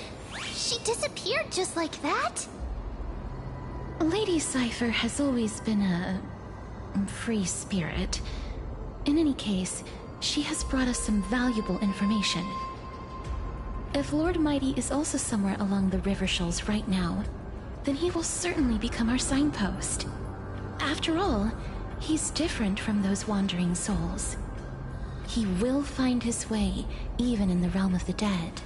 She disappeared just like that?
Lady Cypher has always been a free spirit. In any case, she has brought us some valuable information. If Lord Mighty is also somewhere along the river shoals right now, then he will certainly become our signpost. After all, he's different from those wandering souls. He will find his way, even in the realm of the dead.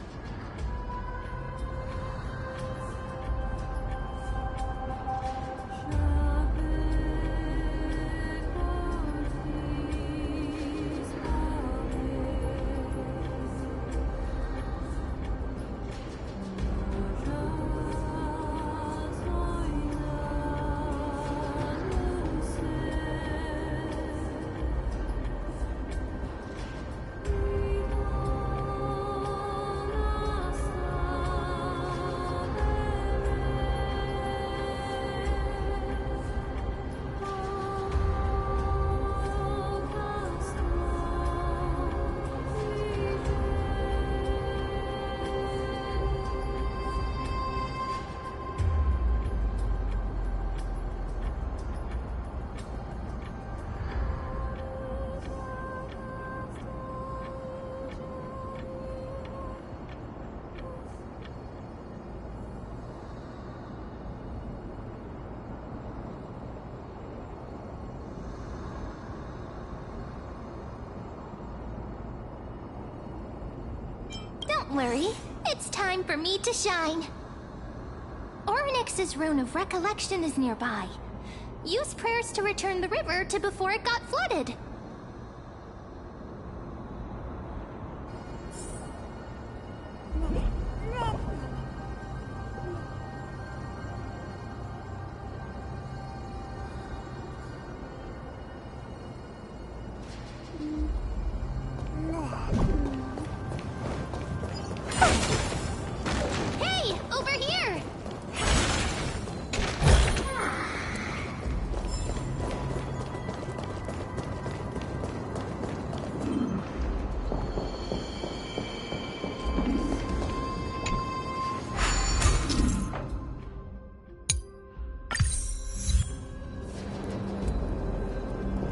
Don't worry, it's time for me to shine. Orynyx's Rune of Recollection is nearby. Use prayers to return the river to before it got flooded. Hey, over here!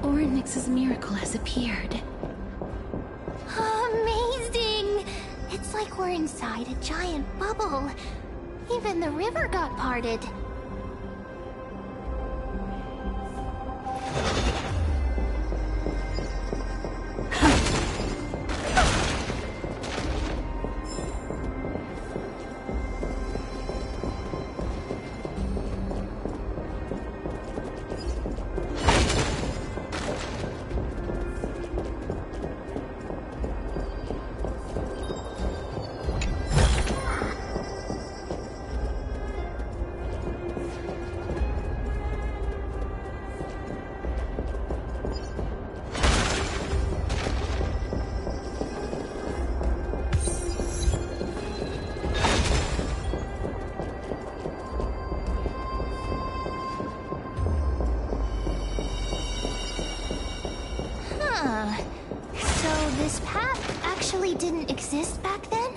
Orynyx's miracle has appeared.
Amazing! It's like we're inside a giant bubble. Even the river got parted. So this path actually didn't exist back then?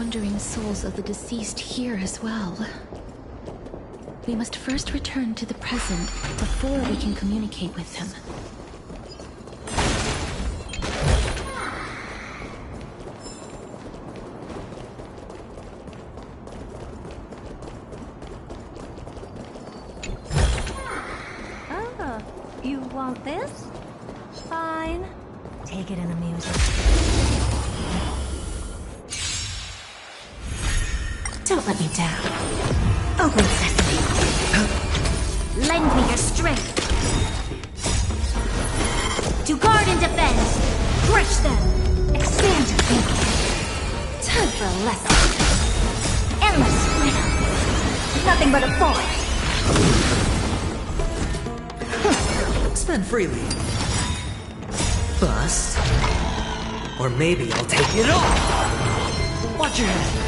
wandering souls of the deceased here as well. We must first return to the present before we can communicate with them.
Oh, you want this? Fine. Take it in the music.
Don't let me down. Open sesame. Lend me your strength. To guard and defend. Crush them. Expand your thinking. Time for a lesson. Endless freedom. Nothing but a force.
Spend freely. Bust. Or maybe I'll take it all. Watch your head.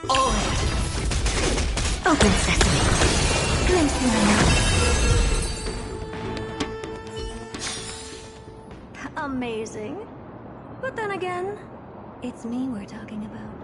All in. Open sesame. Glimpse my
Amazing. But then again, it's me we're talking about.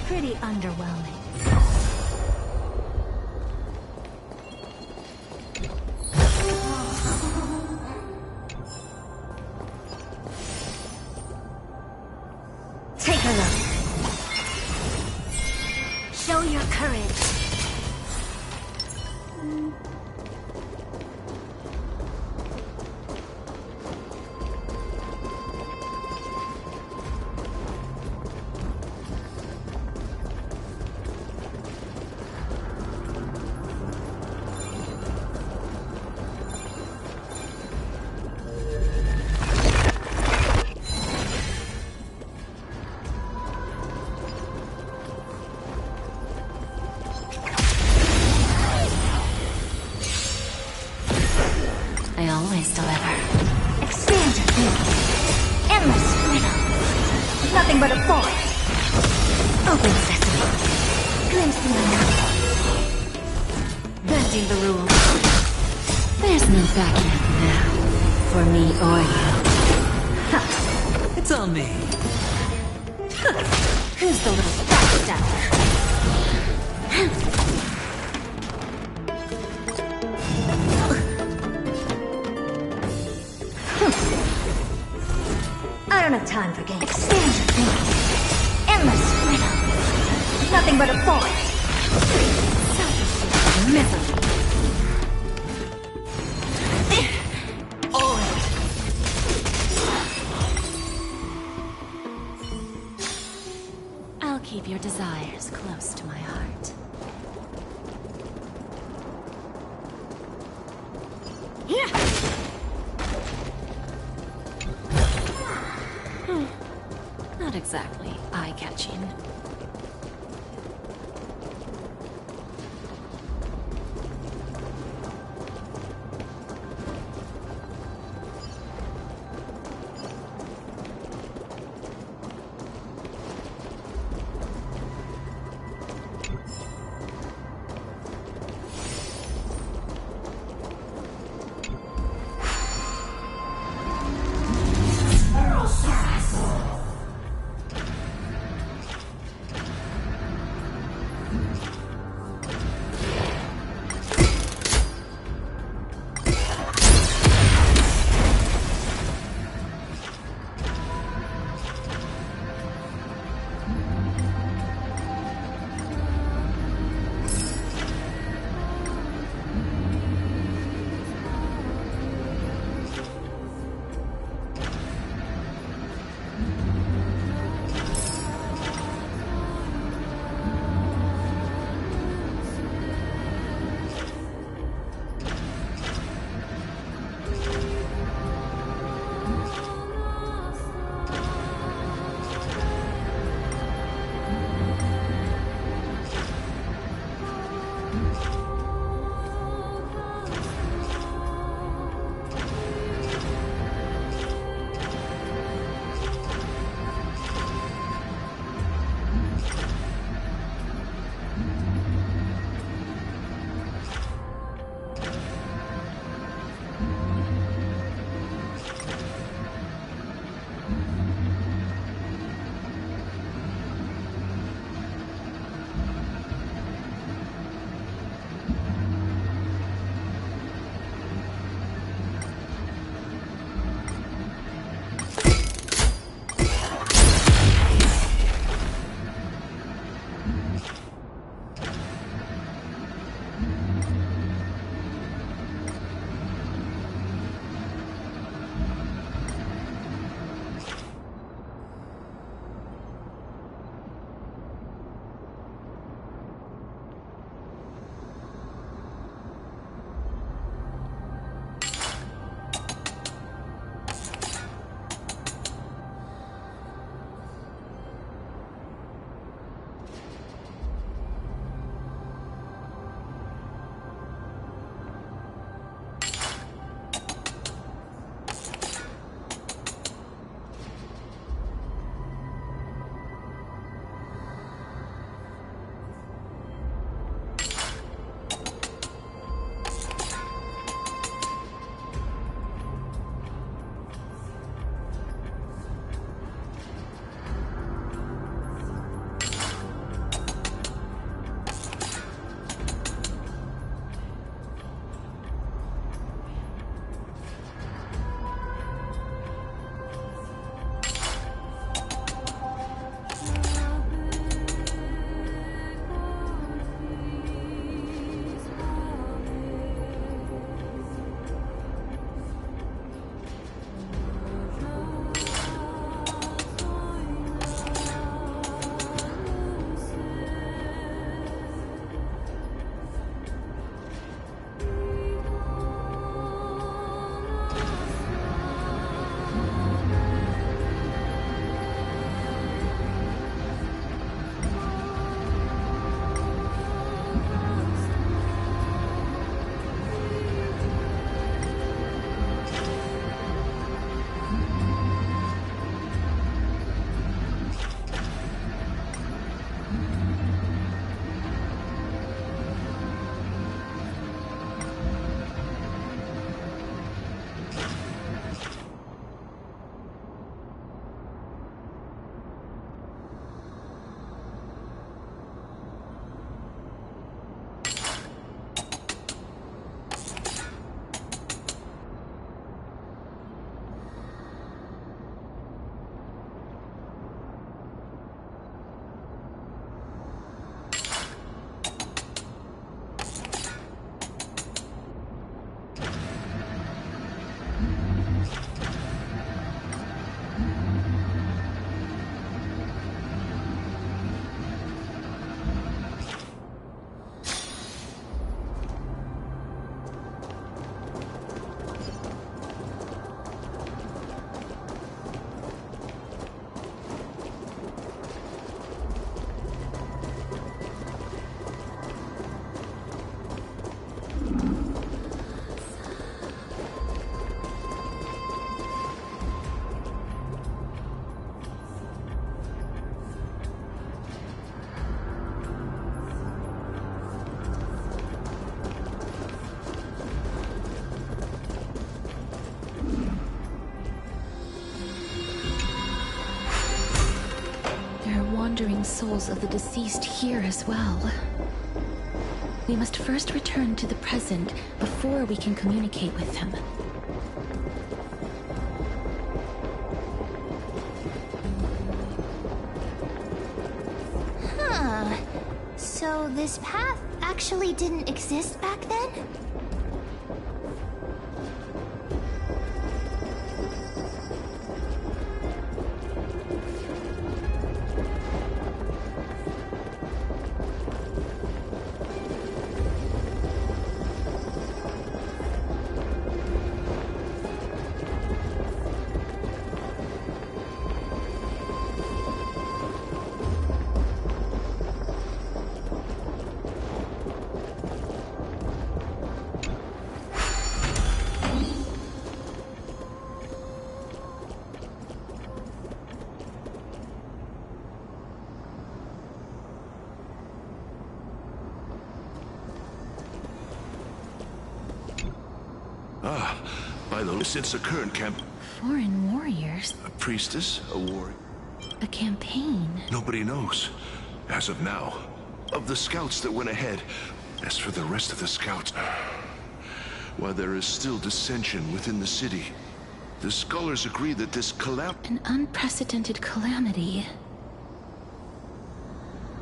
Pretty underwhelming.
Take a look. Show your courage.
I always deliver.
Expand your thinking. Endless freedom. Nothing but a force. Open sesame. Glimpse the unknown. Bending the rules.
There's no backing out now, for me or you.
It's on me.
Who's the little backstabber? I don't have time for games. Expand your thinking. Endless freedom. Nothing but a force. Misery.
I'll keep your desires close to my heart. Not exactly eye-catching. wandering souls of the deceased here as well. We must first return to the present before we can communicate with them.
Huh. So this path actually didn't exist back then?
By the since the current camp...
Foreign warriors?
A priestess? A warrior?
A campaign?
Nobody knows, as of now, of the scouts that went ahead. As for the rest of the scouts, while there is still dissension within the city, the scholars agree that this
An unprecedented calamity.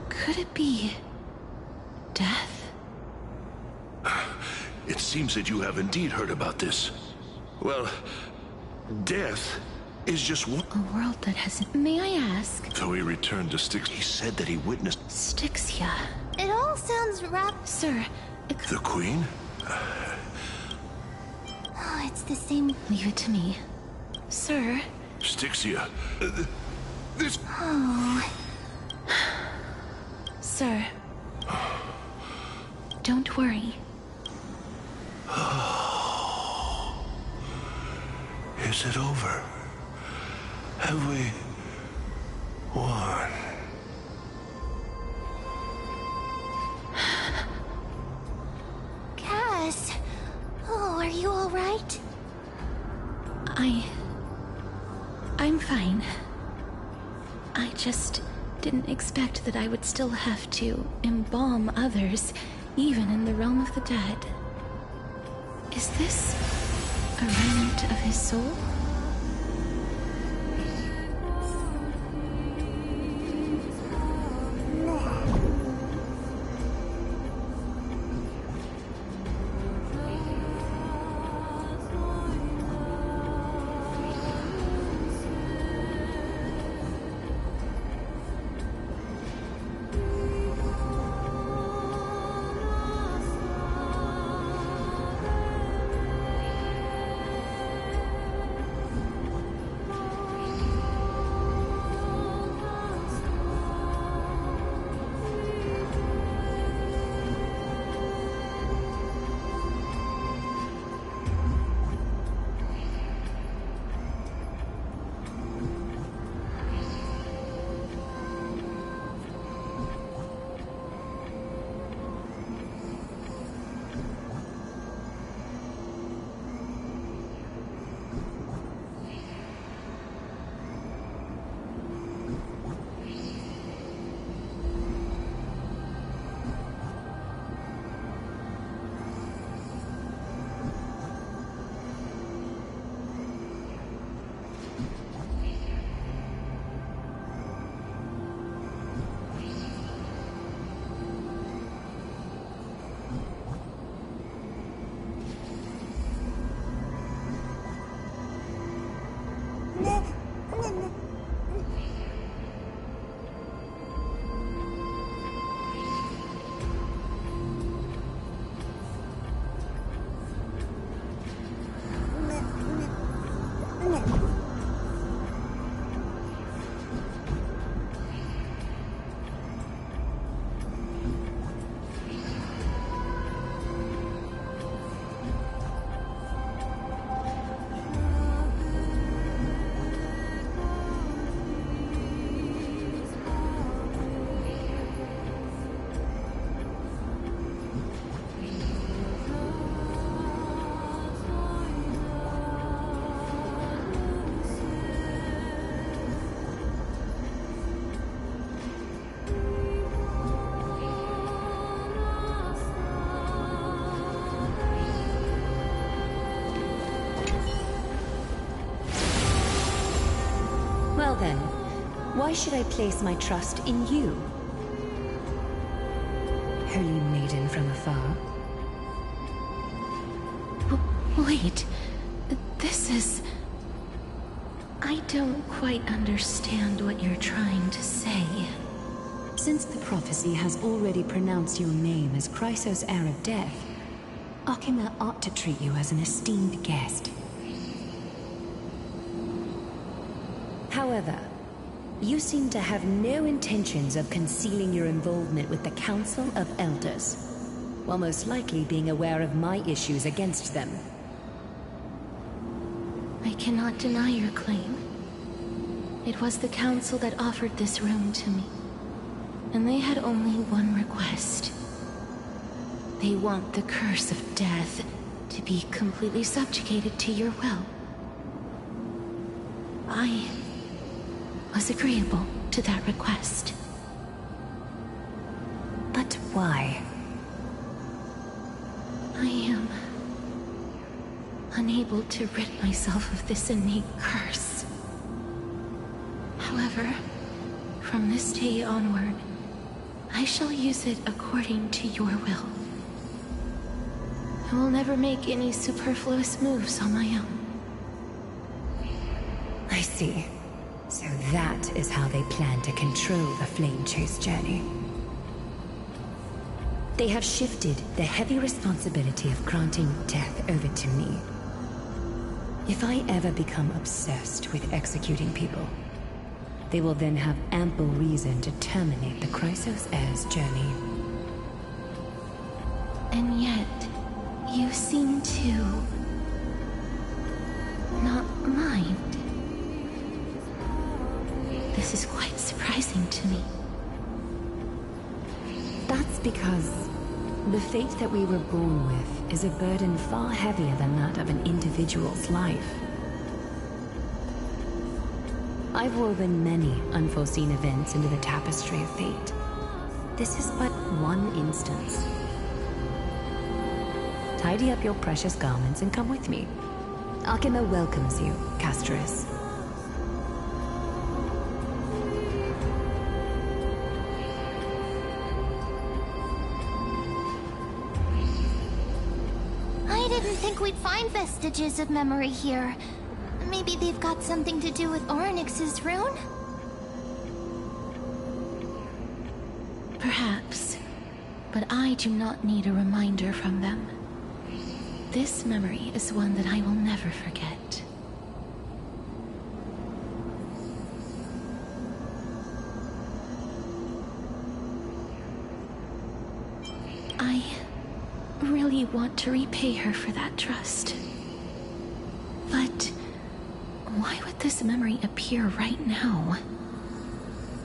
Could it be... death?
It seems that you have indeed heard about this. Well, death is just one...
A world that has... May I ask?
Though he returned to Styx, he said that he witnessed...
Styxia.
It all sounds
Sir,
The Queen?
Oh, it's the same...
Leave it to me. Sir?
Styxia. This...
Oh...
Sir. Don't worry.
Is it over? Have we won?
Cass! Oh, are you alright?
I'm fine. I just didn't expect that I would still have to embalm others, even in the realm of the dead. Is this a remnant of his soul?
then, why should I place my trust in you? Holy maiden from afar.
Wait, this is... I don't quite understand what you're trying to say.
Since the prophecy has already pronounced your name as Chrysos, heir of death, Akima ought to treat you as an esteemed guest. However, you seem to have no intentions of concealing your involvement with the Council of Elders, while most likely being aware of my issues against them.
I cannot deny your claim. It was the Council that offered this room to me, and they had only one request. They want the curse of death to be completely subjugated to your will. I was agreeable to that request.
But why?
I am unable to rid myself of this innate curse. However, from this day onward, I shall use it according to your will. I will never make any superfluous moves on my own.
I see. So that is how they plan to control the Flame Chase journey. They have shifted the heavy responsibility of granting death over to me. If I ever become obsessed with executing people, they will then have ample reason to terminate the Chrysos heir's journey.
And yet, you seem to not mind. This is quite surprising to me.
That's because the fate that we were born with is a burden far heavier than that of an individual's life. I've woven many unforeseen events into the tapestry of fate. This is but one instance. Tidy up your precious garments and come with me. Akima welcomes you, Castris.
I didn't think we'd find vestiges of memory here. Maybe they've got something to do with Orynyx's rune?
Perhaps, but I do not need a reminder from them. This memory is one that I will never forget. I really want to repay her for that trust. But why would this memory appear right now?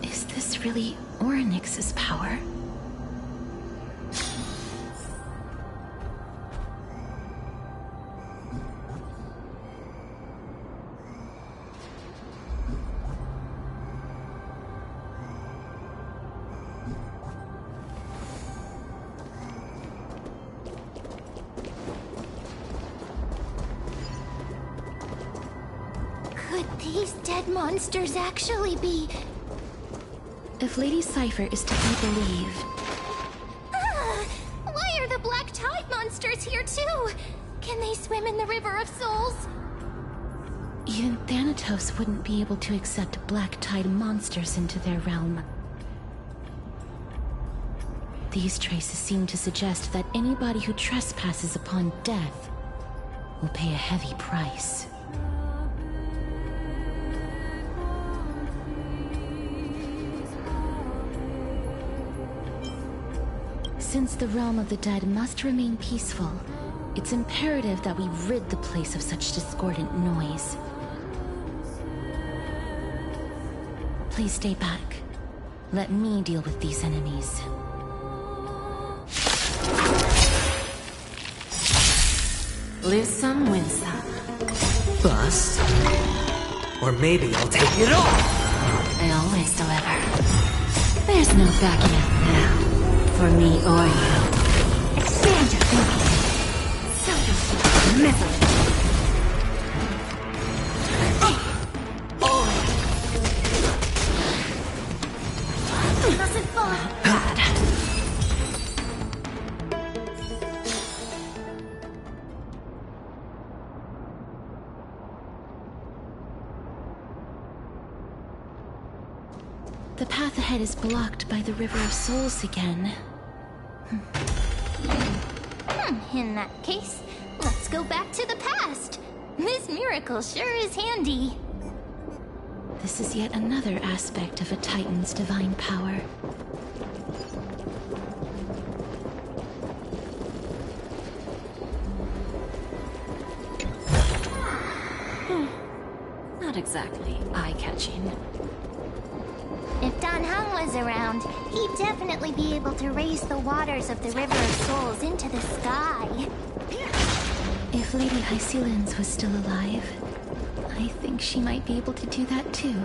Is this really Orynyx's power?
These dead monsters actually be...
If Lady Cypher is to be believed...
Why are the Black Tide monsters here too? Can they swim in the River of Souls?
Even Thanatos wouldn't be able to accept Black Tide monsters into their realm. These traces seem to suggest that anybody who trespasses upon death will pay a heavy price. Since the realm of the dead must remain peaceful, it's imperative that we rid the place of such discordant noise. Please stay back. Let me deal with these enemies.
Lose some, win some.
Bust? Or maybe I'll take it all!
I always deliver. There's no backing out now. For me or you. Expand your thinking. Misery.
The path ahead is blocked by the River of Souls again.
In that case, let's go back to the past. This miracle sure is handy.
This is yet another aspect of a Titan's divine power. Not exactly eye-catching.
If Dan Heng was around, he'd definitely be able to raise the waters of the River of Souls into the sky.
If Lady Hycelens was still alive, I think she might be able to do that too.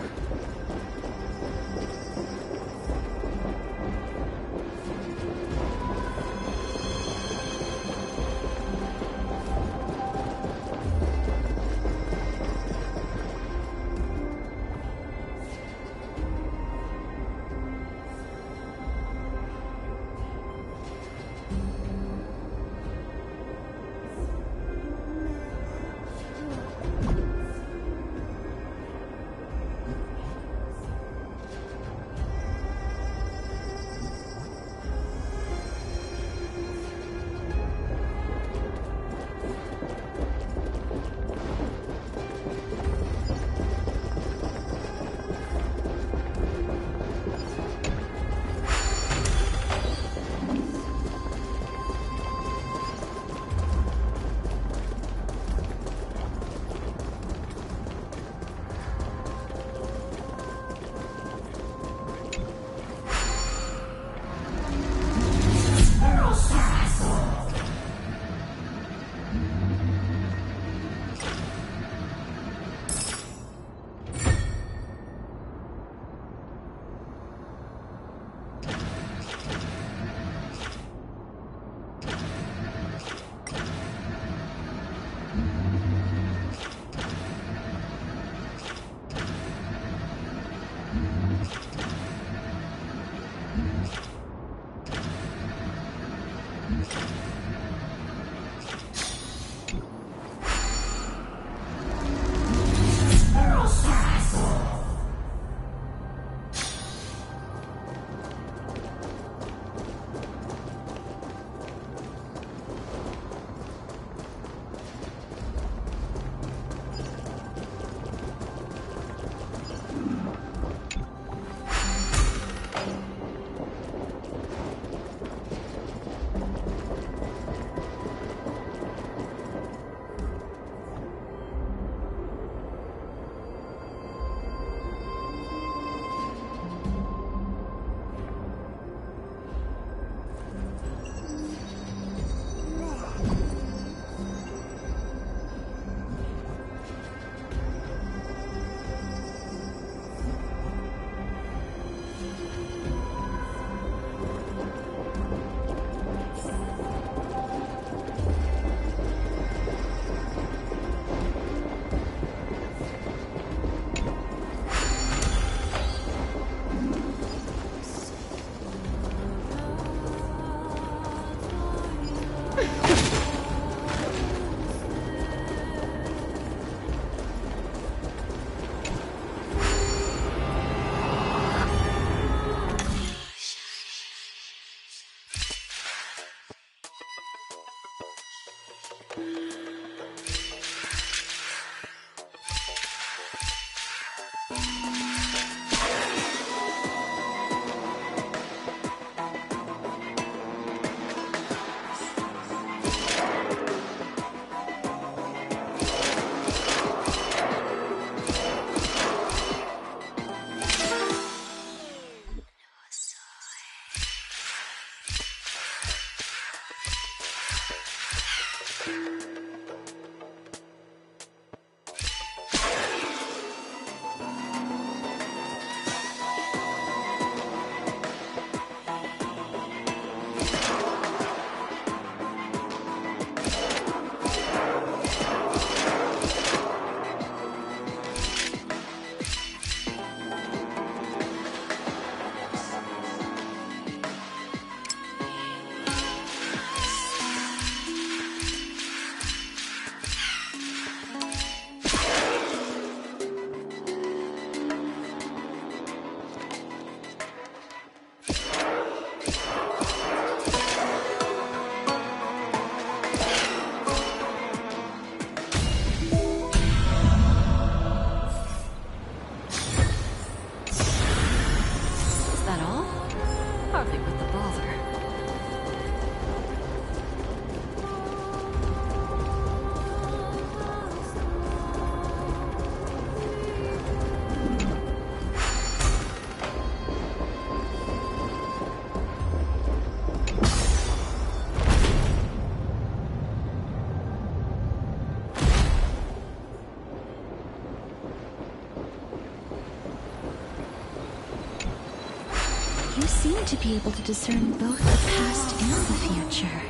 You seem to be able to discern both the past and the future.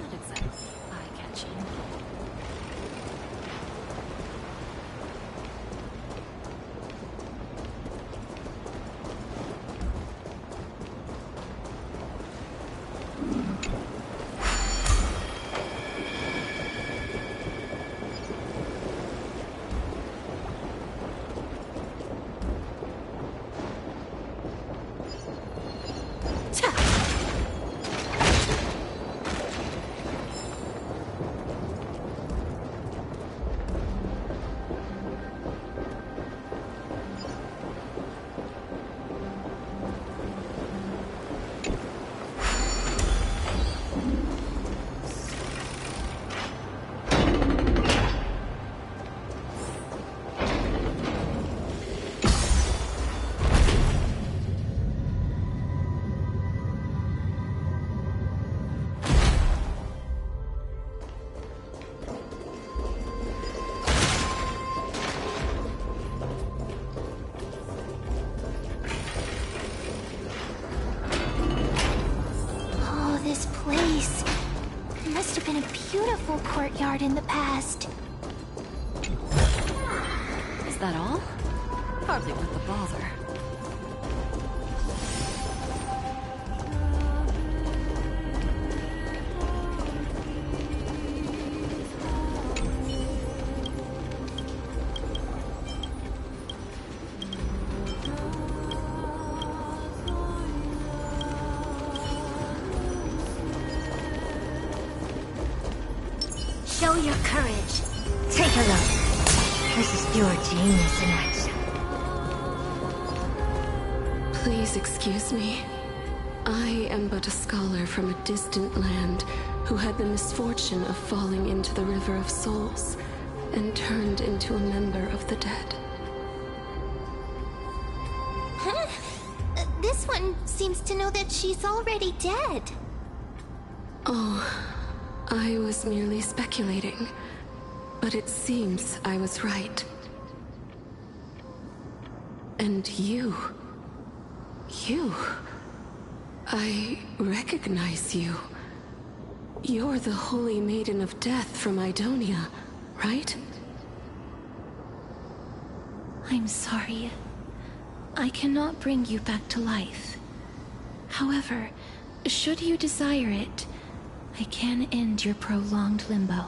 Not exactly eye-catching.
Courtyard in the past.
Is that all? Hardly worth the bother.
Show your courage. Take a look. This is pure genius in action.
Please excuse me. I am but a scholar from a distant land who had the misfortune of falling into the River of Souls and turned into a member of the dead.
Huh? This one seems to know that she's already dead.
Oh, I was merely speculating, but it seems I was right. And you... I recognize you. You're the Holy Maiden of Death from Idonia, right?
I'm sorry. I cannot bring you back to life. However, should you desire it, I can end your prolonged limbo.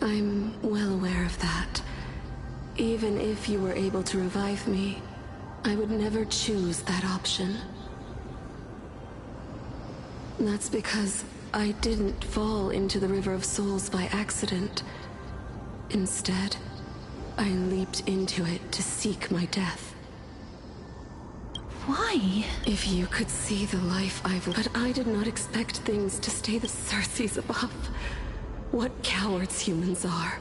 I'm well aware of that. Even if you were able to revive me, I would never choose that option. That's because I didn't fall into the River of Souls by accident. Instead, I leaped into it to seek my death.
Why?
If you could see the life I've lived. But I did not expect things to stay the Circes above. What cowards humans are.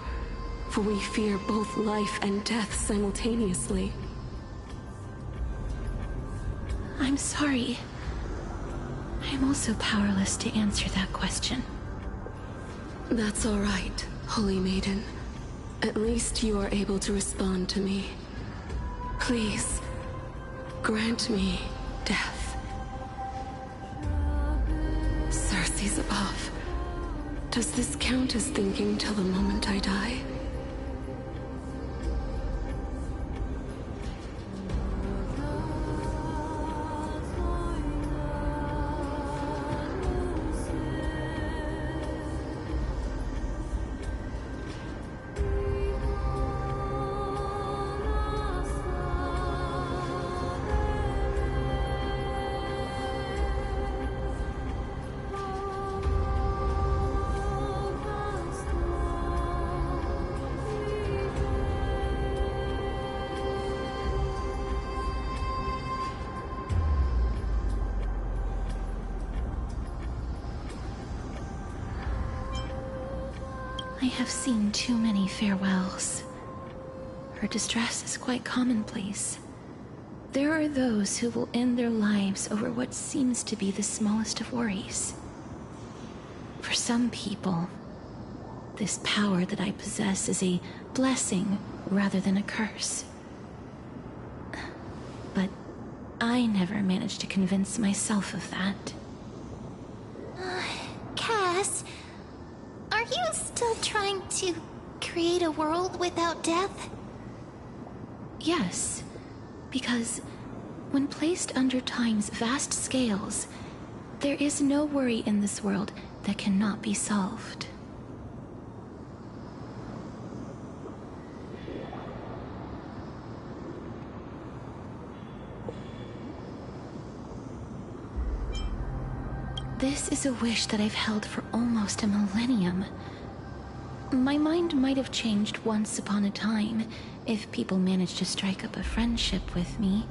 For we fear both life and death simultaneously.
I'm sorry. I'm also powerless to answer that question.
That's all right, Holy Maiden. At least you are able to respond to me. Please, grant me death. Circes above. Does this count as thinking till the moment I die?
I have seen too many farewells. Her distress is quite commonplace. There are those who will end their lives over what seems to be the smallest of worries. For some people, this power that I possess is a blessing rather than a curse. But I never managed to convince myself of that.
Cass, are you still trying to create a world without death?
Yes, because when placed under time's vast scales, there is no worry in this world that cannot be solved. This is a wish that I've held for almost a millennium. My mind might have changed once upon a time if people managed to strike up a friendship with me.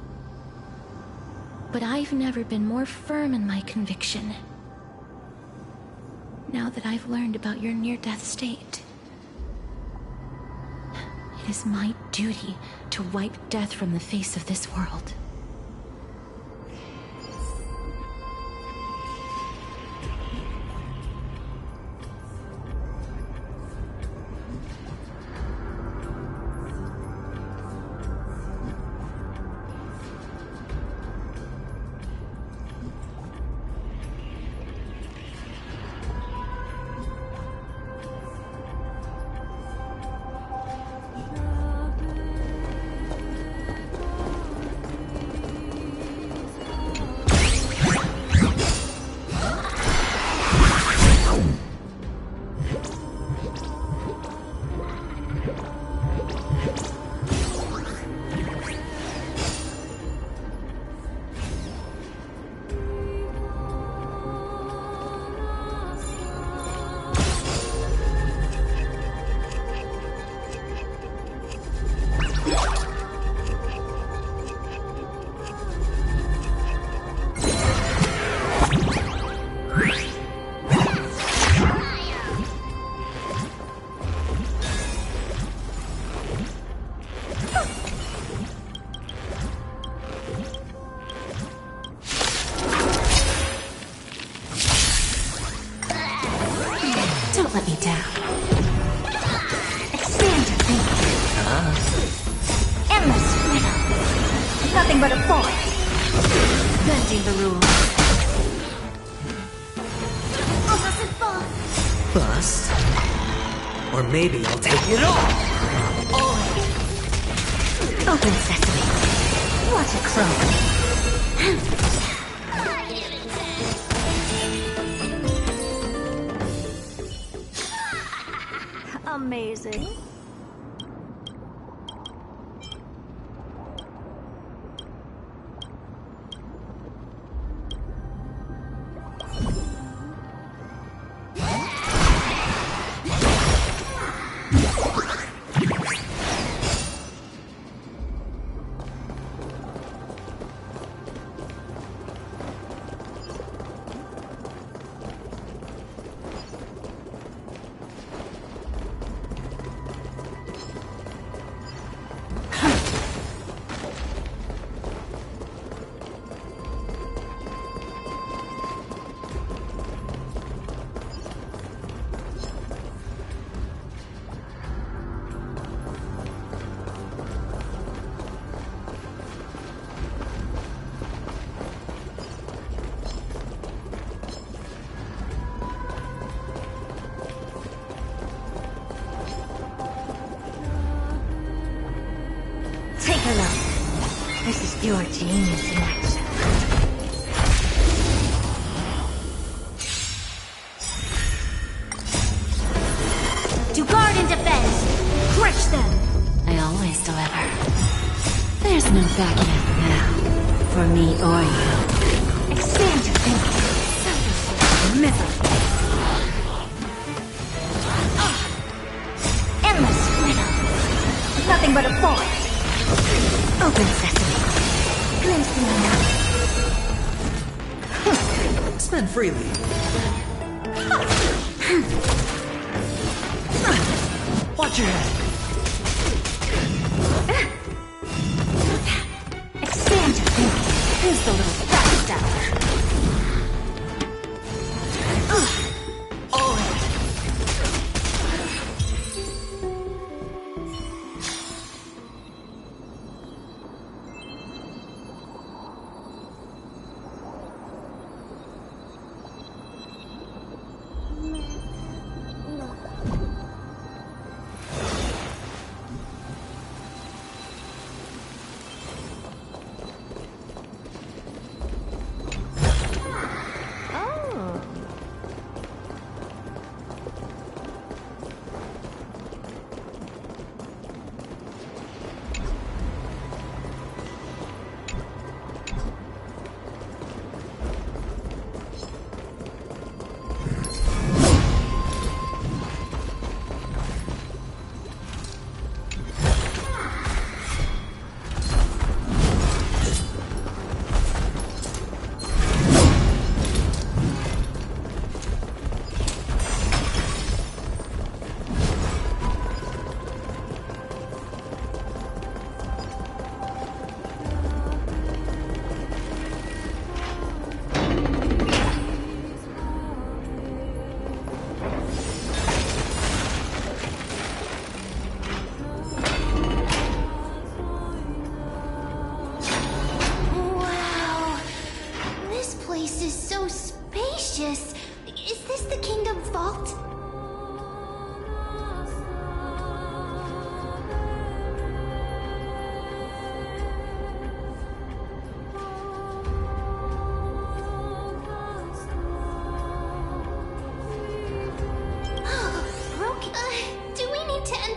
But I've never been more firm in my conviction. Now that I've learned about your near-death state, it is my duty to wipe death from the face of this world. Don't let me down. Expand your thinking.
Endless freedom. Nothing but a force.
Bending the rules.
Bust? Or maybe I'll take it all!
Open sesame. What a crow. Amazing. Take a look. This is pure genius in action. To guard and defend. Crush them.
I always deliver. There's no backing out now, for me or you.
Expand your thinking. Misery. Endless freedom. Nothing but a force. Open sesame. Glimpse me now.
Spend freely. Watch your head.
Expand your thinking. Who's the little backstabber?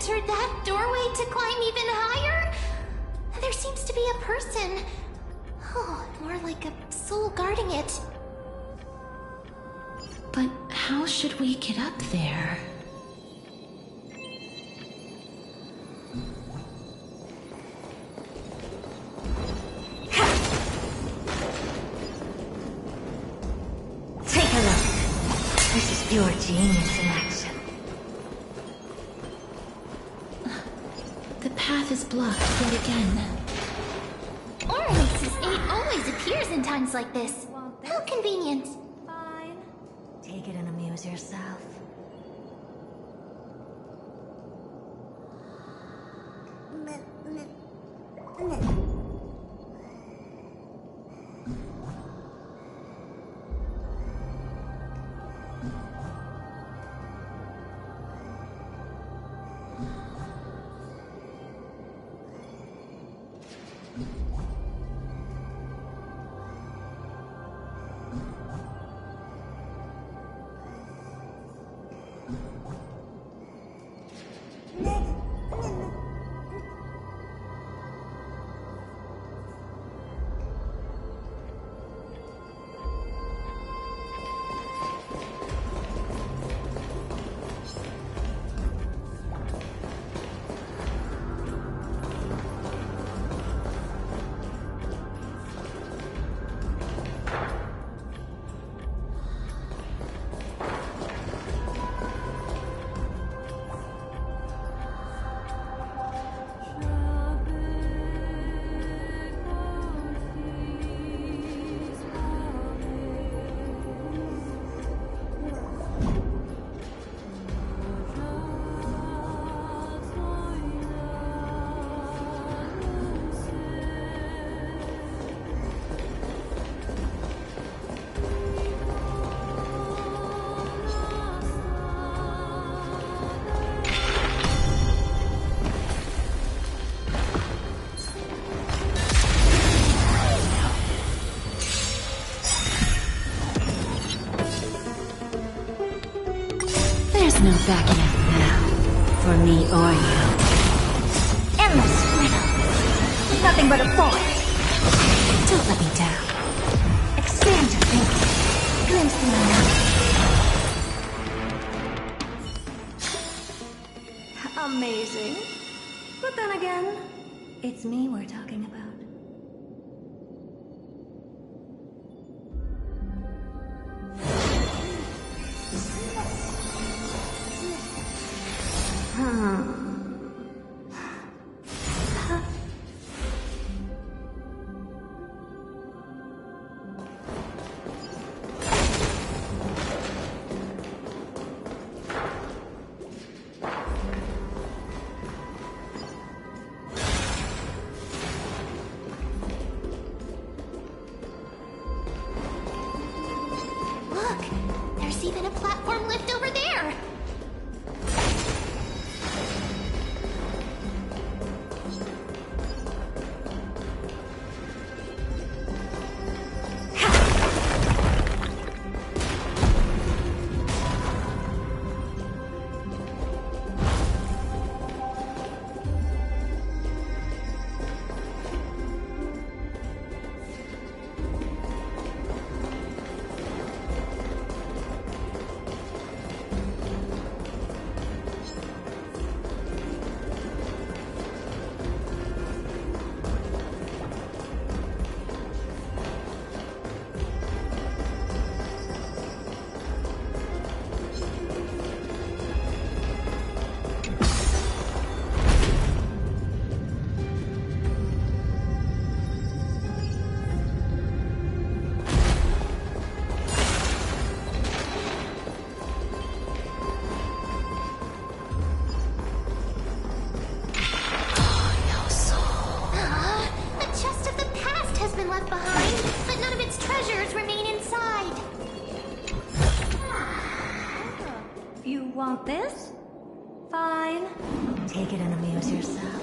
enter that doorway to climb even higher? There seems to be a person. Oh, more like a soul guarding it.
But how should we get up there?
Take a look. This is pure genius in action.
The path is blocked yet again.
Oryx's aid always appears in times like this. How convenient.
Fine. Take it and amuse yourself.
There's no backing out now, for me or you.
Endless riddle. Nothing but a void.
Don't let me down.
Expand your thinking. Glimpse in my eyes. Amazing. But then again, it's me we're talking about.
Look, there's even a platform lift over there.
Want this? Fine. Take it and amuse yourself.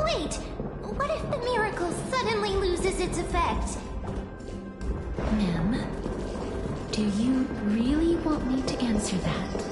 Wait! What if the miracle suddenly loses its effect?
Ma'am, do you really want me to answer that?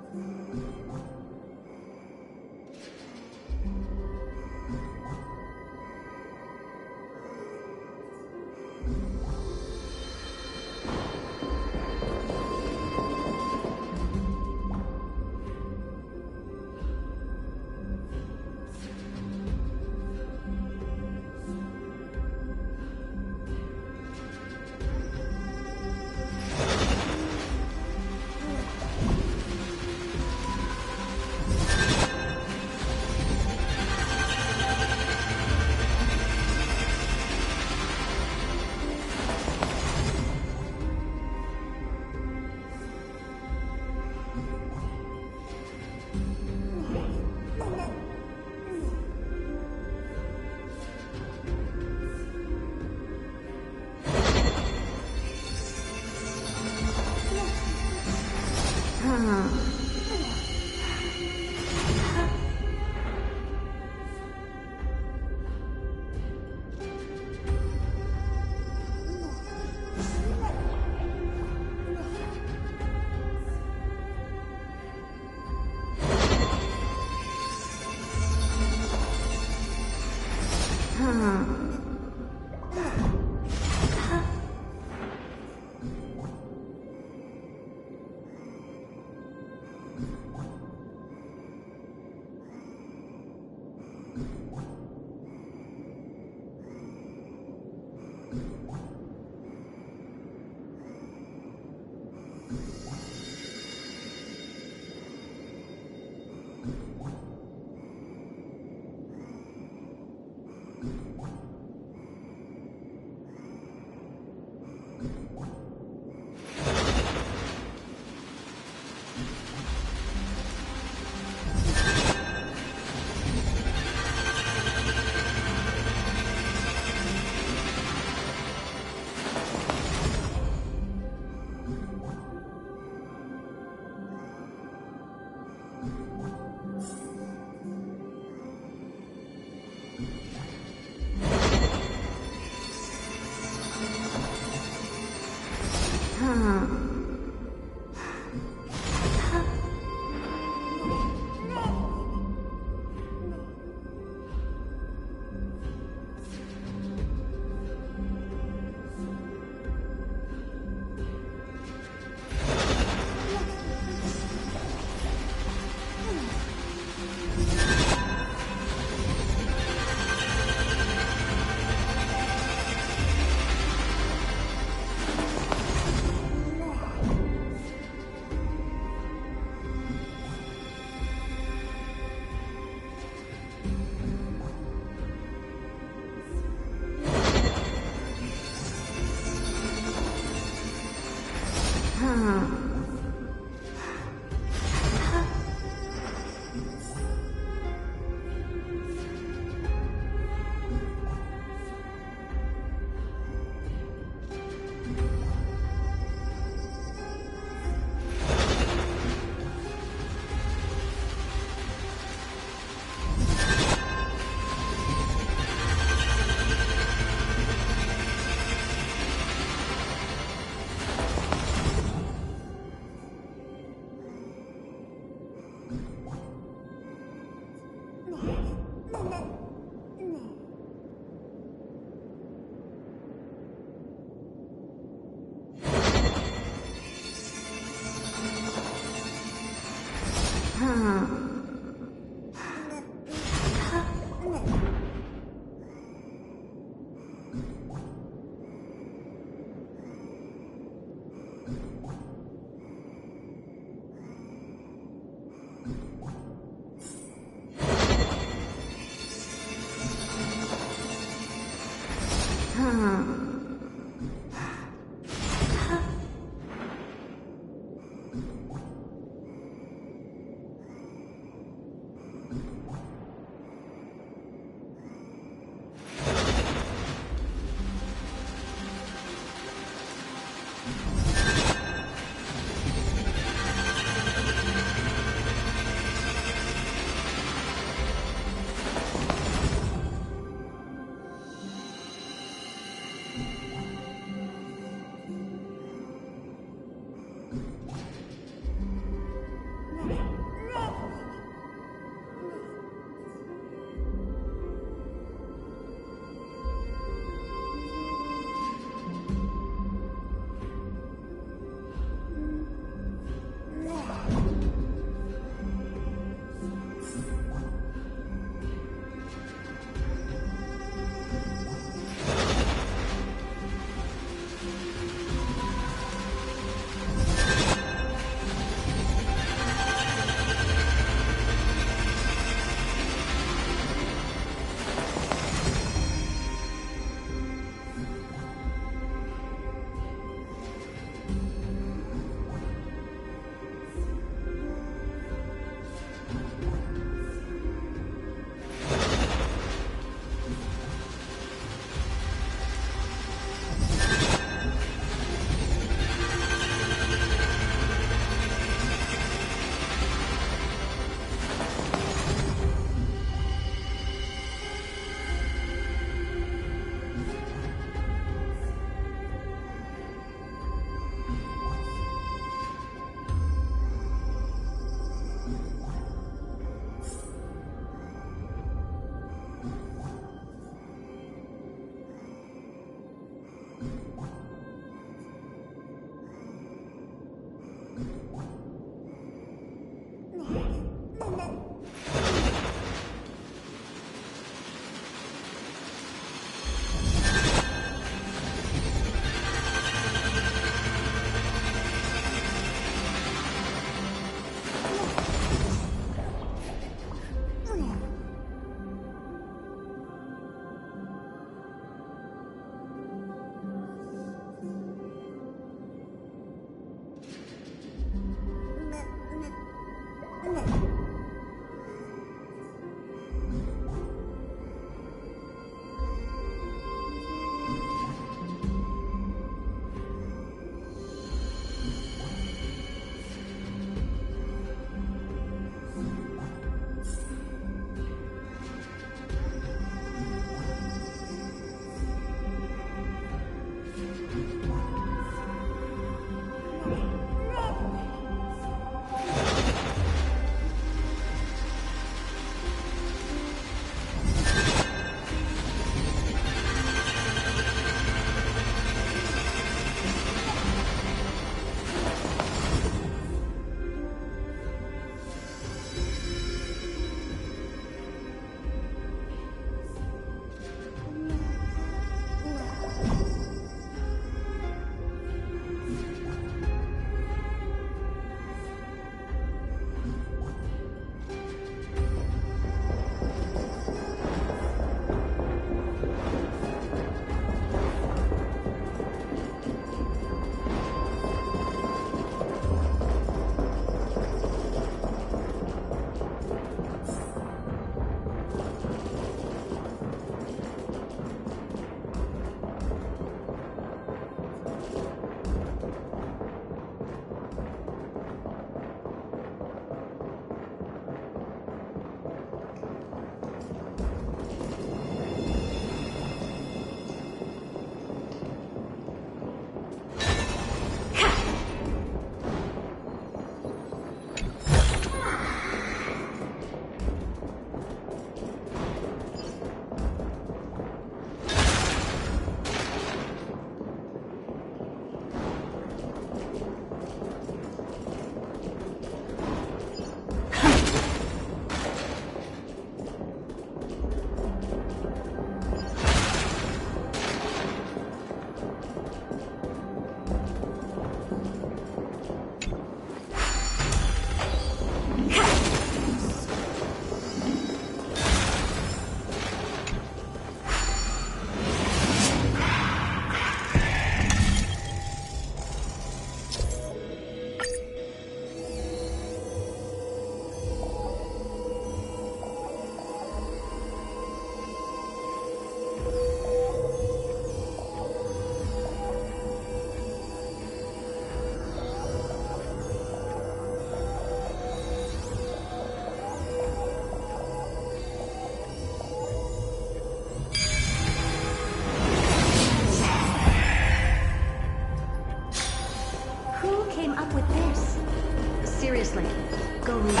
like go read it.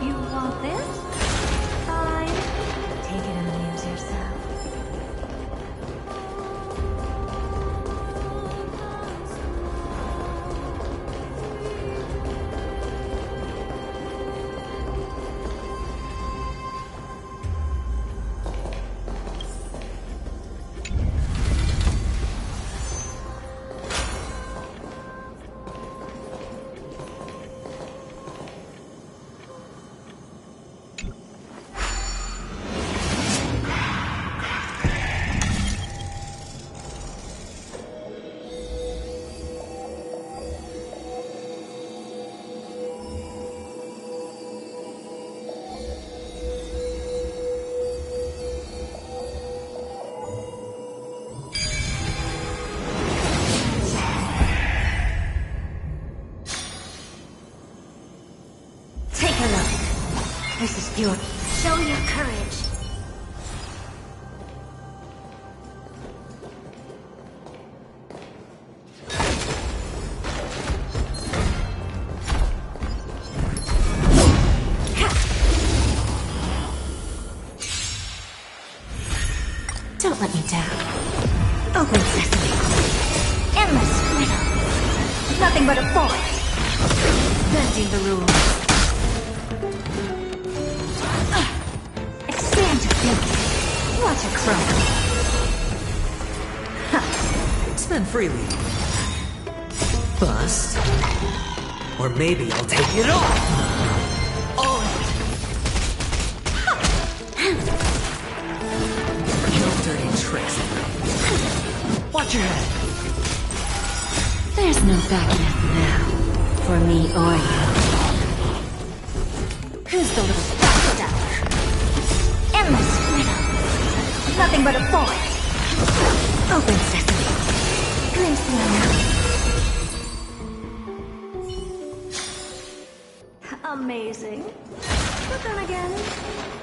You want this? Fine. Take it and amuse yourself. Take a look. This is pure. Show your courage. Don't let me down. Open sesame. Endless freedom. Nothing but a force. Bending the rules. Expand your thinking. Watch it grow.
Spend freely. Bust. Or maybe I'll take it all! All of it! No dirty tricks. Watch your head.
There's no backing out now, for me or you.
Who's the little backstabber? Endless freedom. Nothing but a force.
Open sesame.
Glimpse the unknown. Amazing. But then again,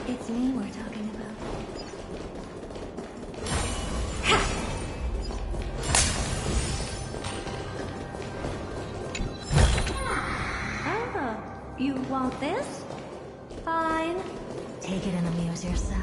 it's me we're talking about. Ah, you want this? Fine. Take it and amuse yourself.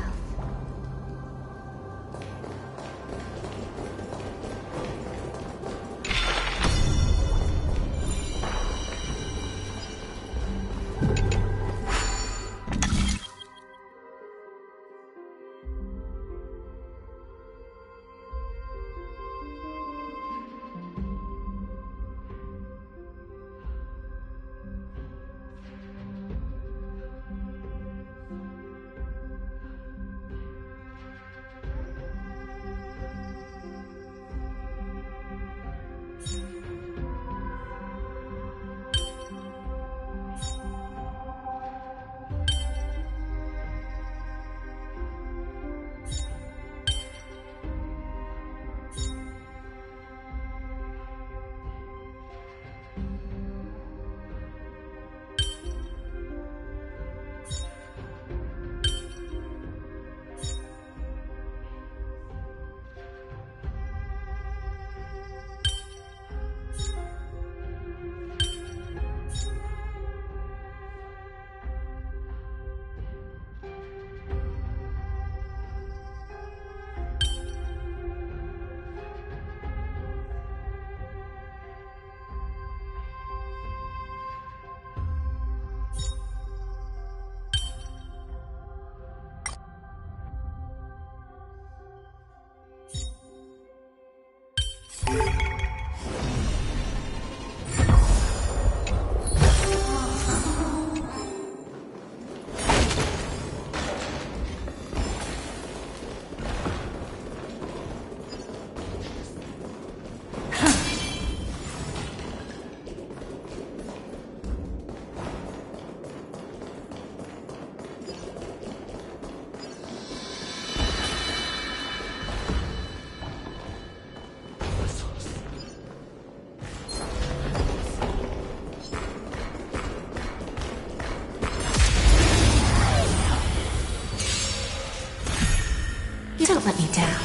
Don't let me down.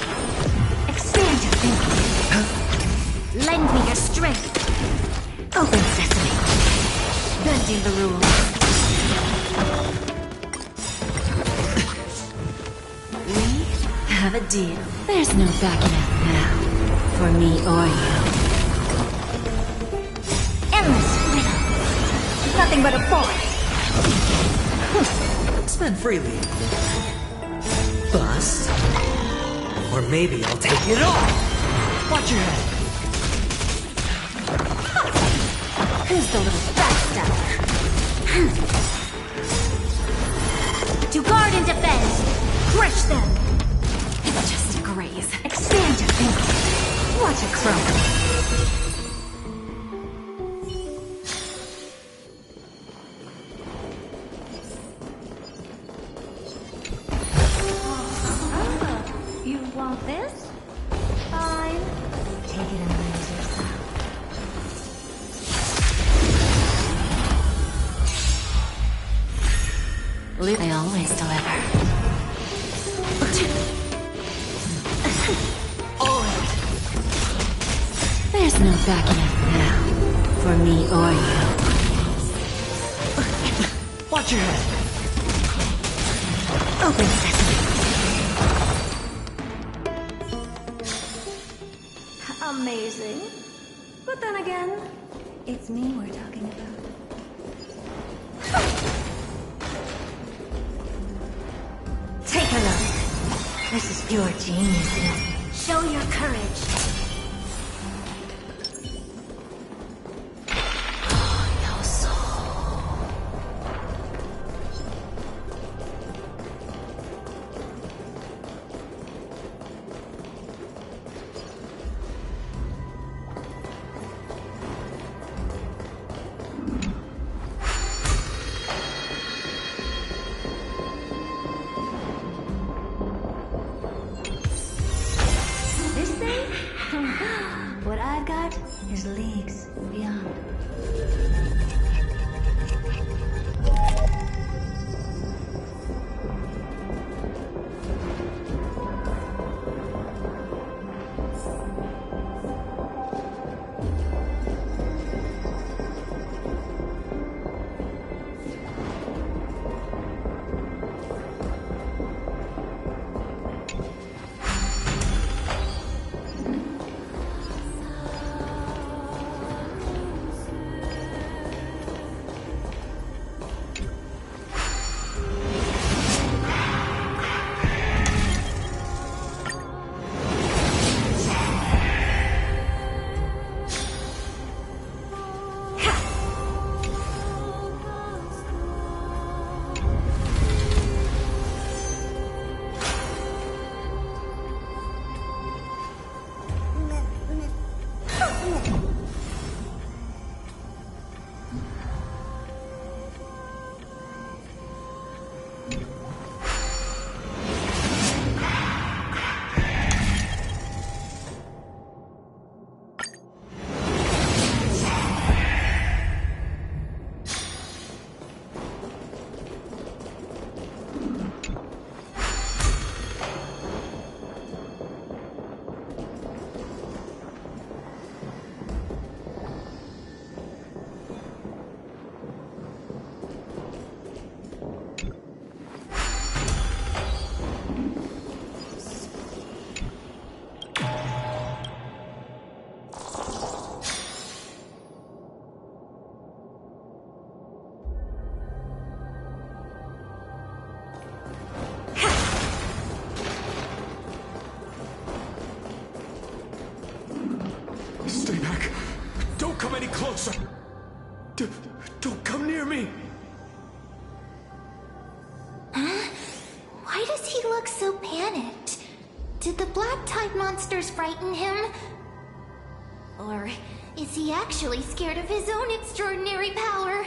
Expand your thinking. Lend me your strength. Open sesame. Bending the rules. We have a deal. There's no backing out now. For me or you. Endless freedom. Nothing but a force.
Spend freely. Bust. Or maybe I'll take it all. Watch your head.
Who's the little backstabber? To guard and defend. Crush them. It's just a graze. Expand your thinking. Watch it crumble. This? Fine. Take it and raise yourself. I always deliver. There's no backing up now. For me or you.
Watch your head.
Open sesame. Amazing. But then again, it's me we're talking about. Take a look. This is pure genius. Show your courage. No soul. What I've got is leagues beyond.
Stay back. Don't come any closer. Don't come near me.
Huh? Why does he look so panicked? Did the black tide monsters frighten him? Or is he actually scared of his own extraordinary power?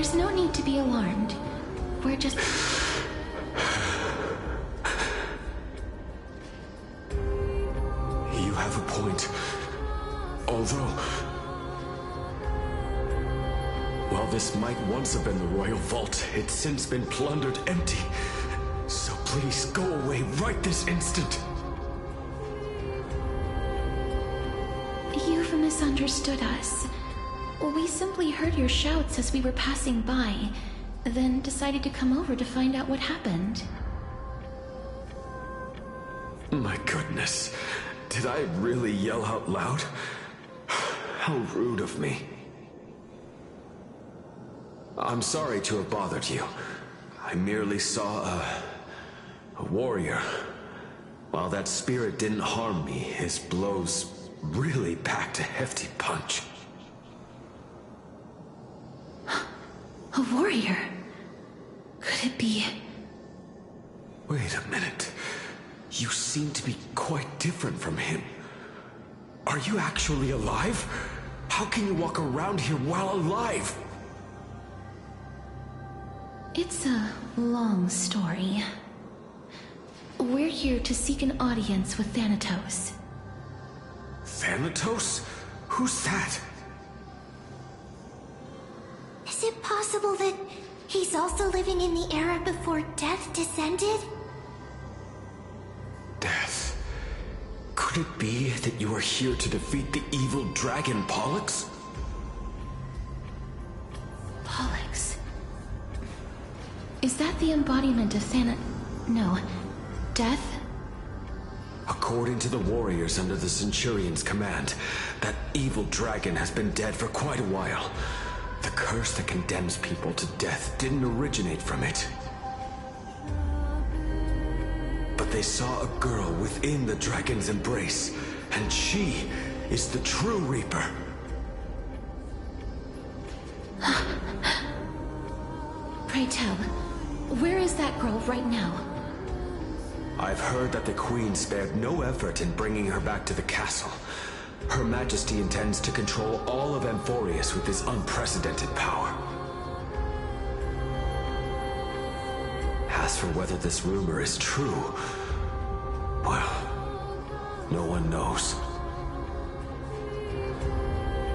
There's no need to be alarmed. We're just...
You have a point. Although... while this might once have been the royal vault, it's since been plundered empty. So please, go away right this instant.
You've misunderstood us. We simply heard your shouts as we were passing by, then decided to come over to find out what happened.
My goodness. Did I really yell out loud? How rude of me. I'm sorry to have bothered you. I merely saw a warrior. While that spirit didn't harm me, his blows really packed a hefty punch.
A warrior? Could it be...
Wait a minute. You seem to be quite different from him. Are you actually alive? How can you walk around here while alive?
It's a long story. We're here to seek an audience with Thanatos.
Thanatos? Who's that?
Is it possible that he's also living in the era before death descended?
Death? Could it be that you are here to defeat the evil dragon Pollux?
Pollux? Is that the embodiment of No. Death?
According to the warriors under the Centurion's command, that evil dragon has been dead for quite a while. The curse that condemns people to death didn't originate from it. But they saw a girl within the dragon's embrace, and she is the true Reaper.
Pray tell, where is that girl right now?
I've heard that the Queen spared no effort in bringing her back to the castle. Her Majesty intends to control all of Amphorius with his unprecedented power. As for whether this rumor is true, well, no one knows.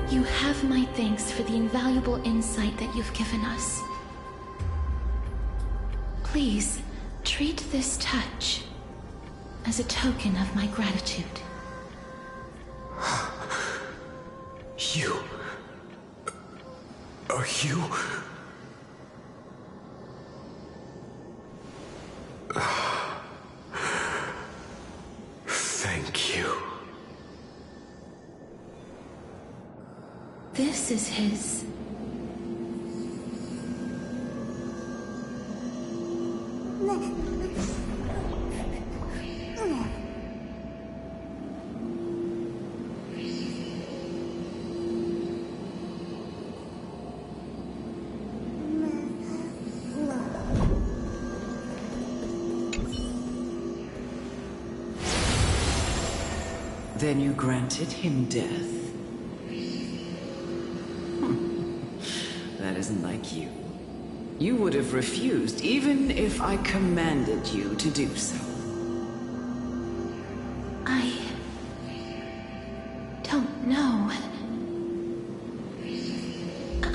You have my thanks for the invaluable insight that you've given us. Please, treat this touch as a token of my gratitude.
You... Are you... Thank you.
This is his...
Then you granted him death? That isn't like you. You would have refused even if I commanded you to do so.
I don't know.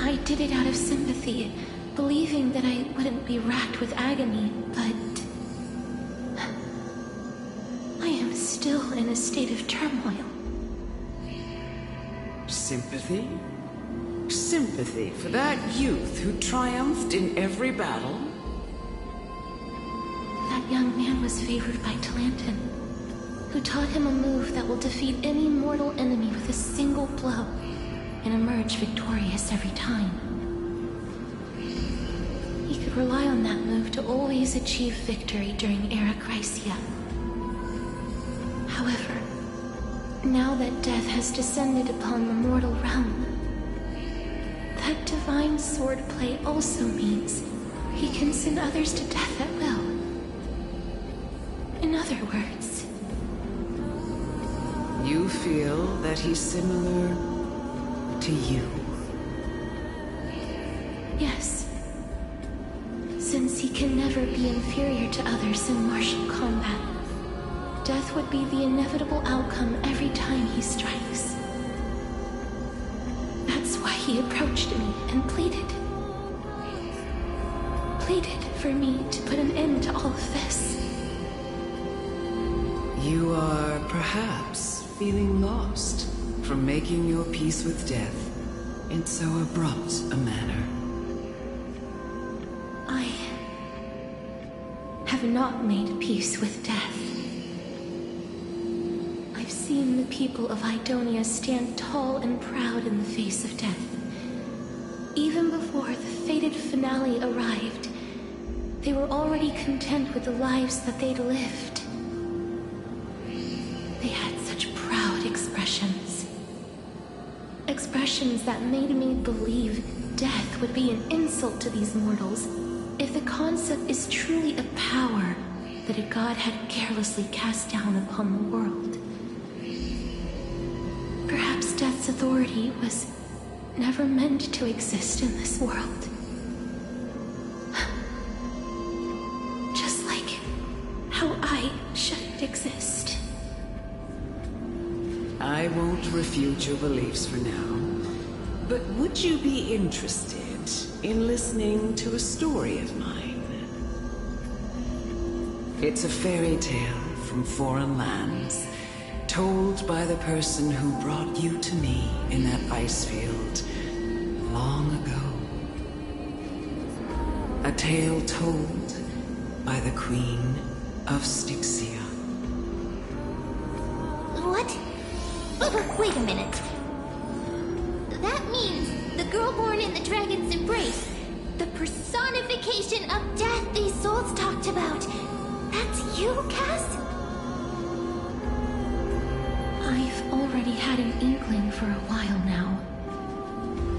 I did it out of sympathy, believing that I wouldn't be racked with agony, but I am still in a state of turmoil.
Sympathy? Sympathy for that youth who triumphed in every battle?
That young man was favored by Talantin, who taught him a move that will defeat any mortal enemy with a single blow and emerge victorious every time. He could rely on that move to always achieve victory during Era Chrysia. However, now that death has descended upon the mortal realm, that divine swordplay also means he can send others to death at will. In other words...
You feel that he's similar to you?
Yes. Since he can never be inferior to others in martial combat, death would be the inevitable outcome every time he strikes. That's why he approached me and pleaded. Pleaded for me to put an end to all of this.
You are perhaps feeling lost from making your peace with death in so abrupt a manner.
I have not made peace with death. I've seen the people of Idonia stand tall and proud in the face of death. Even before the fated finale arrived, they were already content with the lives that they'd lived. They had such proud expressions. Expressions that made me believe death would be an insult to these mortals if the concept is truly a power that a god had carelessly cast down upon the world. Perhaps death's authority was never meant to exist in this world. Just like how I shouldn't exist.
I won't refute your beliefs for now, but would you be interested in listening to a story of mine? It's a fairy tale from foreign lands, told by the person who brought you to me in that ice field long ago. A tale told by the Queen of Styxia.
What? Wait a minute. That means the girl born in the dragon's embrace, the personification of death these souls talked about. That's you, Cass?
I've already had an inkling for a while now.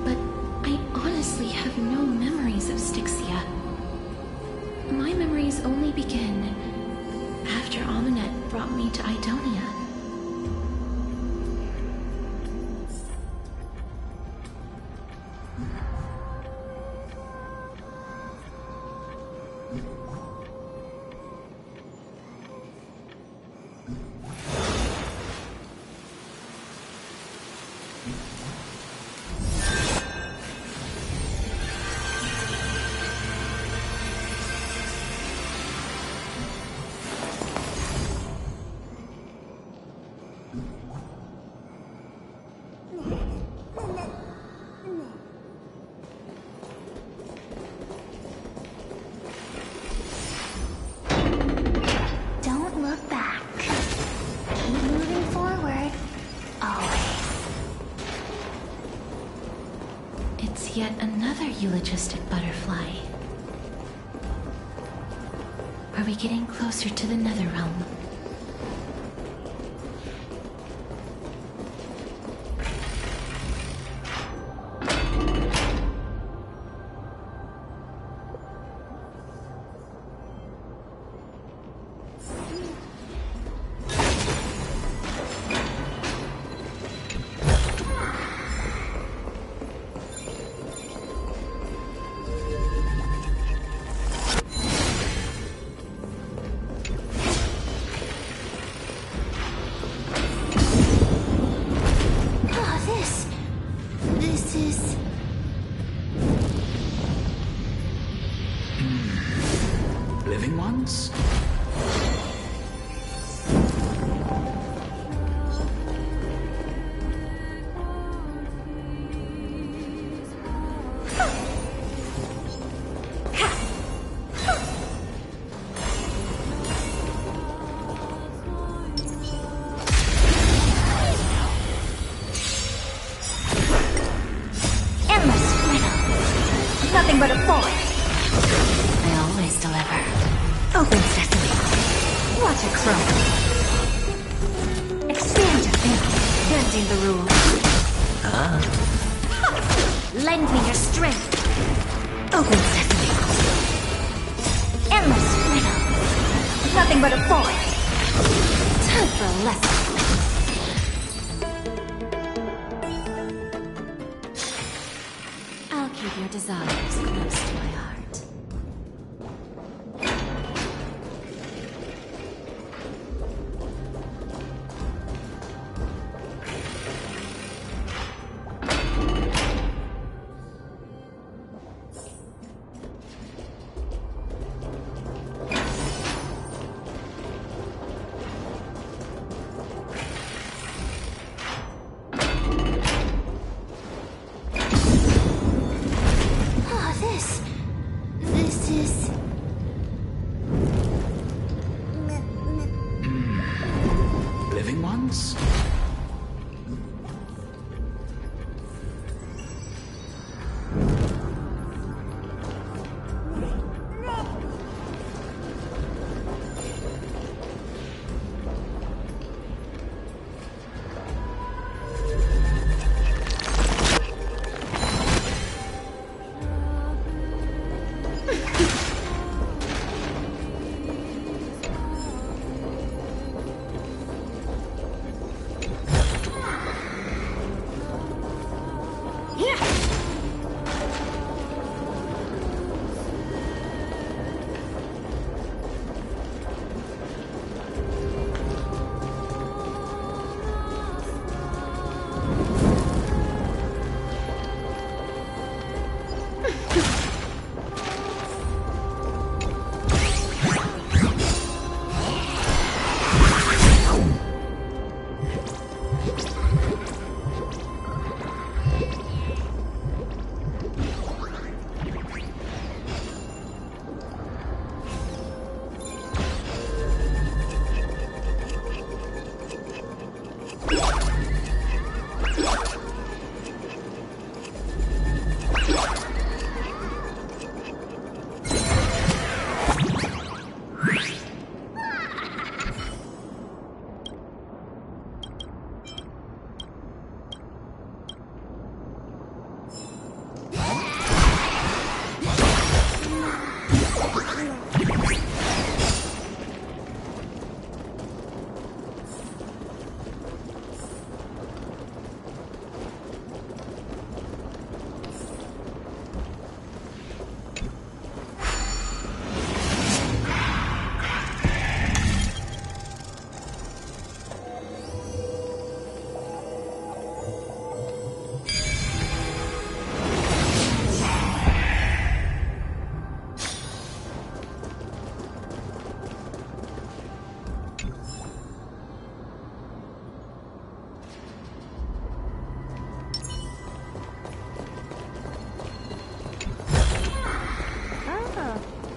But I honestly have no memories of Styxia. My memories only begin after Amunet brought me to Idonia.
Don't look back. Keep moving forward. Always.
It's yet another eulogistic butterfly. Are we getting closer to the Netherrealm?
This is...
Living ones?
Nothing but a force.
I always deliver.
Open sesame. Watch it grow. Expand your thinking.
Bending the rules.
Lend me your strength. Open sesame. Endless freedom. Nothing but a force. Time for a lesson.
I'll keep you
your desires close to my heart.
This is...
Living ones?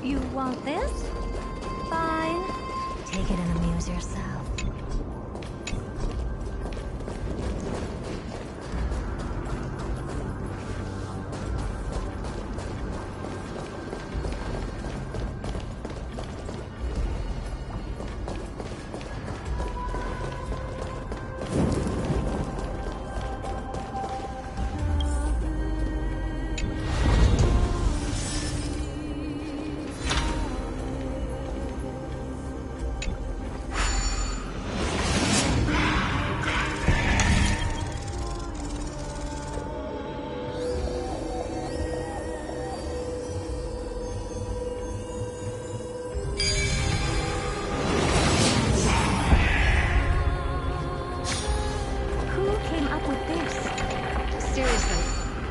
You want this? Fine. Take it and amuse yourself.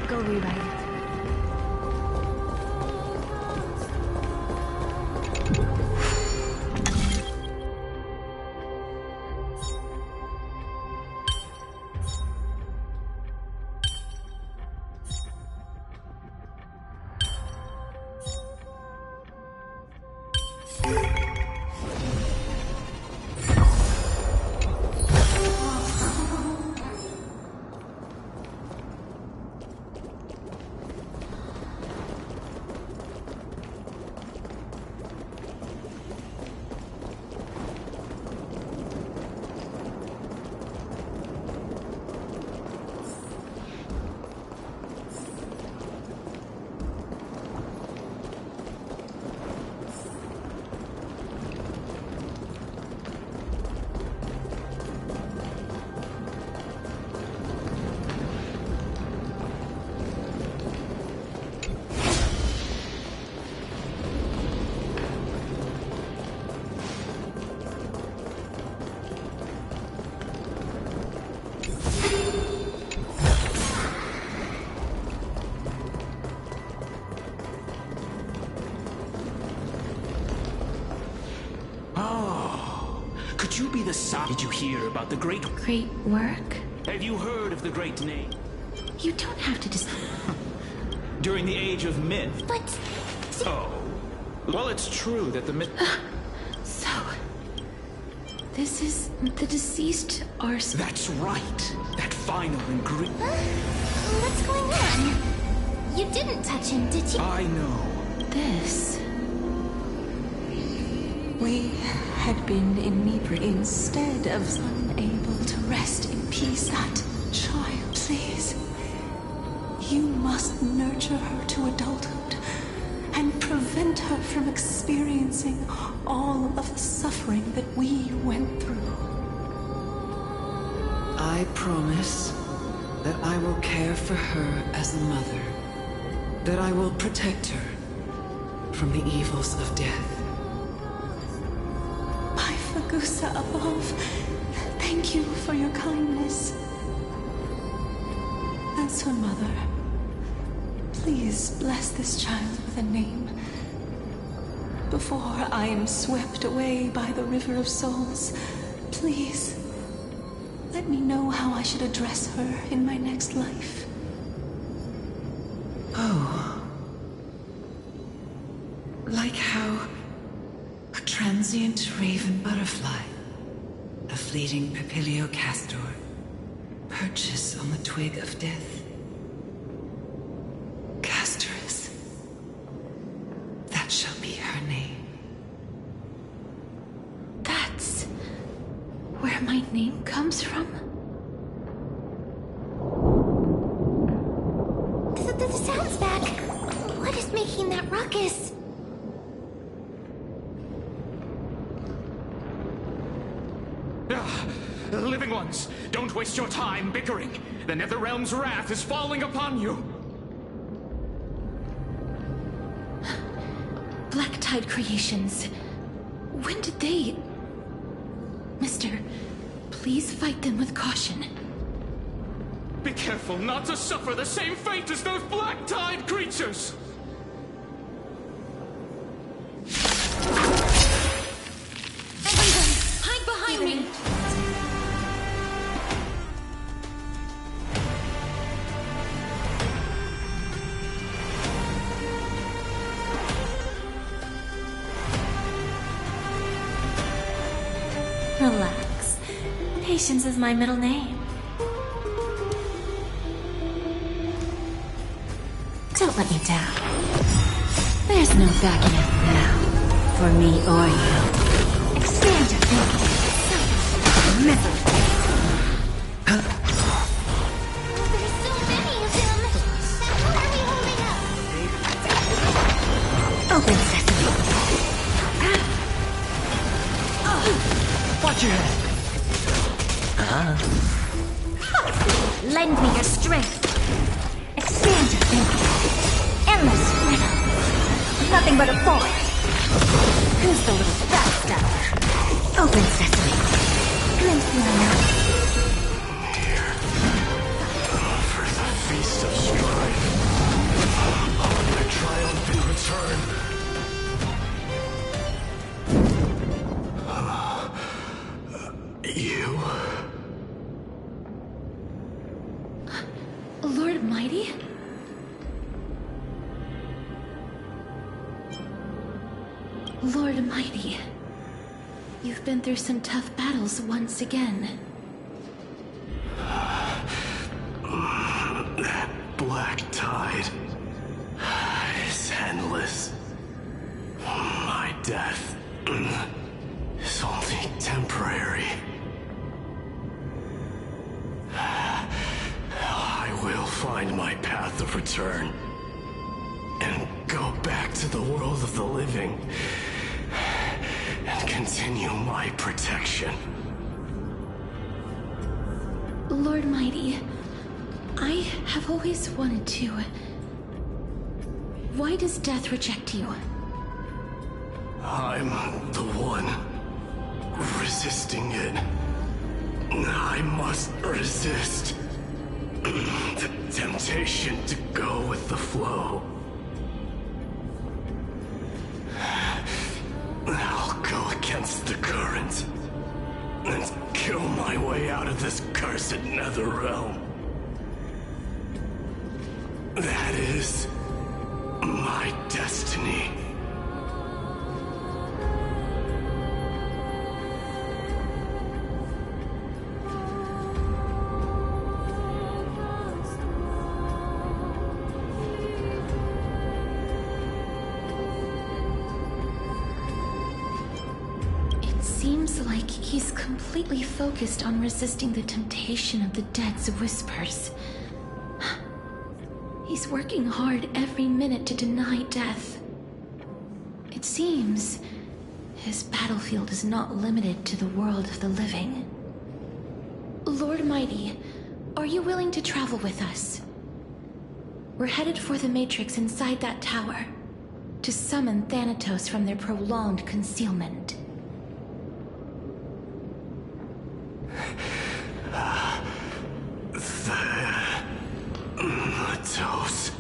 Go rewrite it.
aside. Did you hear about the great
work?
Have you heard of the great name?
You don't have to just...
During the age of myth.
But...
Oh. Well, it's true that the myth...
So... This is the deceased arse...
That's right. That final ingredient.
What's going on? You didn't touch him, did you?
I know.
This...
We had been inebriated instead of unable to rest in peace. That child, please. You must nurture her to adulthood and prevent her from experiencing all of the suffering that we went through.
I promise that I will care for her as a mother, that I will protect her from the evils of death.
My Fagusa above, thank you for your kindness. As her mother, please bless this child with a name. Before I am swept away by the river of souls, please, let me know how I should address her in my next life.
Oh. Like how a transient raven butterfly, a fleeting papilio castor, perches on the twig of death. Castorus. That shall be her name.
That's... where my name comes from?
The sound's back. What is making that ruckus?
Living ones, don't waste your time bickering. The Netherrealm's wrath is falling upon you.
Black Tide Creations. When did they... Mister, please fight them with caution.
Be careful not to suffer the same fate as those Black Tide creatures!
Everyone, hide behind me!
Relax. Patience is my middle name. Don't let me down. There's no backing out now, for me or you. Expand your thinking. Misery.
There's so many of them! Now what are we holding up?
Open sesame.
Watch your head.
Lend me your strength. Expand your thinking. Endless freedom. Nothing but a force. Who's the little backstabber? Open sesame. Glimpse me now.
Here. For the feast of strife. On the triumphant return. You?
Lord Mighty? Lord Mighty, you've been through some tough battles once again.
That black tide is endless. My death is only temporary. I will find my path of return and go back to the world of the living and continue my protection.
Lord Mighty, I have always wanted to... Why does death reject you?
I'm the one resisting it. I must resist the temptation to go with the flow. I'll go against the current and my way out of this cursed nether realm. That is my destiny.
Seems like he's completely focused on resisting the temptation of the dead's whispers. He's working hard every minute to deny death. It seems his battlefield is not limited to the world of the living. Lord Mighty, are you willing to travel with us? We're headed for the Matrix inside that tower, to summon Thanatos from their prolonged concealment.
Thanatos.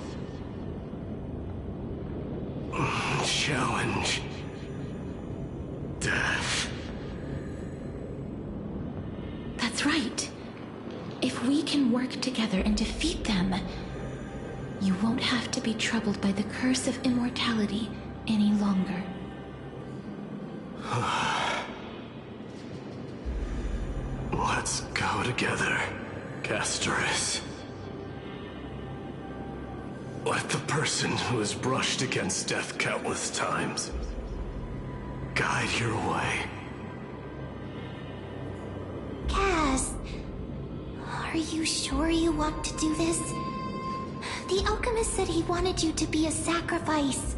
Challenge. Death.
That's right. If we can work together and defeat them, you won't have to be troubled by the curse of immortality any longer.
Let's go together, Castorus. Let the person who has brushed against death countless times guide your way.
Cass, are you sure you want to do this? The alchemist said he wanted you to be a sacrifice.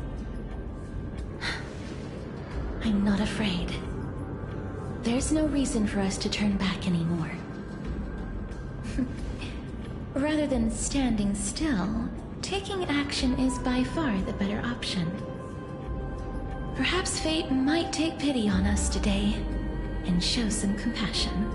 I'm not afraid. There's no reason for us to turn back anymore. Rather than standing still, taking action is by far the better option. Perhaps fate might take pity on us today and show some compassion.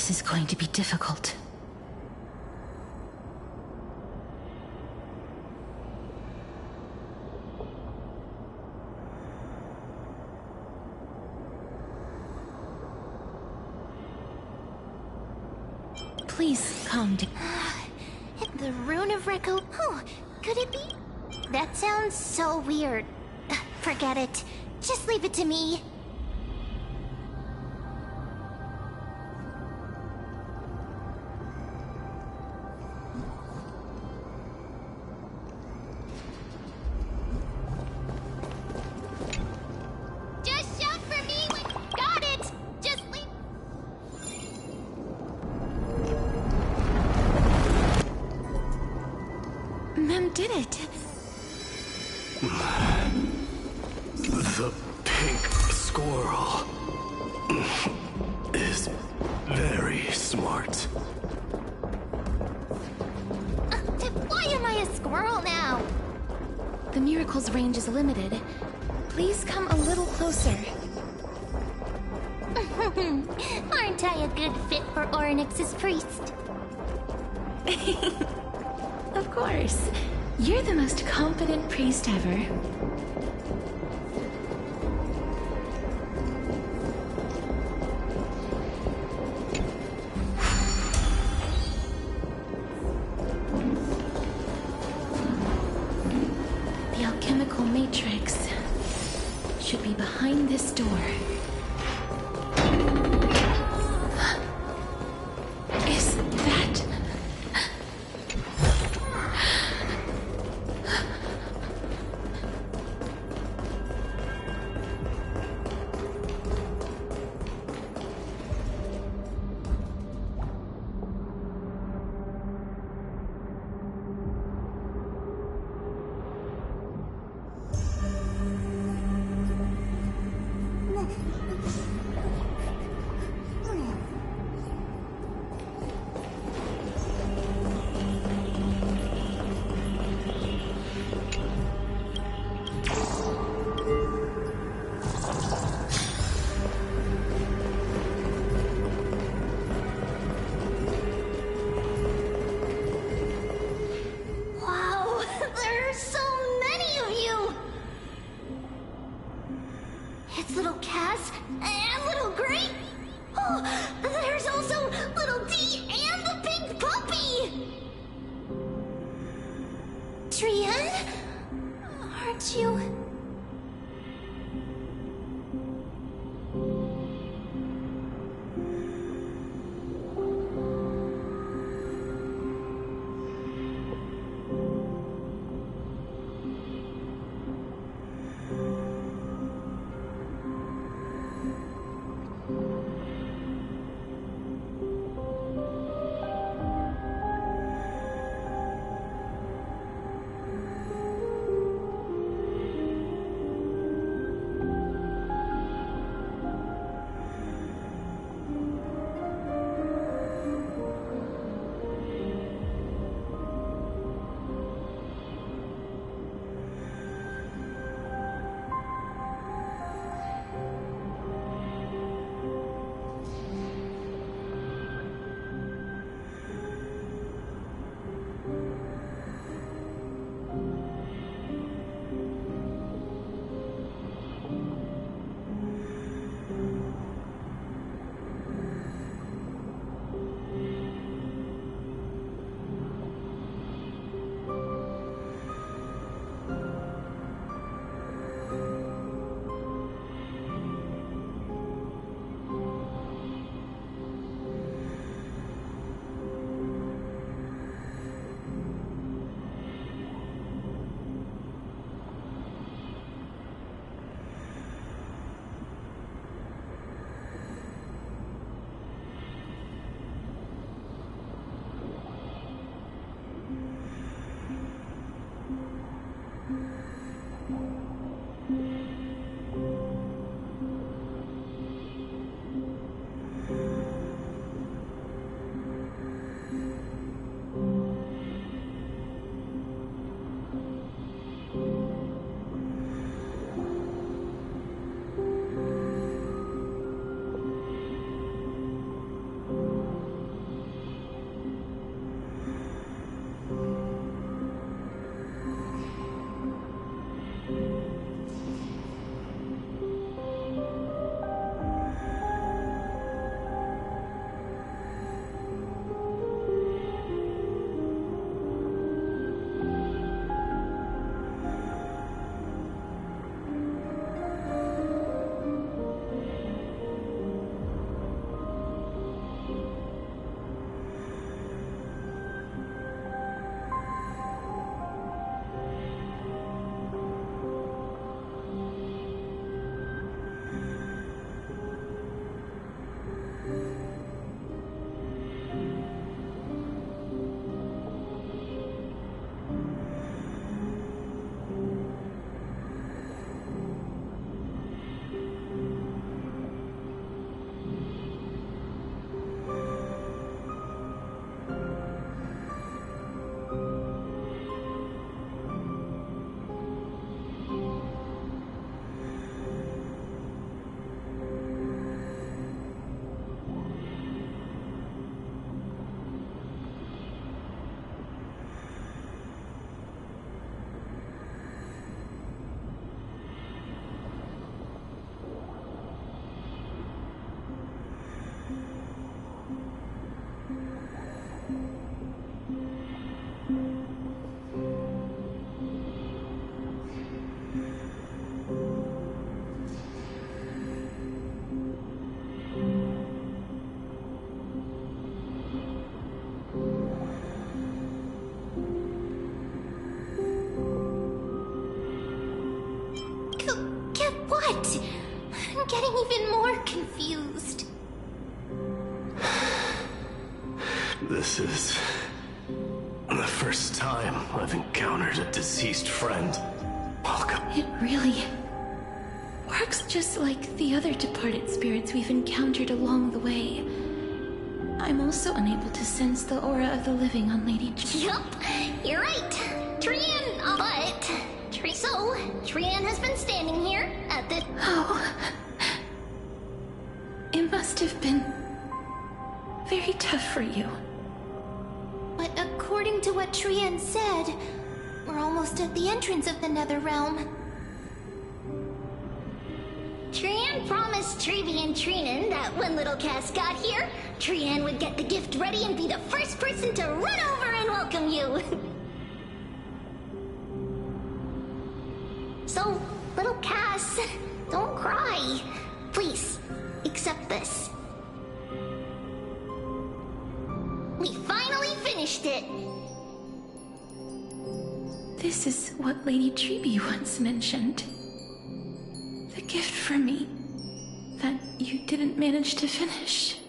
This is going to be difficult. Please calm down.
The Rune of Reco... Oh, could it be? That sounds so weird. Forget it. Just leave it to me.
The pink squirrel is very smart.
Why am I a squirrel now?
The miracle's range is limited. Please come a little closer.
Aren't I a good fit for Ornyx's priest?
Of course. You're the most competent priest ever. The alchemical matrix should be behind this door. Is that...
Wow, there are so many of you! It's little Cass and little Grape. Oh, there's also little D and the pink puppy! Trienne? Aren't you...
What? I'm getting even more confused.
This is the first time I've encountered a deceased friend. Welcome.
It really works just like the other departed spirits we've encountered along the way. I'm also unable to sense the aura of the living on Lady
Yup, you're right. Trian, but... So, Trian has been standing here at the...
Oh. It must have been very tough for you.
But according to what Trian said, we're almost at the entrance of the Nether Realm. Trian promised Trevi and Trinan that when little Cass got here, Trian would get the gift ready and be the first person to run over and welcome you. So, little Cass, don't cry. Please, accept this. We finally finished it!
This is what Lady Trevi once mentioned. The gift for me that you didn't manage to finish.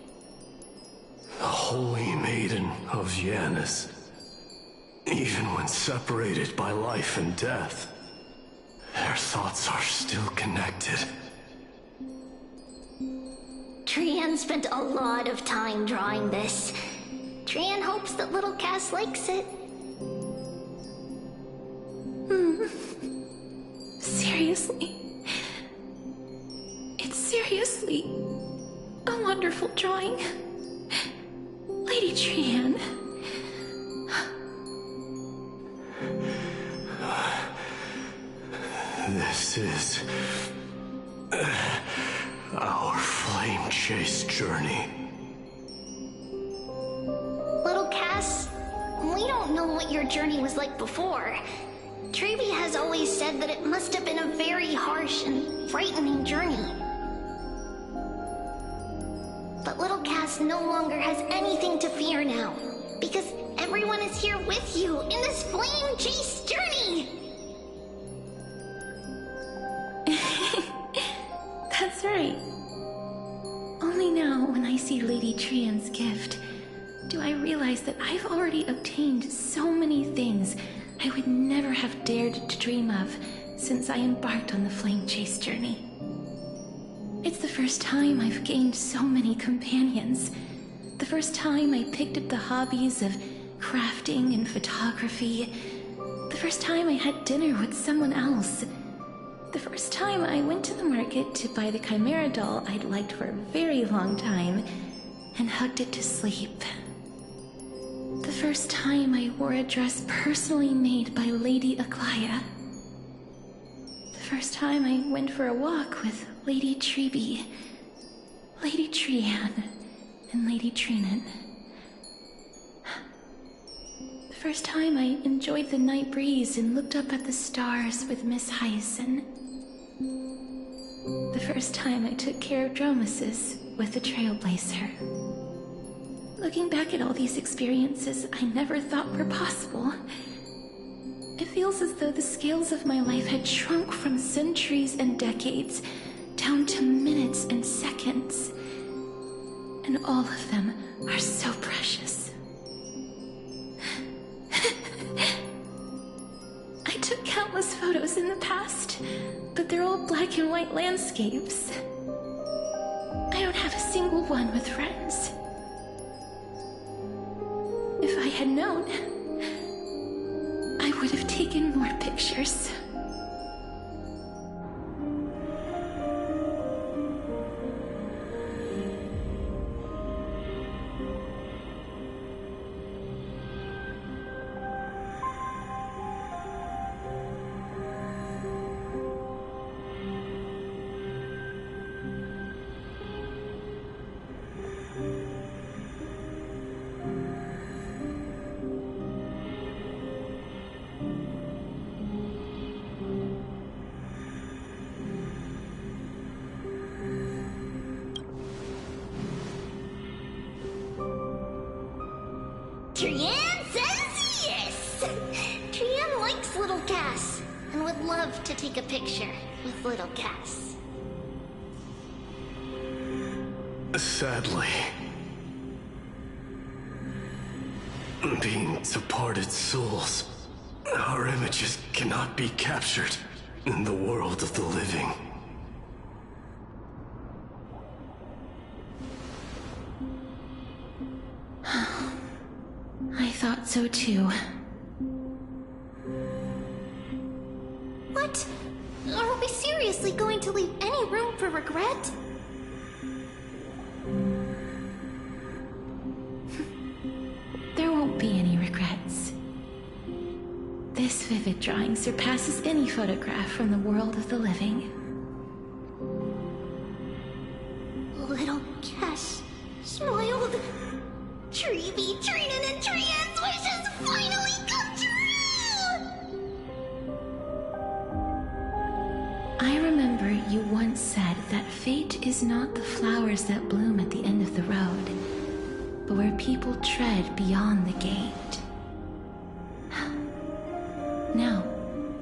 The Holy Maiden of Janus. Even when separated by life and death, their thoughts are still connected.
Trian spent a lot of time drawing this. Trian hopes that little Cass likes it.
Seriously? It's seriously a wonderful drawing. Lady Trian.
This is our flame chase journey.
Little Cass, we don't know what your journey was like before. Trevi has always said that it must have been a very harsh and frightening journey. But little Cass no longer has anything to fear now, because everyone is here with you in this flame chase journey!
That's right. Only now, when I see Lady Trian's gift, do I realize that I've already obtained so many things I would never have dared to dream of since I embarked on the flame chase journey. It's the first time I've gained so many companions. The first time I picked up the hobbies of crafting and photography. The first time I had dinner with someone else. The first time I went to the market to buy the Chimera doll I'd liked for a very long time and hugged it to sleep. The first time I wore a dress personally made by Lady Aglaya. The first time I went for a walk with Lady Trevi, Lady Trian, and Lady Trinan. The first time I enjoyed the night breeze and looked up at the stars with Miss Hyacin. The first time I took care of Dromesis with the Trailblazer. Looking back at all these experiences I never thought were possible, it feels as though the scales of my life had shrunk from centuries and decades down to minutes and seconds. And all of them are so precious. I took countless photos in the past, but they're all black and white landscapes. I don't have a single one with friends. If I had known, I would have taken more pictures.
Trian says yes! Trian likes little Cass, and would love to take a picture with little Cass.
Sadly, being departed souls, our images cannot be captured in the world of the living.
I thought so too.
What? Are we seriously going to leave any room for regret?
There won't be any regrets. This vivid drawing surpasses any photograph from the world of the living.
Little Cass smiled. Treevee, Trinin, and Trian's wishes finally come true!
I remember you once said that fate is not the flowers that bloom at the end of the road, but where people tread beyond the gate. Now,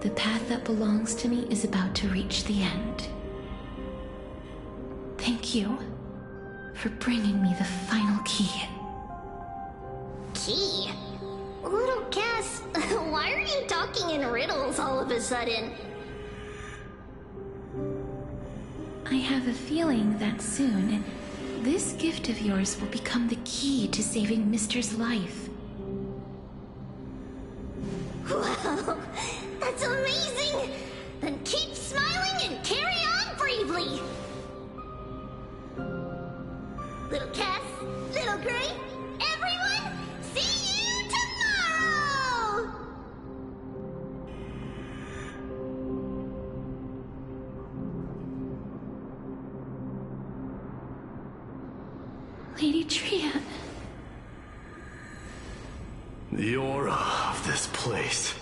the path that belongs to me is about to reach the end. Thank you for bringing me the final key.
Key? Little Cass, why are you talking in riddles all of a sudden?
I have a feeling that soon, this gift of yours will become the key to saving Mister's life.
Wow, that's amazing! Then keep smiling and carry on bravely! Little Cass, Little Gray, everyone, see you tomorrow!
Lady Trian.
The aura of this place.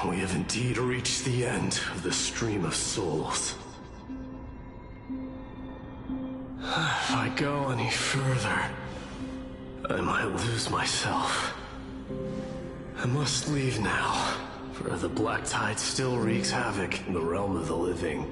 We have indeed reached the end of the stream of souls. If I go any further, I might lose myself. I must leave now, for the black tide still wreaks havoc in the realm of the living.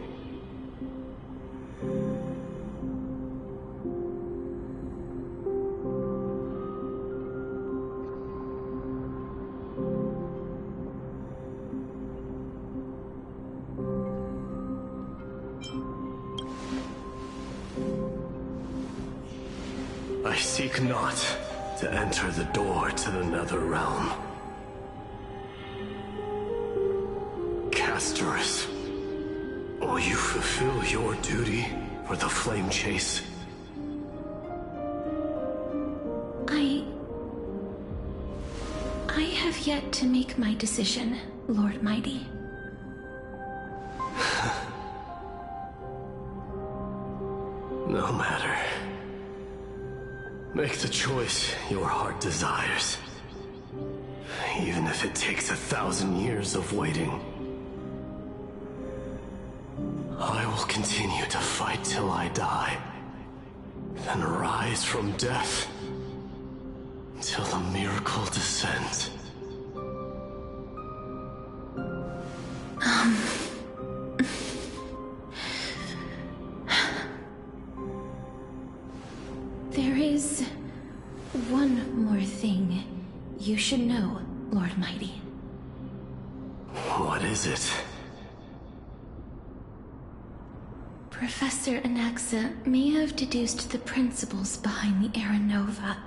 I seek not to enter the door to the nether realm. Castorus, will you fulfill your duty for the flame chase?
I have yet to make my decision, Lord Mighty.
No matter. Make the choice your heart desires. Even if it takes 1,000 years of waiting. I will continue to fight till I die. Then rise from death. Till the miracle descends.
There is one more thing you should know, Lord Mighty.
What is it?
Professor Anaxa may have deduced the principles behind the Era Nova.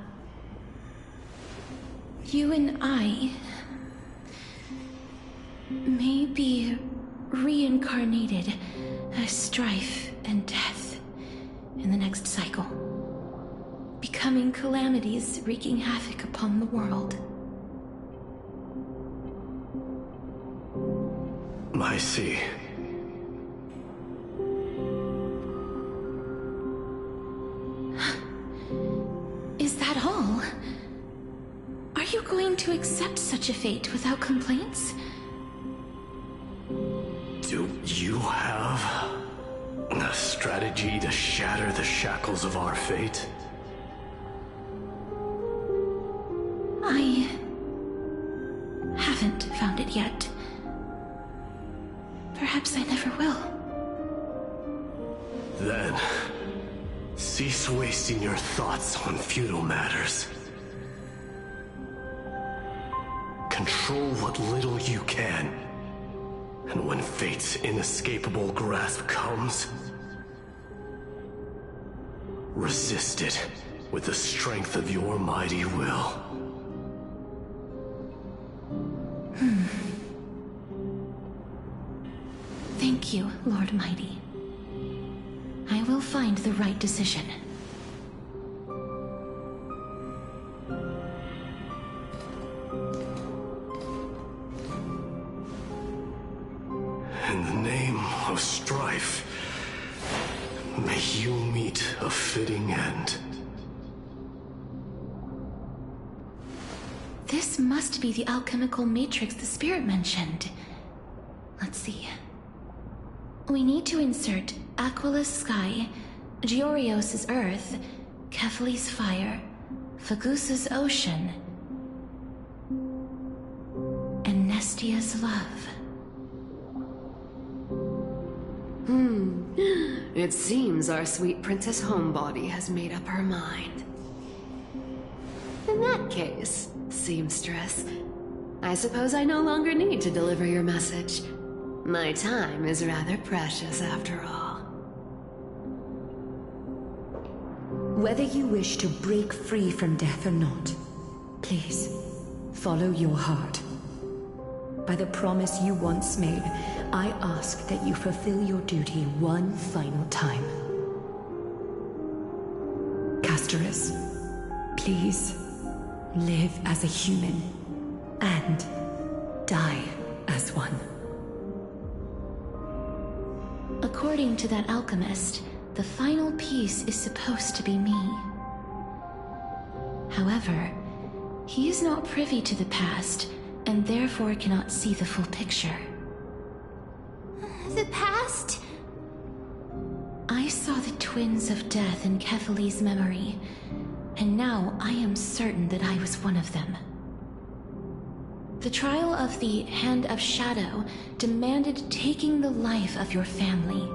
You and I may be reincarnated as strife and death in the next cycle, becoming calamities wreaking havoc upon the world.
I see.
Is that all? Are you going to accept such a fate without complaints?
Do you have a strategy to shatter the shackles of our fate?
I haven't found it yet. Perhaps I never will.
Then, Cease wasting your thoughts on futile matters. Control what little you can. And when fate's inescapable grasp comes, resist it with the strength of your mighty will.
Thank you, Lord Mighty. I will find the right decision.
In the name of strife, may you meet a fitting end.
This must be the alchemical matrix the spirit mentioned. Let's see. We need to insert Aquila's sky, Georios' earth, Kefali's fire, Fagusa's ocean, and Nestia's love.
It seems our sweet Princess Homebody has made up her mind. In that case, seamstress, I suppose I no longer need to deliver your message. My time is rather precious after all.
Whether you wish to break free from death or not, please, follow your heart. By the promise you once made, I ask that you fulfill your duty one final time. Castorus, please, live as a human, and die as one.
According to that alchemist, the final piece is supposed to be me. However, he is not privy to the past, and therefore cannot see the full picture.
The past?
I saw the twins of death in Kefali's memory, and now I am certain that I was one of them. The trial of the Hand of Shadow demanded taking the life of your family.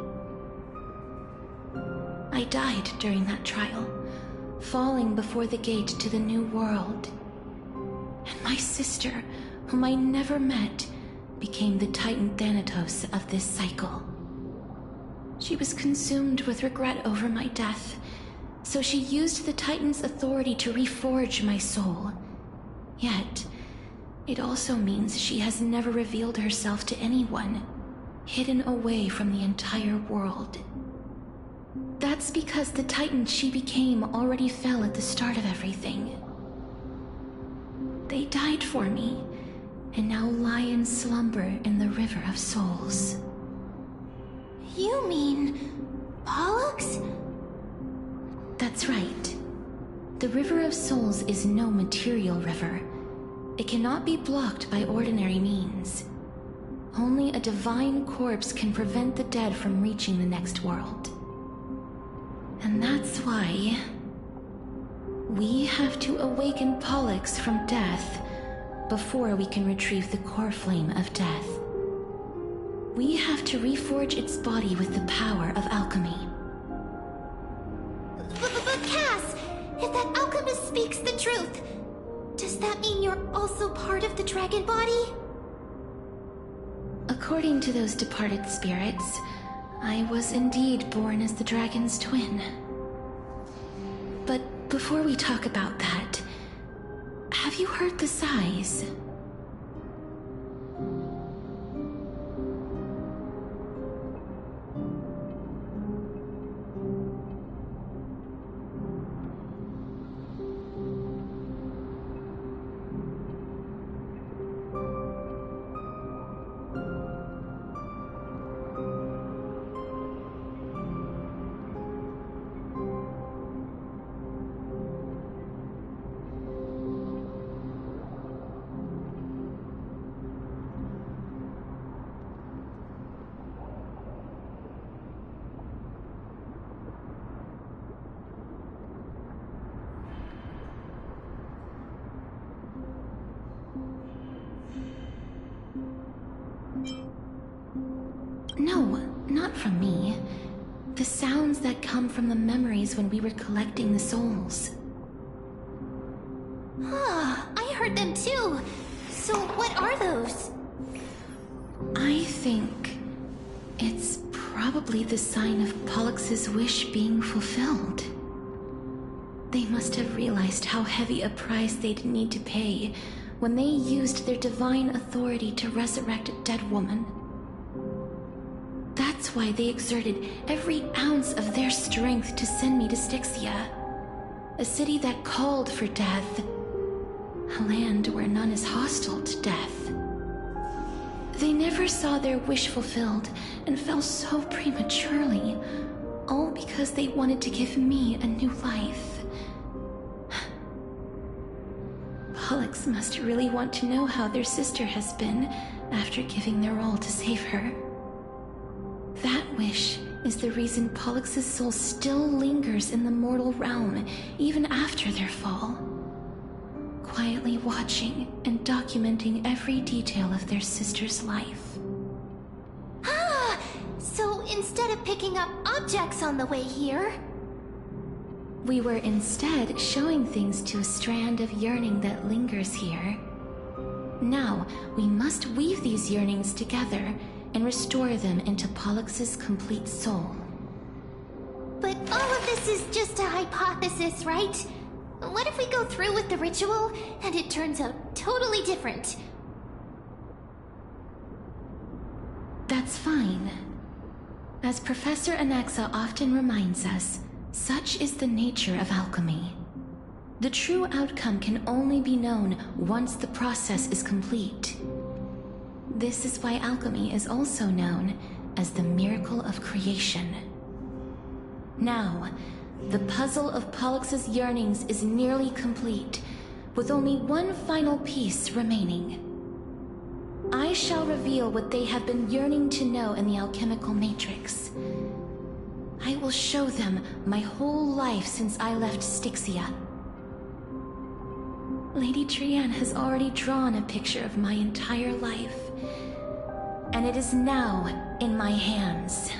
I died during that trial, falling before the gate to the new world. And my sister, whom I never met, became the Titan Thanatos of this cycle. She was consumed with regret over my death, so she used the Titan's authority to reforge my soul. Yet, it also means she has never revealed herself to anyone, hidden away from the entire world. That's because the Titan she became already fell at the start of everything. They died for me, and now lie in slumber in the River of Souls.
You mean Pollux?
That's right. The River of Souls is no material river. It cannot be blocked by ordinary means. Only a divine corpse can prevent the dead from reaching the next world. And that's why we have to awaken Pollux from death before we can retrieve the core flame of death. We have to reforge its body with the power of alchemy.
But Cass, if that alchemist speaks the truth, does that mean you're also part of the dragon body?
According to those departed spirits, I was indeed born as the dragon's twin. But before we talk about that, have you heard the sighs? No, not from me. The the sounds that come from the memories when we were collecting the souls.
Ah, I heard them too. So what are those?
I think it's probably the sign of Pollux's wish being fulfilled. They must have realized how heavy a price they'd need to pay when they used their divine authority to resurrect a dead woman. That's why they exerted every ounce of their strength to send me to Styxia, a city that called for death, a land where none is hostile to death. They never saw their wish fulfilled and fell so prematurely, all because they wanted to give me a new life. Pollux must really want to know how their sister has been after giving their all to save her. That wish is the reason Pollux's soul still lingers in the mortal realm even after their fall, quietly watching and documenting every detail of their sister's life.
Ah! So instead of picking up objects on the way here,
we were instead showing things to a strand of yearning that lingers here. Now, we must weave these yearnings together and restore them into Pollux's complete soul.
but all of this is just a hypothesis, right? What if we go through with the ritual and it turns out totally different?
That's fine. As Professor Anaxa often reminds us, such is the nature of alchemy. The true outcome can only be known once the process is complete. This is why alchemy is also known as the miracle of creation. Now, the puzzle of Pollux's yearnings is nearly complete, with only one final piece remaining. I shall reveal what they have been yearning to know in the alchemical matrix. I will show them my whole life since I left Styxia. Lady Trianne has already drawn a picture of my entire life, and it is now in my hands.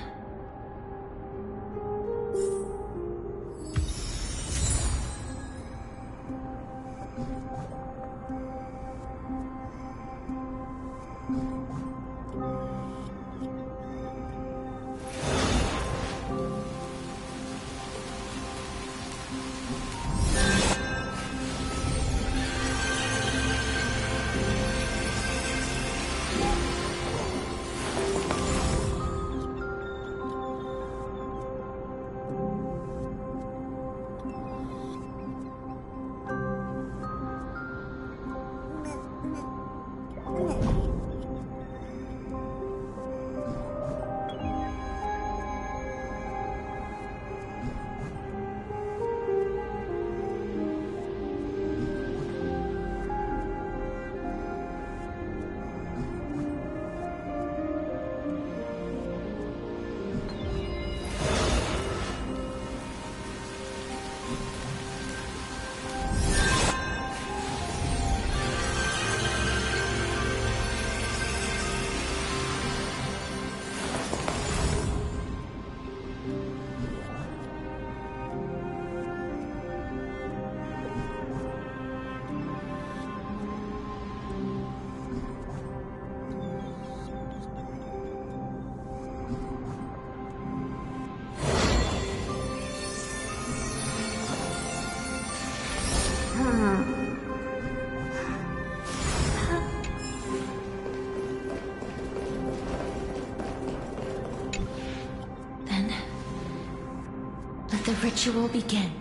Then, let the ritual begin.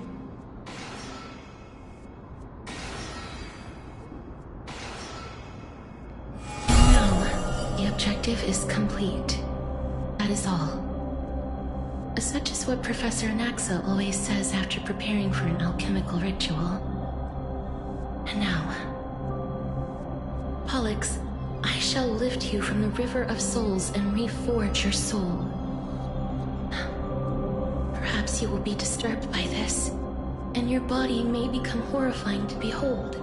Now, the objective is complete. That is all. Such is what Professor Anaxa always says after preparing for an alchemical ritual. And now, Pollux, I shall lift you from the river of souls and reforge your soul. Perhaps you will be disturbed by this, and your body may become horrifying to behold.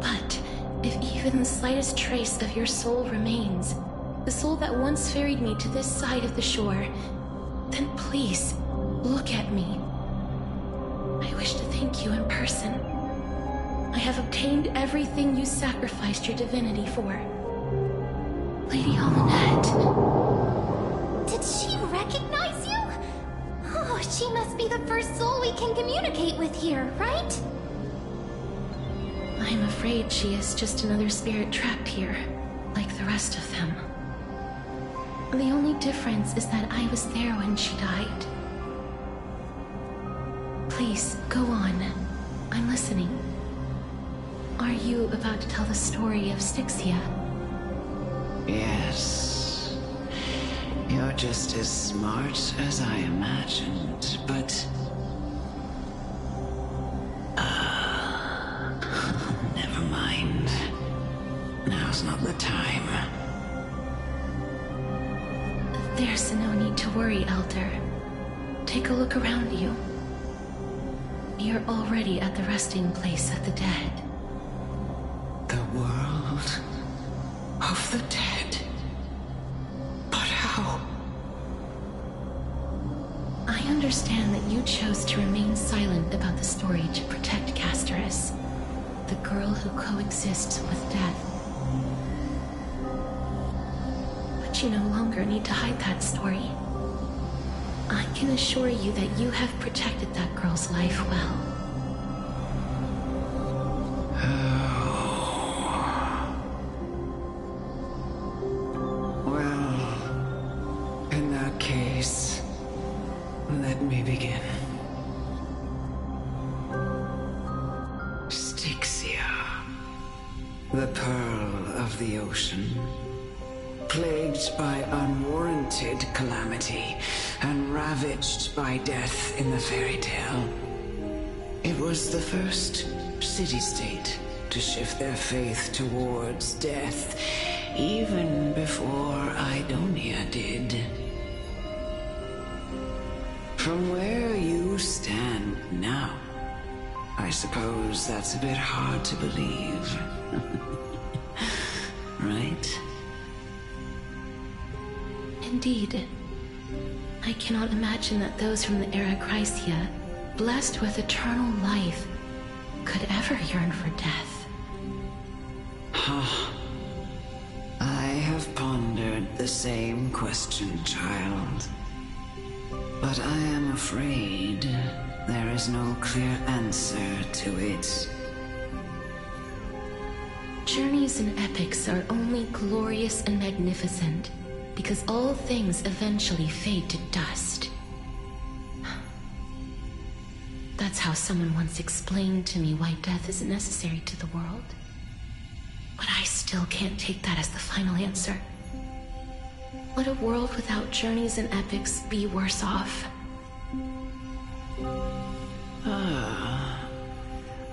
But if even the slightest trace of your soul remains, the soul that once ferried me to this side of the shore, then please, look at me. I wish to thank you in person. I have obtained everything you sacrificed your divinity for. Lady Almanette.
Did she recognize you? Oh, she must be the first soul we can communicate with here, right?
I'm afraid she is just another spirit trapped here, like the rest of them. The only difference is that I was there when she died. Please, go on. I'm listening. Are you about to tell the story of Styxia?
Yes. You're just as smart as I imagined, but... never mind. Now's not the time.
There's no need to worry, Elder. Take a look around you. You're already at the resting place of the dead.
The world of the dead? But how?
I understand that you chose to remain silent about the story to protect Casterus, the girl who coexists with death. But you no longer need to hide that story. I can assure you that you have protected that girl's life well.
Well, in that case, let me begin. Styxia, the pearl of the ocean, plagued by unwarranted calamity and ravaged by death in the fairy tale. It was the first city-state to shift their faith towards death, even before Idonia did. From where you stand now, I suppose that's a bit hard to believe. Right?
Indeed. I cannot imagine that those from the Era Chrysia, blessed with eternal life, could ever yearn for death.
I have pondered the same question, child. But I am afraid there is no clear answer to it.
Journeys and epics are only glorious and magnificent because all things eventually fade to dust. That's how someone once explained to me why death isn't necessary to the world. But I still can't take that as the final answer. Would a world without journeys and epics be worse off?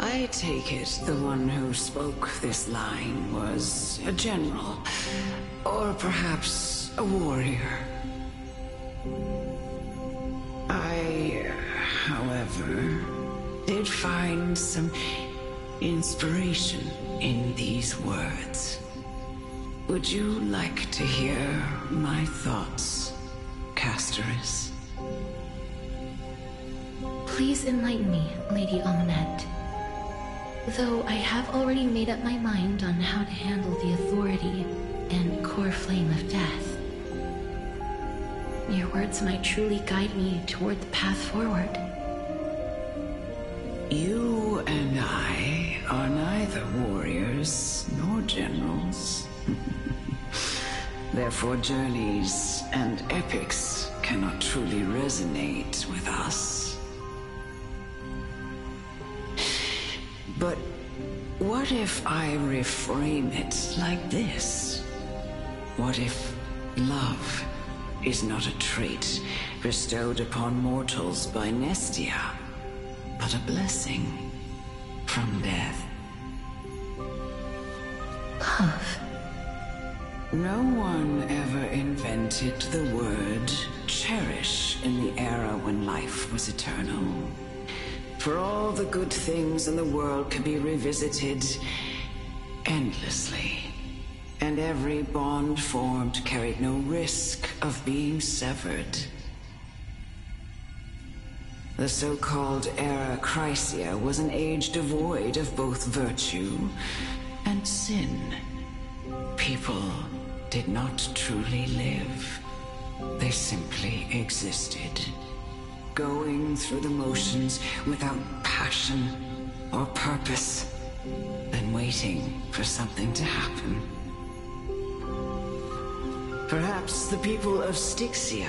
I take it the one who spoke this line was a general, or perhaps a warrior. I, however, did find some inspiration in these words. Would you like to hear my thoughts, Casterus?
Please enlighten me, Lady Almanette. Though I have already made up my mind on how to handle the authority and core flame of death. Your words might truly guide me toward the path forward.
You and I are neither warriors nor generals. Therefore, journeys and epics cannot truly resonate with us. But what if I reframe it like this? What if love is not a trait bestowed upon mortals by Nestia, but a blessing from death?
Love.
No one ever invented the word cherish in the era when life was eternal. For all the good things in the world can be revisited endlessly, and every bond formed carried no risk of being severed. The so-called Era Chrysia was an age devoid of both virtue and sin. People did not truly live. They simply existed, going through the motions without passion or purpose, then waiting for something to happen. Perhaps the people of Styxia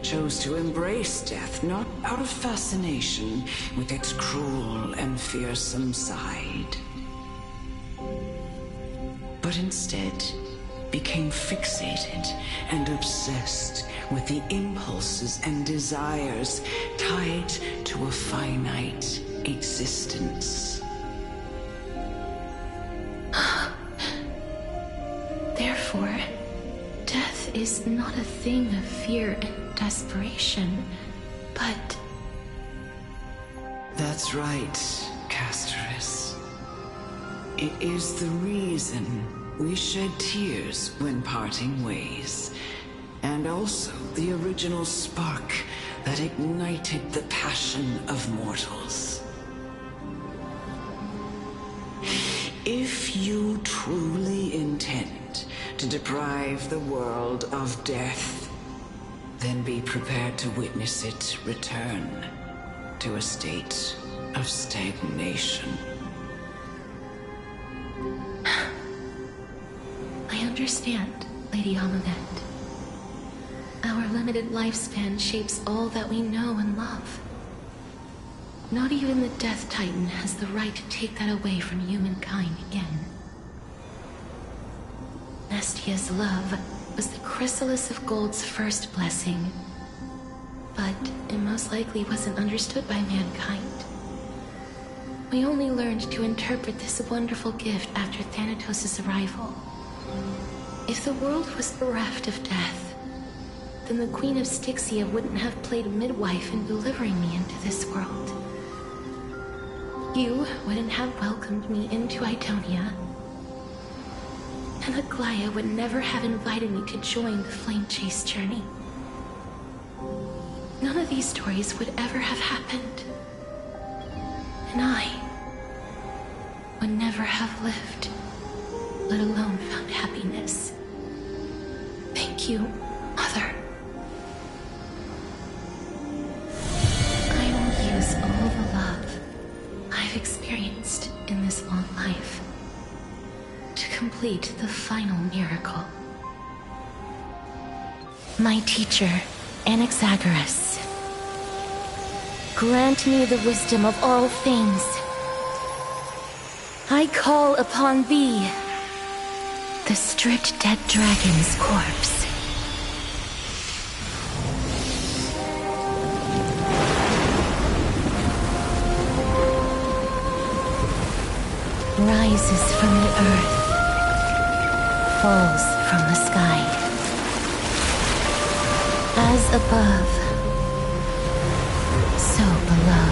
chose to embrace death not out of fascination with its cruel and fearsome side, but instead became fixated and obsessed with the impulses and desires tied to a finite existence.
Therefore, death is not a thing of fear and desperation, but...
That's right, Casterus. It is the reason we shed tears when parting ways, and also the original spark that ignited the passion of mortals. If you truly intend to deprive the world of death, then be prepared to witness it return to a state of stagnation.
I understand, Lady Amulet. Our limited lifespan shapes all that we know and love. Not even the Death Titan has the right to take that away from humankind again. Nestia's love was the chrysalis of Gold's first blessing, but it most likely wasn't understood by mankind. We only learned to interpret this wonderful gift after Thanatos' arrival. If the world was bereft of death, then the Queen of Styxia wouldn't have played midwife in delivering me into this world. You wouldn't have welcomed me into Idonia, and Aglaya would never have invited me to join the Flame Chase journey. None of these stories would ever have happened, and I would never have lived, let alone found happiness. Thank you, Mother. I will use all the love I've experienced in this long life to complete the final miracle. My teacher, Anaxagoras, grant me the wisdom of all things. I call upon thee, the stripped dead dragon's corpse. Rises from the earth, falls from the sky. As above, so below.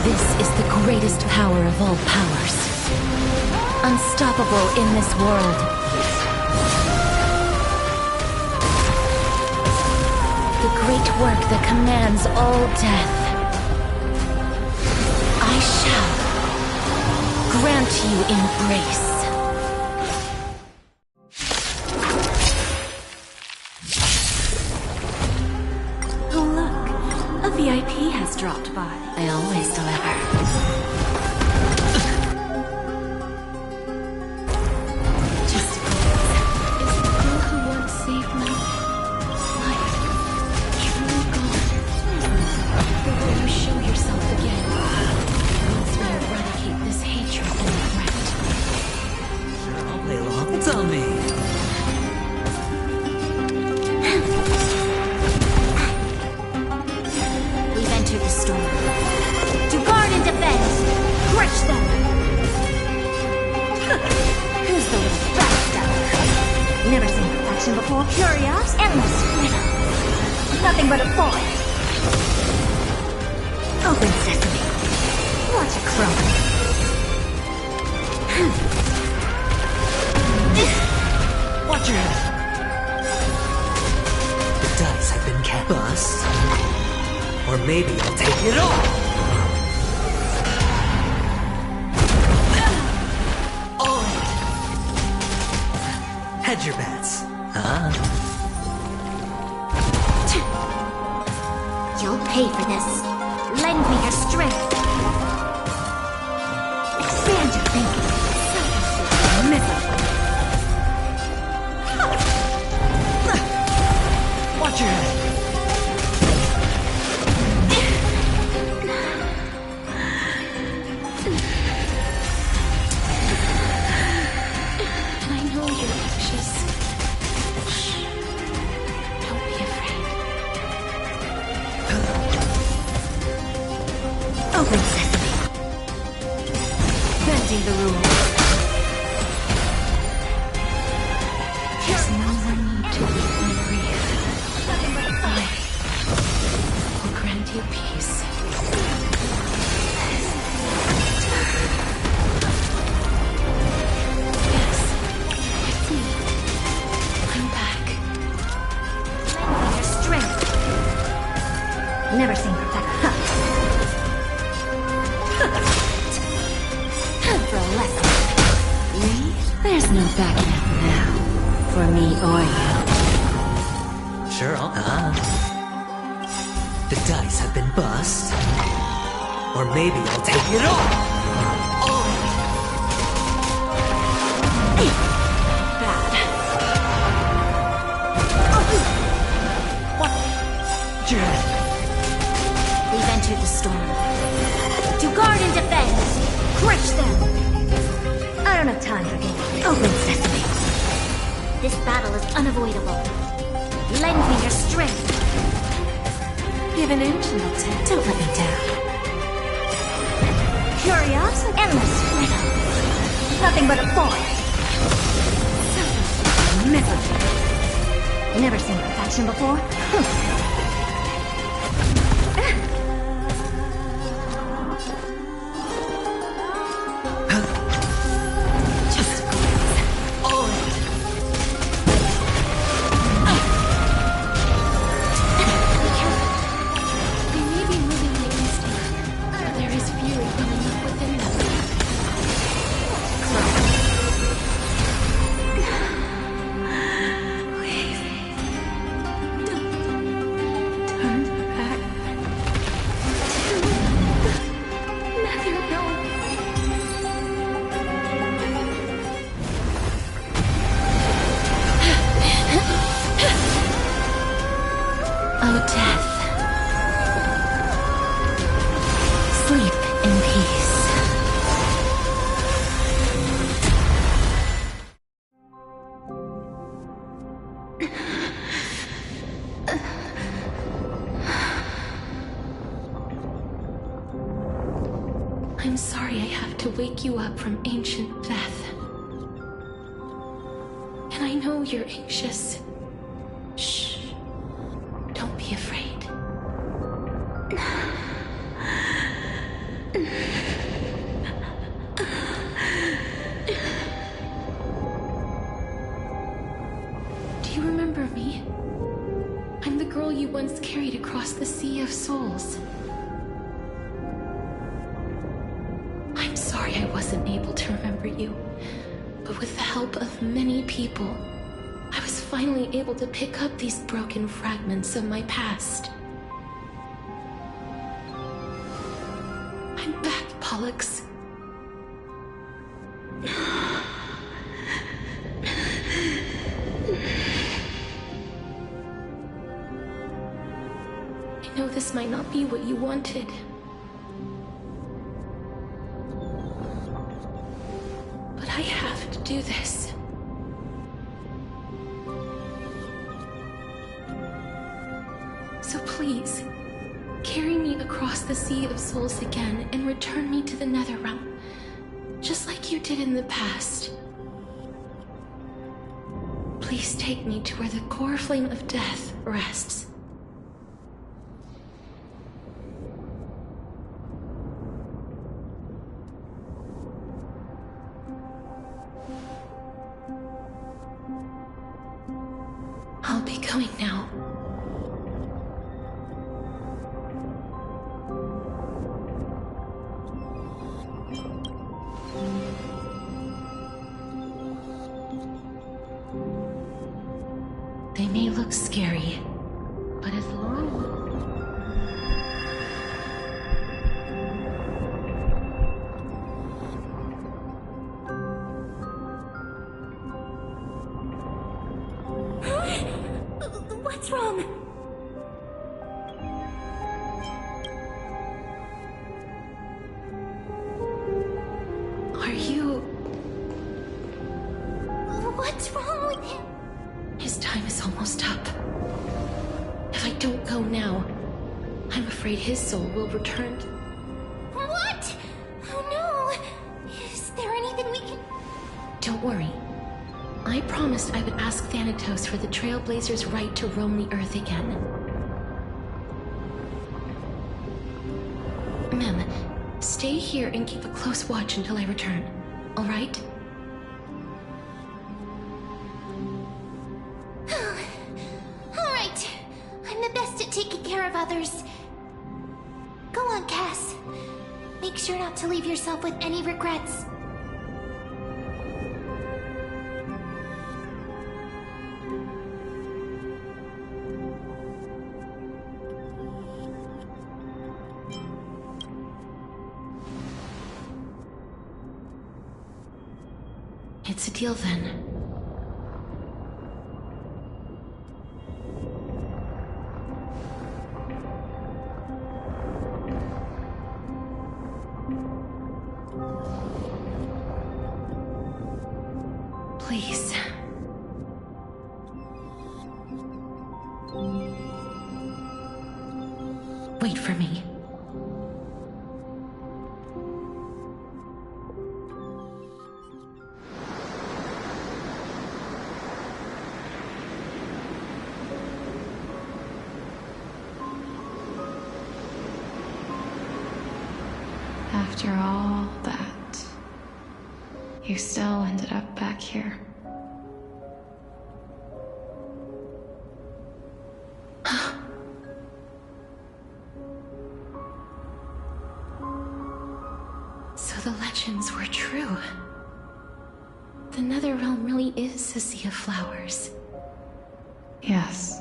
This is the greatest power of all powers. Unstoppable in this world. The great work that commands all death. I shall grant you embrace.
Oh look, a VIP has dropped by.
I always deliver. Just is the girl who once saved my life truly gone? Or will you show yourself again once we eradicate this hatred and regret?
Sure, I'll play along. It's on me.
We've entered the storm. To guard and defend! Crush them! Who's the little backstabber? Never seen perfection before. Curious? Endless freedom. Nothing but a boy. Open sesame. Watch it crumble.
Watch your head. The dice have been cast. Or maybe I'll take it all! Hedge your bets.
You'll pay for this. Lend me your strength. Expand your thinking. Miserable.
Watch your head.
I know you're anxious. Shh. Don't be afraid.
Open sesame. Bending the rules.
There's no more need to weep and grieve. I will grant you peace. Yes, it's me. I'm back.
Lend me your strength. Never seen perfection. Time for a lesson. Me? There's no backing out now. For me or you.
Sure, the dice have been bust. Or maybe I'll take it all!
Bad.
Watch your head.
We've entered the storm. To guard and defend! Crush them! I don't have time for games. Open sesame. This battle is unavoidable. Lend me your strength. Give an inch and I'll take. Don't let me down. Curiosity. Endless freedom. Nothing but a force. Miserable. Never seen perfection before?
I'm sorry I have to wake you up from ancient death. And I know you're anxious. Shh. Don't be afraid. Do you remember me? I'm the girl you once carried across the Sea of Souls. I'm sorry I wasn't able to remember you, but with the help of many people, I was finally able to pick up these broken fragments of my past. I'm back, Pollux. I know this might not be what you wanted. But I have to do this. So please, carry me across the Sea of Souls again and return me to the Netherrealm, just like you did in the past. Please take me to where the core flame of death rests. I'll be going now. may look scary, but as long...
What's wrong?
Are you...
What's wrong with him?
His time is almost up. If I don't go now, I'm afraid his soul will return.
What? Oh no! Is there anything we can...
Don't worry. I promised I would ask Thanatos for the Trailblazers' right to roam the Earth again. Mem, stay here and keep a close watch until I return, all right?
All right. I'm the best at taking care of others. Go on, Cass. Make sure not to leave yourself with any regrets.
It's a deal then. Please. Wait for me.
After all that, you still ended up back here.
So the legends were true. The Netherrealm really is a sea of flowers.
Yes.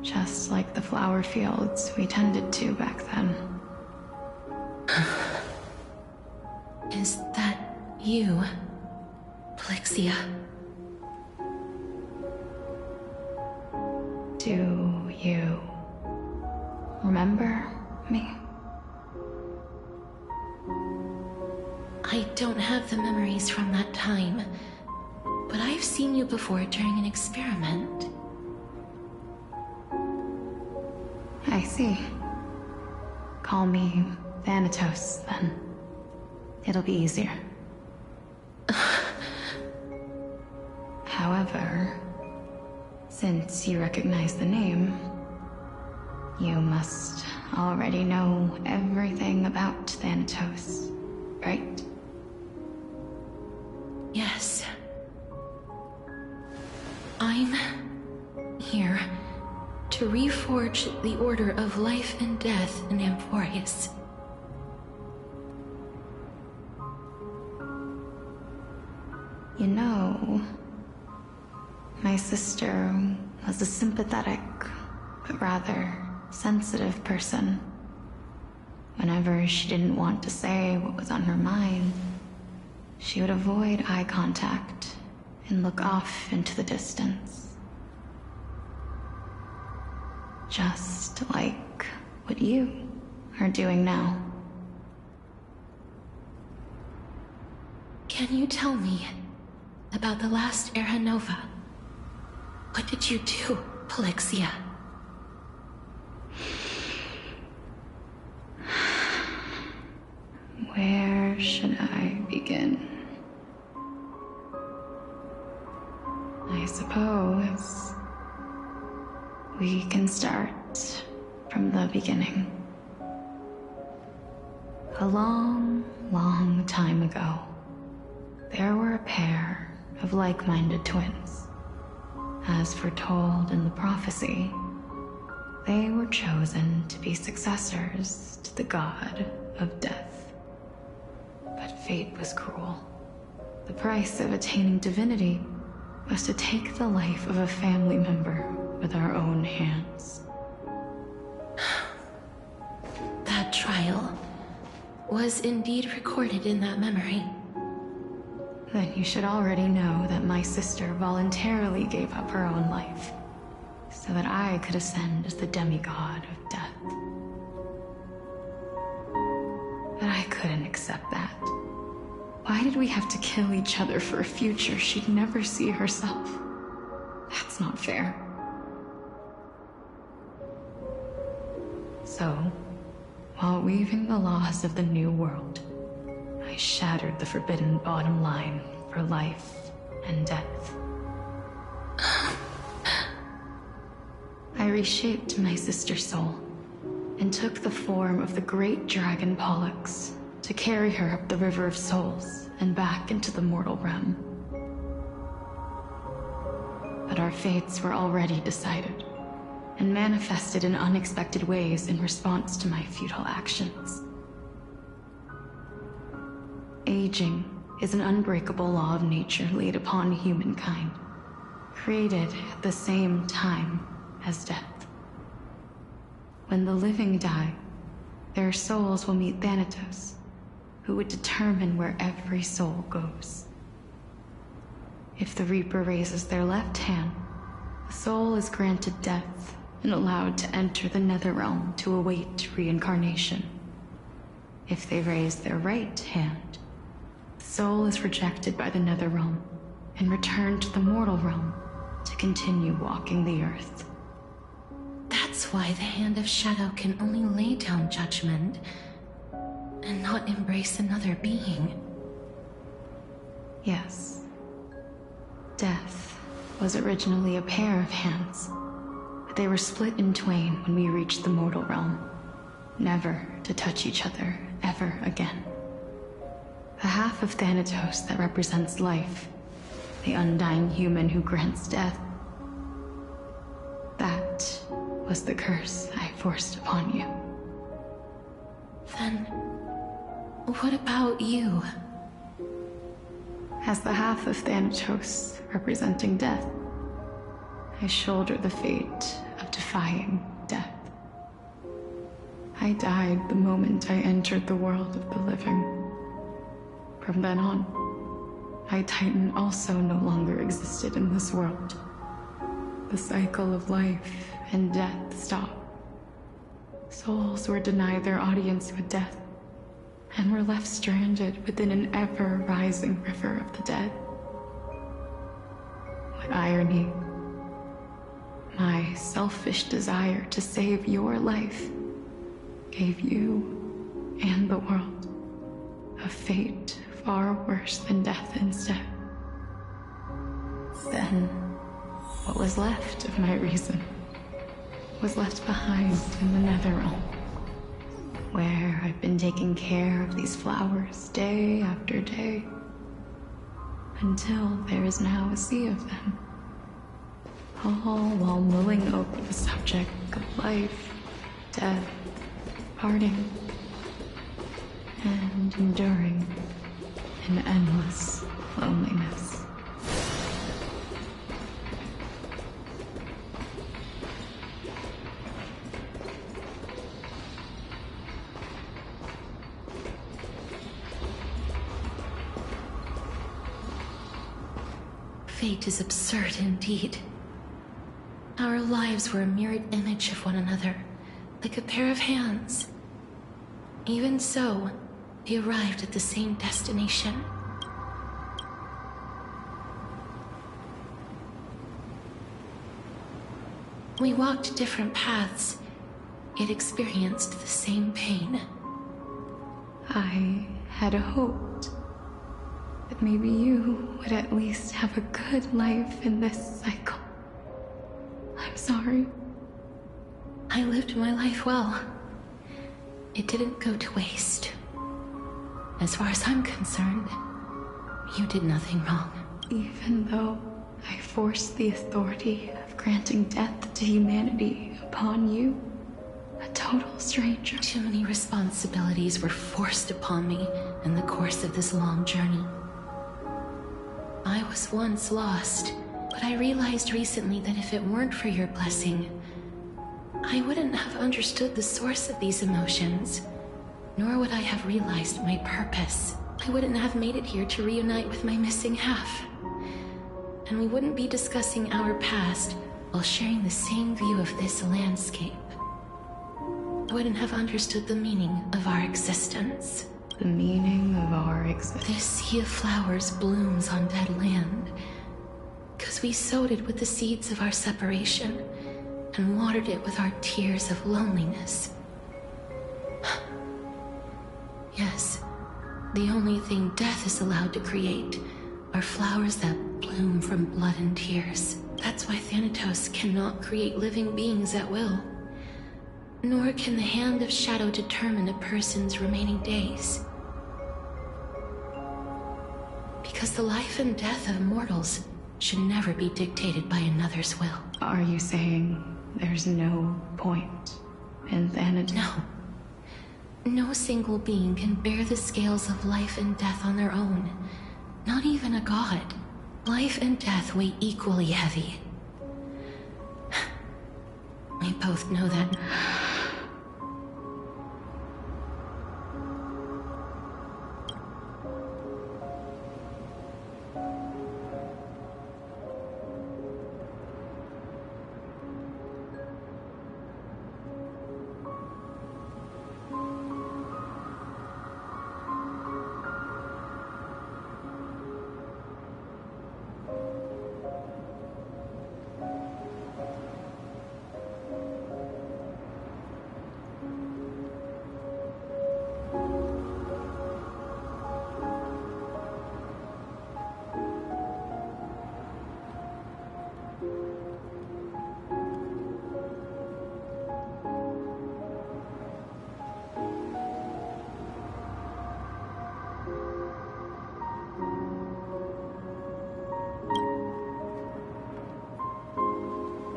Just like the flower fields we tended to back then.
Is that you, Plexia?
Do you remember me?
I don't have the memories from that time, but I've seen you before during an experiment.
I see. Call me Thanatos, then. It'll be easier. However, since you recognize the name, you must already know everything about Thanatos, right?
Yes. I'm here to reforge the order of life and death in Amphorius.
You know, my sister was a sympathetic, but rather sensitive person. Whenever she didn't want to say what was on her mind, she would avoid eye contact and look off into the distance. Just like what you are doing now.
Can you tell me about the last Era Nova? What did you do, Plexia?
Where should I begin? I suppose we can start from the beginning. A long, long time ago, there were a pair of like-minded twins. As foretold in the prophecy, they were chosen to be successors to the god of death. But fate was cruel.
The price of attaining divinity was to take the life of a family member with our own hands.
That trial was indeed recorded in that memory.
Then you should already know that my sister voluntarily gave up her own life, so that I could ascend as the demigod of death. But I couldn't accept that. Why did we have to kill each other for a future she'd never see herself? That's not fair. So, while weaving the laws of the new world, I shattered the forbidden bottom line for life and death. I reshaped my sister's soul and took the form of the great dragon Pollux to carry her up the River of Souls and back into the mortal realm. But our fates were already decided and manifested in unexpected ways in response to my futile actions. Aging is an unbreakable law of nature laid upon humankind, created at the same time as death. When the living die, their souls will meet Thanatos, who would determine where every soul goes. If the Reaper raises their left hand, the soul is granted death and allowed to enter the Netherrealm to await reincarnation. If they raise their right hand, the soul is rejected by the Netherrealm and returned to the mortal realm to continue walking the earth.
That's why the Hand of Shadow can only lay down judgment and not embrace another being.
Yes. Death was originally a pair of hands, but they were split in twain when we reached the mortal realm, never to touch each other ever again. The half of Thanatos that represents life, the undying human who grants death, that was the curse I forced upon you.
Then, what about you?
As the half of Thanatos representing death, I shoulder the fate of defying death. I died the moment I entered the world of the living. From then on, my Titan also no longer existed in this world. The cycle of life and death stopped. Souls were denied their audience with death, and were left stranded within an ever-rising river of the dead. What irony. My selfish desire to save your life gave you and the world a fate far worse than death instead. Then, what was left of my reason was left behind in the Netherrealm, where I've been taking care of these flowers day after day, until there is now a sea of them, all while mulling over the subject of life, death, parting, and enduring an endless loneliness.
Fate is absurd indeed. Our lives were a mirrored image of one another, like a pair of hands. Even so, we arrived at the same destination. We walked different paths, yet experienced the same pain.
I had hoped that maybe you would at least have a good life in this cycle. I'm sorry.
I lived my life well. It didn't go to waste. As far as I'm concerned, you did nothing wrong.
Even though I forced the authority of granting death to humanity upon you, a total stranger.
Too many responsibilities were forced upon me in the course of this long journey. was once lost, but I realized recently that if it weren't for your blessing, I wouldn't have understood the source of these emotions, nor would I have realized my purpose. I wouldn't have made it here to reunite with my missing half. And we wouldn't be discussing our past while sharing the same view of this landscape. I wouldn't have understood the meaning of our existence.
The meaning of our existence.
This sea of flowers blooms on dead land, because we sowed it with the seeds of our separation, and watered it with our tears of loneliness. Yes, the only thing death is allowed to create are flowers that bloom from blood and tears. That's why Thanatos cannot create living beings at will. Nor can the Hand of Shadow determine a person's remaining days. Because the life and death of mortals should never be dictated by another's will.
Are you saying there's no point in Thanatos?
No. No single being can bear the scales of life and death on their own. Not even a god. Life and death weigh equally heavy. We both know that.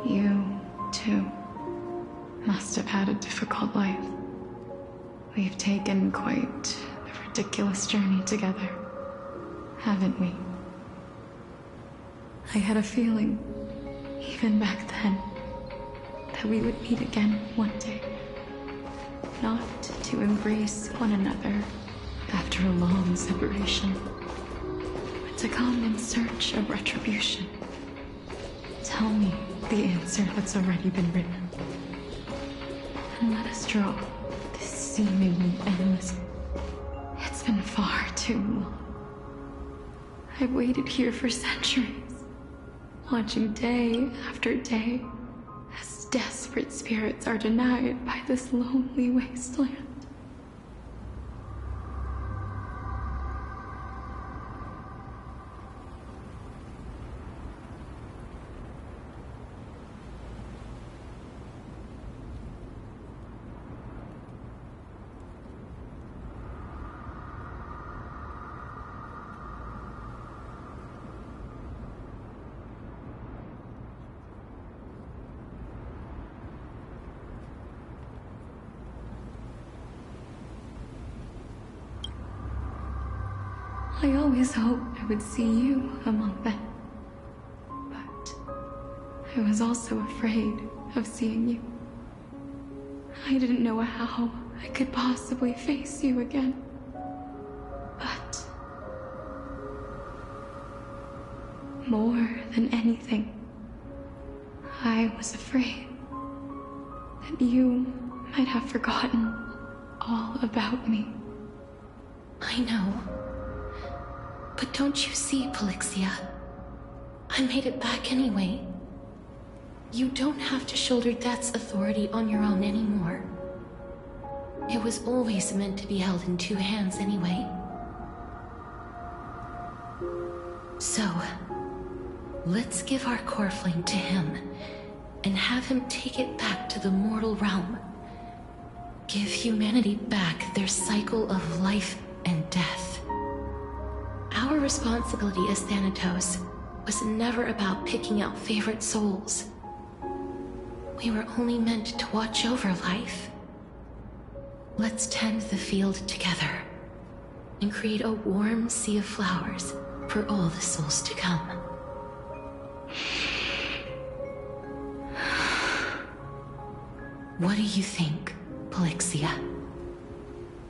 You, too, must have had a difficult life. We've taken quite a ridiculous journey together, haven't we? I had a feeling, even back then, that we would meet again one day. Not to embrace one another after a long separation, but to come in search of retribution. Tell me the answer that's already been written. And let us draw this seemingly endless. It's been far too long. I've waited here for centuries, watching day after day as desperate spirits are denied by this lonely wasteland. I always hoped I would see you among them. But I was also afraid of seeing you. I didn't know how I could possibly face you again. But more than anything, I was afraid that you might have forgotten all about me.
I know. But don't you see, Polixia? I made it back anyway. You don't have to shoulder Death's authority on your own anymore. It was always meant to be held in two hands anyway. So, let's give our core flame to him, and have him take it back to the mortal realm. Give humanity back their cycle of life and death. Our responsibility as Thanatos was never about picking out favorite souls. We were only meant to watch over life. Let's tend the field together and create a warm sea of flowers for all the souls to come. What do you think, Polixia?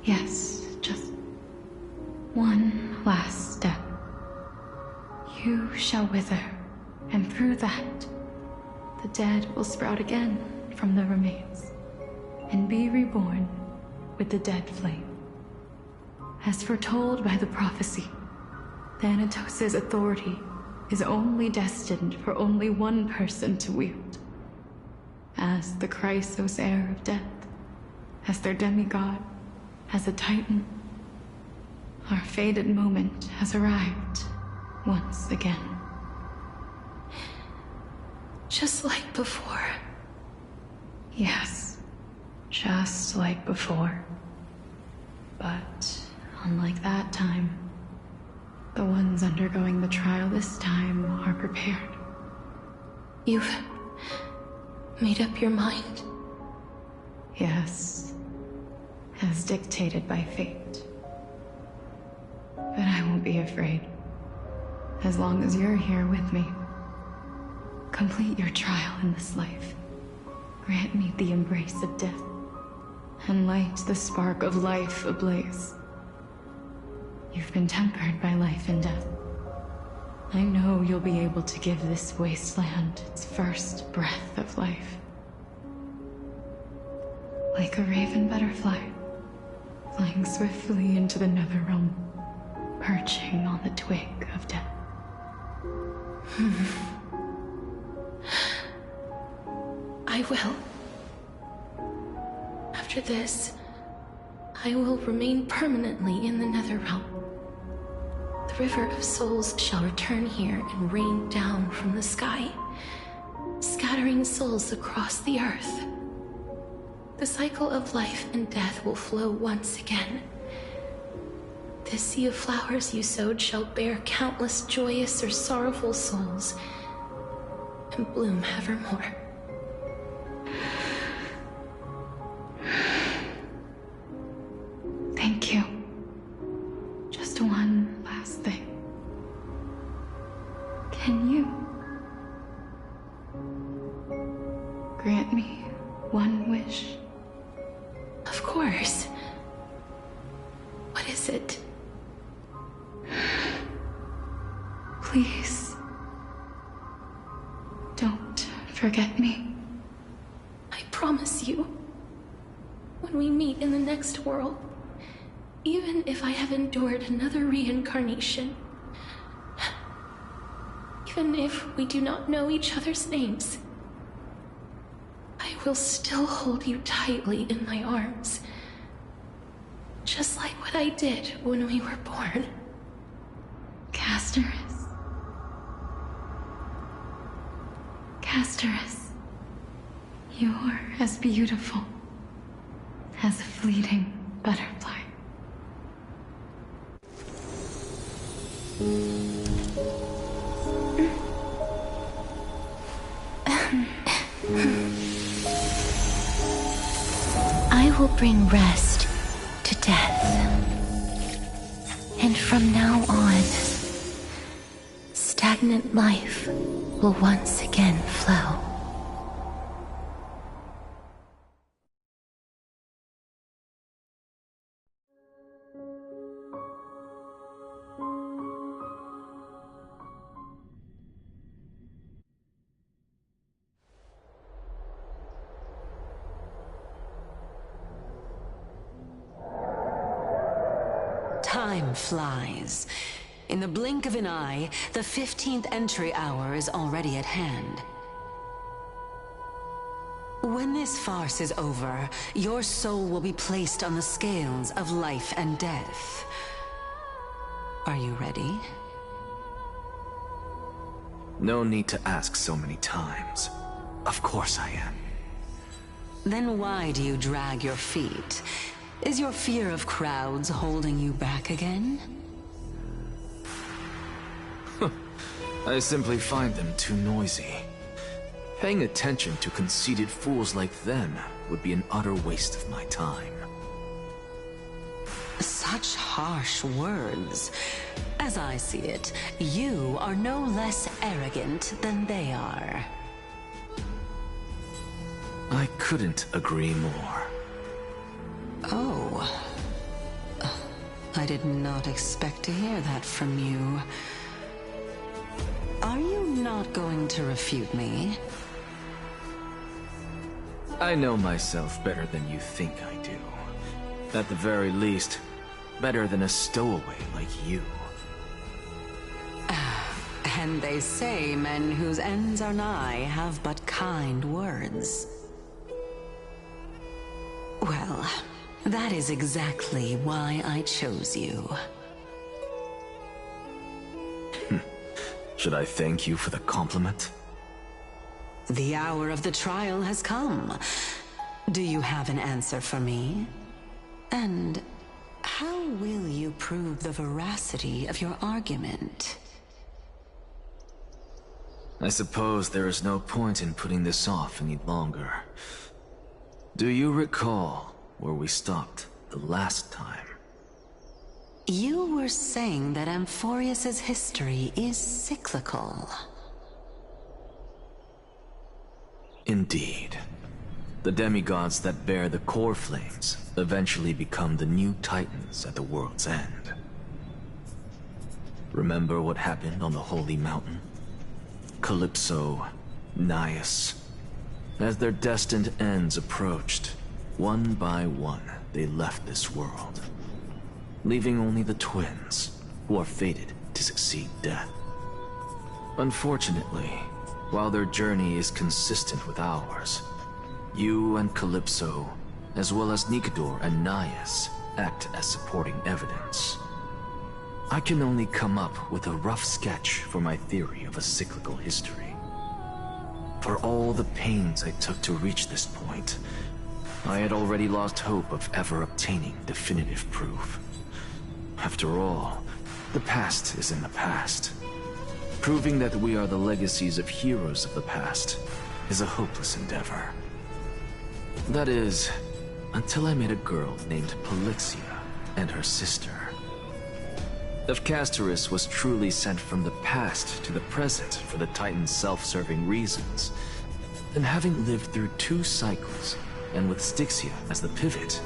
Yes, just one last step. You shall wither, and through that, the dead will sprout again from the remains, and be reborn with the dead flame. As foretold by the prophecy, Thanatos' authority is only destined for only one person to wield. As the Chrysos heir of death, as their demigod, as a titan, our fated moment has arrived once again.
Just like before.
Yes, just like before. But unlike that time, the ones undergoing the trial this time are prepared.
You've made up your mind?
Yes, as dictated by fate. But I won't be afraid. As long as you're here with me. Complete your trial in this life. Grant me the embrace of death, and light the spark of life ablaze. You've been tempered by life and death. I know you'll be able to give this wasteland its first breath of life. Like a raven butterfly, flying swiftly into the netherrealm, perching on the twig of death.
I will. After this, I will remain permanently in the Netherrealm. The River of Souls shall return here and rain down from the sky, scattering souls across the earth. The cycle of life and death will flow once again. This sea of flowers you sowed shall bear countless joyous or sorrowful souls, and bloom evermore.
Thank you. Just one last thing. Can you grant me one wish?
Of course. What is it?
Please, don't forget me.
I promise you, when we meet in the next world, even if I have endured another reincarnation, even if we do not know each other's names, I will still hold you tightly in my arms, just like what I did when we were born.
Casterus. Casterus, you're as beautiful as a fleeting butterfly.
I will bring rest to death. And from now on, stagnant life will once again flow.
Time flies. In the blink of an eye, the 15th entry hour is already at hand. When this farce is over, your soul will be placed on the scales of life and death. Are you ready?
No need to ask so many times. Of course I am.
Then why do you drag your feet? Is your fear of crowds holding you back again?
I simply find them too noisy. Paying attention to conceited fools like them would be an utter waste of my time.
Such harsh words. As I see it, you are no less arrogant than they are.
I couldn't agree more.
Oh. I did not expect to hear that from you. Are you not going to refute me?
I know myself better than you think I do. At the very least, better than a stowaway like you.
And they say men whose ends are nigh have but kind words. Well, that is exactly why I chose you.
Should I thank you for the compliment?
The hour of the trial has come. Do you have an answer for me? And how will you prove the veracity of your argument?
I suppose there is no point in putting this off any longer. Do you recall where we stopped the last time?
You were saying that Amphorius's history is cyclical.
Indeed. The demigods that bear the core flames eventually become the new titans at the world's end. Remember what happened on the Holy Mountain? Calypso, Naias. As their destined ends approached, one by one they left this world, leaving only the twins, who are fated to succeed death. Unfortunately, while their journey is consistent with ours, you and Calypso, as well as Nikador and Naias, act as supporting evidence. I can only come up with a rough sketch for my theory of a cyclical history. For all the pains I took to reach this point, I had already lost hope of ever obtaining definitive proof. After all, the past is in the past. Proving that we are the legacies of heroes of the past is a hopeless endeavor. That is, until I met a girl named Polixia and her sister. If Castorus was truly sent from the past to the present for the Titan's self-serving reasons, then having lived through 2 cycles, and with Styxia as the pivot,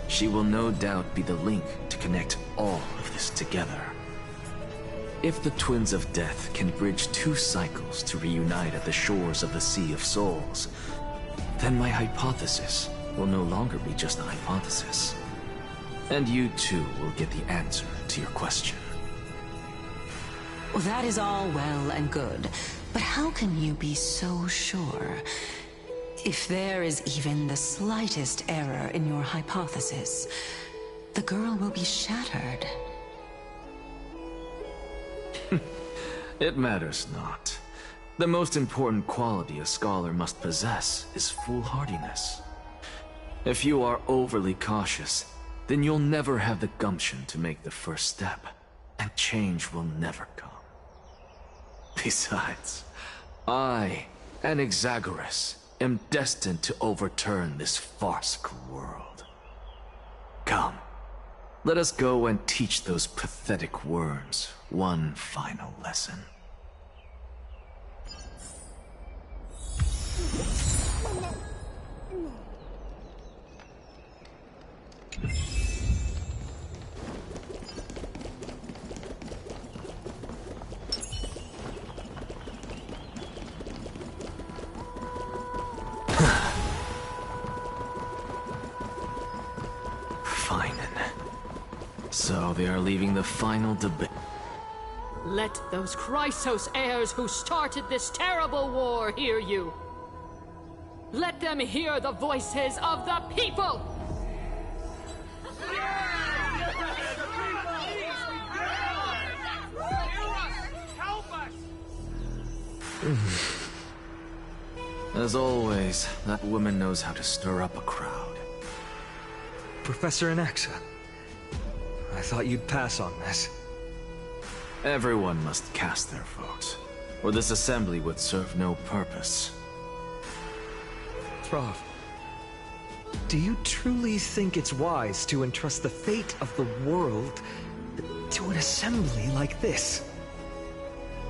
she will no doubt be the link to connect all of this together. If the Twins of Death can bridge 2 cycles to reunite at the shores of the Sea of Souls, then my hypothesis will no longer be just a hypothesis. And you too will get the answer to your question.
Well, that is all well and good, but how can you be so sure? If there is even the slightest error in your hypothesis, the girl will be shattered.
It matters not. The most important quality a scholar must possess is foolhardiness. If you are overly cautious, then you'll never have the gumption to make the first step, and change will never come. Besides, I, Anaxagoras, am destined to overturn this farcical world. Come, let us go and teach those pathetic worms one final lesson. Fine. So they are leaving the final debate.
Let those Chrysos heirs who started this terrible war hear you. Let them hear the voices of the people!
As always, that woman knows how to stir up a crowd.
Professor Anaxa, I thought you'd pass on this.
Everyone must cast their vote, or this assembly would serve no purpose.
Prof, Do you truly think it's wise to entrust the fate of the world to an assembly like this?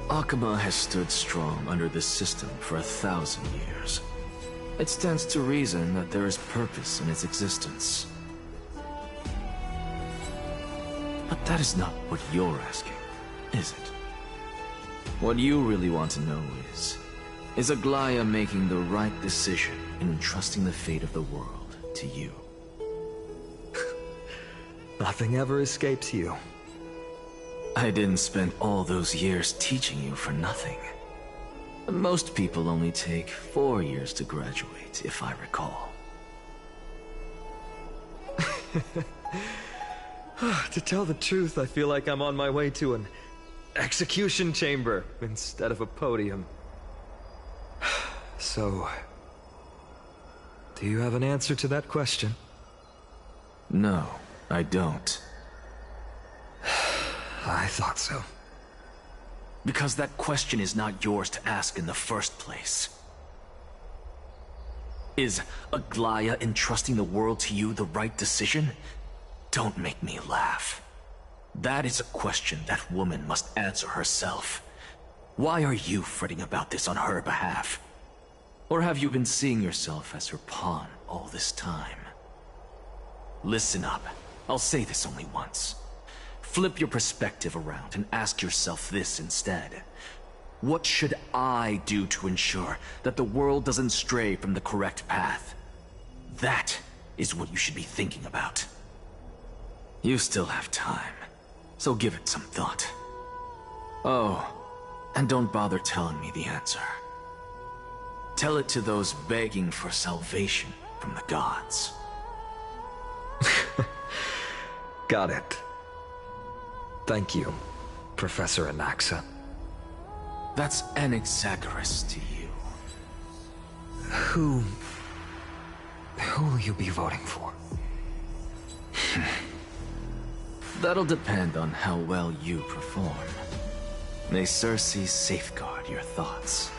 Akuma has stood strong under this system for 1,000 years. It stands to reason that there is purpose in its existence. But that is not what you're asking, is it? What you really want to know is Aglaya making the right decision in entrusting the fate of the world to you?
Nothing ever escapes you.
I didn't spend all those years teaching you for nothing. Most people only take 4 years to graduate, if I recall.
To tell the truth, I feel like I'm on my way to an execution chamber instead of a podium. So, do you have an answer to that question?
No, I don't.
I thought so.
Because that question is not yours to ask in the first place. Is Aglaya entrusting the world to you the right decision? Don't make me laugh. That is a question that woman must answer herself. Why are you fretting about this on her behalf? Or have you been seeing yourself as her pawn all this time? Listen up. I'll say this only once. Flip your perspective around and ask yourself this instead. What should I do to ensure that the world doesn't stray from the correct path? That is what you should be thinking about. You still have time, so give it some thought. Oh, and don't bother telling me the answer. Tell it to those begging for salvation from the gods.
Got it. Thank you, Professor Anaxa.
That's Anaxagoras to you.
Who will you be voting for?
That'll depend on how well you perform. May Circe safeguard your thoughts.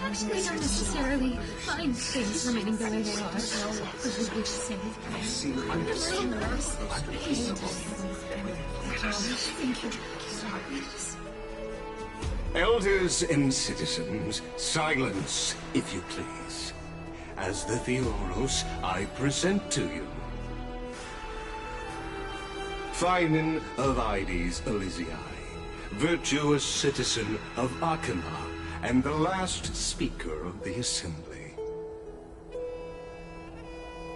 Actually, don't necessarily find things remaining the way they are. We would say.
Elders and citizens, silence, if you please. As the Theoros, I present to you Finan of Ides Elysiae, virtuous citizen of Akima, and the last speaker of the assembly.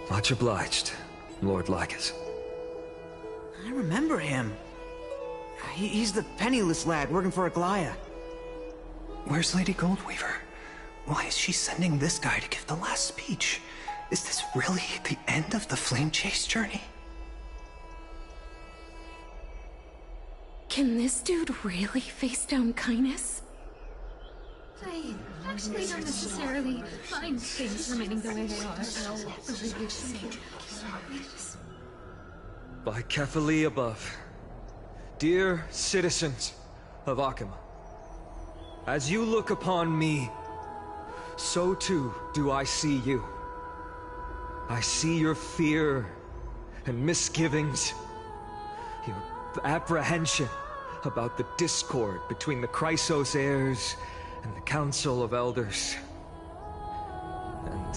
Much obliged, Lord Lycus.
I remember him. He's the penniless lad working for Aglaya.
Where's Lady Goldweaver? Why is she sending this guy to give the last speech? Is this really the end of the Flame Chase journey?
Can this dude really face down kindness? I actually don't necessarily find things remaining the way they are. We would say.
By Kefali above, dear citizens of Akima, as you look upon me, so too do I see you. I see your fear and misgivings, your apprehension about the discord between the Chrysos heirs and the Council of Elders, and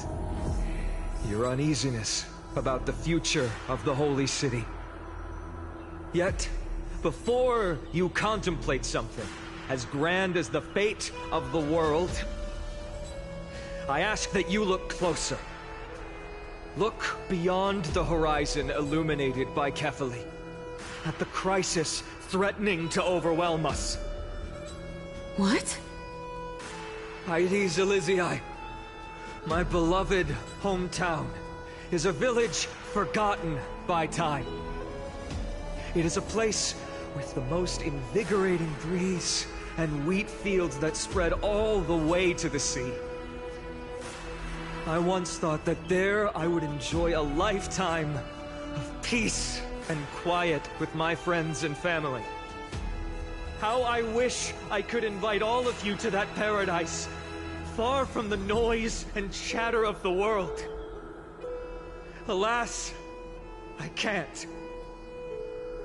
your uneasiness about the future of the Holy City. Yet, before you contemplate something as grand as the fate of the world, I ask that you look closer. Look beyond the horizon illuminated by Kefali, at the crisis threatening to overwhelm us.
What?
Ides Elysiae, my beloved hometown, is a village forgotten by time. It is a place with the most invigorating breeze and wheat fields that spread all the way to the sea. I once thought that there I would enjoy a lifetime of peace and quiet with my friends and family. How I wish I could invite all of you to that paradise, far from the noise and chatter of the world. Alas, I can't.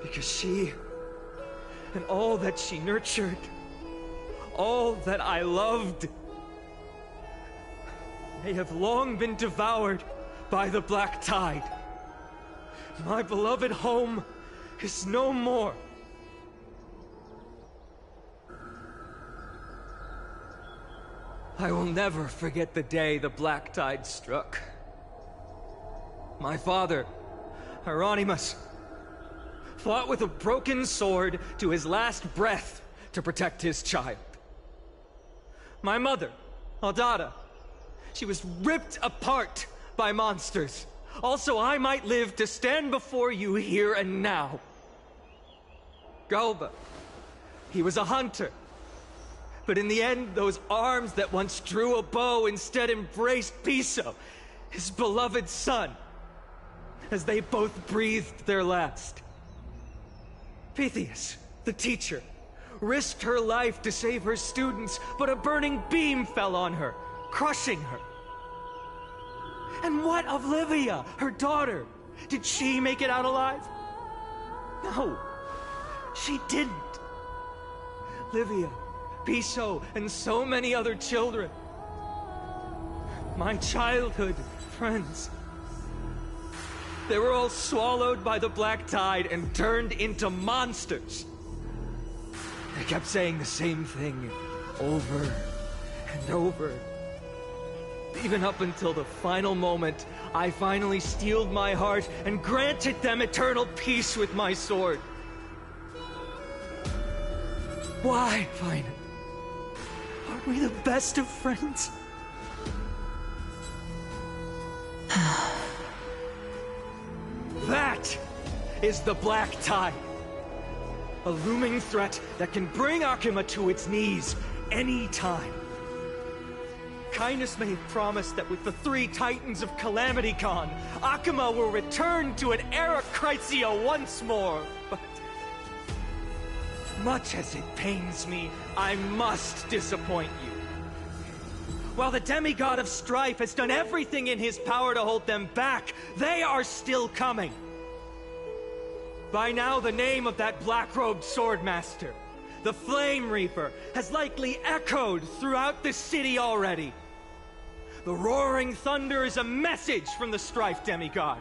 Because she, and all that she nurtured, all that I loved, they have long been devoured by the black tide. My beloved home is no more. I will never forget the day the black tide struck. My father, Hieronymus, fought with a broken sword to his last breath to protect his child. My mother, Aldada, she was ripped apart by monsters. Also, I might live to stand before you here and now. Galba, he was a hunter. But in the end, those arms that once drew a bow instead embraced Piso, his beloved son, as they both breathed their last. Pythias, the teacher, risked her life to save her students, but a burning beam fell on her, crushing her. And what of Livia, her daughter? Did she make it out alive? No, she didn't. Livia, Piso, and so many other children. My childhood friends. They were all swallowed by the black tide and turned into monsters. They kept saying the same thing over and over. Even up until the final moment, I finally steeled my heart and granted them eternal peace with my sword. Why, Vina? Aren't we the best of friends? That is the black tide. A looming threat that can bring Akuma to its knees any time. Kindness may have promised that with the 3 Titans of Calamity Con, Akuma will return to an era Chrysia once more, but much as it pains me, I must disappoint you. While the demigod of strife has done everything in his power to hold them back, they are still coming. By now, the name of that black-robed swordmaster, the Flame Reaper, has likely echoed throughout the city already. The roaring thunder is a message from the strife demigod.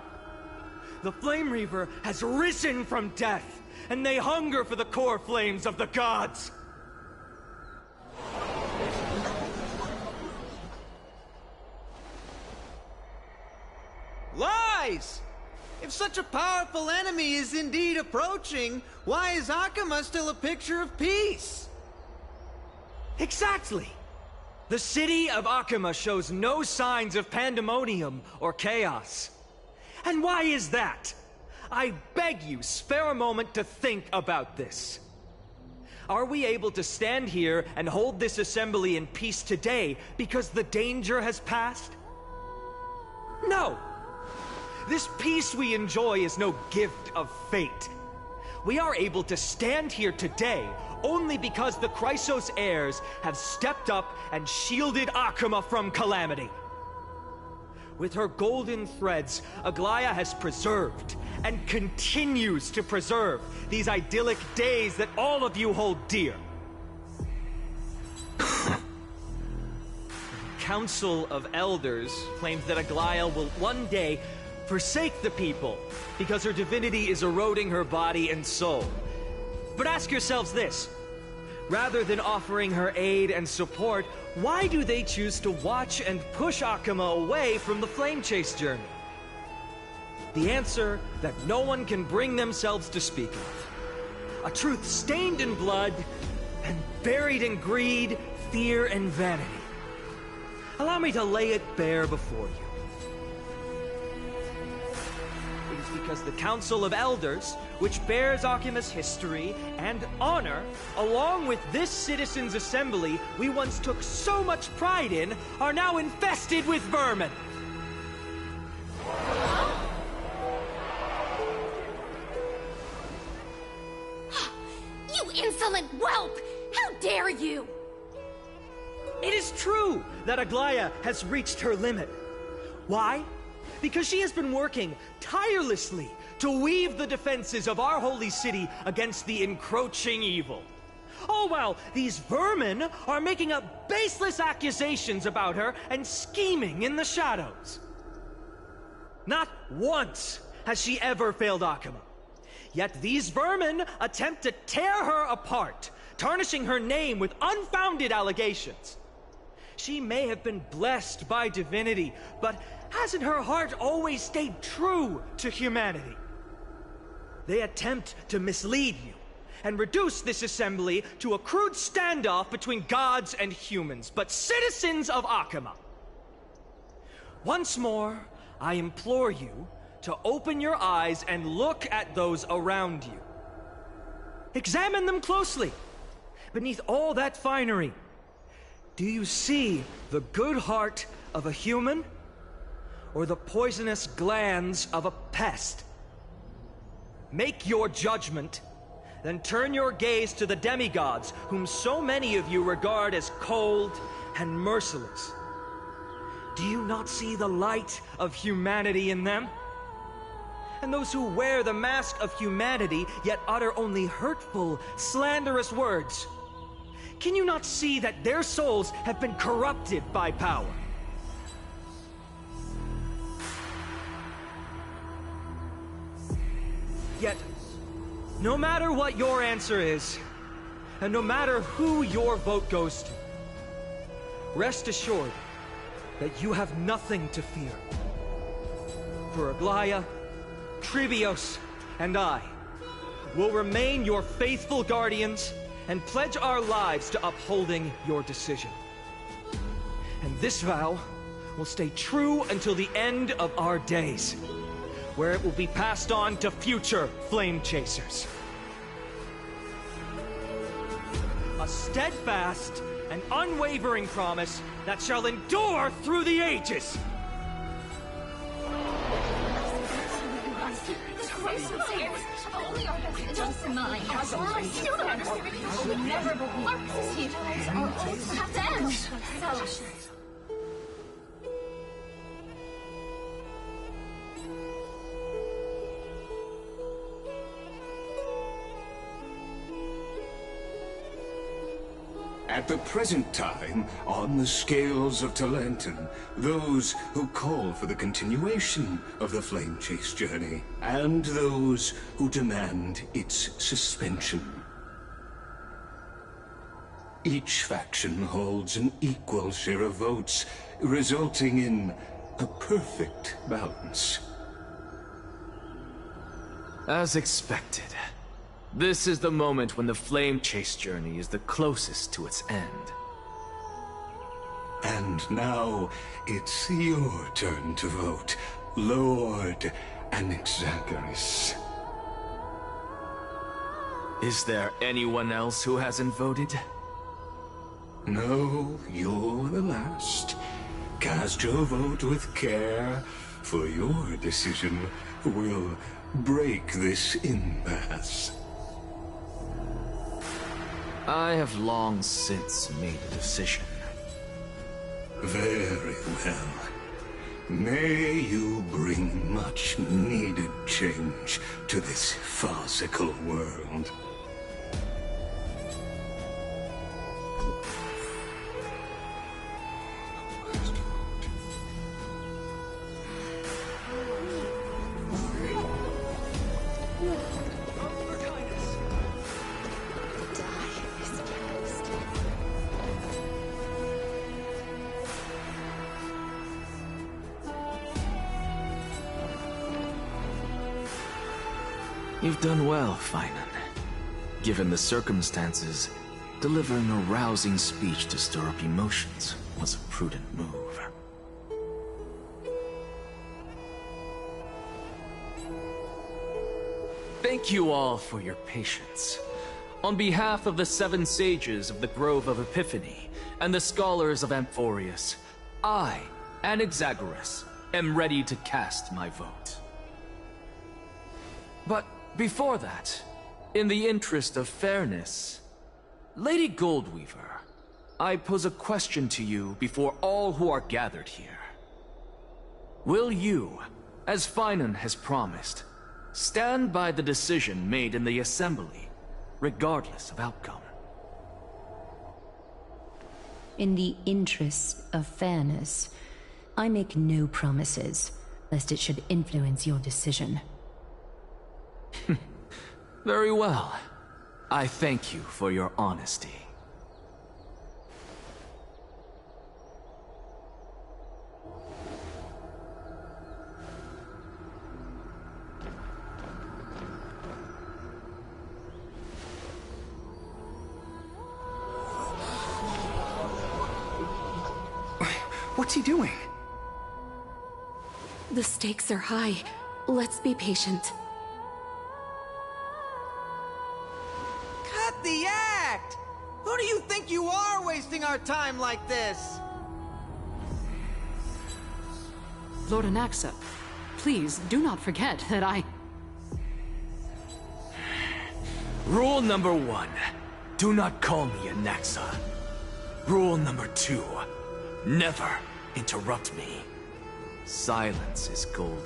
The Flame Reaper has risen from death, and they hunger for the core flames of the gods.
Lies! If such a powerful enemy is indeed approaching, why is Akuma still a picture of peace?
Exactly! The city of Akuma shows no signs of pandemonium or chaos. And why is that? I beg you, spare a moment to think about this. Are we able to stand here and hold this assembly in peace today because the danger has passed? No! This peace we enjoy is no gift of fate. We are able to stand here today only because the Chrysos heirs have stepped up and shielded Akuma from calamity. With her golden threads, Aglaya has preserved and continues to preserve these idyllic days that all of you hold dear. The Council of Elders claims that Aglaya will one day forsake the people because her divinity is eroding her body and soul. But ask yourselves this. Rather than offering her aid and support, why do they choose to watch and push Akuma away from the Flame Chase journey? The answer that no one can bring themselves to speak of. A truth stained in blood and buried in greed, fear, and vanity. Allow me to lay it bare before you. It is because the Council of Elders, which bears Akuma's history and honor, along with this citizens' assembly we once took so much pride in, are now infested with vermin.
whelp! How dare you!
It is true that Aglaya has reached her limit. Why? Because she has been working tirelessly to weave the defenses of our holy city against the encroaching evil. All while these vermin are making up baseless accusations about her and scheming in the shadows. Not once has she ever failed Akuma. Yet these vermin attempt to tear her apart, tarnishing her name with unfounded allegations. She may have been blessed by divinity, but hasn't her heart always stayed true to humanity? They attempt to mislead you and reduce this assembly to a crude standoff between gods and humans, but citizens of Akuma. Once more, I implore you to open your eyes and look at those around you. Examine them closely. Beneath all that finery, do you see the good heart of a human or the poisonous glands of a pest? Make your judgment, then turn your gaze to the demigods whom so many of you regard as cold and merciless. Do you not see the light of humanity in them? And those who wear the mask of humanity yet utter only hurtful, slanderous words. Can you not see that their souls have been corrupted by power? Yet, no matter what your answer is, and no matter who your vote goes to, rest assured that you have nothing to fear. For Aglaya, Trivios, and I will remain your faithful guardians and pledge our lives to upholding your decision. And this vow will stay true until the end of our days, where it will be passed on to future flame chasers. A steadfast and unwavering promise that shall endure through the ages.
Just mine. I still don't understand. I would never believe Marcus's heroes are all have to end. So...
At the present time, on the scales of Talenton, those who call for the continuation of the Flame Chase journey, and those who demand its suspension. Each faction holds an equal share of votes, resulting in a perfect balance.
As expected. This is the moment when the Flame Chase journey is the closest to its end.
And now, it's your turn to vote, Lord Anaxagoras.
Is there anyone else who hasn't voted?
No, you're the last. Cast your vote with care, for your decision will break this impasse.
I have long since made a decision.
Very well. May you bring much needed change to this farcical world.
You've done well, Finan. Given the circumstances, delivering a rousing speech to stir up emotions was a prudent move. Thank you all for your patience. On behalf of the 7 sages of the Grove of Epiphany and the scholars of Amphorius, I, Anaxagoras, am ready to cast my vote. But before that, in the interest of fairness, Lady Goldweaver, I pose a question to you before all who are gathered here. Will you, as Finan has promised, stand by the decision made in the Assembly, regardless of outcome?
In the interest of fairness, I make no promises, lest it should influence your decision.
Very well. I thank you for your honesty.
What's he doing?
The stakes are high. Let's be patient.
Cut the act! Who do you think you are wasting our time like this?
Lord Anaxa, please do not forget that I...
Rule number 1. Do not call me Anaxa. Rule number 2. Never interrupt me. Silence is golden.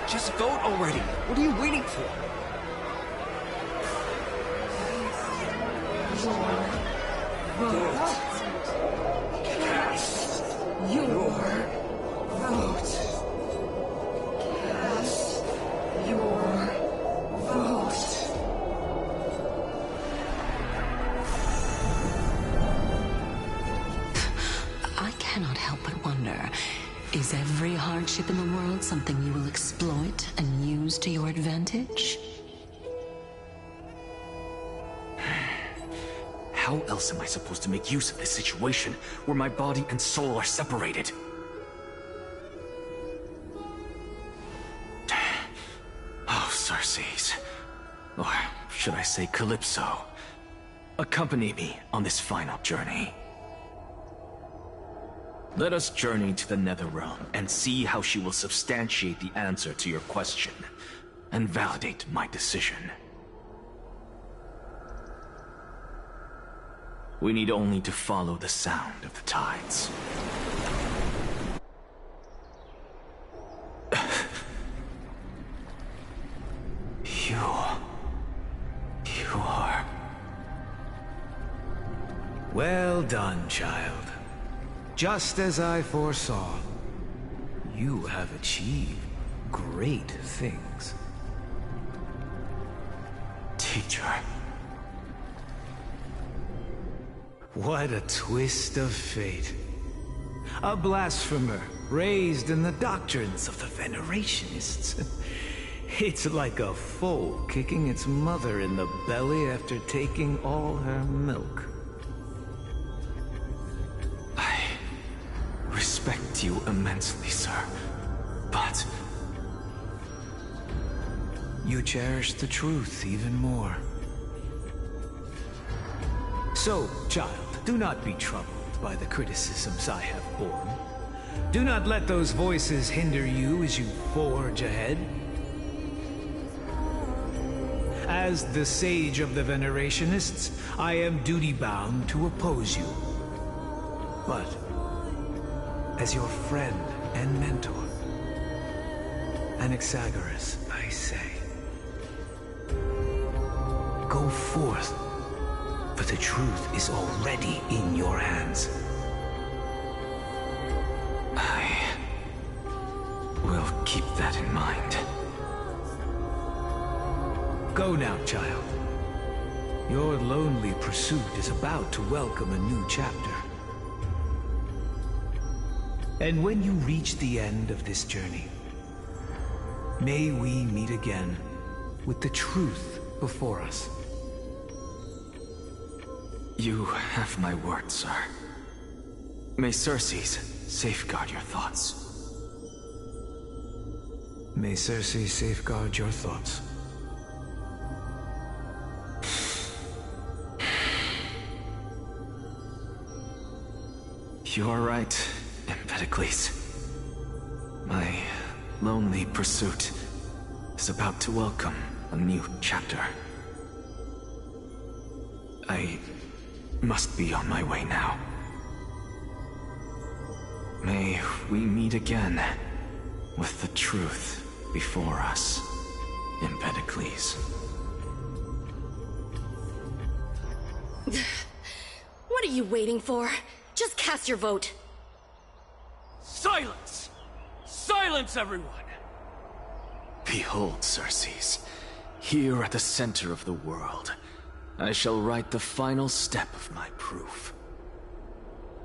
Just vote already. What are you waiting for?
Cast your vote. Cast your vote.
I cannot help but wonder, is every hardship in the world something you will exploit and use to your advantage?
How else am I supposed to make use of this situation where my body and soul are separated? Oh, Circes. Or should I say Calypso? Accompany me on this final journey. Let us journey to the Netherrealm and see how she will substantiate the answer to your question and validate my decision. We need only to follow the sound of the tides. You are...
Well done, child. Just as I foresaw, you have achieved great things.
Teacher.
What a twist of fate. A blasphemer raised in the doctrines of the Venerationists. It's like a foal kicking its mother in the belly after taking all her milk.
I respect you immensely, sir, but...
You cherish the truth even more. So, child, do not be troubled by the criticisms I have borne. Do not let those voices hinder you as you forge ahead. As the sage of the Venerationists, I am duty-bound to oppose you. But, as your friend and mentor, Anaxagoras, I say, go forth, for the truth is already in your hands.
I will keep that in mind.
Go now, child. Your lonely pursuit is about to welcome a new chapter. And when you reach the end of this journey, may we meet again with the truth before us.
You have my word, sir. May Circes safeguard your thoughts.
May Circes safeguard your thoughts.
You are right, Empedocles. lonely pursuit is about to welcome a new chapter. I must be on my way now. May we meet again with the truth before us, Empedocles.
What are you waiting for? Just cast your vote.
Silence! Silence, everyone!
Behold, Circes, here at the center of the world, I shall write the final step of my proof.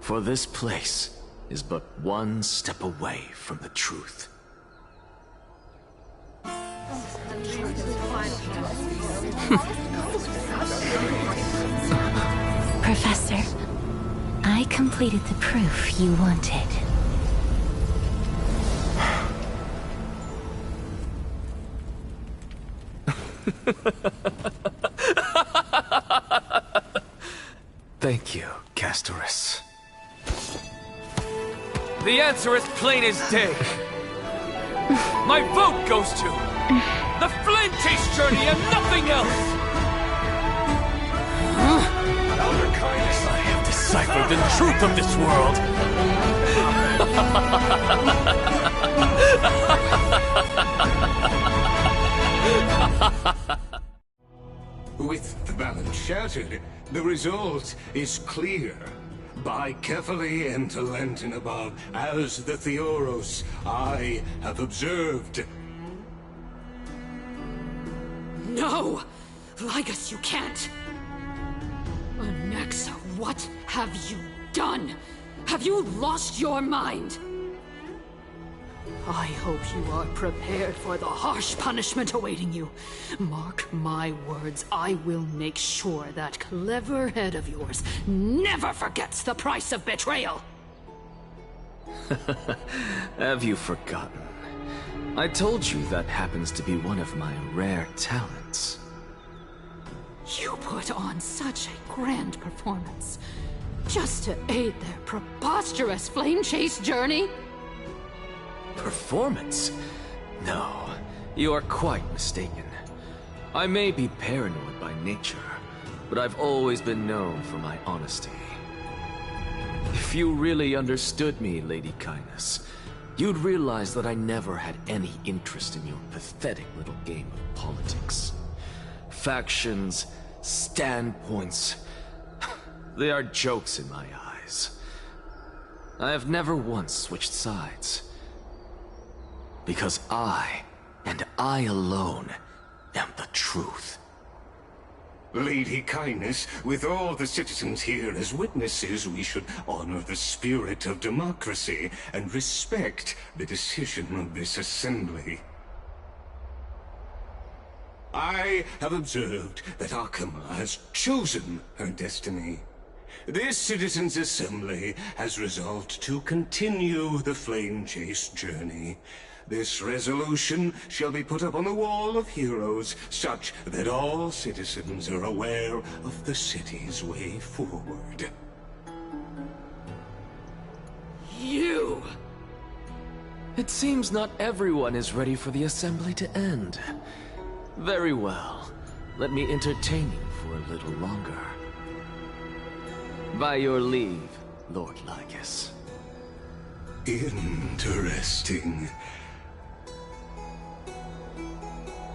For this place is but one step away from the truth.
Professor, I completed the proof you wanted.
Thank you, Castorus.
The answer is plain as day. My vote goes to the Flame Chase journey and nothing else!
Elder Kindness, I have deciphered the truth of this world!
With the balance shattered, the result is clear. Buy carefully and to Lenten above, as the Theoros I have observed.
No! Lygus, you can't! Onyxa, what have you done? Have you lost your mind? I hope you are prepared for the harsh punishment awaiting you. Mark my words, I will make sure that clever head of yours never forgets the price of betrayal.
Have you forgotten? I told you that happens to be one of my rare talents.
You put on such a grand performance, just to aid their preposterous flame chase journey?
Performance? No, you are quite mistaken. I may be paranoid by nature, but I've always been known for my honesty. If you really understood me, Lady Kindness, you'd realize that I never had any interest in your pathetic little game of politics. Factions, standpoints, they are jokes in my eyes. I have never once switched sides. Because I, and I alone, am the truth.
Lady Kindness, with all the citizens here as witnesses, we should honor the spirit of democracy and respect the decision of this assembly. I have observed that Akama has chosen her destiny. This citizens' assembly has resolved to continue the flame chase journey. This resolution shall be put up on the Wall of Heroes, such that all citizens are aware of the city's way forward.
You!
It seems not everyone is ready for the assembly to end. Very well. Let me entertain you for a little longer. By your leave, Lord Lygus.
Interesting.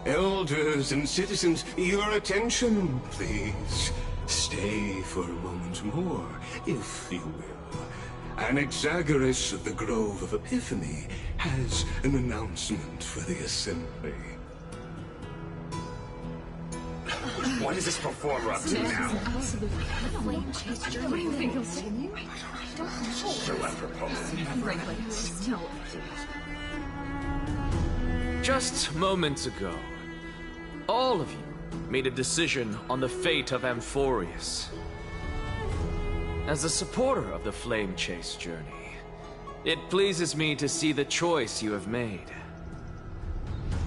Elders and citizens, your attention, please. Stay for a moment more, if you will. Anaxagoras of the Grove of Epiphany has an announcement for the assembly.
What is this performer up to now? So
Just moments ago, all of you made a decision on the fate of Amphorius. As a supporter of the Flame Chase journey, it pleases me to see the choice you have made.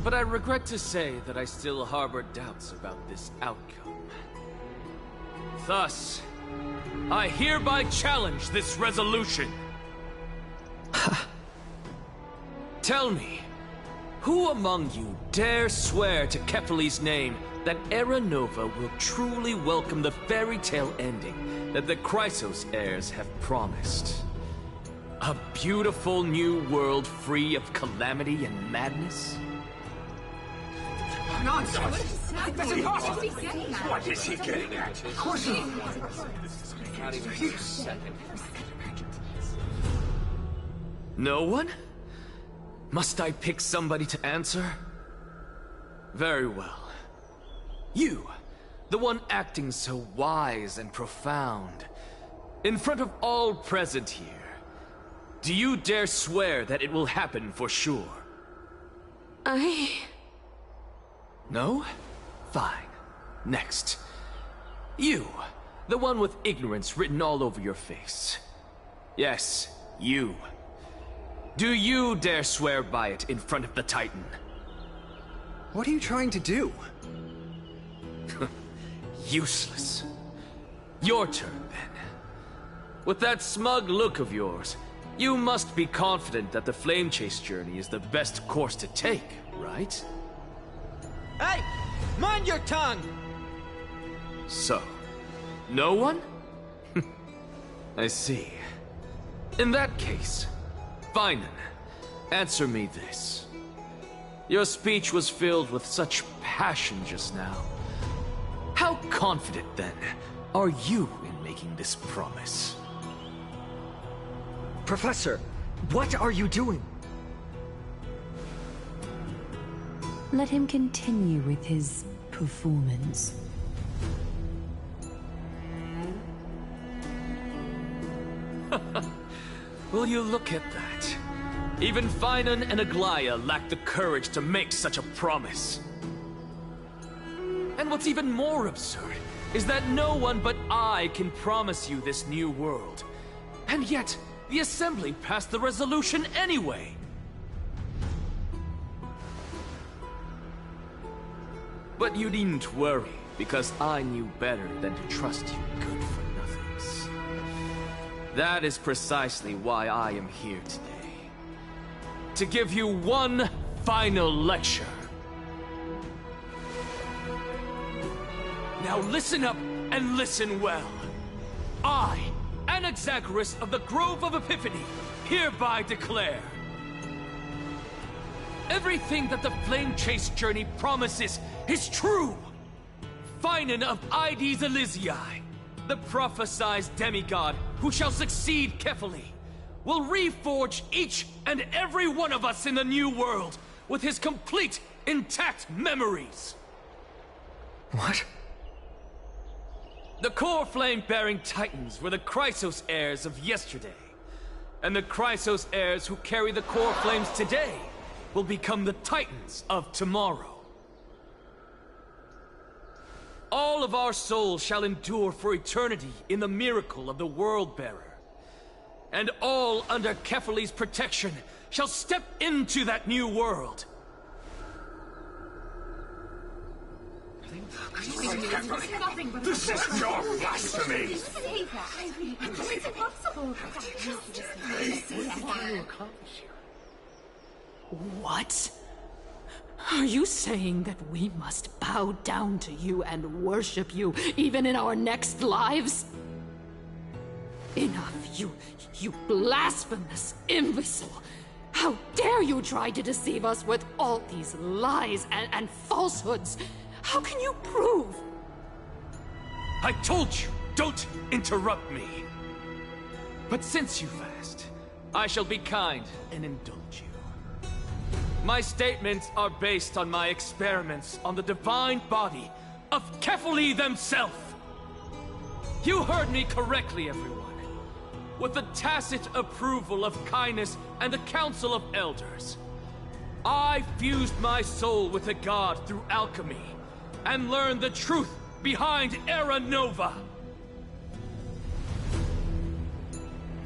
But I regret to say that I still harbor doubts about this outcome.
Thus, I hereby challenge this resolution.
Tell me,
Who among you dare swear to Kefali's name that Era Nova will truly welcome the fairy tale ending that the Chrysos heirs have promised? A beautiful new world free of calamity and madness?
Nonsense! That's impossible! What is he getting at? Of course not.
Not even a second. No one? Must I pick somebody to answer? Very well. You, the one acting so wise and profound, in front of all present here, do you dare swear that it will happen for sure? No? Fine. Next. You, the one with ignorance written all over your face. Yes, you. Do you dare swear by it in front of the Titan?
What are you trying to do?
Useless. Your turn, then. With that smug look of yours, you must be confident that the Flame Chase journey is the best course to take, right?
Hey! Mind your tongue!
So, no one? I see. In that case, Finan, answer me this. Your speech was filled with such passion just now. How confident, then, are you in making this promise?
Professor, what are you doing?
Let him continue with his performance.
Will you look at that? Even Finan and Aglaya lack the courage to make such a promise. And what's even more absurd is that no one but I can promise you this new world. And yet, the Assembly passed the resolution anyway. But you needn't worry, because I knew better than to trust you good-for-nothings. That is precisely why I am here today. To give you one final lecture. Now listen up and listen well. I, Anaxagoras of the Grove of Epiphany, hereby declare everything that the Flame Chase journey promises is true! Finan of Ides Elysiae, the prophesied demigod who shall succeed Kefali, will reforge each and every one of us in the new world with his complete, intact memories.
What?
The core flame-bearing titans were the Chrysos heirs of yesterday, and the Chrysos heirs who carry the core flames today will become the titans of tomorrow. All of our souls shall endure for eternity in the miracle of the World-Bearer. And all under Kefali's protection shall step into that new world.
This is pure blasphemy!
It's impossible.
What? Are you saying that we must bow down to you and worship you, even in our next lives? Enough, you blasphemous imbecile! How dare you try to deceive us with all these lies and falsehoods? How can you prove?
I told you, don't interrupt me. But since you've asked, I shall be kind and indulge you. My statements are based on my experiments on the divine body of Kefali themselves. You heard me correctly, everyone. With the tacit approval of Kindness and the Council of Elders, I fused my soul with the god through alchemy and learned the truth behind Era Nova.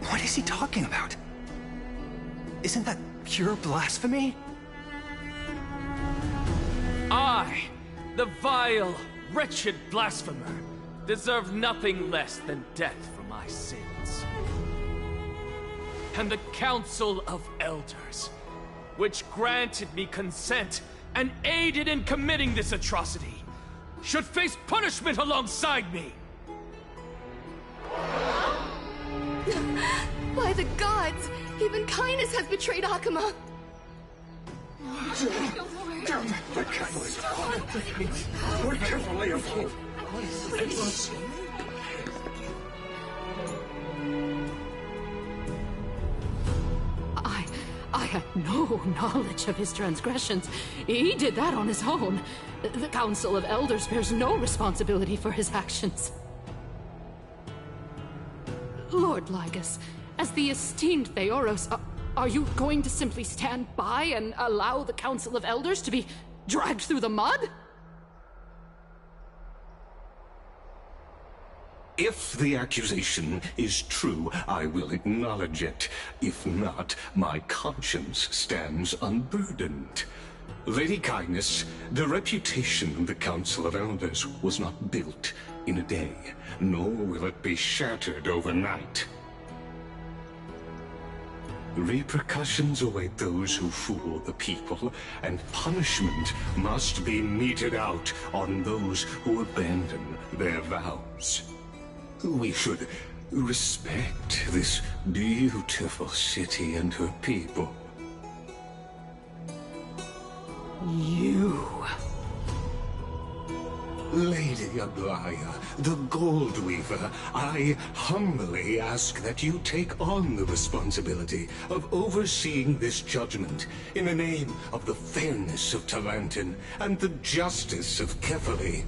What is he talking about? Isn't that pure blasphemy?
I, the vile, wretched blasphemer, deserve nothing less than death for my sins. And the Council of Elders, which granted me consent and aided in committing this atrocity, should face punishment alongside me!
By the gods! Even kindness has betrayed Akuma!
We're carefully afloat.
I had no knowledge of his transgressions. He did that on his own. The Council of Elders bears no responsibility for his actions. Lord Lygus, as the esteemed Theoros, are you going to simply stand by and allow the Council of Elders to be dragged through the mud?
If the accusation is true, I will acknowledge it. If not, my conscience stands unburdened. Lady Kindness, the reputation of the Council of Elders was not built in a day, nor will it be shattered overnight. Repercussions await those who fool the people, and punishment must be meted out on those who abandon their vows. We should respect this beautiful city and her people.
You...
Lady Aglaya, the Gold Weaver, I humbly ask that you take on the responsibility of overseeing this judgment in the name of the fairness of Talantin and the justice of Kefali.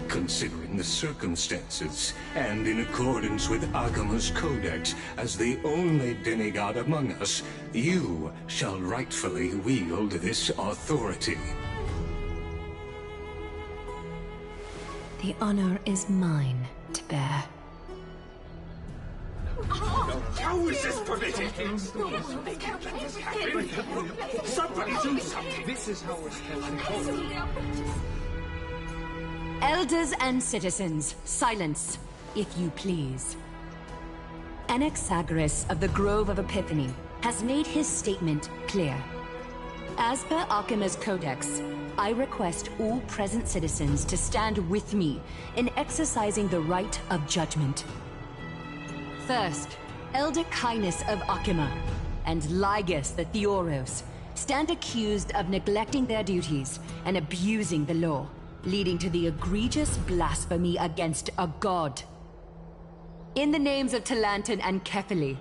Considering the circumstances, and in accordance with Akuma's codex, as the only demigod among us, you shall rightfully wield this authority.
The honor is mine to bear.
How is this permitted? They can't let this happen. Somebody do something. This is how we're supposed to go.
Elders and citizens, silence, if you please. Anaxagoras of the Grove of Epiphany has made his statement clear. As per Akuma's codex, I request all present citizens to stand with me in exercising the right of judgment. First, Elder Kindness of Akuma and Lygus the Theoros stand accused of neglecting their duties and abusing the law, leading to the egregious blasphemy against a god. In the names of Talantin and Kefali,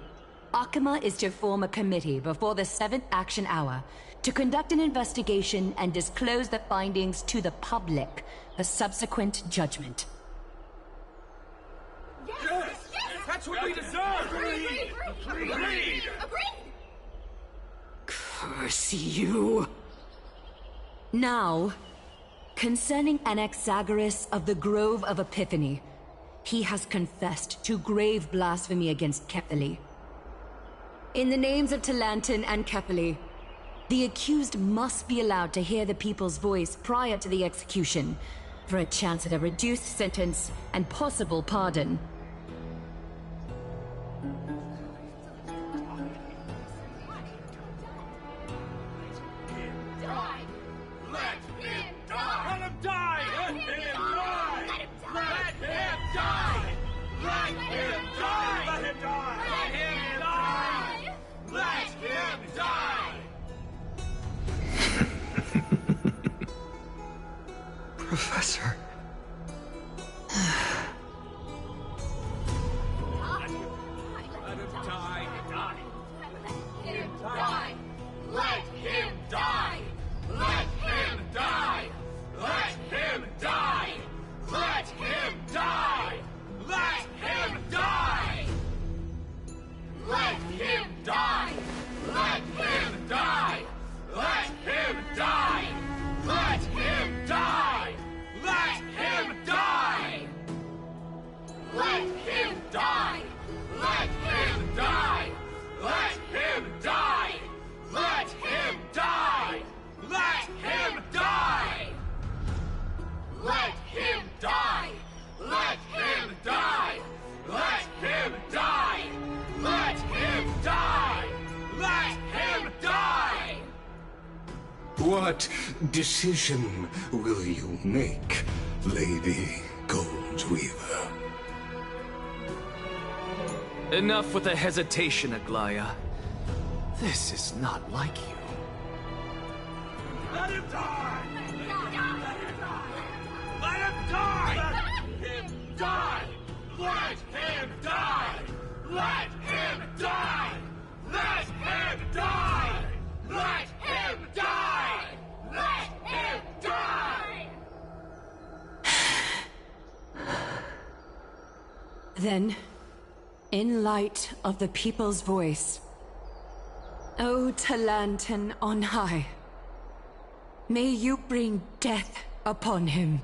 Akuma is to form a committee before the 7th action hour to conduct an investigation and disclose the findings to the public for subsequent judgment.
Yes! That's what we deserve!
Agreed!
Curse you!
Now, concerning Anaxagoras of the Grove of Epiphany, he has confessed to grave blasphemy against Kefali. In the names of Talantin and Kefali, the accused must be allowed to hear the people's voice prior to the execution, for a chance at a reduced sentence and possible pardon.
Professor.
Let
What decision will you make, Lady Goldweaver?
Enough with the hesitation, Aglaya. This is not like you.
Let him die! Let him die! Let him die! Let him die! Let him die! Let him die! Let him die! Let him die!
Then, in light of the people's voice, O Talantan on high, may you bring death upon him.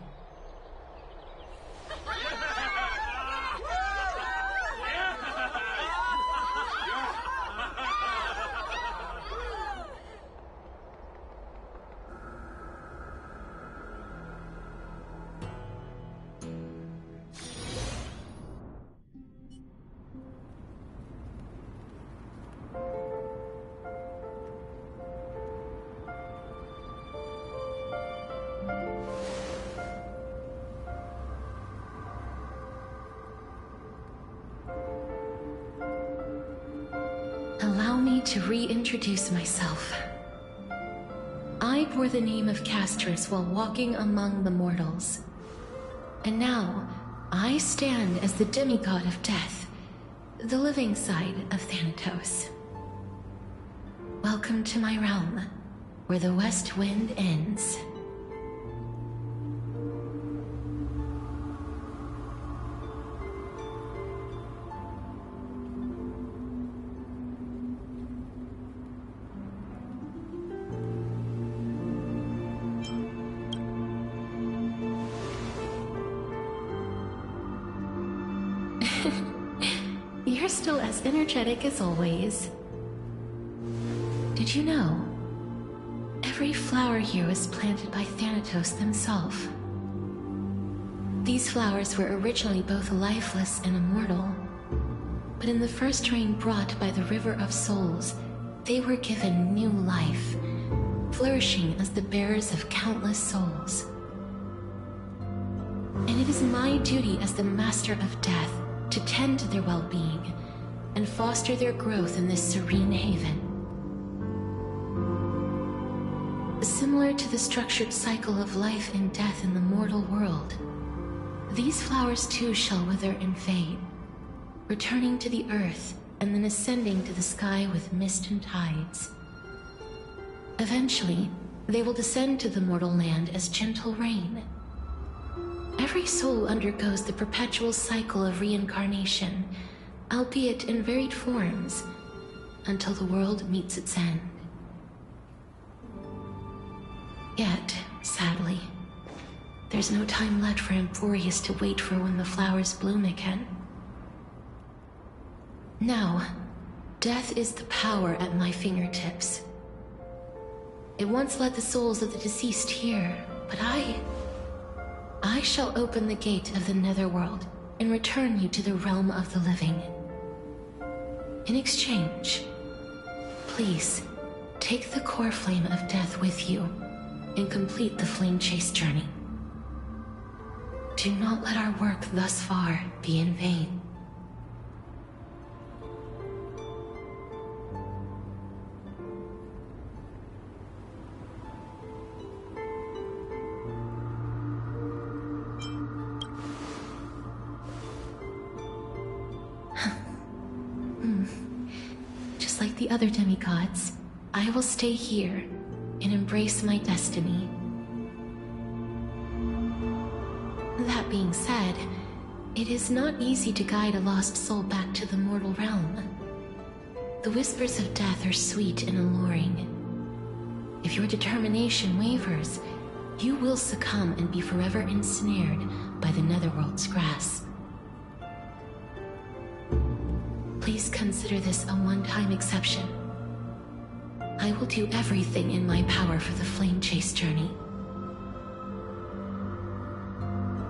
Allow me to reintroduce myself. I bore the name of Castris while walking among the mortals. And now, I stand as the demigod of death, the living side of Thanatos. Welcome to my realm, where the west wind ends. You're still as energetic as always. Did you know? Every flower here was planted by Thanatos himself. These flowers were originally both lifeless and immortal, but in the first rain brought by the River of Souls, they were given new life, flourishing as the bearers of countless souls. And it is my duty as the Master of Death to tend to their well-being and foster their growth in this serene haven. Similar to the structured cycle of life and death in the mortal world, these flowers too shall wither and fade, returning to the earth and then ascending to the sky with mist and tides. Eventually, they will descend to the mortal land as gentle rain. Every soul undergoes the perpetual cycle of reincarnation, albeit in varied forms, until the world meets its end. Yet, sadly, there's no time left for Emporius to wait for when the flowers bloom again. Now, death is the power at my fingertips. It once led the souls of the deceased here, but I shall open the gate of the Netherworld and return you to the realm of the living. In exchange, please, take the core flame of death with you and complete the flame chase journey. Do not let our work thus far be in vain. Just like the other demigods, I will stay here and embrace my destiny. That being said, it is not easy to guide a lost soul back to the mortal realm. The whispers of death are sweet and alluring. If your determination wavers, you will succumb and be forever ensnared by the Netherworld's grasp. Please consider this a one-time exception. I will do everything in my power for the flame chase journey.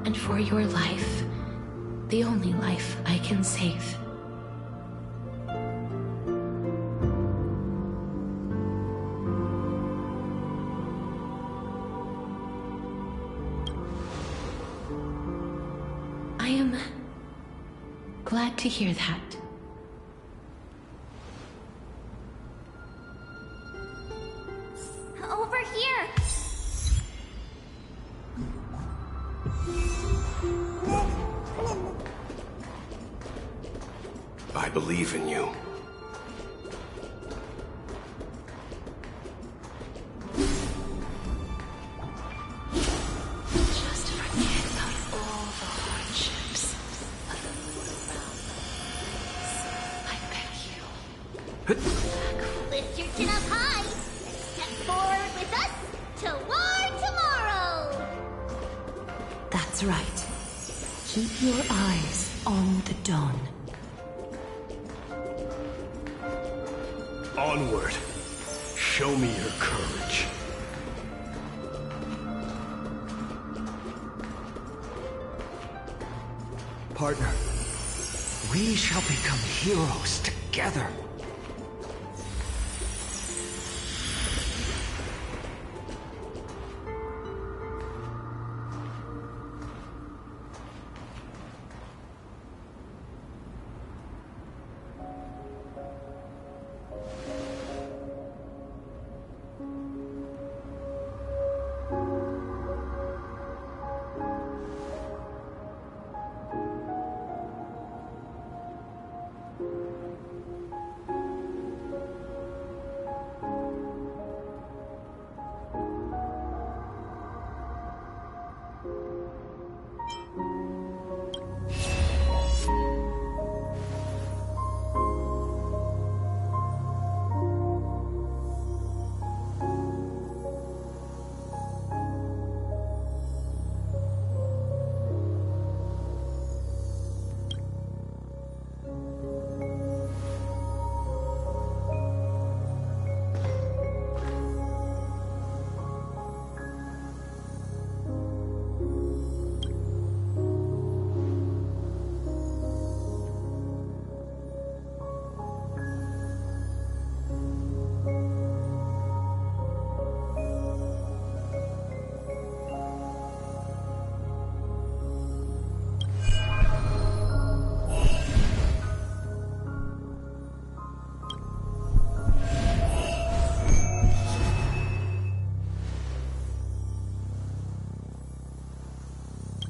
And for your life, the only life I can save. Glad to hear that.
Over here!
I believe in you.
Just forget about all the hardships of the moon around us. I beg you.
Lift your chin up high and step forward with us toward tomorrow!
That's right. Keep your eyes on the dawn.
Onward. Show me your courage.
Partner, we shall become heroes together.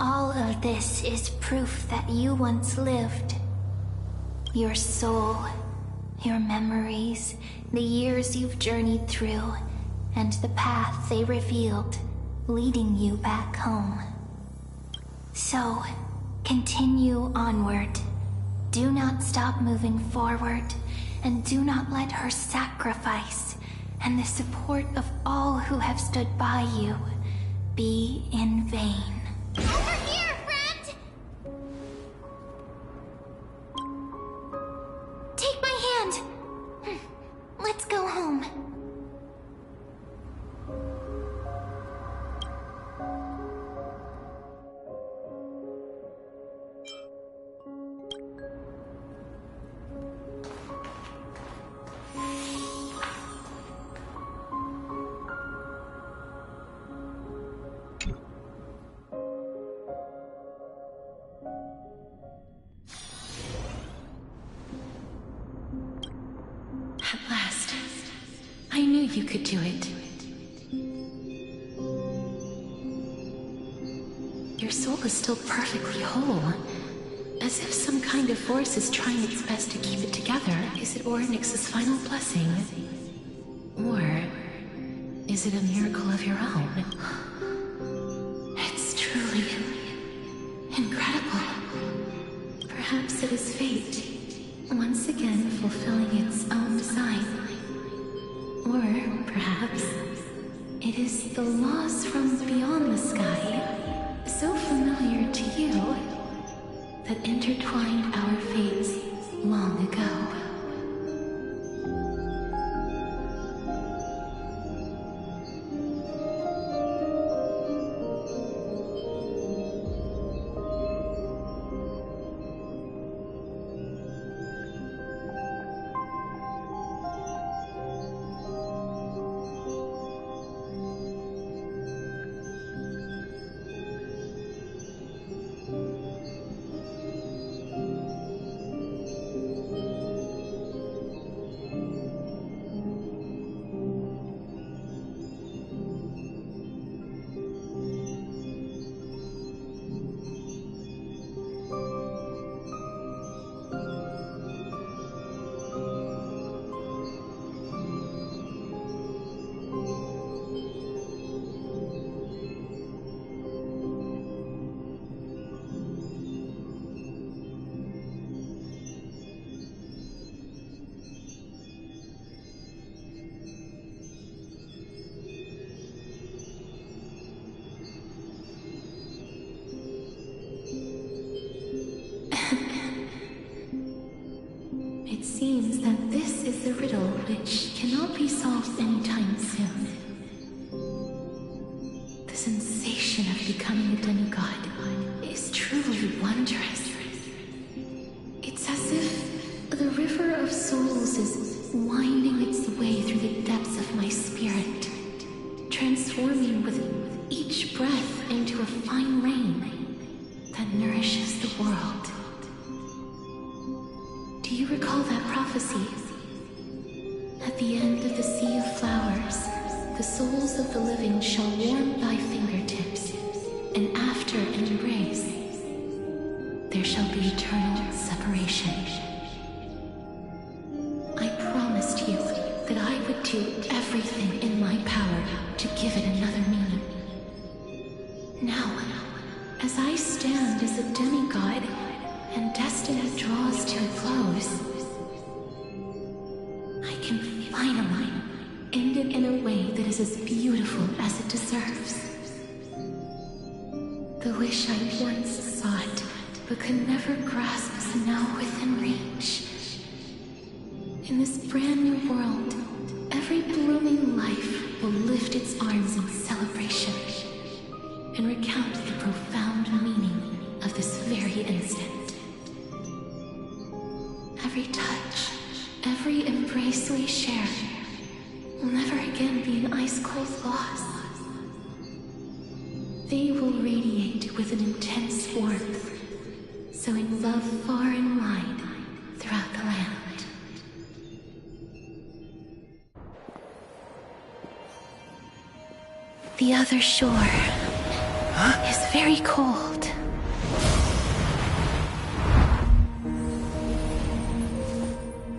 All of this is proof that you once lived. Your soul, your memories, the years you've journeyed through, and the path they revealed, leading you back home. So, continue onward. Do not stop moving forward, and do not let her sacrifice, and the support of all who have stood by you, be in vain.
Over here, friend!
Take my hand! Let's go home.
At last. I knew you could do it. Your soul is still perfectly whole. As if some kind of force is trying its best to keep it together. Is it Ornyx's final blessing? Or is it a miracle of your own? It's truly incredible. Perhaps it is fate, once again fulfilling its own design. Or perhaps it is the laws from beyond the sky, so familiar to you, that intertwined our fates long ago. not be solved anytime soon. The sensation of becoming a demigod is truly wondrous. It's as if the river of souls is winding its way through the depths of my spirit, transforming with each breath into a fine rain that nourishes the world. Do you recall that prophecy? At the end of the sea of flowers, the souls of the living shall warm thy fingertips, and after an embrace, there shall be eternal separation. I promised you that I would do everything in my power to give it another meaning. Now, as I stand as a demigod, and destiny draws to a close, I can finally end it in a way that is as beautiful as it deserves. The wish I once sought, but could never grasp, is now within reach. In this brand new world, every blooming life will lift its arms in celebration and recount the profound meaning of this very instant. Every touch, every embrace we share will never again be an ice-cold loss. They will radiate with an intense warmth, sowing love far and wide throughout the land. The other shore is very cold.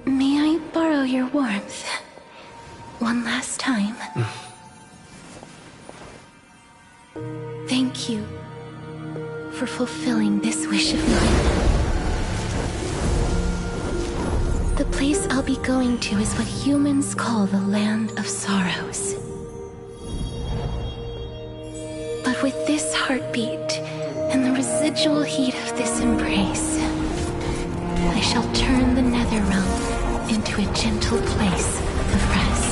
May I borrow your warmth one last time? Thank you for fulfilling this wish of mine. The place I'll be going to is what humans call the Land of Sorrows. But with this heartbeat and the residual heat of this embrace, I shall turn the nether realm into a gentle place of rest.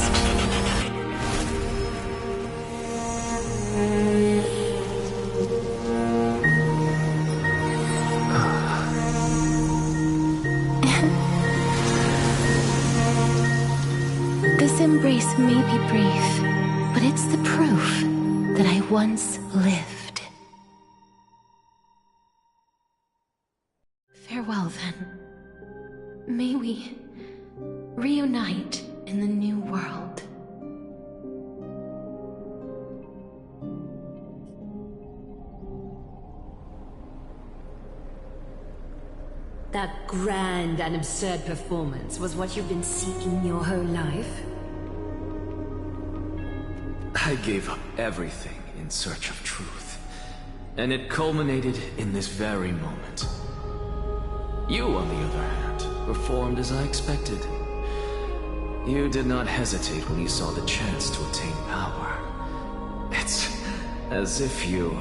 This embrace may be brief, but it's the proof that I once lived. Farewell, then. May we reunite in the new world.
That grand and absurd performance was what you've been seeking your whole life?
I gave up everything in search of truth, and it culminated in this very moment. You, on the other hand, performed as I expected. You did not hesitate when you saw the chance to attain power. It's as if you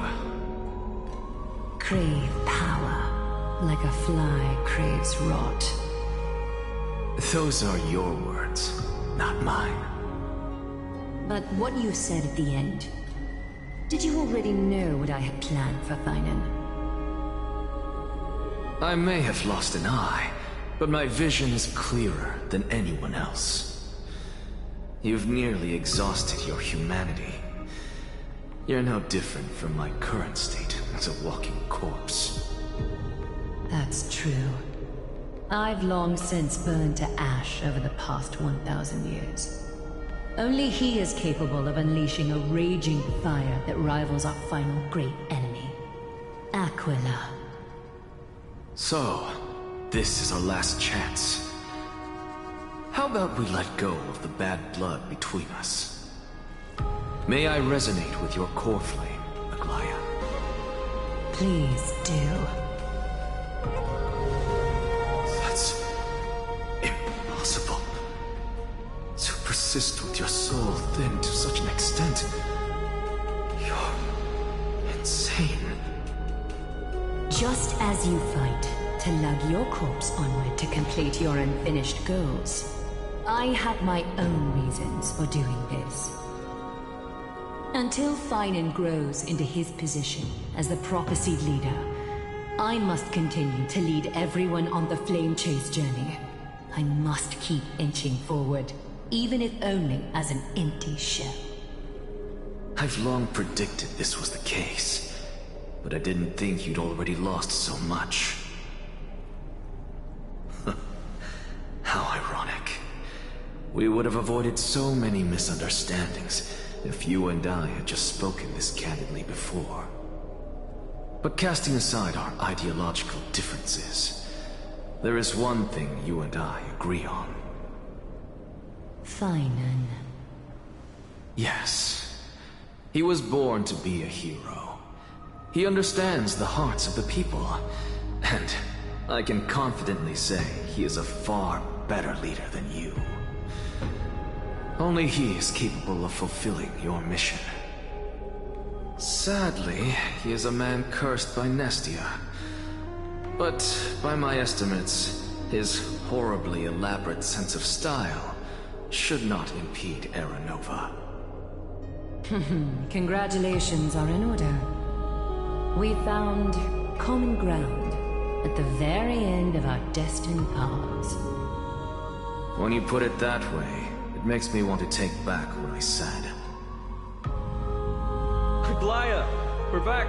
crave power, like a fly craves rot.
Those are your words, not mine.
But what you said at the end, did you already know what I had planned for Thainan?
I may have lost an eye, but my vision is clearer than anyone else. You've nearly exhausted your humanity. You're no different from my current state as a walking corpse.
That's true. I've long since burned to ash over the past 1,000 years. Only he is capable of unleashing a raging fire that rivals our final great enemy, Aquila.
So, this is our last chance. How about we let go of the bad blood between us? May I resonate with your core flame, Aglaya?
Please do.
That's impossible. To persist with your soul thinned to such an extent. You're insane.
Just as you fight to lug your corpse onward to complete your unfinished goals, I have my own reasons for doing this. Until Finan grows into his position as the prophesied leader, I must continue to lead everyone on the flame chase journey. I must keep inching forward, even if only as an empty shell.
I've long predicted this was the case, but I didn't think you'd already lost so much. How ironic. We would have avoided so many misunderstandings if you and I had just spoken this candidly before. But casting aside our ideological differences, there is one thing you and I agree on.
Finan.
Yes. He was born to be a hero. He understands the hearts of the people, and I can confidently say he is a far better leader than you. Only he is capable of fulfilling your mission. Sadly, he is a man cursed by Nestia. But by my estimates, his horribly elaborate sense of style should not impede Aranova.
Congratulations are in order. We found common ground at the very end of our destined paths.
When you put it that way, it makes me want to take back what I said.
Glaya, we're back.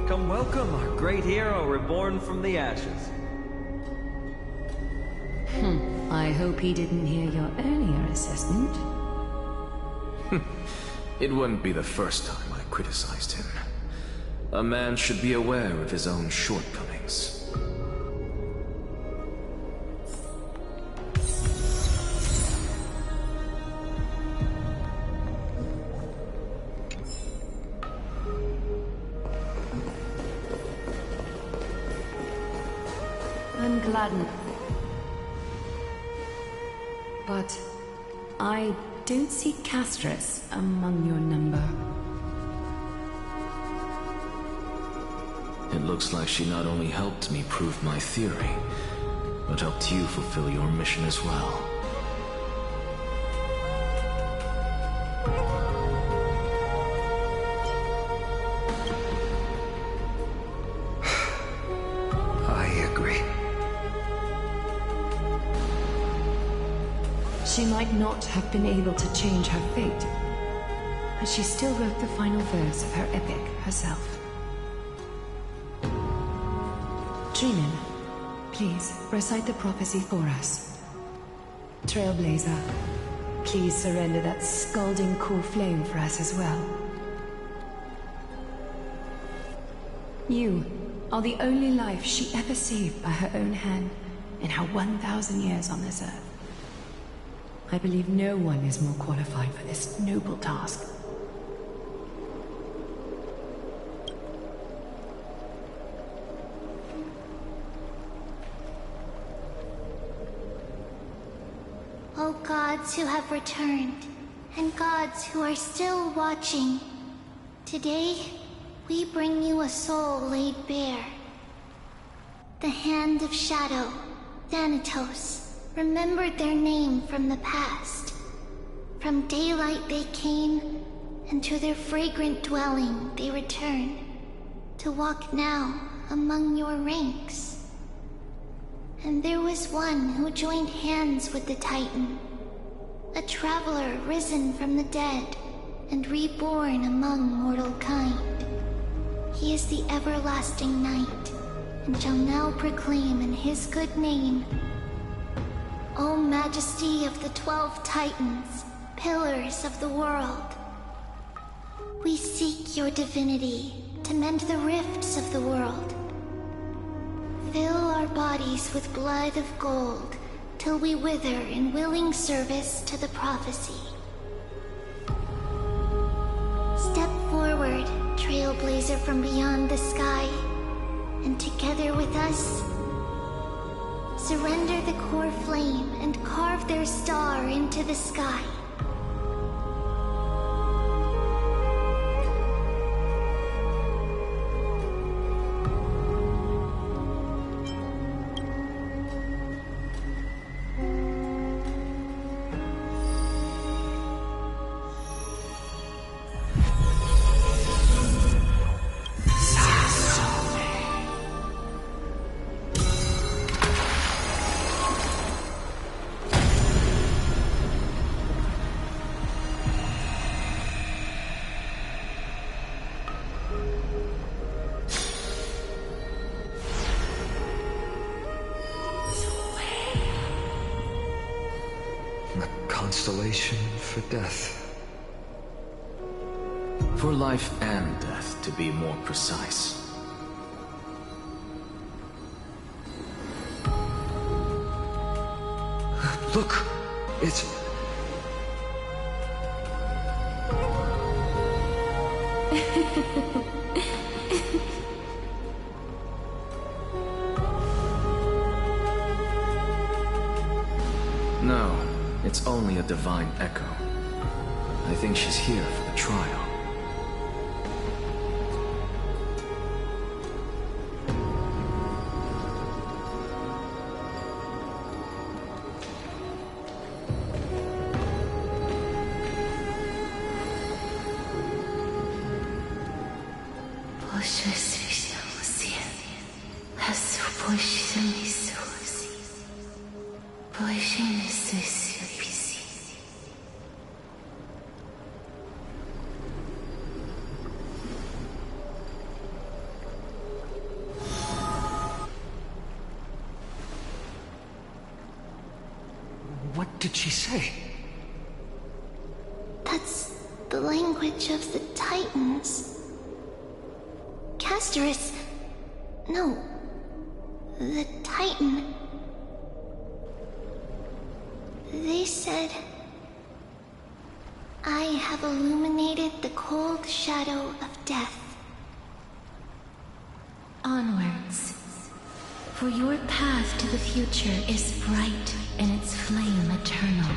Come welcome our great hero reborn from the ashes.
I hope he didn't hear your earlier assessment.
It wouldn't be the first time I criticized him. A man should be aware of his own shortcomings.
I'm gladdened. But I don't see Castris among your number.
It looks like she not only helped me prove my theory, but helped you fulfill your mission as well.
She might not have been able to change her fate, but she still wrote the final verse of her epic herself. Trinan, please recite the prophecy for us. Trailblazer, please surrender that scalding cool flame for us as well. You are the only life she ever saved by her own hand in her 1,000 years on this earth. I believe no one is more qualified for this noble task.
O gods who have returned, and gods who are still watching, today we bring you a soul laid bare. The Hand of Shadow, Thanatos, remembered their name from the past. From daylight they came, and to their fragrant dwelling they return, to walk now among your ranks. And there was one who joined hands with the Titan, a traveler risen from the dead and reborn among mortal kind. He is the everlasting night, and shall now proclaim in his good name, O Majesty of the 12 Titans, pillars of the world, we seek your divinity to mend the rifts of the world. Fill our bodies with blood of gold till we wither in willing service to the prophecy. Step forward, trailblazer from beyond the sky, and together with us, surrender the core flame and carve their star into the sky.
consolation for death.
For life and death, to be more precise.
Look! It's...
No, it's only a divine echo. I think she's here for the trial.
What did she say?
That's the language of the Titans. Castorus... No. The Titan. They said... I have illuminated the cold shadow of death.
Onwards. For your path to the future is bright and its flame eternal.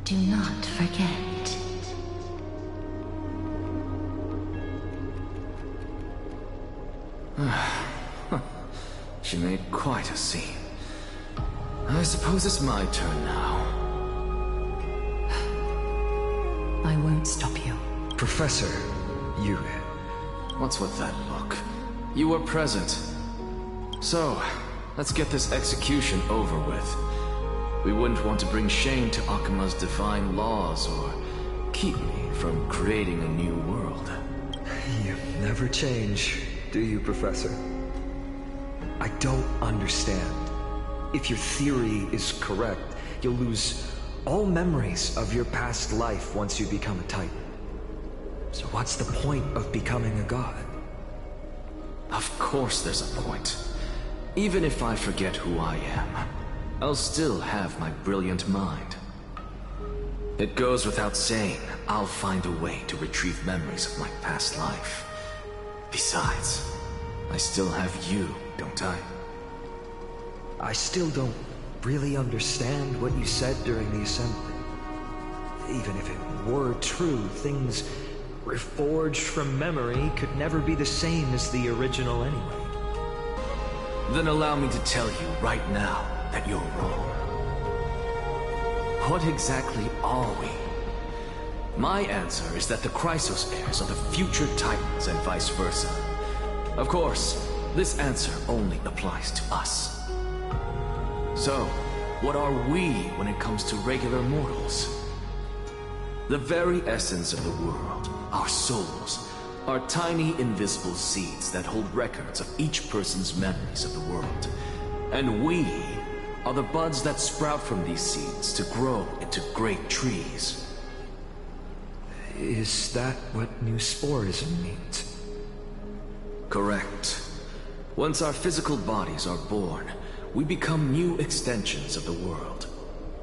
Do not forget.
She made quite a scene. I suppose it's my turn now.
I won't stop you.
Professor, you...
What's with that look? You were present. So, let's get this execution over with. We wouldn't want to bring shame to Akima's divine laws or keep me from creating a new world.
You never change, do you, Professor? I don't understand. If your theory is correct, you'll lose all memories of your past life once you become a Titan. So what's the point of becoming a god?
Of course there's a point. Even if I forget who I am, I'll still have my brilliant mind. It goes without saying, I'll find a way to retrieve memories of my past life. Besides, I still have you, don't I?
I still don't really understand what you said during the assembly. Even if it were true, things reforged from memory could never be the same as the original anyway.
Then allow me to tell you right now that you're wrong. What exactly are we? My answer is that the Chrysos heirs are the future Titans and vice versa. Of course, this answer only applies to us. So, what are we when it comes to regular mortals? The very essence of the world, our souls, are tiny invisible seeds that hold records of each person's memories of the world. And we are the buds that sprout from these seeds to grow into great trees.
Is that what new sporism means?
Correct. Once our physical bodies are born, we become new extensions of the world.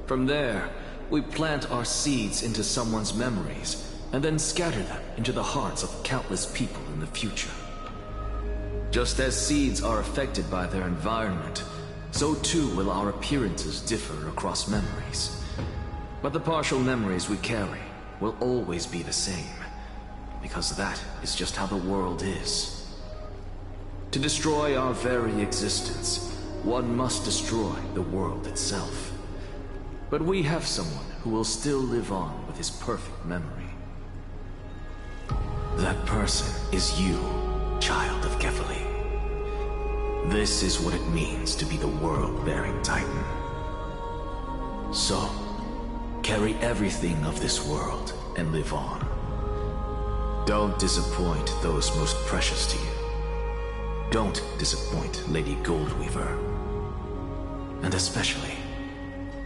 From there, we plant our seeds into someone's memories, and then scatter them into the hearts of countless people in the future. Just as seeds are affected by their environment, so too will our appearances differ across memories. But the partial memories we carry will always be the same, because that is just how the world is. To destroy our very existence, one must destroy the world itself. But we have someone who will still live on with his perfect memory. That person is you, child of Kefali. This is what it means to be the world-bearing Titan. So, carry everything of this world and live on. Don't disappoint those most precious to you. Don't disappoint Lady Goldweaver. And especially,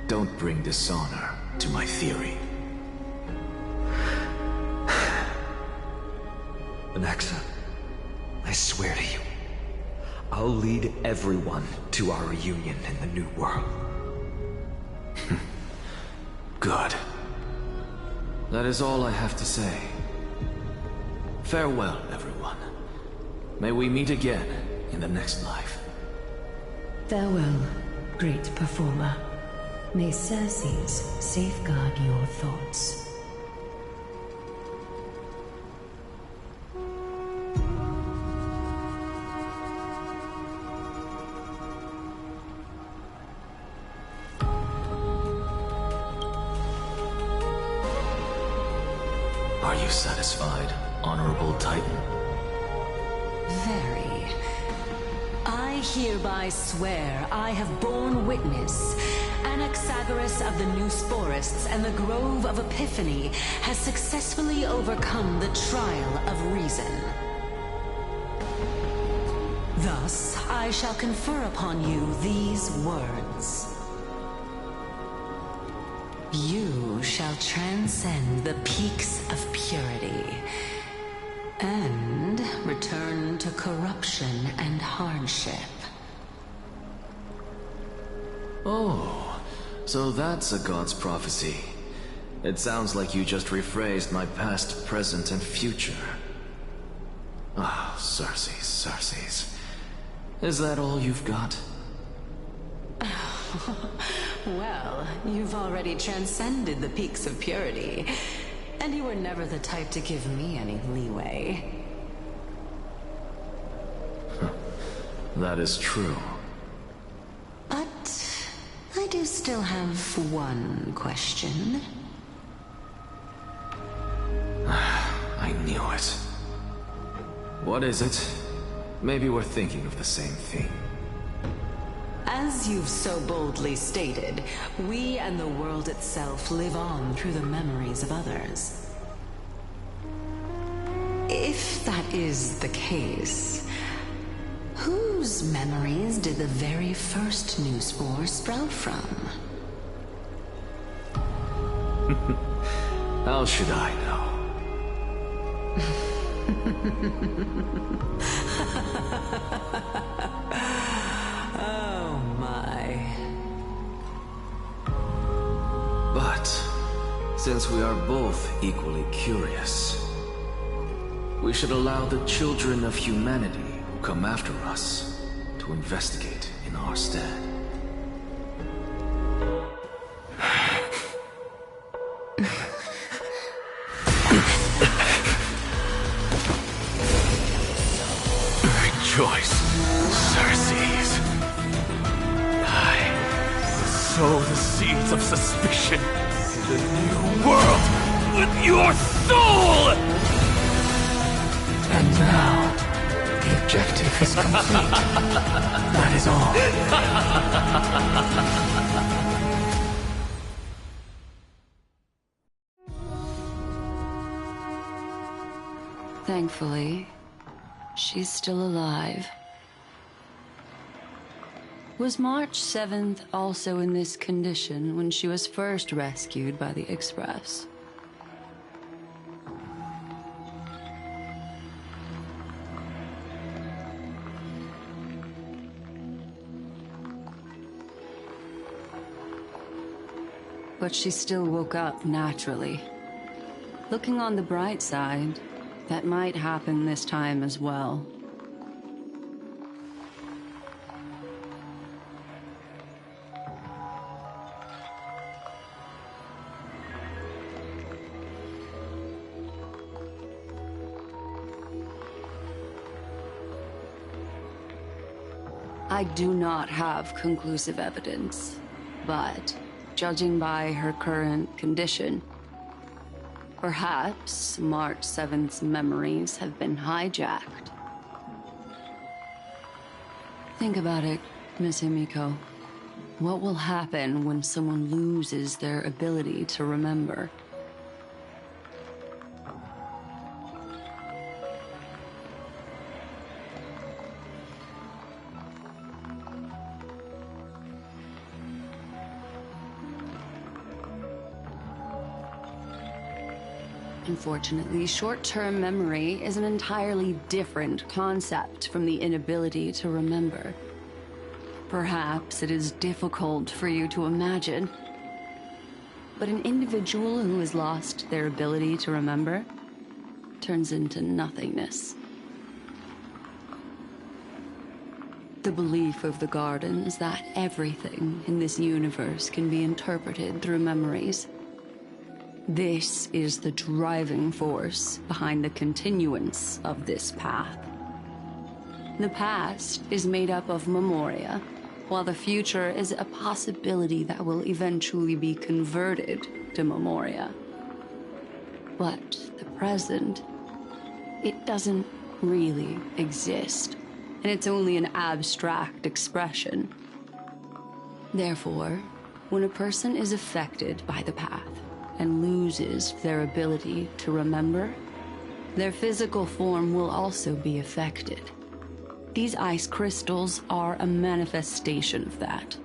don't bring dishonor to my theory.
Anaxa, I swear to you, I'll lead everyone to our reunion in the New World.
Good. That is all I have to say. Farewell, everyone. May we meet again in the next life.
Farewell, great performer. May Circes safeguard your thoughts.
Are you satisfied, Honorable Titan?
Very. I hereby swear I have borne witness. Anaxagoras of the New Sporists and the Grove of Epiphany has successfully overcome the trial of reason. Thus, I shall confer upon you these words. You shall transcend the peaks of purity and return to corruption and hardship.
Oh, so that's a god's prophecy. It sounds like you just rephrased my past, present, and future. Ah, Circes, Circes. Is that all you've got?
Well, you've already transcended the peaks of purity, and you were never the type to give me any leeway.
That is true.
But I do still have one question.
I knew it. What is it? Maybe we're thinking of the same thing.
As you've so boldly stated, we and the world itself live on through the memories of others. If that is the case, whose memories did the very first new spore sprout from?
How should I know?
Oh my.
But, since we are both equally curious, we should allow the children of humanity who come after us to investigate in our stead.
Rejoice, Circes. I will sow the seeds of suspicion in the new world with your soul! And now, the objective is complete. That is all.
Thankfully, she's still alive. Was March 7th also in this condition when she was first rescued by the Express? But she still woke up naturally. Looking on the bright side, that might happen this time as well. I do not have conclusive evidence, but judging by her current condition, perhaps March 7th's memories have been hijacked. Think about it, Miss Himiko. What will happen when someone loses their ability to remember?
Unfortunately, short-term memory is an entirely different concept from the inability to remember. Perhaps it is difficult for you to imagine, but an individual who has lost their ability to remember turns into nothingness. The belief of the Garden is that everything in this universe can be interpreted through memories. This is the driving force behind the continuance of this path. The past is made up of memoria, while the future is a possibility that will eventually be converted to memoria. But the present, it doesn't really exist, and it's only an abstract expression. Therefore, when a person is affected by the path and loses their ability to remember, their physical form will also be affected. These ice crystals are a manifestation of that.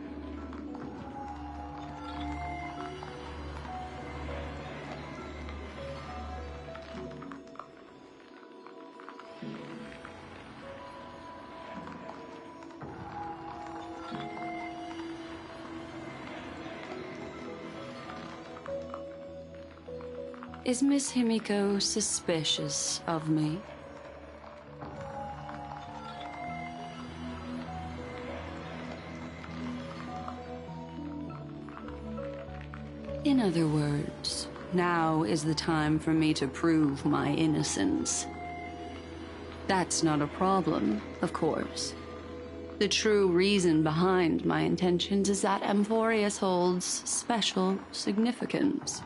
Is Miss Himiko suspicious of me? In other words, now is the time for me to prove my innocence. That's not a problem, of course. The true reason behind my intentions is that Amphorius holds special significance.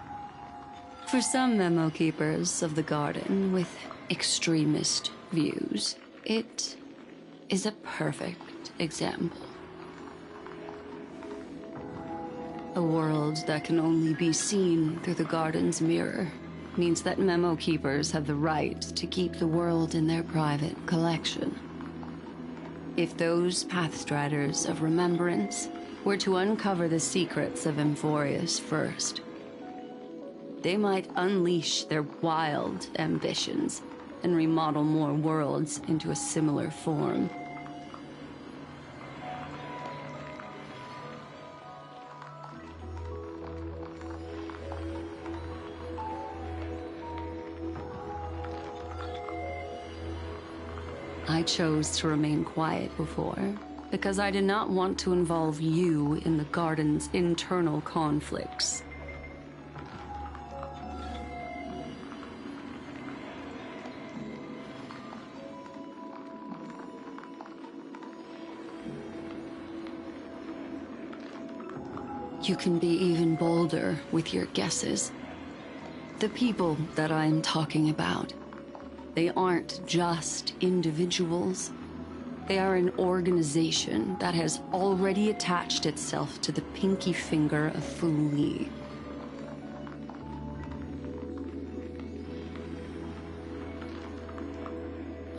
For some memo keepers of the Garden with extremist views, it is a perfect example. A world that can only be seen through the Garden's mirror means that memo keepers have the right to keep the world in their private collection. If those Pathstriders of Remembrance were to uncover the secrets of Amphorius first, they might unleash their wild ambitions and remodel more worlds into a similar form. I chose to remain quiet before, because I did not want to involve you in the Garden's internal conflicts. You can be even bolder with your guesses. The people that I'm talking about, they aren't just individuals. They are an organization that has already attached itself to the pinky finger of Fu Li.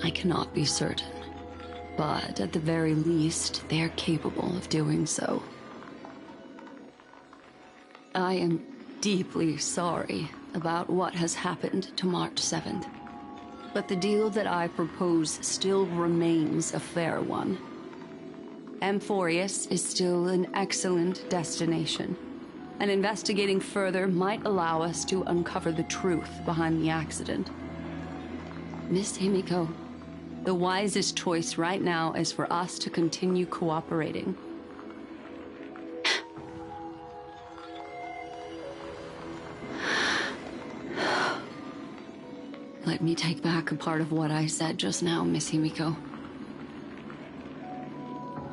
I cannot be certain, but at the very least, they are capable of doing so. I am deeply sorry about what has happened to March 7th. But the deal that I propose still remains a fair one. Amphorius is still an excellent destination, and investigating further might allow us to uncover the truth behind the accident. Miss Himiko, the wisest choice right now is for us to continue cooperating. Let me take back a part of what I said just now, Miss Himiko.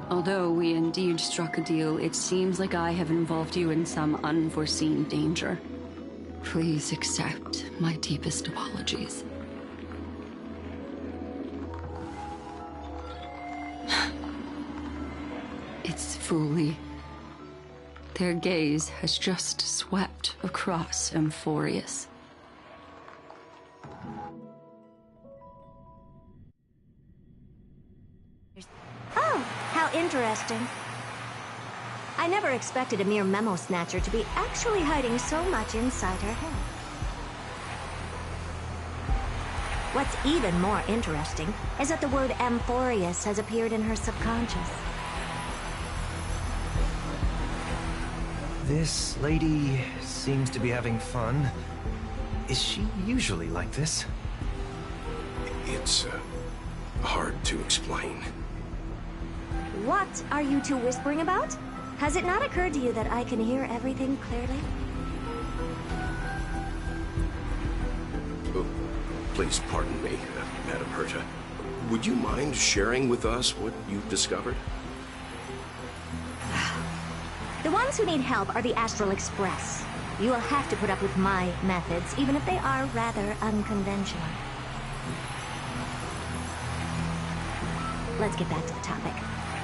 Although we indeed struck a deal, it seems like I have involved you in some unforeseen danger. Please accept my deepest apologies. It's Fu Li. Their gaze has just swept across Amphorius.
Oh, how interesting. I never expected a mere memo snatcher to be actually hiding so much inside her head. What's even more interesting is that the word Amphorius has appeared in her subconscious.
This lady seems to be having fun. Is she usually like this?
It's hard to explain.
What are you two whispering about? Has it not occurred to you that I can hear everything clearly?
Oh, please pardon me, Madam Herta. Would you mind sharing with us what you've discovered?
The ones who need help are the Astral Express. You will have to put up with my methods, even if they are rather unconventional. Let's get back to the topic.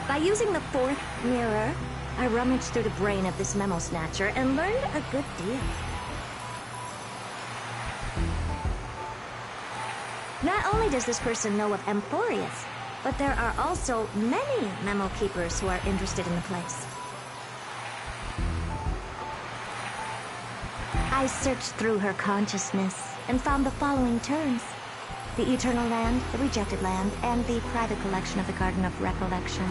By using the fourth mirror, I rummaged through the brain of this memo snatcher and learned a good deal. Not only does this person know of Amphorius, but there are also many memo keepers who are interested in the place. I searched through her consciousness and found the following terms: the Eternal Land, the Rejected Land, and the private collection of the Garden of Recollection.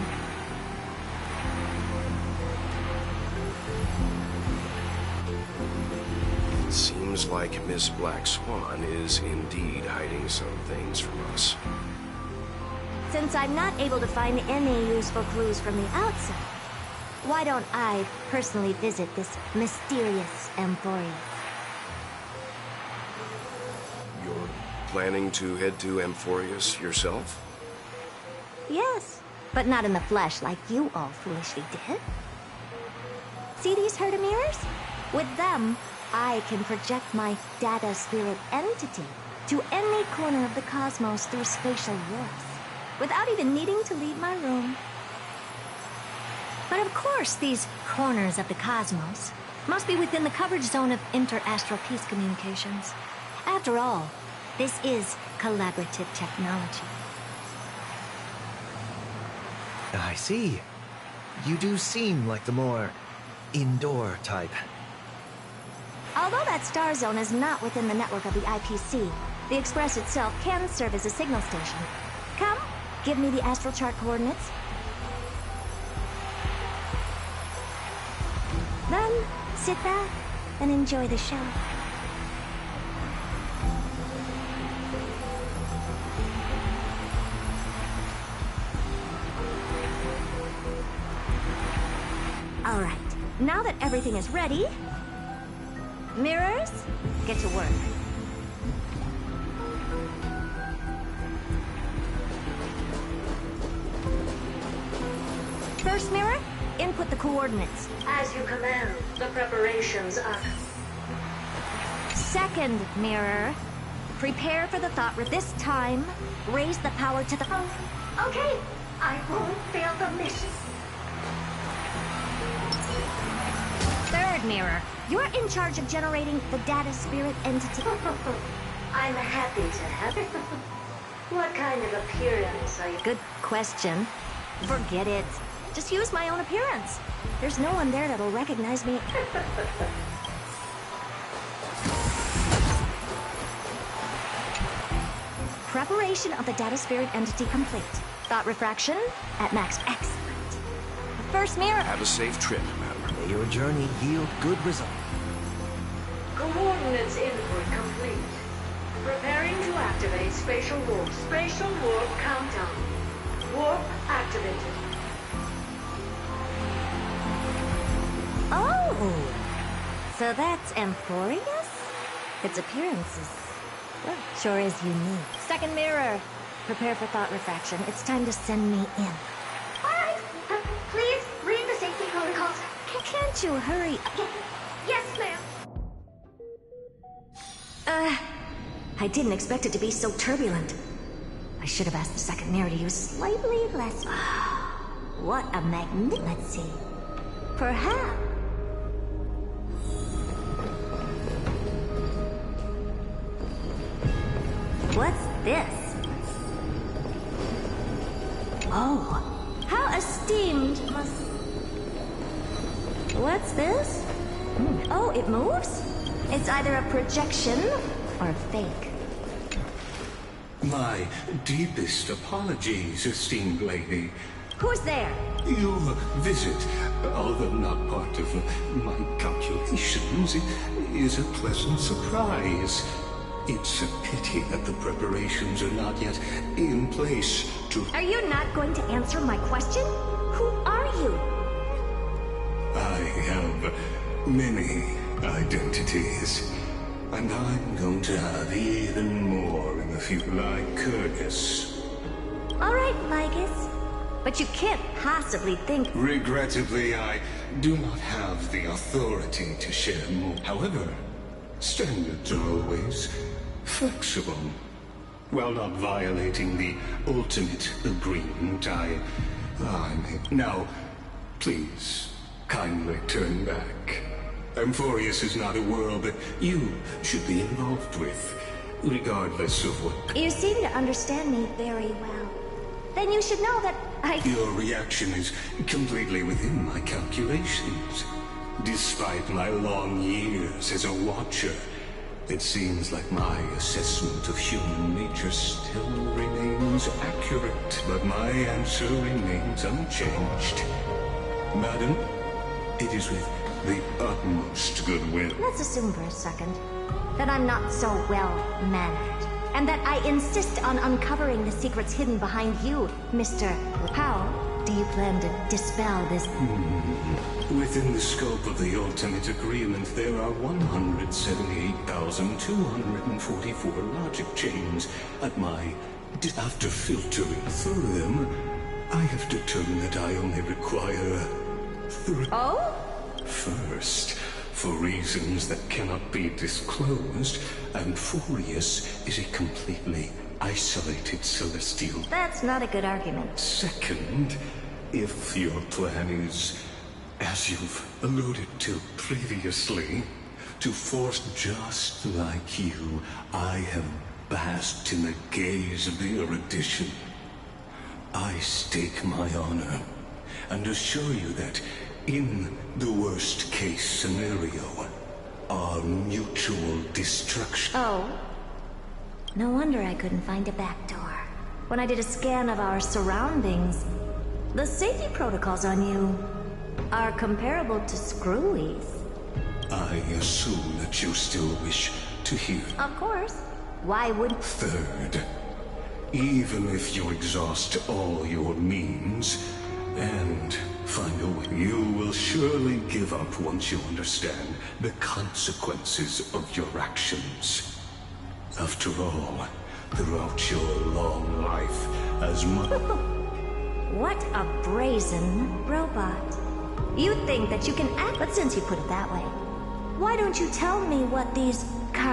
It seems like Miss Black Swan is indeed hiding some things from us.
Since I'm not able to find any useful clues from the outside, why don't I personally visit this mysterious Amphorius?
You're planning to head to Amphorius yourself?
Yes, but not in the flesh like you all foolishly did. See these Herta mirrors? With them, I can project my data spirit entity to any corner of the cosmos through spatial warps, without even needing to leave my room. But of course, these corners of the cosmos must be within the coverage zone of inter-astral peace communications. After all, this is collaborative technology.
I see. You do seem like the more indoor type.
Although that star zone is not within the network of the IPC, the Express itself can serve as a signal station. Come, give me the astral chart coordinates. Then, sit back and enjoy the show. All right, now that everything is ready, mirrors, get to work. First mirror, input the coordinates.
As you command, the preparations are...
Second mirror, prepare for the thought. This time, raise the power to the...
Oh, okay, I won't fail the mission.
Third mirror, you're in charge of generating the data spirit entity.
I'm happy to have it. What kind of appearance are you...
Good question. Forget it. Just use my own appearance. There's no one there that'll recognize me. Preparation of the data spirit entity complete. Thought refraction at max. Excellent. First mirror.
Have a safe trip, madam.
May your journey yield good result.
Coordinates input complete. Preparing to activate spatial warp. Spatial warp countdown. Warp activated.
Oh! So that's Amphorius? Its appearance is, well, sure is unique. Second mirror. Prepare for thought refraction. It's time to send me in.
Alright! Please read the safety protocols.
Can't you hurry?
Yes, ma'am.
I didn't expect it to be so turbulent. I should have asked the second mirror to use slightly less... What a magnet. Let's see. Perhaps... What's this? Oh, how esteemed must... What's this? Oh, it moves? It's either a projection or fake.
My deepest apologies, esteemed lady.
Who's there?
Your visit, although not part of my calculations, is a pleasant surprise. It's a pity that the preparations are not yet in place to...
Are you not going to answer my question? Who are you?
I have many identities, and I'm going to have even more in the future, like Curtis.
All right, Lygus. But you can't possibly think...
Regrettably, I do not have the authority to share more. However, standards are always flexible. While not violating the ultimate agreement, I may... Now, please, kindly turn back. Amphorius is not a world that you should be involved with, regardless of what...
You seem to understand me very well. Then you should know that
Your reaction is completely within my calculations. Despite my long years as a Watcher, it seems like my assessment of human nature still remains accurate, but my answer remains unchanged. Madam, it is with the utmost goodwill.
Let's assume for a second that I'm not so well-mannered, and that I insist on uncovering the secrets hidden behind you, Mr. How do you plan to dispel this?
Within the scope of the ultimate agreement, there are 178,244 logic chains at my... After filtering through them, I have determined that I only require 3...
Oh?
First, for reasons that cannot be disclosed, Amphorius is a completely isolated celestial.
That's not a good argument.
Second, if your plan is, as you've alluded to previously, to force just like you, I have basked in the gaze of the erudition. I stake my honor and assure you that in the worst case scenario, our mutual destruction...
Oh. No wonder I couldn't find a back door. When I did a scan of our surroundings, the safety protocols on you are comparable to Screwy's.
I assume that you still wish to hear.
Of course. Why would...
Third, even if you exhaust all your means and find a way, you will surely give up once you understand the consequences of your actions. After all, throughout your long life as much...
What a brazen robot. You think that you can act, but since you put it that way, why don't you tell me what these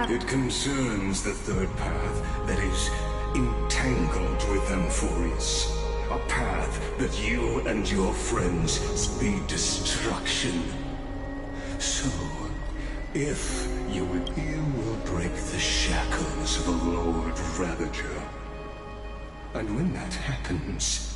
It concerns the third path that is entangled with Amphorius. A path that you and your friends speed destruction. So, if you will break the shackles of a Lord Ravager. And when that happens...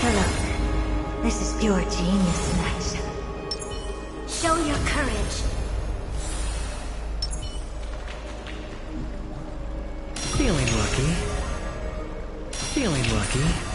Take a look. This is pure genius in action. Show your courage.
Feeling lucky. Feeling lucky.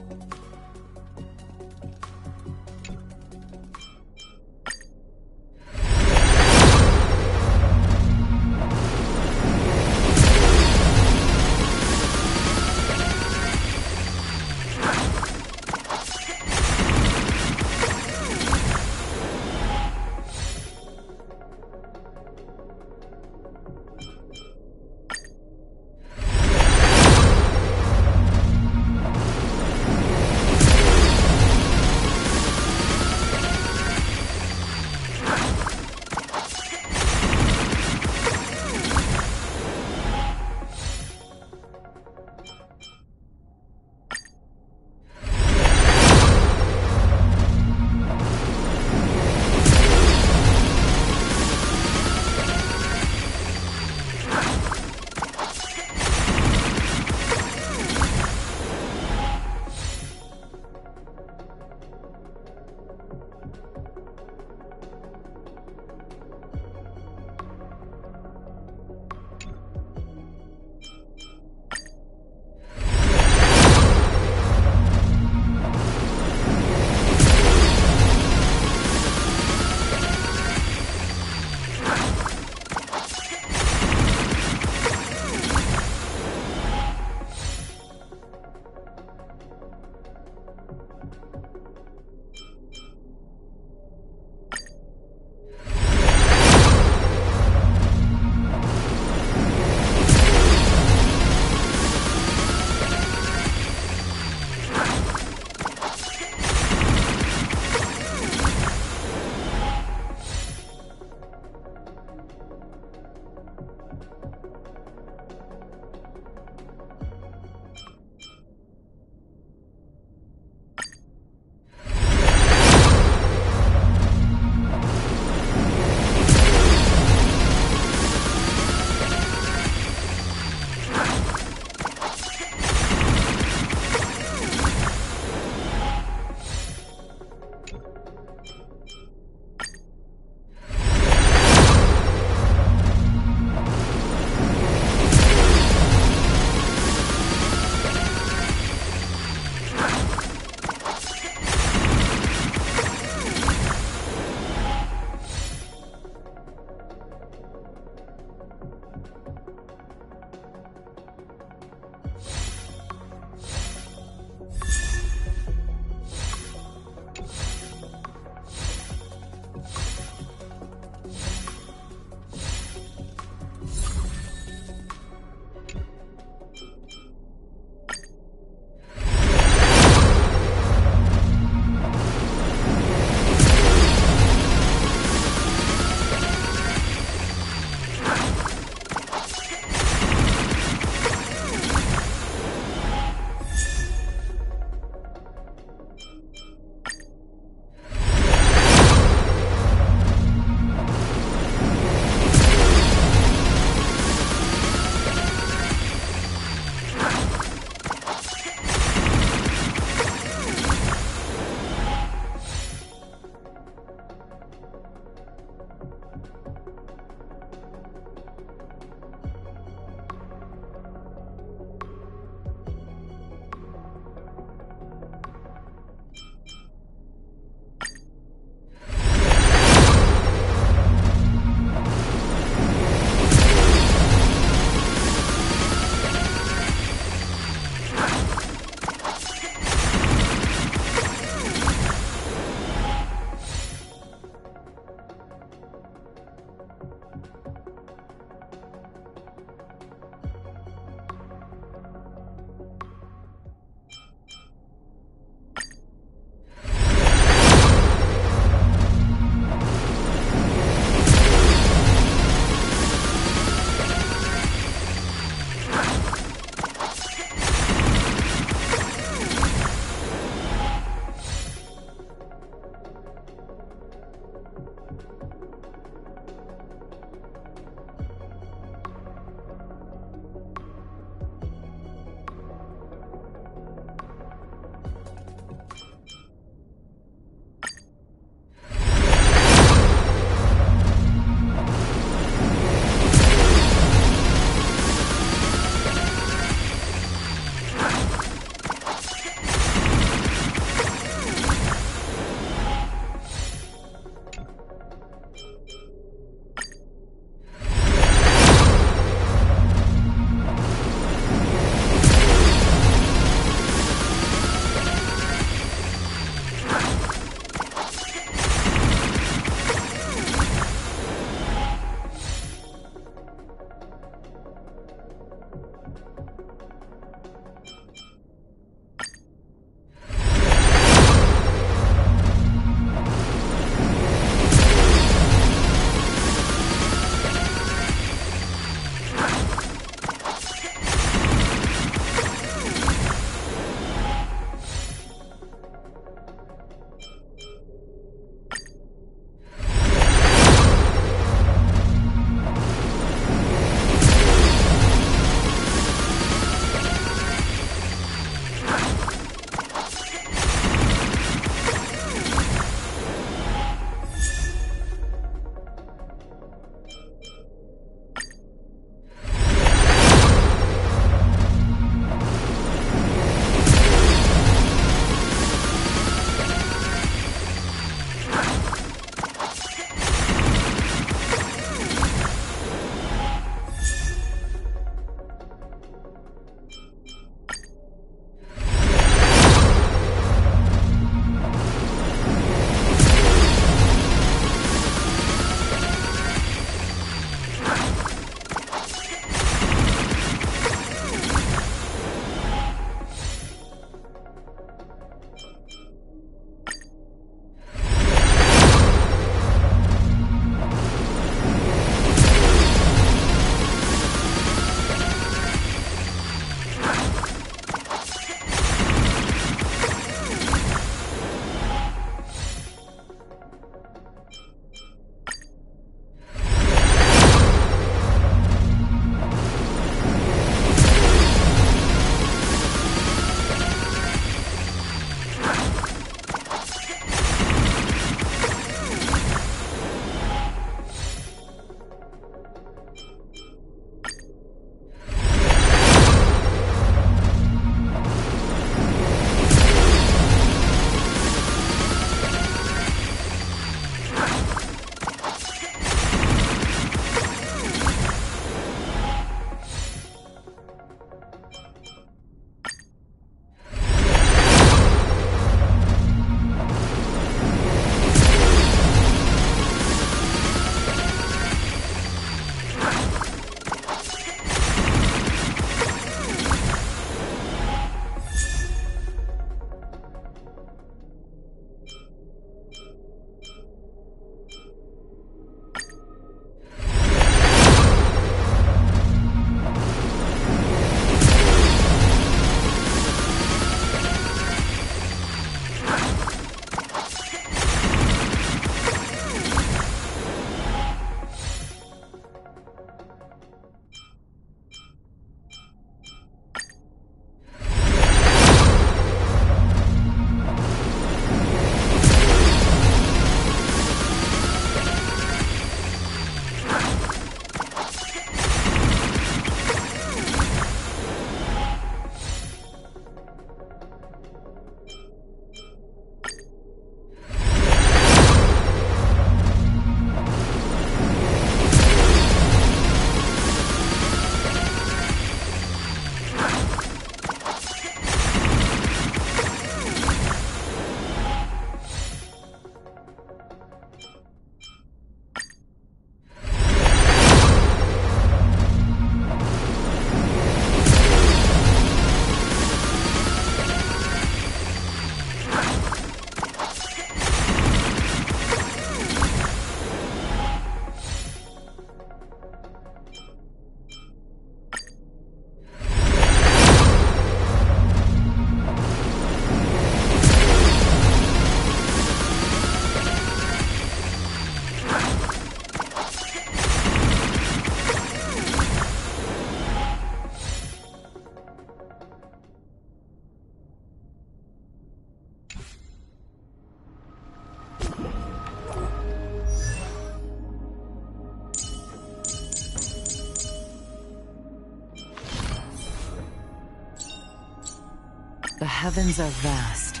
The heavens are vast.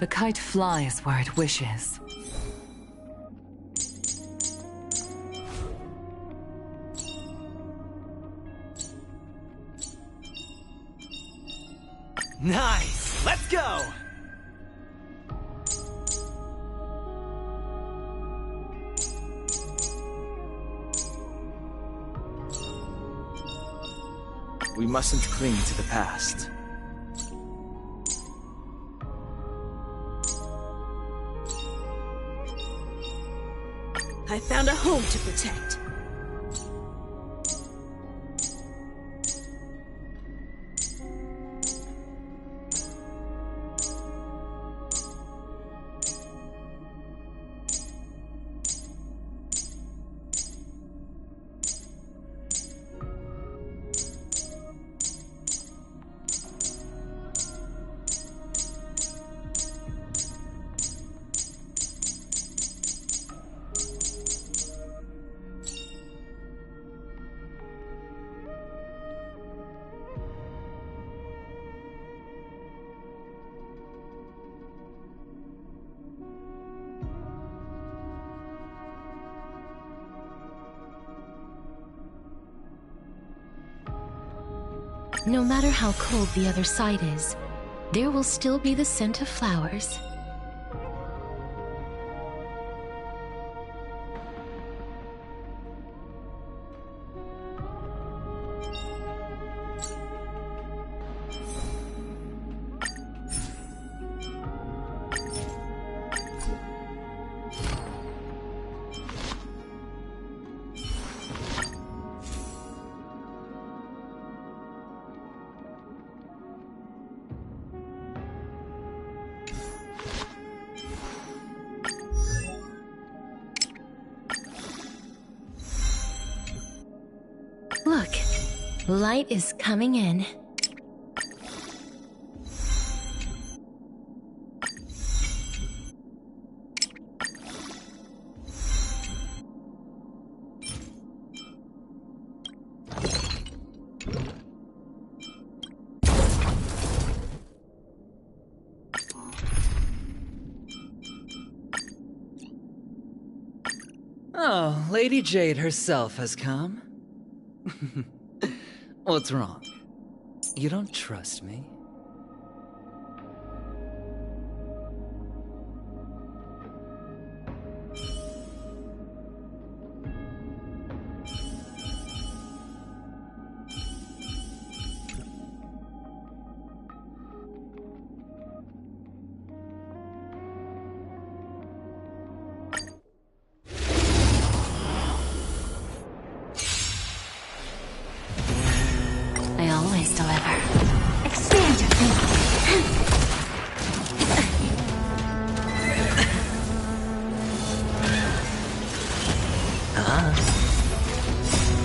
The kite flies where it wishes.
Nice! Let's go!
We mustn't cling to the past.
I found a home to protect.
No matter how cold the other side is, there will still be the scent of flowers. Look, light is coming in.
Oh, Lady Jade herself has come. What's wrong? You don't trust me?
I always deliver.
Expand your thinking.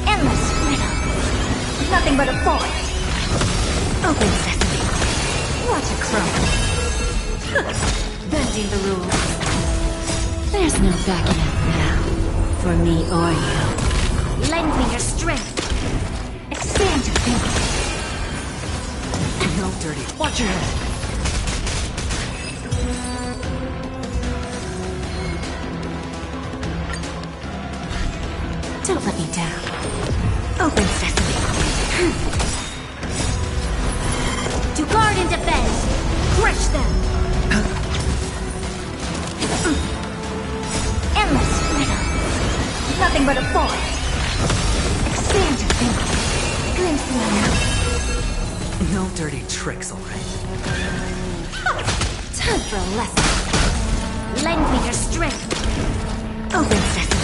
Endless riddle. Nothing but a forest. Open sesame. Watch it crow.
Bending the rules. There's no backing out now, for me or you.
Lend me your strength. Expand your thinking.
No, Dirty. Watch your head.
Don't let me down.
Open sesame. To guard and defend. Crush them. Endless riddle. Nothing but a forest. Expand your thinking. Glimpse one out.
No dirty tricks, alright?
Time for a lesson. Lend me your strength. Open sesame.